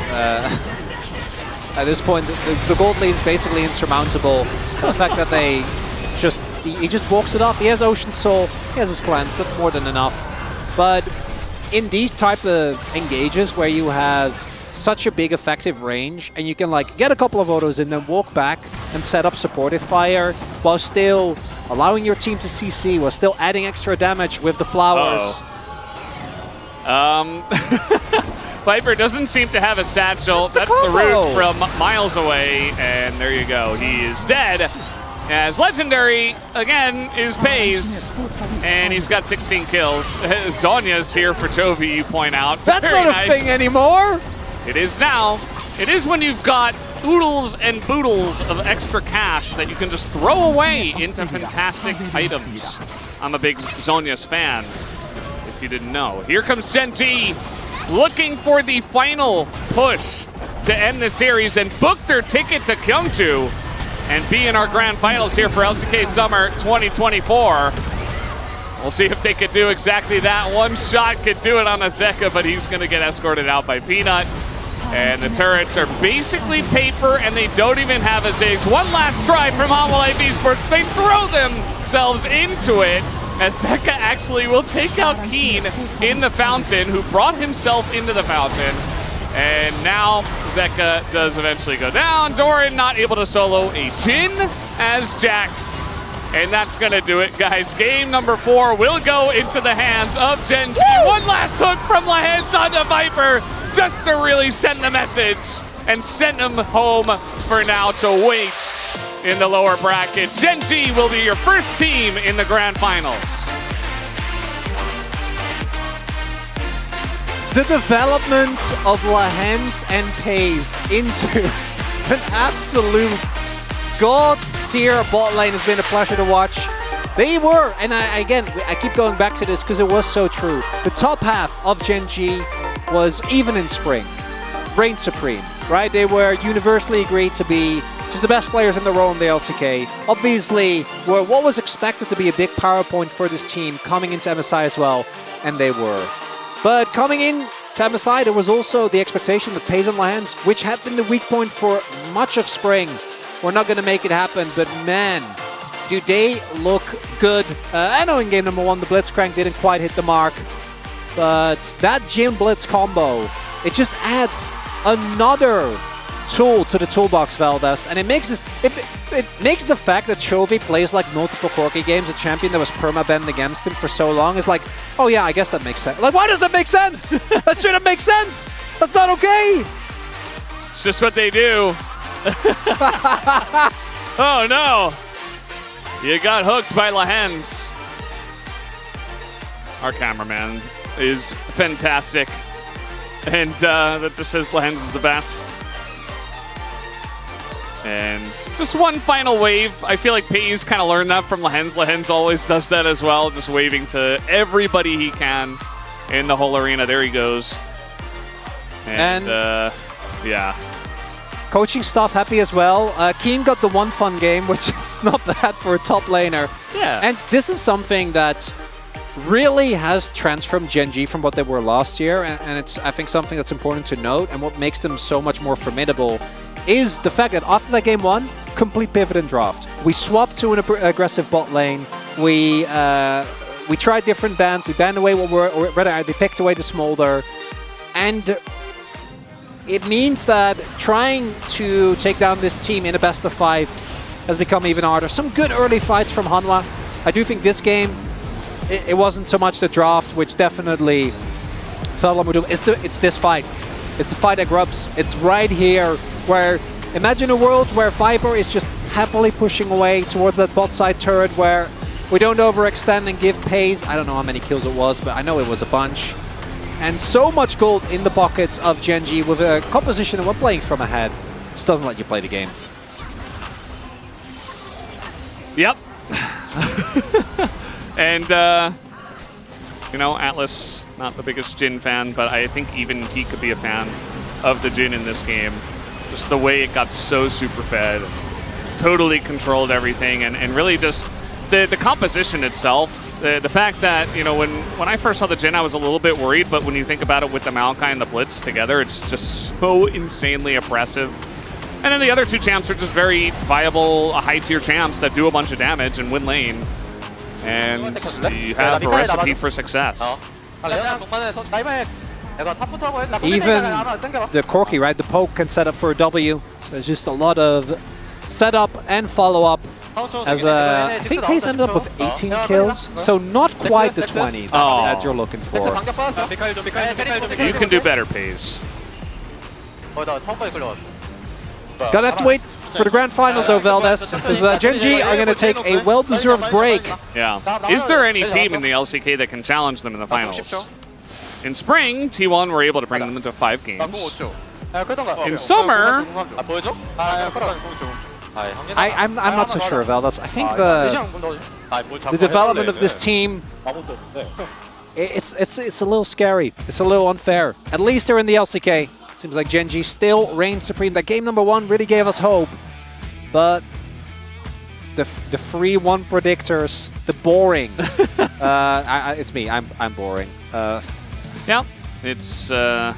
At this point, the gold lead is basically insurmountable. The fact that they he just walks it off. He has Ocean Soul, he has his cleanse. That's more than enough. But in these type of engages where you have such a big effective range and you can like get a couple of autos and then walk back and set up supportive fire while still allowing your team to CC, while still adding extra damage with the flowers. Viper doesn't seem to have a satchel. That's the root from miles away, and there you go. He is dead. As Legendary, again, is Paze, and he's got 16 kills. Zonya's here for Chovy, you point out. That's Very not a thing anymore! It is now. It is when you've got oodles and boodles of extra cash that you can just throw away into fantastic items. I'm a big Zonya's fan, if you didn't know. Here comes Gen.G, looking for the final push to end the series and book their ticket to Gyeongju and be in our grand finals here for LCK Summer 2024. We'll see if they could do exactly that. One shot could do it on a Zeka, but he's going to get escorted out by Peanut. And the turrets are basically paper, and they don't even have a Ziggs. One last try from Humble Life Esports. They throw themselves into it, as Zeka actually will take out Keen in the fountain, who brought himself into the fountain. And now Zeka does eventually go down. Doran not able to solo a Jin as Jax. And that's going to do it, guys. Game number 4 will go into the hands of Gen.G. One last hook from Lahens onto Viper, just to really send the message and send him home for now to wait in the lower bracket. Gen.G will be your first team in the grand finals. The development of Lahens and Paze into an absolute god-tier bot lane has been a pleasure to watch. They were, and I keep going back to this because it was so true. The top half of Gen G was, even in spring, reigned supreme, right? They were universally agreed to be just the best players in the role in the LCK. Obviously, were what was expected to be a big power point for this team coming into MSI as well, and they were. But coming in to MSI, there was also the expectation that FaZe and LaHens, which had been the weak point for much of spring, were not going to make it happen. But man, do they look good. I know in game number 1, the Blitzcrank didn't quite hit the mark, but that Jhin Blitz combo, it just adds another tool to the toolbox, Valdez, and it makes this. It makes the fact that Chovy plays like multiple Corki games, a champion that was perma-banned against him for so long, is like, oh yeah, I guess that makes sense. Like, why does that make sense? That shouldn't make sense. That's not okay. It's just what they do. Oh no! You got hooked by LaHens. Our cameraman is fantastic, and that just says LaHens is the best. And just one final wave. I feel like FaZe kind of learned that from LaHens. LaHens always does that as well, just waving to everybody he can in the whole arena. There he goes. And yeah. Coaching staff happy as well. Keen got the one fun game, which is not bad for a top laner. Yeah. And this is something that really has transformed Gen G from what they were last year, and it's, I think, something that's important to note, and what makes them so much more formidable is the fact that after that game 1, complete pivot and draft. We swapped to an aggressive bot lane. We tried different bans. We banned away what were, or rather, they picked away the Smolder, and it means that trying to take down this team in a best of 5 has become even harder. Some good early fights from Hanwha. I do think this game, it wasn't so much the draft, which definitely felt like it's this fight. It's the fight at Grubs. It's right here where, imagine a world where Viper is just happily pushing away towards that bot side turret where we don't overextend and give FaZe. I don't know how many kills it was, but I know it was a bunch. And so much gold in the pockets of Gen G with a composition that we're playing from ahead. Just doesn't let you play the game. Yep. And, you know, Atlas, not the biggest Jhin fan, but I think even he could be a fan of the Jhin in this game. Just the way it got so super fed, totally controlled everything, and really just the composition itself. The fact that, you know, when I first saw the Jhin, I was a little bit worried, but when you think about it with the Maokai and the Blitz together, it's just so insanely oppressive. And then the other two champs are just very viable, high-tier champs that do a bunch of damage and win lane. And you have a recipe for success. Even the Corki, right? The poke can set up for a W. There's just a lot of setup and follow-up. As I think FaZe ended up with 18 kills, so not quite the 20 that you're looking for. You can do better, FaZe. Gonna have to wait for the grand finals though, Valdez, because Gen G are gonna take a well-deserved break. Yeah. Is there any team in the LCK that can challenge them in the finals? In spring, T1 were able to bring them into 5 games. In summer, I'm not so sure, Valdez. I think the development of this team, it's a little scary. It's a little unfair. At least they're in the LCK. Seems like Gen G still reigns supreme. That game number 1 really gave us hope, but the free 1 predictors, the boring. It's me. I'm boring. Yeah, it's now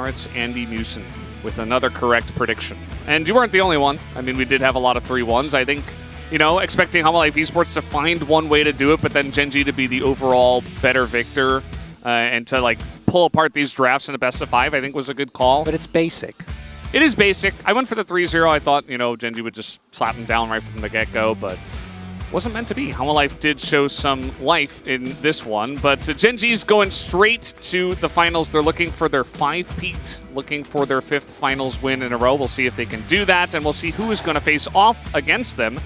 it's Andy Newson with another correct prediction. And you weren't the only one. I mean, we did have a lot of 3-1s. I think, you know, expecting Hanwha Life Esports to find one way to do it, but then Gen G to be the overall better victor and to, like, pull apart these drafts in a best of 5, I think was a good call. But it's basic. It is basic. I went for the 3-0. I thought, you know, Gen G would just slap him down right from the get-go, but wasn't meant to be. Hanwha Life did show some life in this one, but Gen G's going straight to the finals. They're looking for their 5-peat, looking for their 5th finals win in a row. We'll see if they can do that, and we'll see who is going to face off against them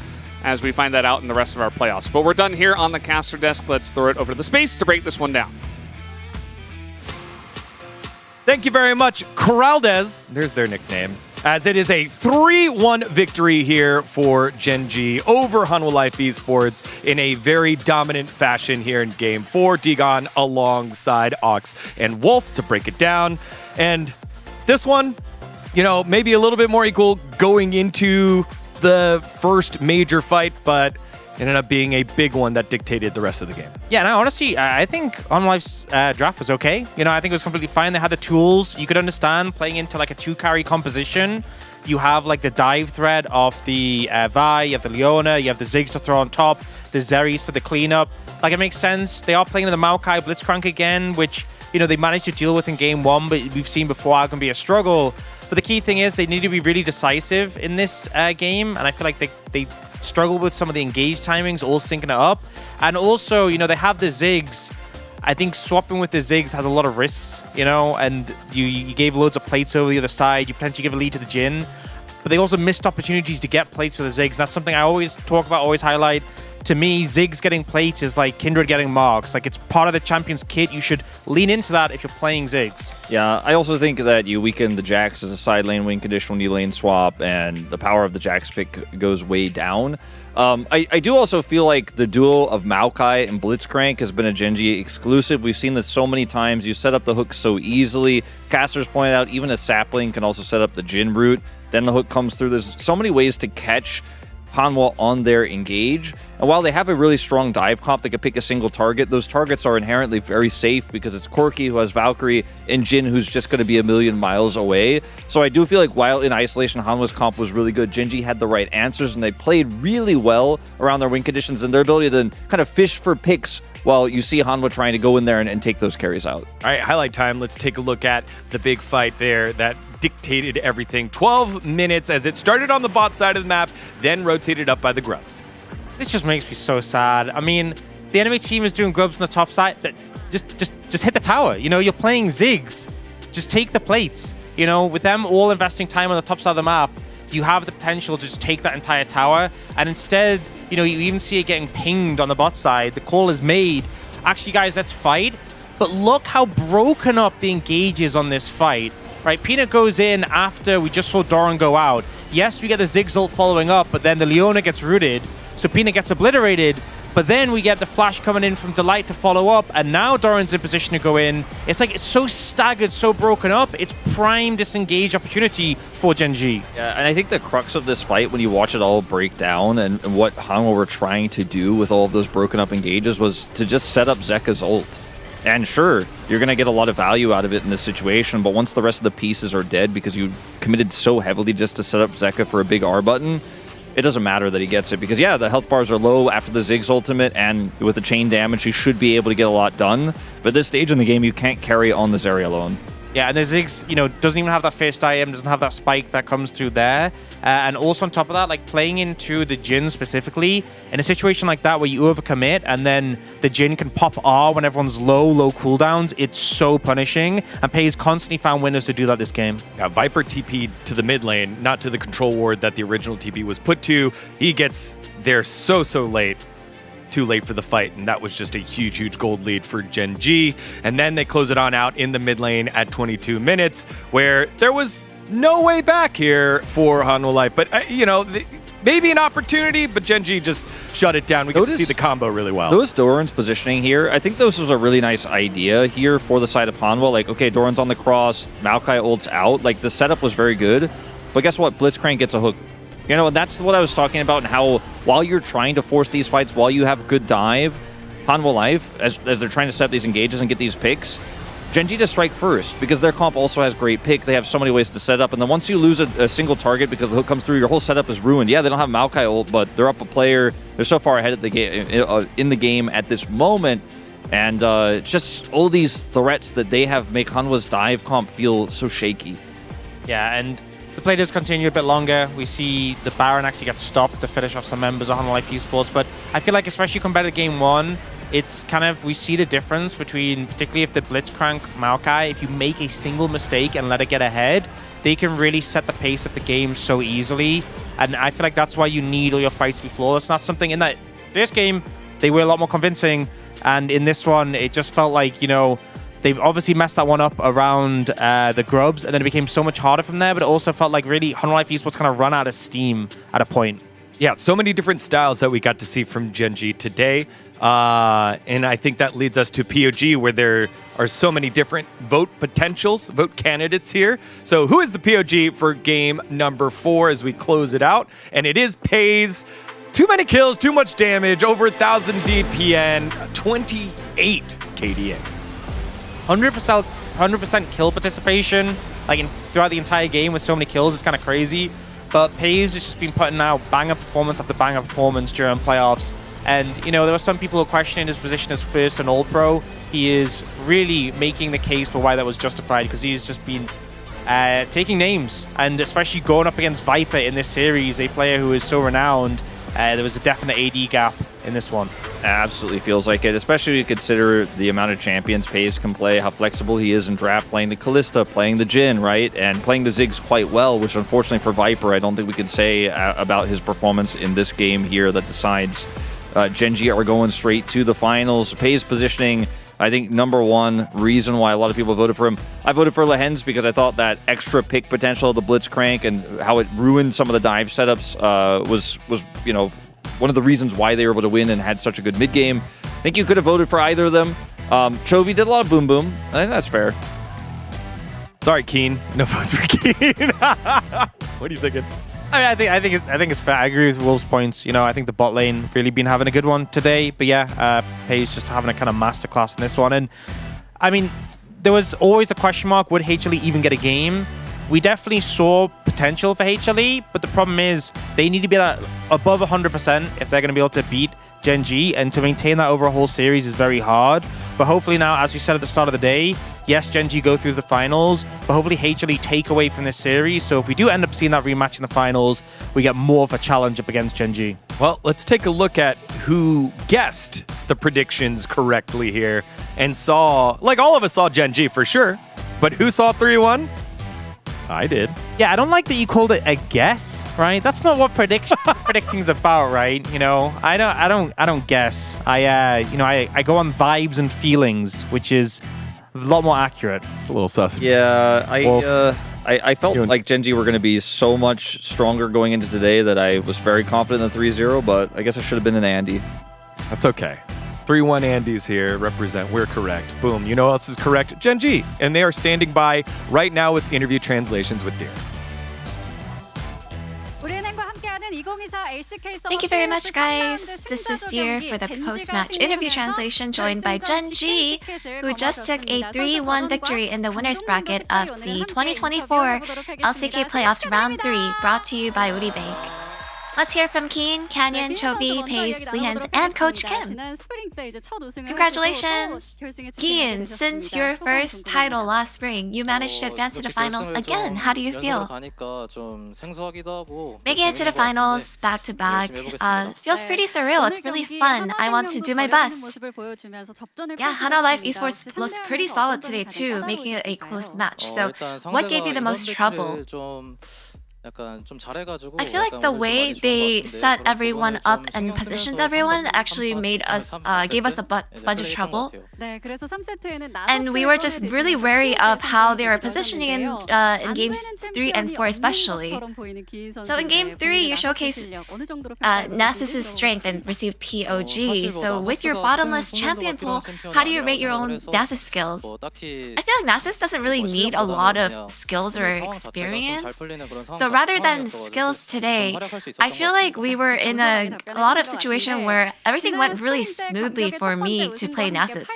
as we find that out in the rest of our playoffs. But we're done here on the caster desk. Let's throw it over to the space to break this one down. Thank you very much, Corraldez. There's their nickname. as it is a 3-1 victory here for Gen G over Hanwha Life Esports in a very dominant fashion here in Game 4. Digon alongside Ox and Wolf to break it down. And this one, you know, maybe a little bit more equal going into the first major fight, but ended up being a big one that dictated the rest of the game. Yeah, no, honestly, I think OnLife's draft was okay. You know, I think it was completely fine. They had the tools. You could understand playing into like a 2-carry composition. You have like the dive threat of the Vi, you have the Leona, you have the Ziggs to throw on top, the Zeris for the cleanup. Like, it makes sense. They are playing the Maokai Blitzcrank again, which, you know, they managed to deal with in Game 1, but we've seen before it can be a struggle. But the key thing is they need to be really decisive in this game, and I feel like they struggle with some of the engage timings, all syncing it up. And also, you know, they have the Ziggs. I think swapping with the Ziggs has a lot of risks, you know, and you gave loads of plates over the other side. You potentially give a lead to the Jhin, but they also missed opportunities to get plates for the Ziggs. That's something I always talk about, always highlight. To me, Ziggs getting plates is like Kindred getting marks. Like, it's part of the champion's kit. You should lean into that if you're playing Ziggs. Yeah, I also think that you weaken the Jax as a side lane win conditional knee lane swap, and the power of the Jax pick goes way down. I do also feel like the duo of Maokai and Blitzcrank has been a Gen G exclusive. We've seen this so many times. You set up the hook so easily. Casters pointed out even a sapling can also set up the Jhin route. Then the hook comes through. There's so many ways to catch Hanwha on their engage. And while they have a really strong dive comp that can pick a single target, those targets are inherently very safe because it's Corki, who has Valkyrie, and Jhin, who's just going to be a million miles away. So I do feel like while in isolation, Hanwha's comp was really good, Gen G had the right answers, and they played really well around their win conditions and their ability to then kind of fish for picks while you see Hanwha trying to go in there and take those carries out. All right, highlight time. Let's take a look at the big fight there that dictated everything. 12 minutes as it started on the bot side of the map, then rotated up by the Grubs. This just makes me so sad. I mean, the enemy team is doing Grubs on the top side. Just hit the tower. You know, you're playing Ziggs. Just take the plates. You know, with them all investing time on the top side of the map, you have the potential to just take that entire tower. And instead, you know, you even see it getting pinged on the bot side. The call is made. Actually, guys, let's fight. But look how broken up the engage is on this fight. Right, Peanut goes in after we just saw Doran go out. Yes, we get the Ziggs ult following up, but then the Leona gets rooted. So Peanut gets obliterated, but then we get the flash coming in from Delight to follow up, and now Doran's in position to go in. It's like, it's so staggered, so broken up. It's prime disengage opportunity for Gen G. Yeah, and I think the crux of this fight, when you watch it all break down and what Hanwha were trying to do with all of those broken up engages was to just set up Zeka's ult. And sure, you're going to get a lot of value out of it in this situation, but once the rest of the pieces are dead because you committed so heavily just to set up Zeka for a big R button, it doesn't matter that he gets it because, yeah, the health bars are low after the Ziggs ultimate, and with the chain damage, he should be able to get a lot done. But at this stage in the game, you can't carry on the Zeri alone. Yeah, and the Ziggs, you know, doesn't even have that first item, doesn't have that spike that comes through there. And also on top of that, like playing into the Jhin specifically, in a situation like that where you overcommit and then the Jhin can pop R when everyone's low cooldowns, it's so punishing. And PEI's constantly found windows to do that this game. Yeah, Viper TP'd to the mid lane, not to the control ward that the original TP was put to. He gets there so late. Too late for the fight, and that was just a huge gold lead for Gen G. And then they close it on out in the mid lane at 22 minutes, where there was no way back here for Hanwha Life. But, you know, maybe an opportunity, but Gen G just shut it down. We get to see the combo really well. Those Doran's positioning here, I think this was a really nice idea here for the side of Hanwha. Like, okay, Doran's on the cross, Maokai ults out. Like, the setup was very good. But guess what? Blitzcrank gets a hook. You know, and that's what I was talking about, and how while you're trying to force these fights, while you have good dive, Hanwha Life, as they're trying to set up these engages and get these picks, Gen G to strike first, because their comp also has great pick. They have so many ways to set up, and then once you lose a single target because the hook comes through, your whole setup is ruined. Yeah, they don't have Maokai ult, but they're up a player. They're so far ahead of the game in the game at this moment, and just all these threats that they have make Hanwha's dive comp feel so shaky. Yeah, and the play does continue a bit longer. We see the Baron actually get stopped to finish off some members of Hanwha Life Esports, but I feel like especially compared to Game 1, it's kind of, we see the difference between, particularly if the Blitzcrank Maokai, if you make a single mistake and let it get ahead, they can really set the pace of the game so easily. And I feel like that's why you need all your fights to be flawless. Not something in that first game, they were a lot more convincing. And in this one, it just felt like, you know, They obviously messed that one up around the grubs, and then it became so much harder from there, but it also felt like really Life Esports kind of run out of steam at a point. Yeah, so many different styles that we got to see from Gen.G today. And I think that leads us to POG, where there are so many different vote potentials, vote candidates here. So who is the POG for game number 4 as we close it out? And it is Pays. Too many kills, too much damage, over 1,000 DPN, 28 KDA. 100% kill participation, like throughout the entire game with so many kills, is kind of crazy. But Pays has just been putting out banger performance after banger performance during playoffs. And, you know, there were some people who are questioning his position as first and All-Pro. He is really making the case for why that was justified, because he's just been taking names, and especially going up against Viper in this series, a player who is so renowned. There was a definite AD gap in this one. Absolutely feels like it, especially when you consider the amount of champions Pays can play, how flexible he is in draft, playing the Kalista, playing the Jhin, right? And playing the Ziggs quite well, which unfortunately for Viper, I don't think we can say about his performance in this game here that decides Gen.G are going straight to the finals. Pays positioning, I think, number one reason why a lot of people voted for him. I voted for Lehens because I thought that extra pick potential of the Blitzcrank and how it ruined some of the dive setups was you know, one of the reasons why they were able to win and had such a good mid game. I think you could have voted for either of them. Chovy did a lot of boom boom. I think that's fair. Sorry, Keen. No votes for Keen. What are you thinking? I mean, I think it's fair. I agree with Wolf's points. You know, I think the bot lane really been having a good one today. But yeah, Pays just having a kind of masterclass in this one. And I mean, there was always the question mark: would HLE even get a game? We definitely saw potential for HLE, but the problem is they need to be above 100% if they're going to be able to beat Gen.G, and to maintain that over a whole series is very hard. But hopefully now, as we said at the start of the day, yes, Gen.G go through the finals, but hopefully HLE take away from this series. So if we do end up seeing that rematch in the finals, we get more of a challenge up against Gen.G. Well, let's take a look at who guessed the predictions correctly here and saw, like all of us saw Gen.G for sure, but who saw 3-1? I did. Yeah, I don't like that you called it a guess, right? That's not what predicting's about, right? You know, I don't guess. I go on vibes and feelings, which is a lot more accurate. It's a little sus. Yeah, I felt like Gen.G were going to be so much stronger going into today that I was very confident in the 3-0, but I guess I should have been an Andy. That's okay. 3-1 Andes here represent. We're correct. Boom. You know who else is correct? Gen.G. And they are standing by right now with interview translations with Deer. Thank you very much, guys. This is Deer for the post-match interview translation, joined by Gen.G, who just took a 3-1 victory in the winners bracket of the 2024 LCK Playoffs Round 3, brought to you by Woori Bank. Let's hear from Keen, Canyon, Chovy, Pays, Lehens, and Coach Kim. Congratulations! Keen, since your first title last spring, you managed to advance to the finals again. How do you feel? Making it to the finals back-to-back feels pretty surreal. It's really fun. I want to do my best. Yeah, Hana Life Esports looks pretty solid today too, making it a close match. So what gave you the most trouble? I feel like the way they set everyone up and positioned everyone actually made us, gave us a bunch of trouble. And we were just really wary of how they were positioning in games 3 and 4 especially. So in game 3, you showcased Nasus's strength and received POG. So with your bottomless champion pool, how do you rate your own Nasus skills? I feel like Nasus doesn't really need a lot of skills or experience. So rather than skills today, I feel like we were in a lot of situation where everything went really smoothly for me to play Nasus.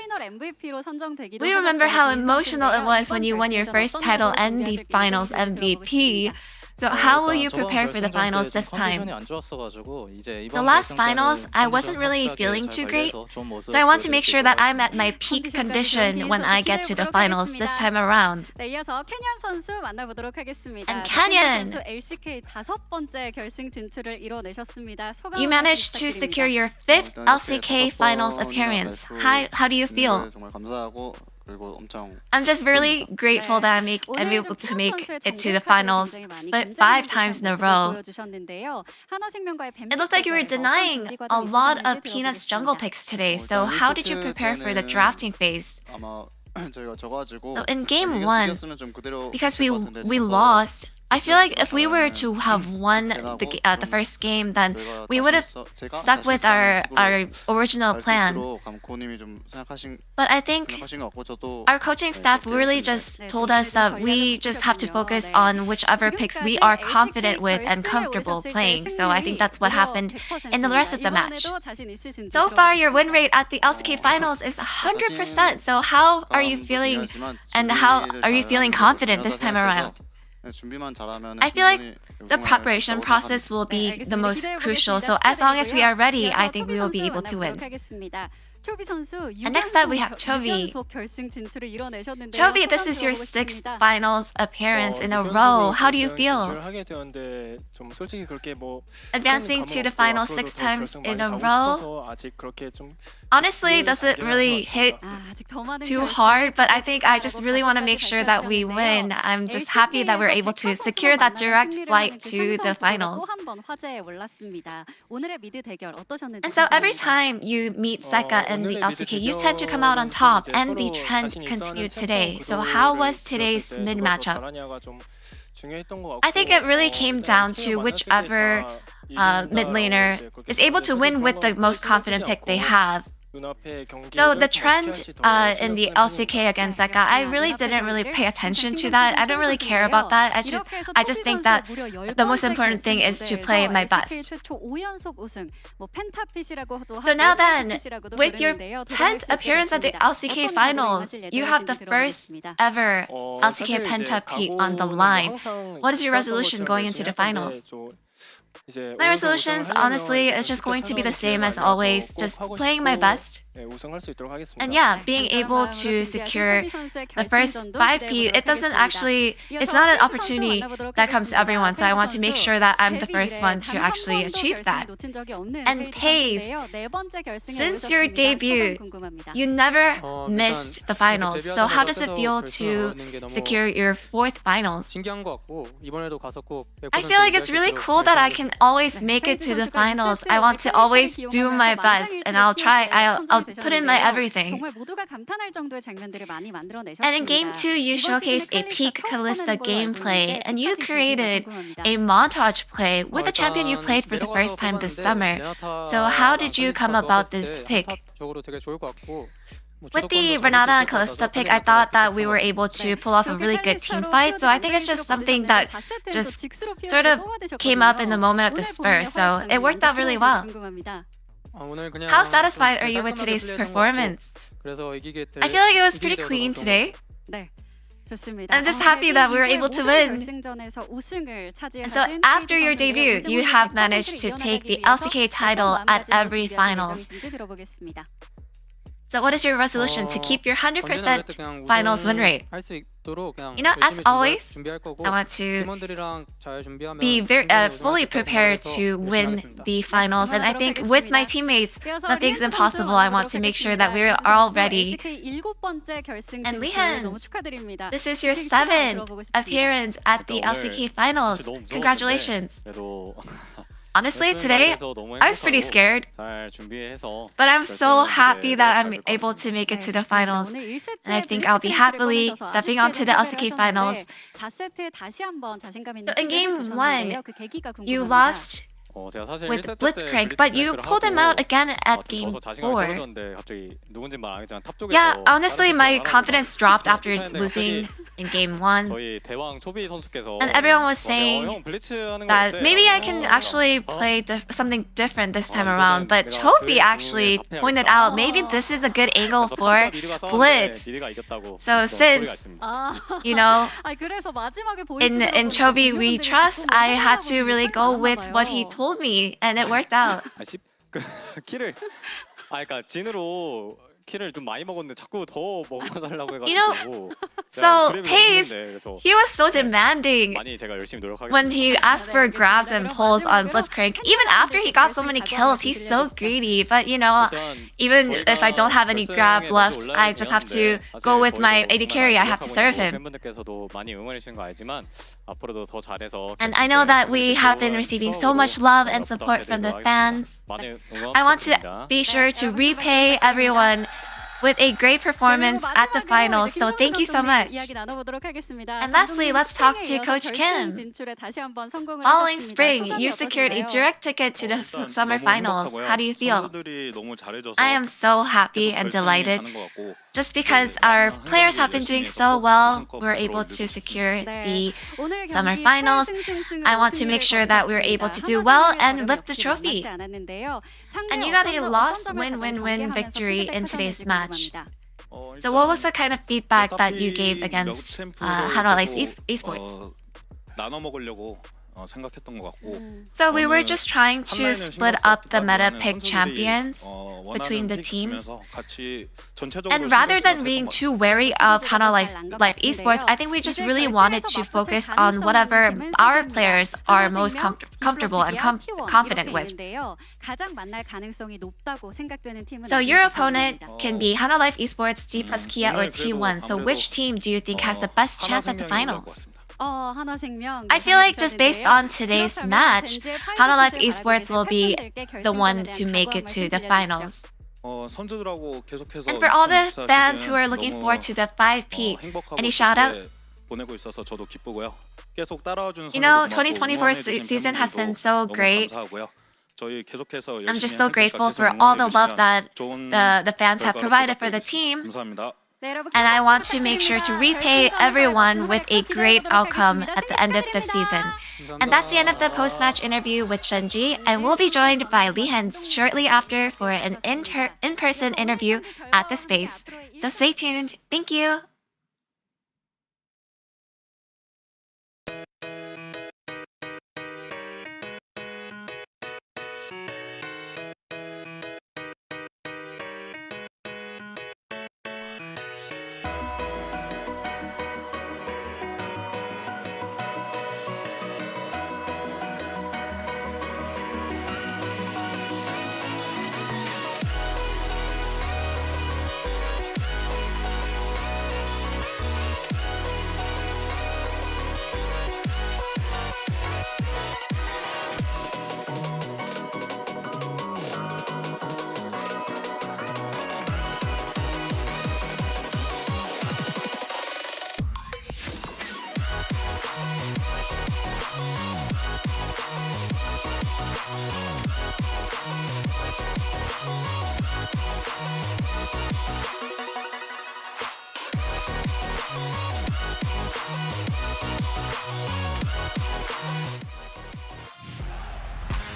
We remember how emotional it was when you won your first title and the finals MVP. So how will you prepare for the finals this time? The last finals, I wasn't really feeling too great, so I want to make sure that I'm at my peak condition when I get to the finals this time around. And Canyon! You managed to secure your 5th LCK finals appearance. How do you feel? I'm just really grateful that I'm able to make it to the finals 5 times in a row. It looked like you were denying a lot of Peanut's jungle picks today, so how did you prepare for the drafting phase? So in game one, because we lost, I feel like if we were to have won the first game, then we would have stuck with our original plan. But I think our coaching staff really just told us that we just have to focus on whichever picks we are confident with and comfortable playing. So I think that's what happened in the rest of the match. So far, your win rate at the LCK finals is 100%. So how are you feeling, and how are you feeling confident this time around? I feel like the preparation process will be the most crucial. So as long as we are ready, I think we will be able to win. And next up, we have Chovy. Chovy, this is your 6th finals appearance in a row. How do you feel? Advancing to the final 6 times in a row. Honestly, doesn't really hit too hard, but I think I just really want to make sure that we win. I'm just happy that we're able to secure that direct flight to the finals. And so every time you meet Zeka in the LCK, you tend to come out on top, and the trend continued today. So how was today's mid matchup? I think it really came down to whichever mid laner is able to win with the most confident pick they have. So the trend in the LCK against Zeka, I really didn't pay attention to that. I don't really care about that. I just think that the most important thing is to play my best. So now then, with your 10th appearance at the LCK finals, you have the first ever LCK pentapeat on the line. What is your resolution going into the finals? My resolutions, honestly, is just going to be the same as always, just playing my best. And yeah, being able to secure the first 5P, it's not an opportunity that comes to everyone, so I want to make sure that I'm the first one to actually achieve that. And Pace, since your debut, you never missed the finals, so how does it feel to secure your 4th finals? I feel like it's really cool that I can always make it to the finals. I want to always do my best, and I'll put in my everything. And in game 2, you showcased a peak Kalista gameplay, and you created a montage play with a champion you played for the first time this summer. So how did you come about this pick? With the Renata and Kalista pick, I thought that we were able to pull off a really good team fight, so I think it's just something that just sort of came up in the moment of the spur, so it worked out really well. How satisfied are you with today's performance? I feel like it was pretty clean today. I'm just happy that we were able to win. And so after your debut, you have managed to take the LCK title at every finals. So what is your resolution to keep your 100% finals win rate? You know, as always, I want to be fully prepared to win the finals. And I think with my teammates, nothing's impossible. I want to make sure that we're all ready. And Lihan, this is your 7th appearance at the LCK finals. Congratulations. Honestly, today, I was pretty scared, but I'm so happy that I'm able to make it to the finals, and I think I'll be happily stepping onto the LCK finals. So in game 1, you lost with Blitzcrank, but you pulled him out again at game 4. Yeah, honestly, my confidence dropped after losing in game 1. And everyone was saying that maybe I can actually play something different this time around, but Chovy actually pointed out maybe this is a good angle for Blitz. So since, you know, in Chovy we trust, I had to really go with what he told me, and it worked out. You know, so Pace, he was so demanding when he asked for grabs and pulls on Blitzcrank. Even after he got so many kills, he's so greedy. But you know, even if I don't have any grab left, I just have to go with my AD carry. I have to serve him. And I know that we have been receiving so much love and support from the fans. I want to be sure to repay everyone with a great performance at the finals. So thank you so much. And lastly, let's talk to Coach Kim. Following spring, you secured a direct ticket to the summer finals. How do you feel? I am so happy and delighted. Just because our players have been doing so well, we're able to secure the summer finals. I want to make sure that we're able to do well and lift the trophy. And you got a loss win-win-win victory in today's match. So what was the kind of feedback that you gave against Hanwha Life Esports? So we were just trying to split up the meta pick champions between the teams. And rather than being too wary of Hanwha Life Esports, I think we just really wanted to focus on whatever our players are most comfortable and confident with. So your opponent can be Hanwha Life Esports, D plus Kia, or T1. So which team do you think has the best chance at the finals? I feel like just based on today's match, Hanwha Life Esports will be the one to make it to the finals. And for all the fans who are looking forward to the 5-peat, any shout out? You know, 2024 season has been so great. I'm just so grateful for all the love that the fans have provided for the team. And I want to make sure to repay everyone with a great outcome at the end of the season. And that's the end of the post-match interview with Genji, and we'll be joined by Lee Hens shortly after for an in-person interview at the space. So stay tuned. Thank you.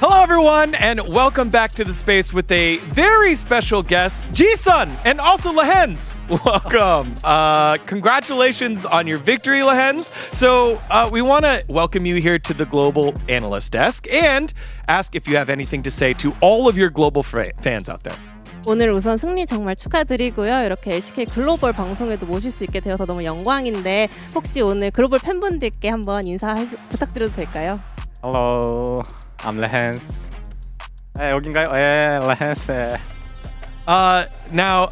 Hello, everyone, and welcome back to the space with a very special guest, Ji-sun, and also Lehens. Welcome. Congratulations on your victory, Lehens. So we want to welcome you here to the Global Analyst Desk and ask if you have anything to say to all of your global fans out there. 오늘 우선 승리 정말 축하드리고요. 이렇게 LCK 글로벌 방송에도 모실 수 있게 되어서 너무 영광인데 혹시 오늘 글로벌 팬분들께 한번 인사 부탁드려도 될까요? Hello, I'm Lehens. 여긴가요? Lehens. Now,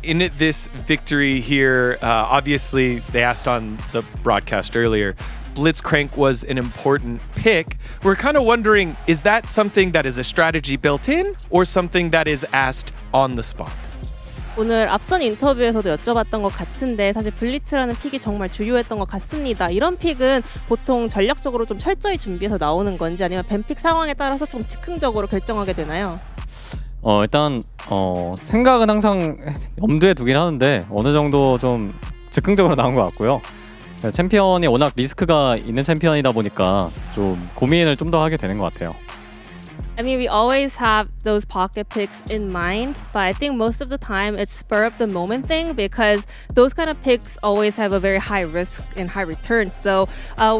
in this victory here, obviously they asked on the broadcast earlier, Blitzcrank was an important pick. We're kind of wondering, is that something that is a strategy built in or something that is asked on the spot? 오늘 앞선 인터뷰에서도 여쭤봤던 것 같은데 사실 블리츠라는 픽이 정말 주요했던 것 같습니다. 이런 픽은 보통 전략적으로 좀 철저히 준비해서 나오는 건지 아니면 밴픽 상황에 따라서 좀 즉흥적으로 결정하게 되나요? 일단 생각은 항상 염두에 두긴 하는데 어느 정도 좀 즉흥적으로 나온 것 같고요. 챔피언이 워낙 리스크가 있는 챔피언이다 보니까 좀 고민을 좀 더 하게 되는 것 같아요. I mean, we always have those pocket picks in mind, but I think most of the time it's spur of the moment thing because those kind of picks always have a very high risk and high return. So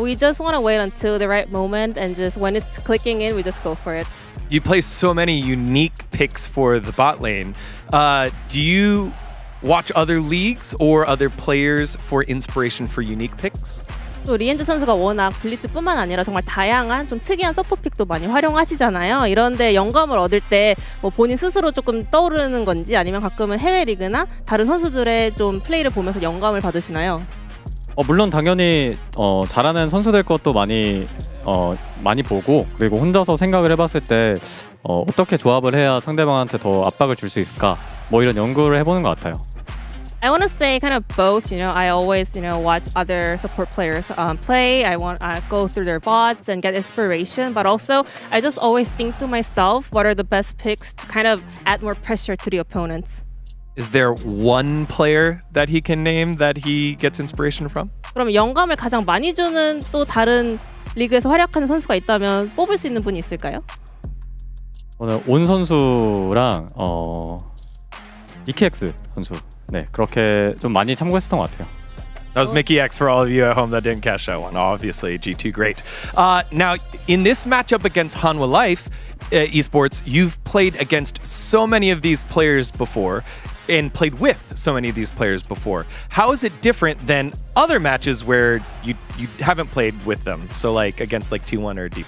we just want to wait until the right moment and just when it's clicking in, we just go for it. You play so many unique picks for the bot lane. Do you watch other leagues or other players for inspiration for unique picks? 또 리엔즈 선수가 워낙 블리츠뿐만 아니라 정말 다양한 좀 특이한 서포픽도 많이 활용하시잖아요. 이런데 영감을 얻을 때 뭐 본인 스스로 조금 떠오르는 건지 아니면 가끔은 해외 리그나 다른 선수들의 좀 플레이를 보면서 영감을 받으시나요? 물론 당연히 잘하는 선수들 것도 많이 보고 그리고 혼자서 생각을 해봤을 때 어떻게 조합을 해야 상대방한테 더 압박을 줄 수 있을까 뭐 이런 연구를 해보는 것 같아요. I want to say kind of both. I always, watch other support players play. I go through their VODs and get inspiration. But also, I just always think to myself, what are the best picks to kind of add more pressure to the opponents? Is there one player that he can name that he gets inspiration from? 그럼 영감을 가장 많이 주는 또 다른 리그에서 활약하는 선수가 있다면 뽑을 수 있는 분이 있을까요? 오늘 온 선수랑 EKX 선수 네 그렇게 좀 많이 참고했었던 것 같아요. That was Mickey X for all of you at home that didn't catch that one. Obviously, G2 great. Now, in this matchup against Hanwha Life Esports, you've played against so many of these players before and played with so many of these players before. How is it different than other matches where you haven't played with them? So like against like T1 or D+.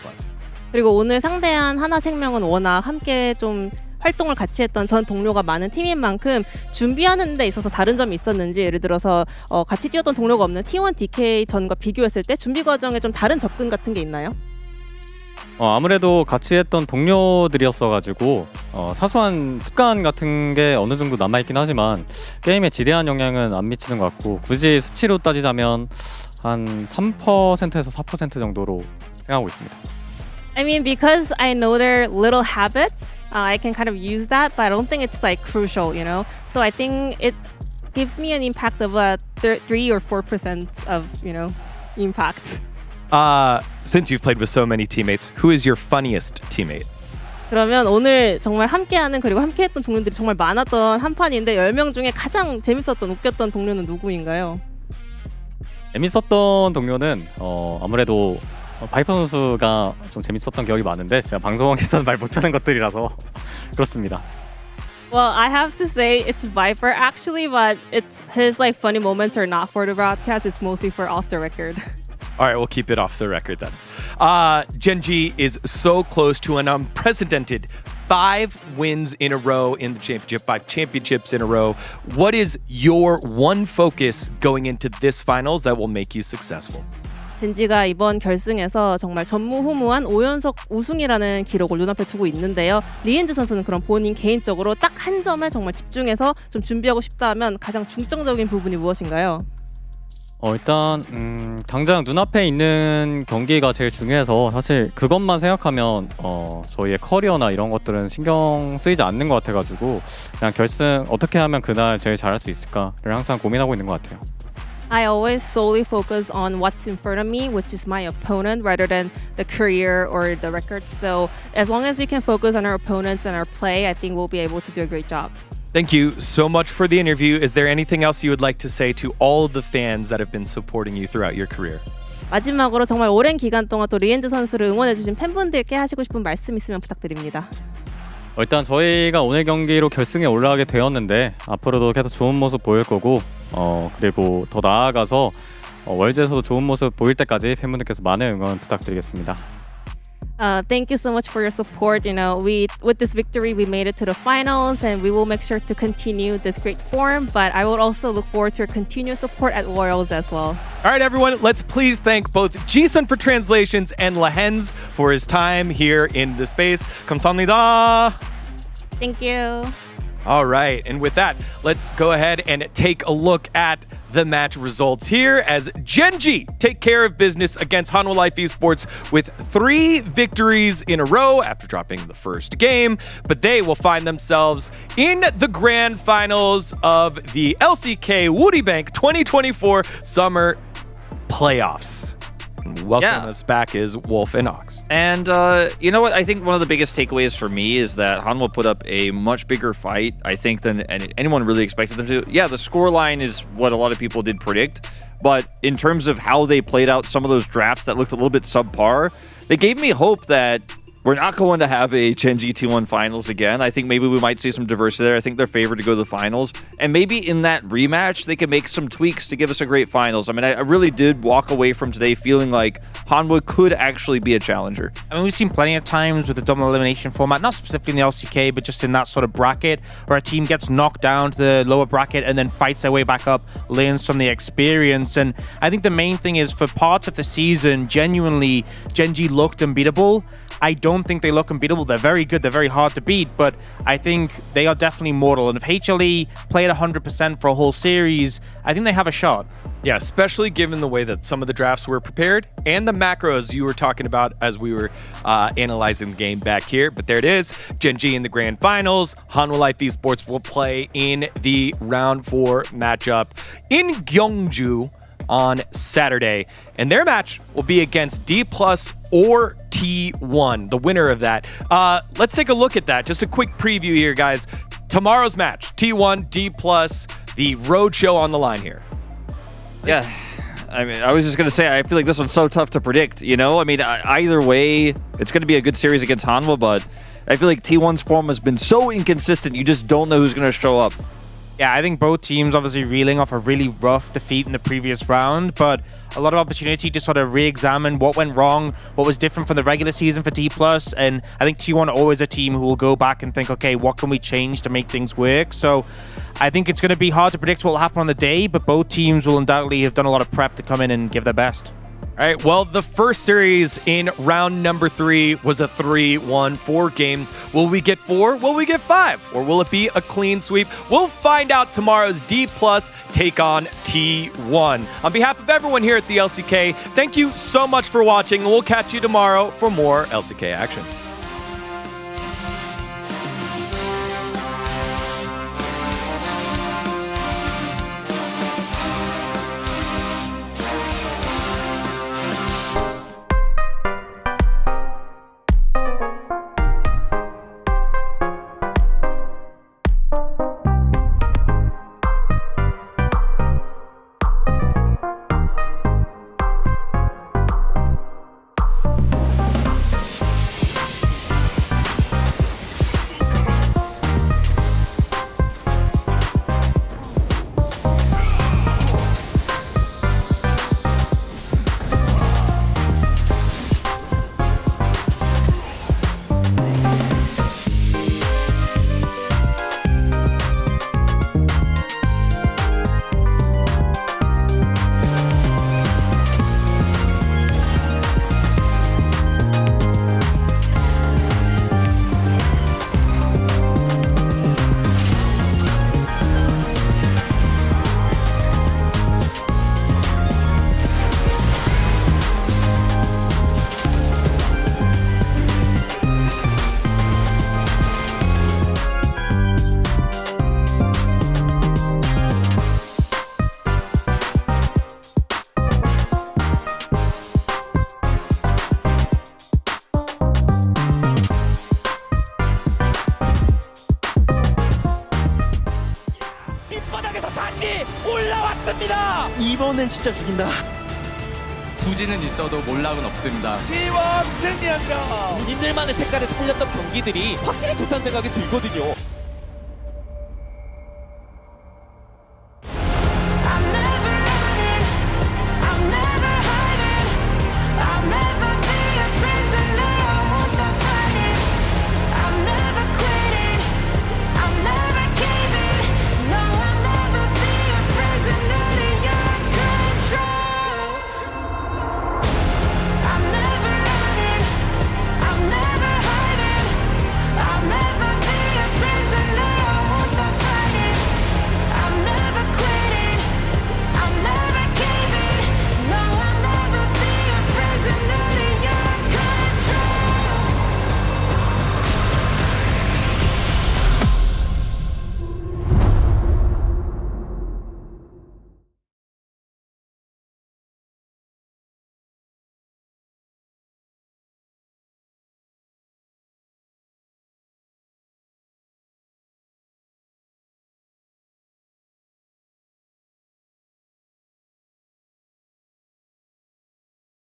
그리고 오늘 상대한 하나생명은 워낙 함께 좀 활동을 같이 했던 전 동료가 많은 팀인 만큼 준비하는 데 있어서 다른 점이 있었는지 예를 들어서 같이 뛰었던 동료가 없는 T1 DK 전과 비교했을 때 준비 과정에 좀 다른 접근 같은 게 있나요? 아무래도 같이 했던 동료들이었어가지고 사소한 습관 같은 게 어느 정도 남아있긴 하지만 게임에 지대한 영향은 안 미치는 것 같고 굳이 수치로 따지자면 한 3%에서 4% 정도로 생각하고 있습니다. I mean, because I know their little habits, I can kind of use that, but I don't think it's like crucial, So I think it gives me an impact of 3 or 4% of, impact. Since you've played with so many teammates, who is your funniest teammate? 그러면 오늘 정말 함께하는 그리고 함께했던 동료들이 정말 많았던 한 판인데 10명 중에 가장 재밌었던 웃겼던 동료는 누구인가요? 재밌었던 동료는 아무래도 바이퍼 선수가 좀 재밌었던 기억이 많은데 제가 방송에서는 말 못하는 것들이라서 그렇습니다. Well, I have to say it's Viper actually, but it's his like funny moments are not for the broadcast. It's mostly for off the record. All right, we'll keep it off the record then. Gen.G is so close to an unprecedented 5 wins in a row in the championship, 5 championships in a row. What is your one focus going into this finals that will make you successful? 젠지가 이번 결승에서 정말 전무후무한 5연속 우승이라는 기록을 눈앞에 두고 있는데요. 리엔즈 선수는 그럼 본인 개인적으로 딱 한 점에 정말 집중해서 좀 준비하고 싶다 하면 가장 중점적인 부분이 무엇인가요? 일단 당장 눈앞에 있는 경기가 제일 중요해서 사실 그것만 생각하면 저희의 커리어나 이런 것들은 신경 쓰이지 않는 것 같아가지고 그냥 결승 어떻게 하면 그날 제일 잘할 수 있을까를 항상 고민하고 있는 것 같아요. I always solely focus on what's in front of me, which is my opponent, rather than the career or the record. So as long as we can focus on our opponents and our play, I think we'll be able to do a great job. Thank you so much for the interview. Is there anything else you would like to say to all of the fans that have been supporting you throughout your career? 마지막으로 정말 오랜 기간 동안 또 리엔즈 선수를 응원해주신 팬분들께 하시고 싶은 말씀 있으면 부탁드립니다. 일단 저희가 오늘 경기로 결승에 올라가게 되었는데 앞으로도 계속 좋은 모습 보일 거고 그리고 더 나아가서 월드에서도 좋은 모습 보일 때까지 팬분들께서 많은 응원 부탁드리겠습니다. Thank you so much for your support. With this victory, we made it to the finals, and we will make sure to continue this great form. But I will also look forward to your continuous support at Royals as well. All right, everyone, let's please thank both Jisun for translations and Lahenz for his time here in the space. 감사합니다. Thank you. All right, and with that, let's go ahead and take a look at the match results here as Gen.G take care of business against Hanwha Life Esports with 3 victories in a row after dropping the first game, but they will find themselves in the grand finals of the LCK Woori Bank 2024 Summer Playoffs. Welcome us back is Wolf and Ox. And you know what? I think one of the biggest takeaways for me is that Hanwha put up a much bigger fight, I think, than anyone really expected them to. Yeah, the scoreline is what a lot of people did predict, but in terms of how they played out some of those drafts that looked a little bit subpar, they gave me hope that we're not going to have a Gen.G T1 finals again. I think maybe we might see some diversity there. I think they're favored to go to the finals. And maybe in that rematch, they can make some tweaks to give us a great finals. I mean, I really did walk away from today feeling like Hanwha could actually be a challenger. I mean, we've seen plenty of times with the double elimination format, not specifically in the LCK, but just in that sort of bracket where a team gets knocked down to the lower bracket and then fights their way back up, learns from the experience. And I think the main thing is for parts of the season, genuinely, Gen G looked unbeatable. I don't think they look unbeatable. They're very good. They're very hard to beat, but I think they are definitely mortal. And if HLE played 100% for a whole series, I think they have a shot. Yeah, especially given the way that some of the drafts were prepared and the macros you were talking about as we were analyzing the game back here. But there it is, Gen G in the grand finals. Hanwha Life Esports will play in the round 4 matchup in Gyeongju on Saturday. And their match will be against D+ or T1, the winner of that. Let's take a look at that. Just a quick preview here, guys. Tomorrow's match, T1, D+, the roadshow on the line here. Yeah, I mean, I was just going to say, I feel like this one's so tough to predict, you know? I mean, either way, it's going to be a good series against Hanwha, but I feel like T1's form has been so inconsistent, you just don't know who's going to show up. Yeah, I think both teams obviously reeling off a really rough defeat in the previous round, but a lot of opportunity to sort of re-examine what went wrong, what was different from the regular season for D+, and I think T1 are always a team who will go back and think, okay, what can we change to make things work? So I think it's going to be hard to predict what will happen on the day, but both teams will undoubtedly have done a lot of prep to come in and give their best. All right, well, the first series in round number 3 was a 3-1, 4 games. Will we get 4? Will we get 5? Or will it be a clean sweep? We'll find out tomorrow's D+ take on T1. On behalf of everyone here at the LCK, thank you so much for watching, and we'll catch you tomorrow for more LCK action. 이번엔 진짜 죽인다. 부진은 있어도 몰락은 없습니다. T1 승리한다. 본인들만의 색깔을 살렸던 경기들이 확실히 좋다는 생각이 들거든요.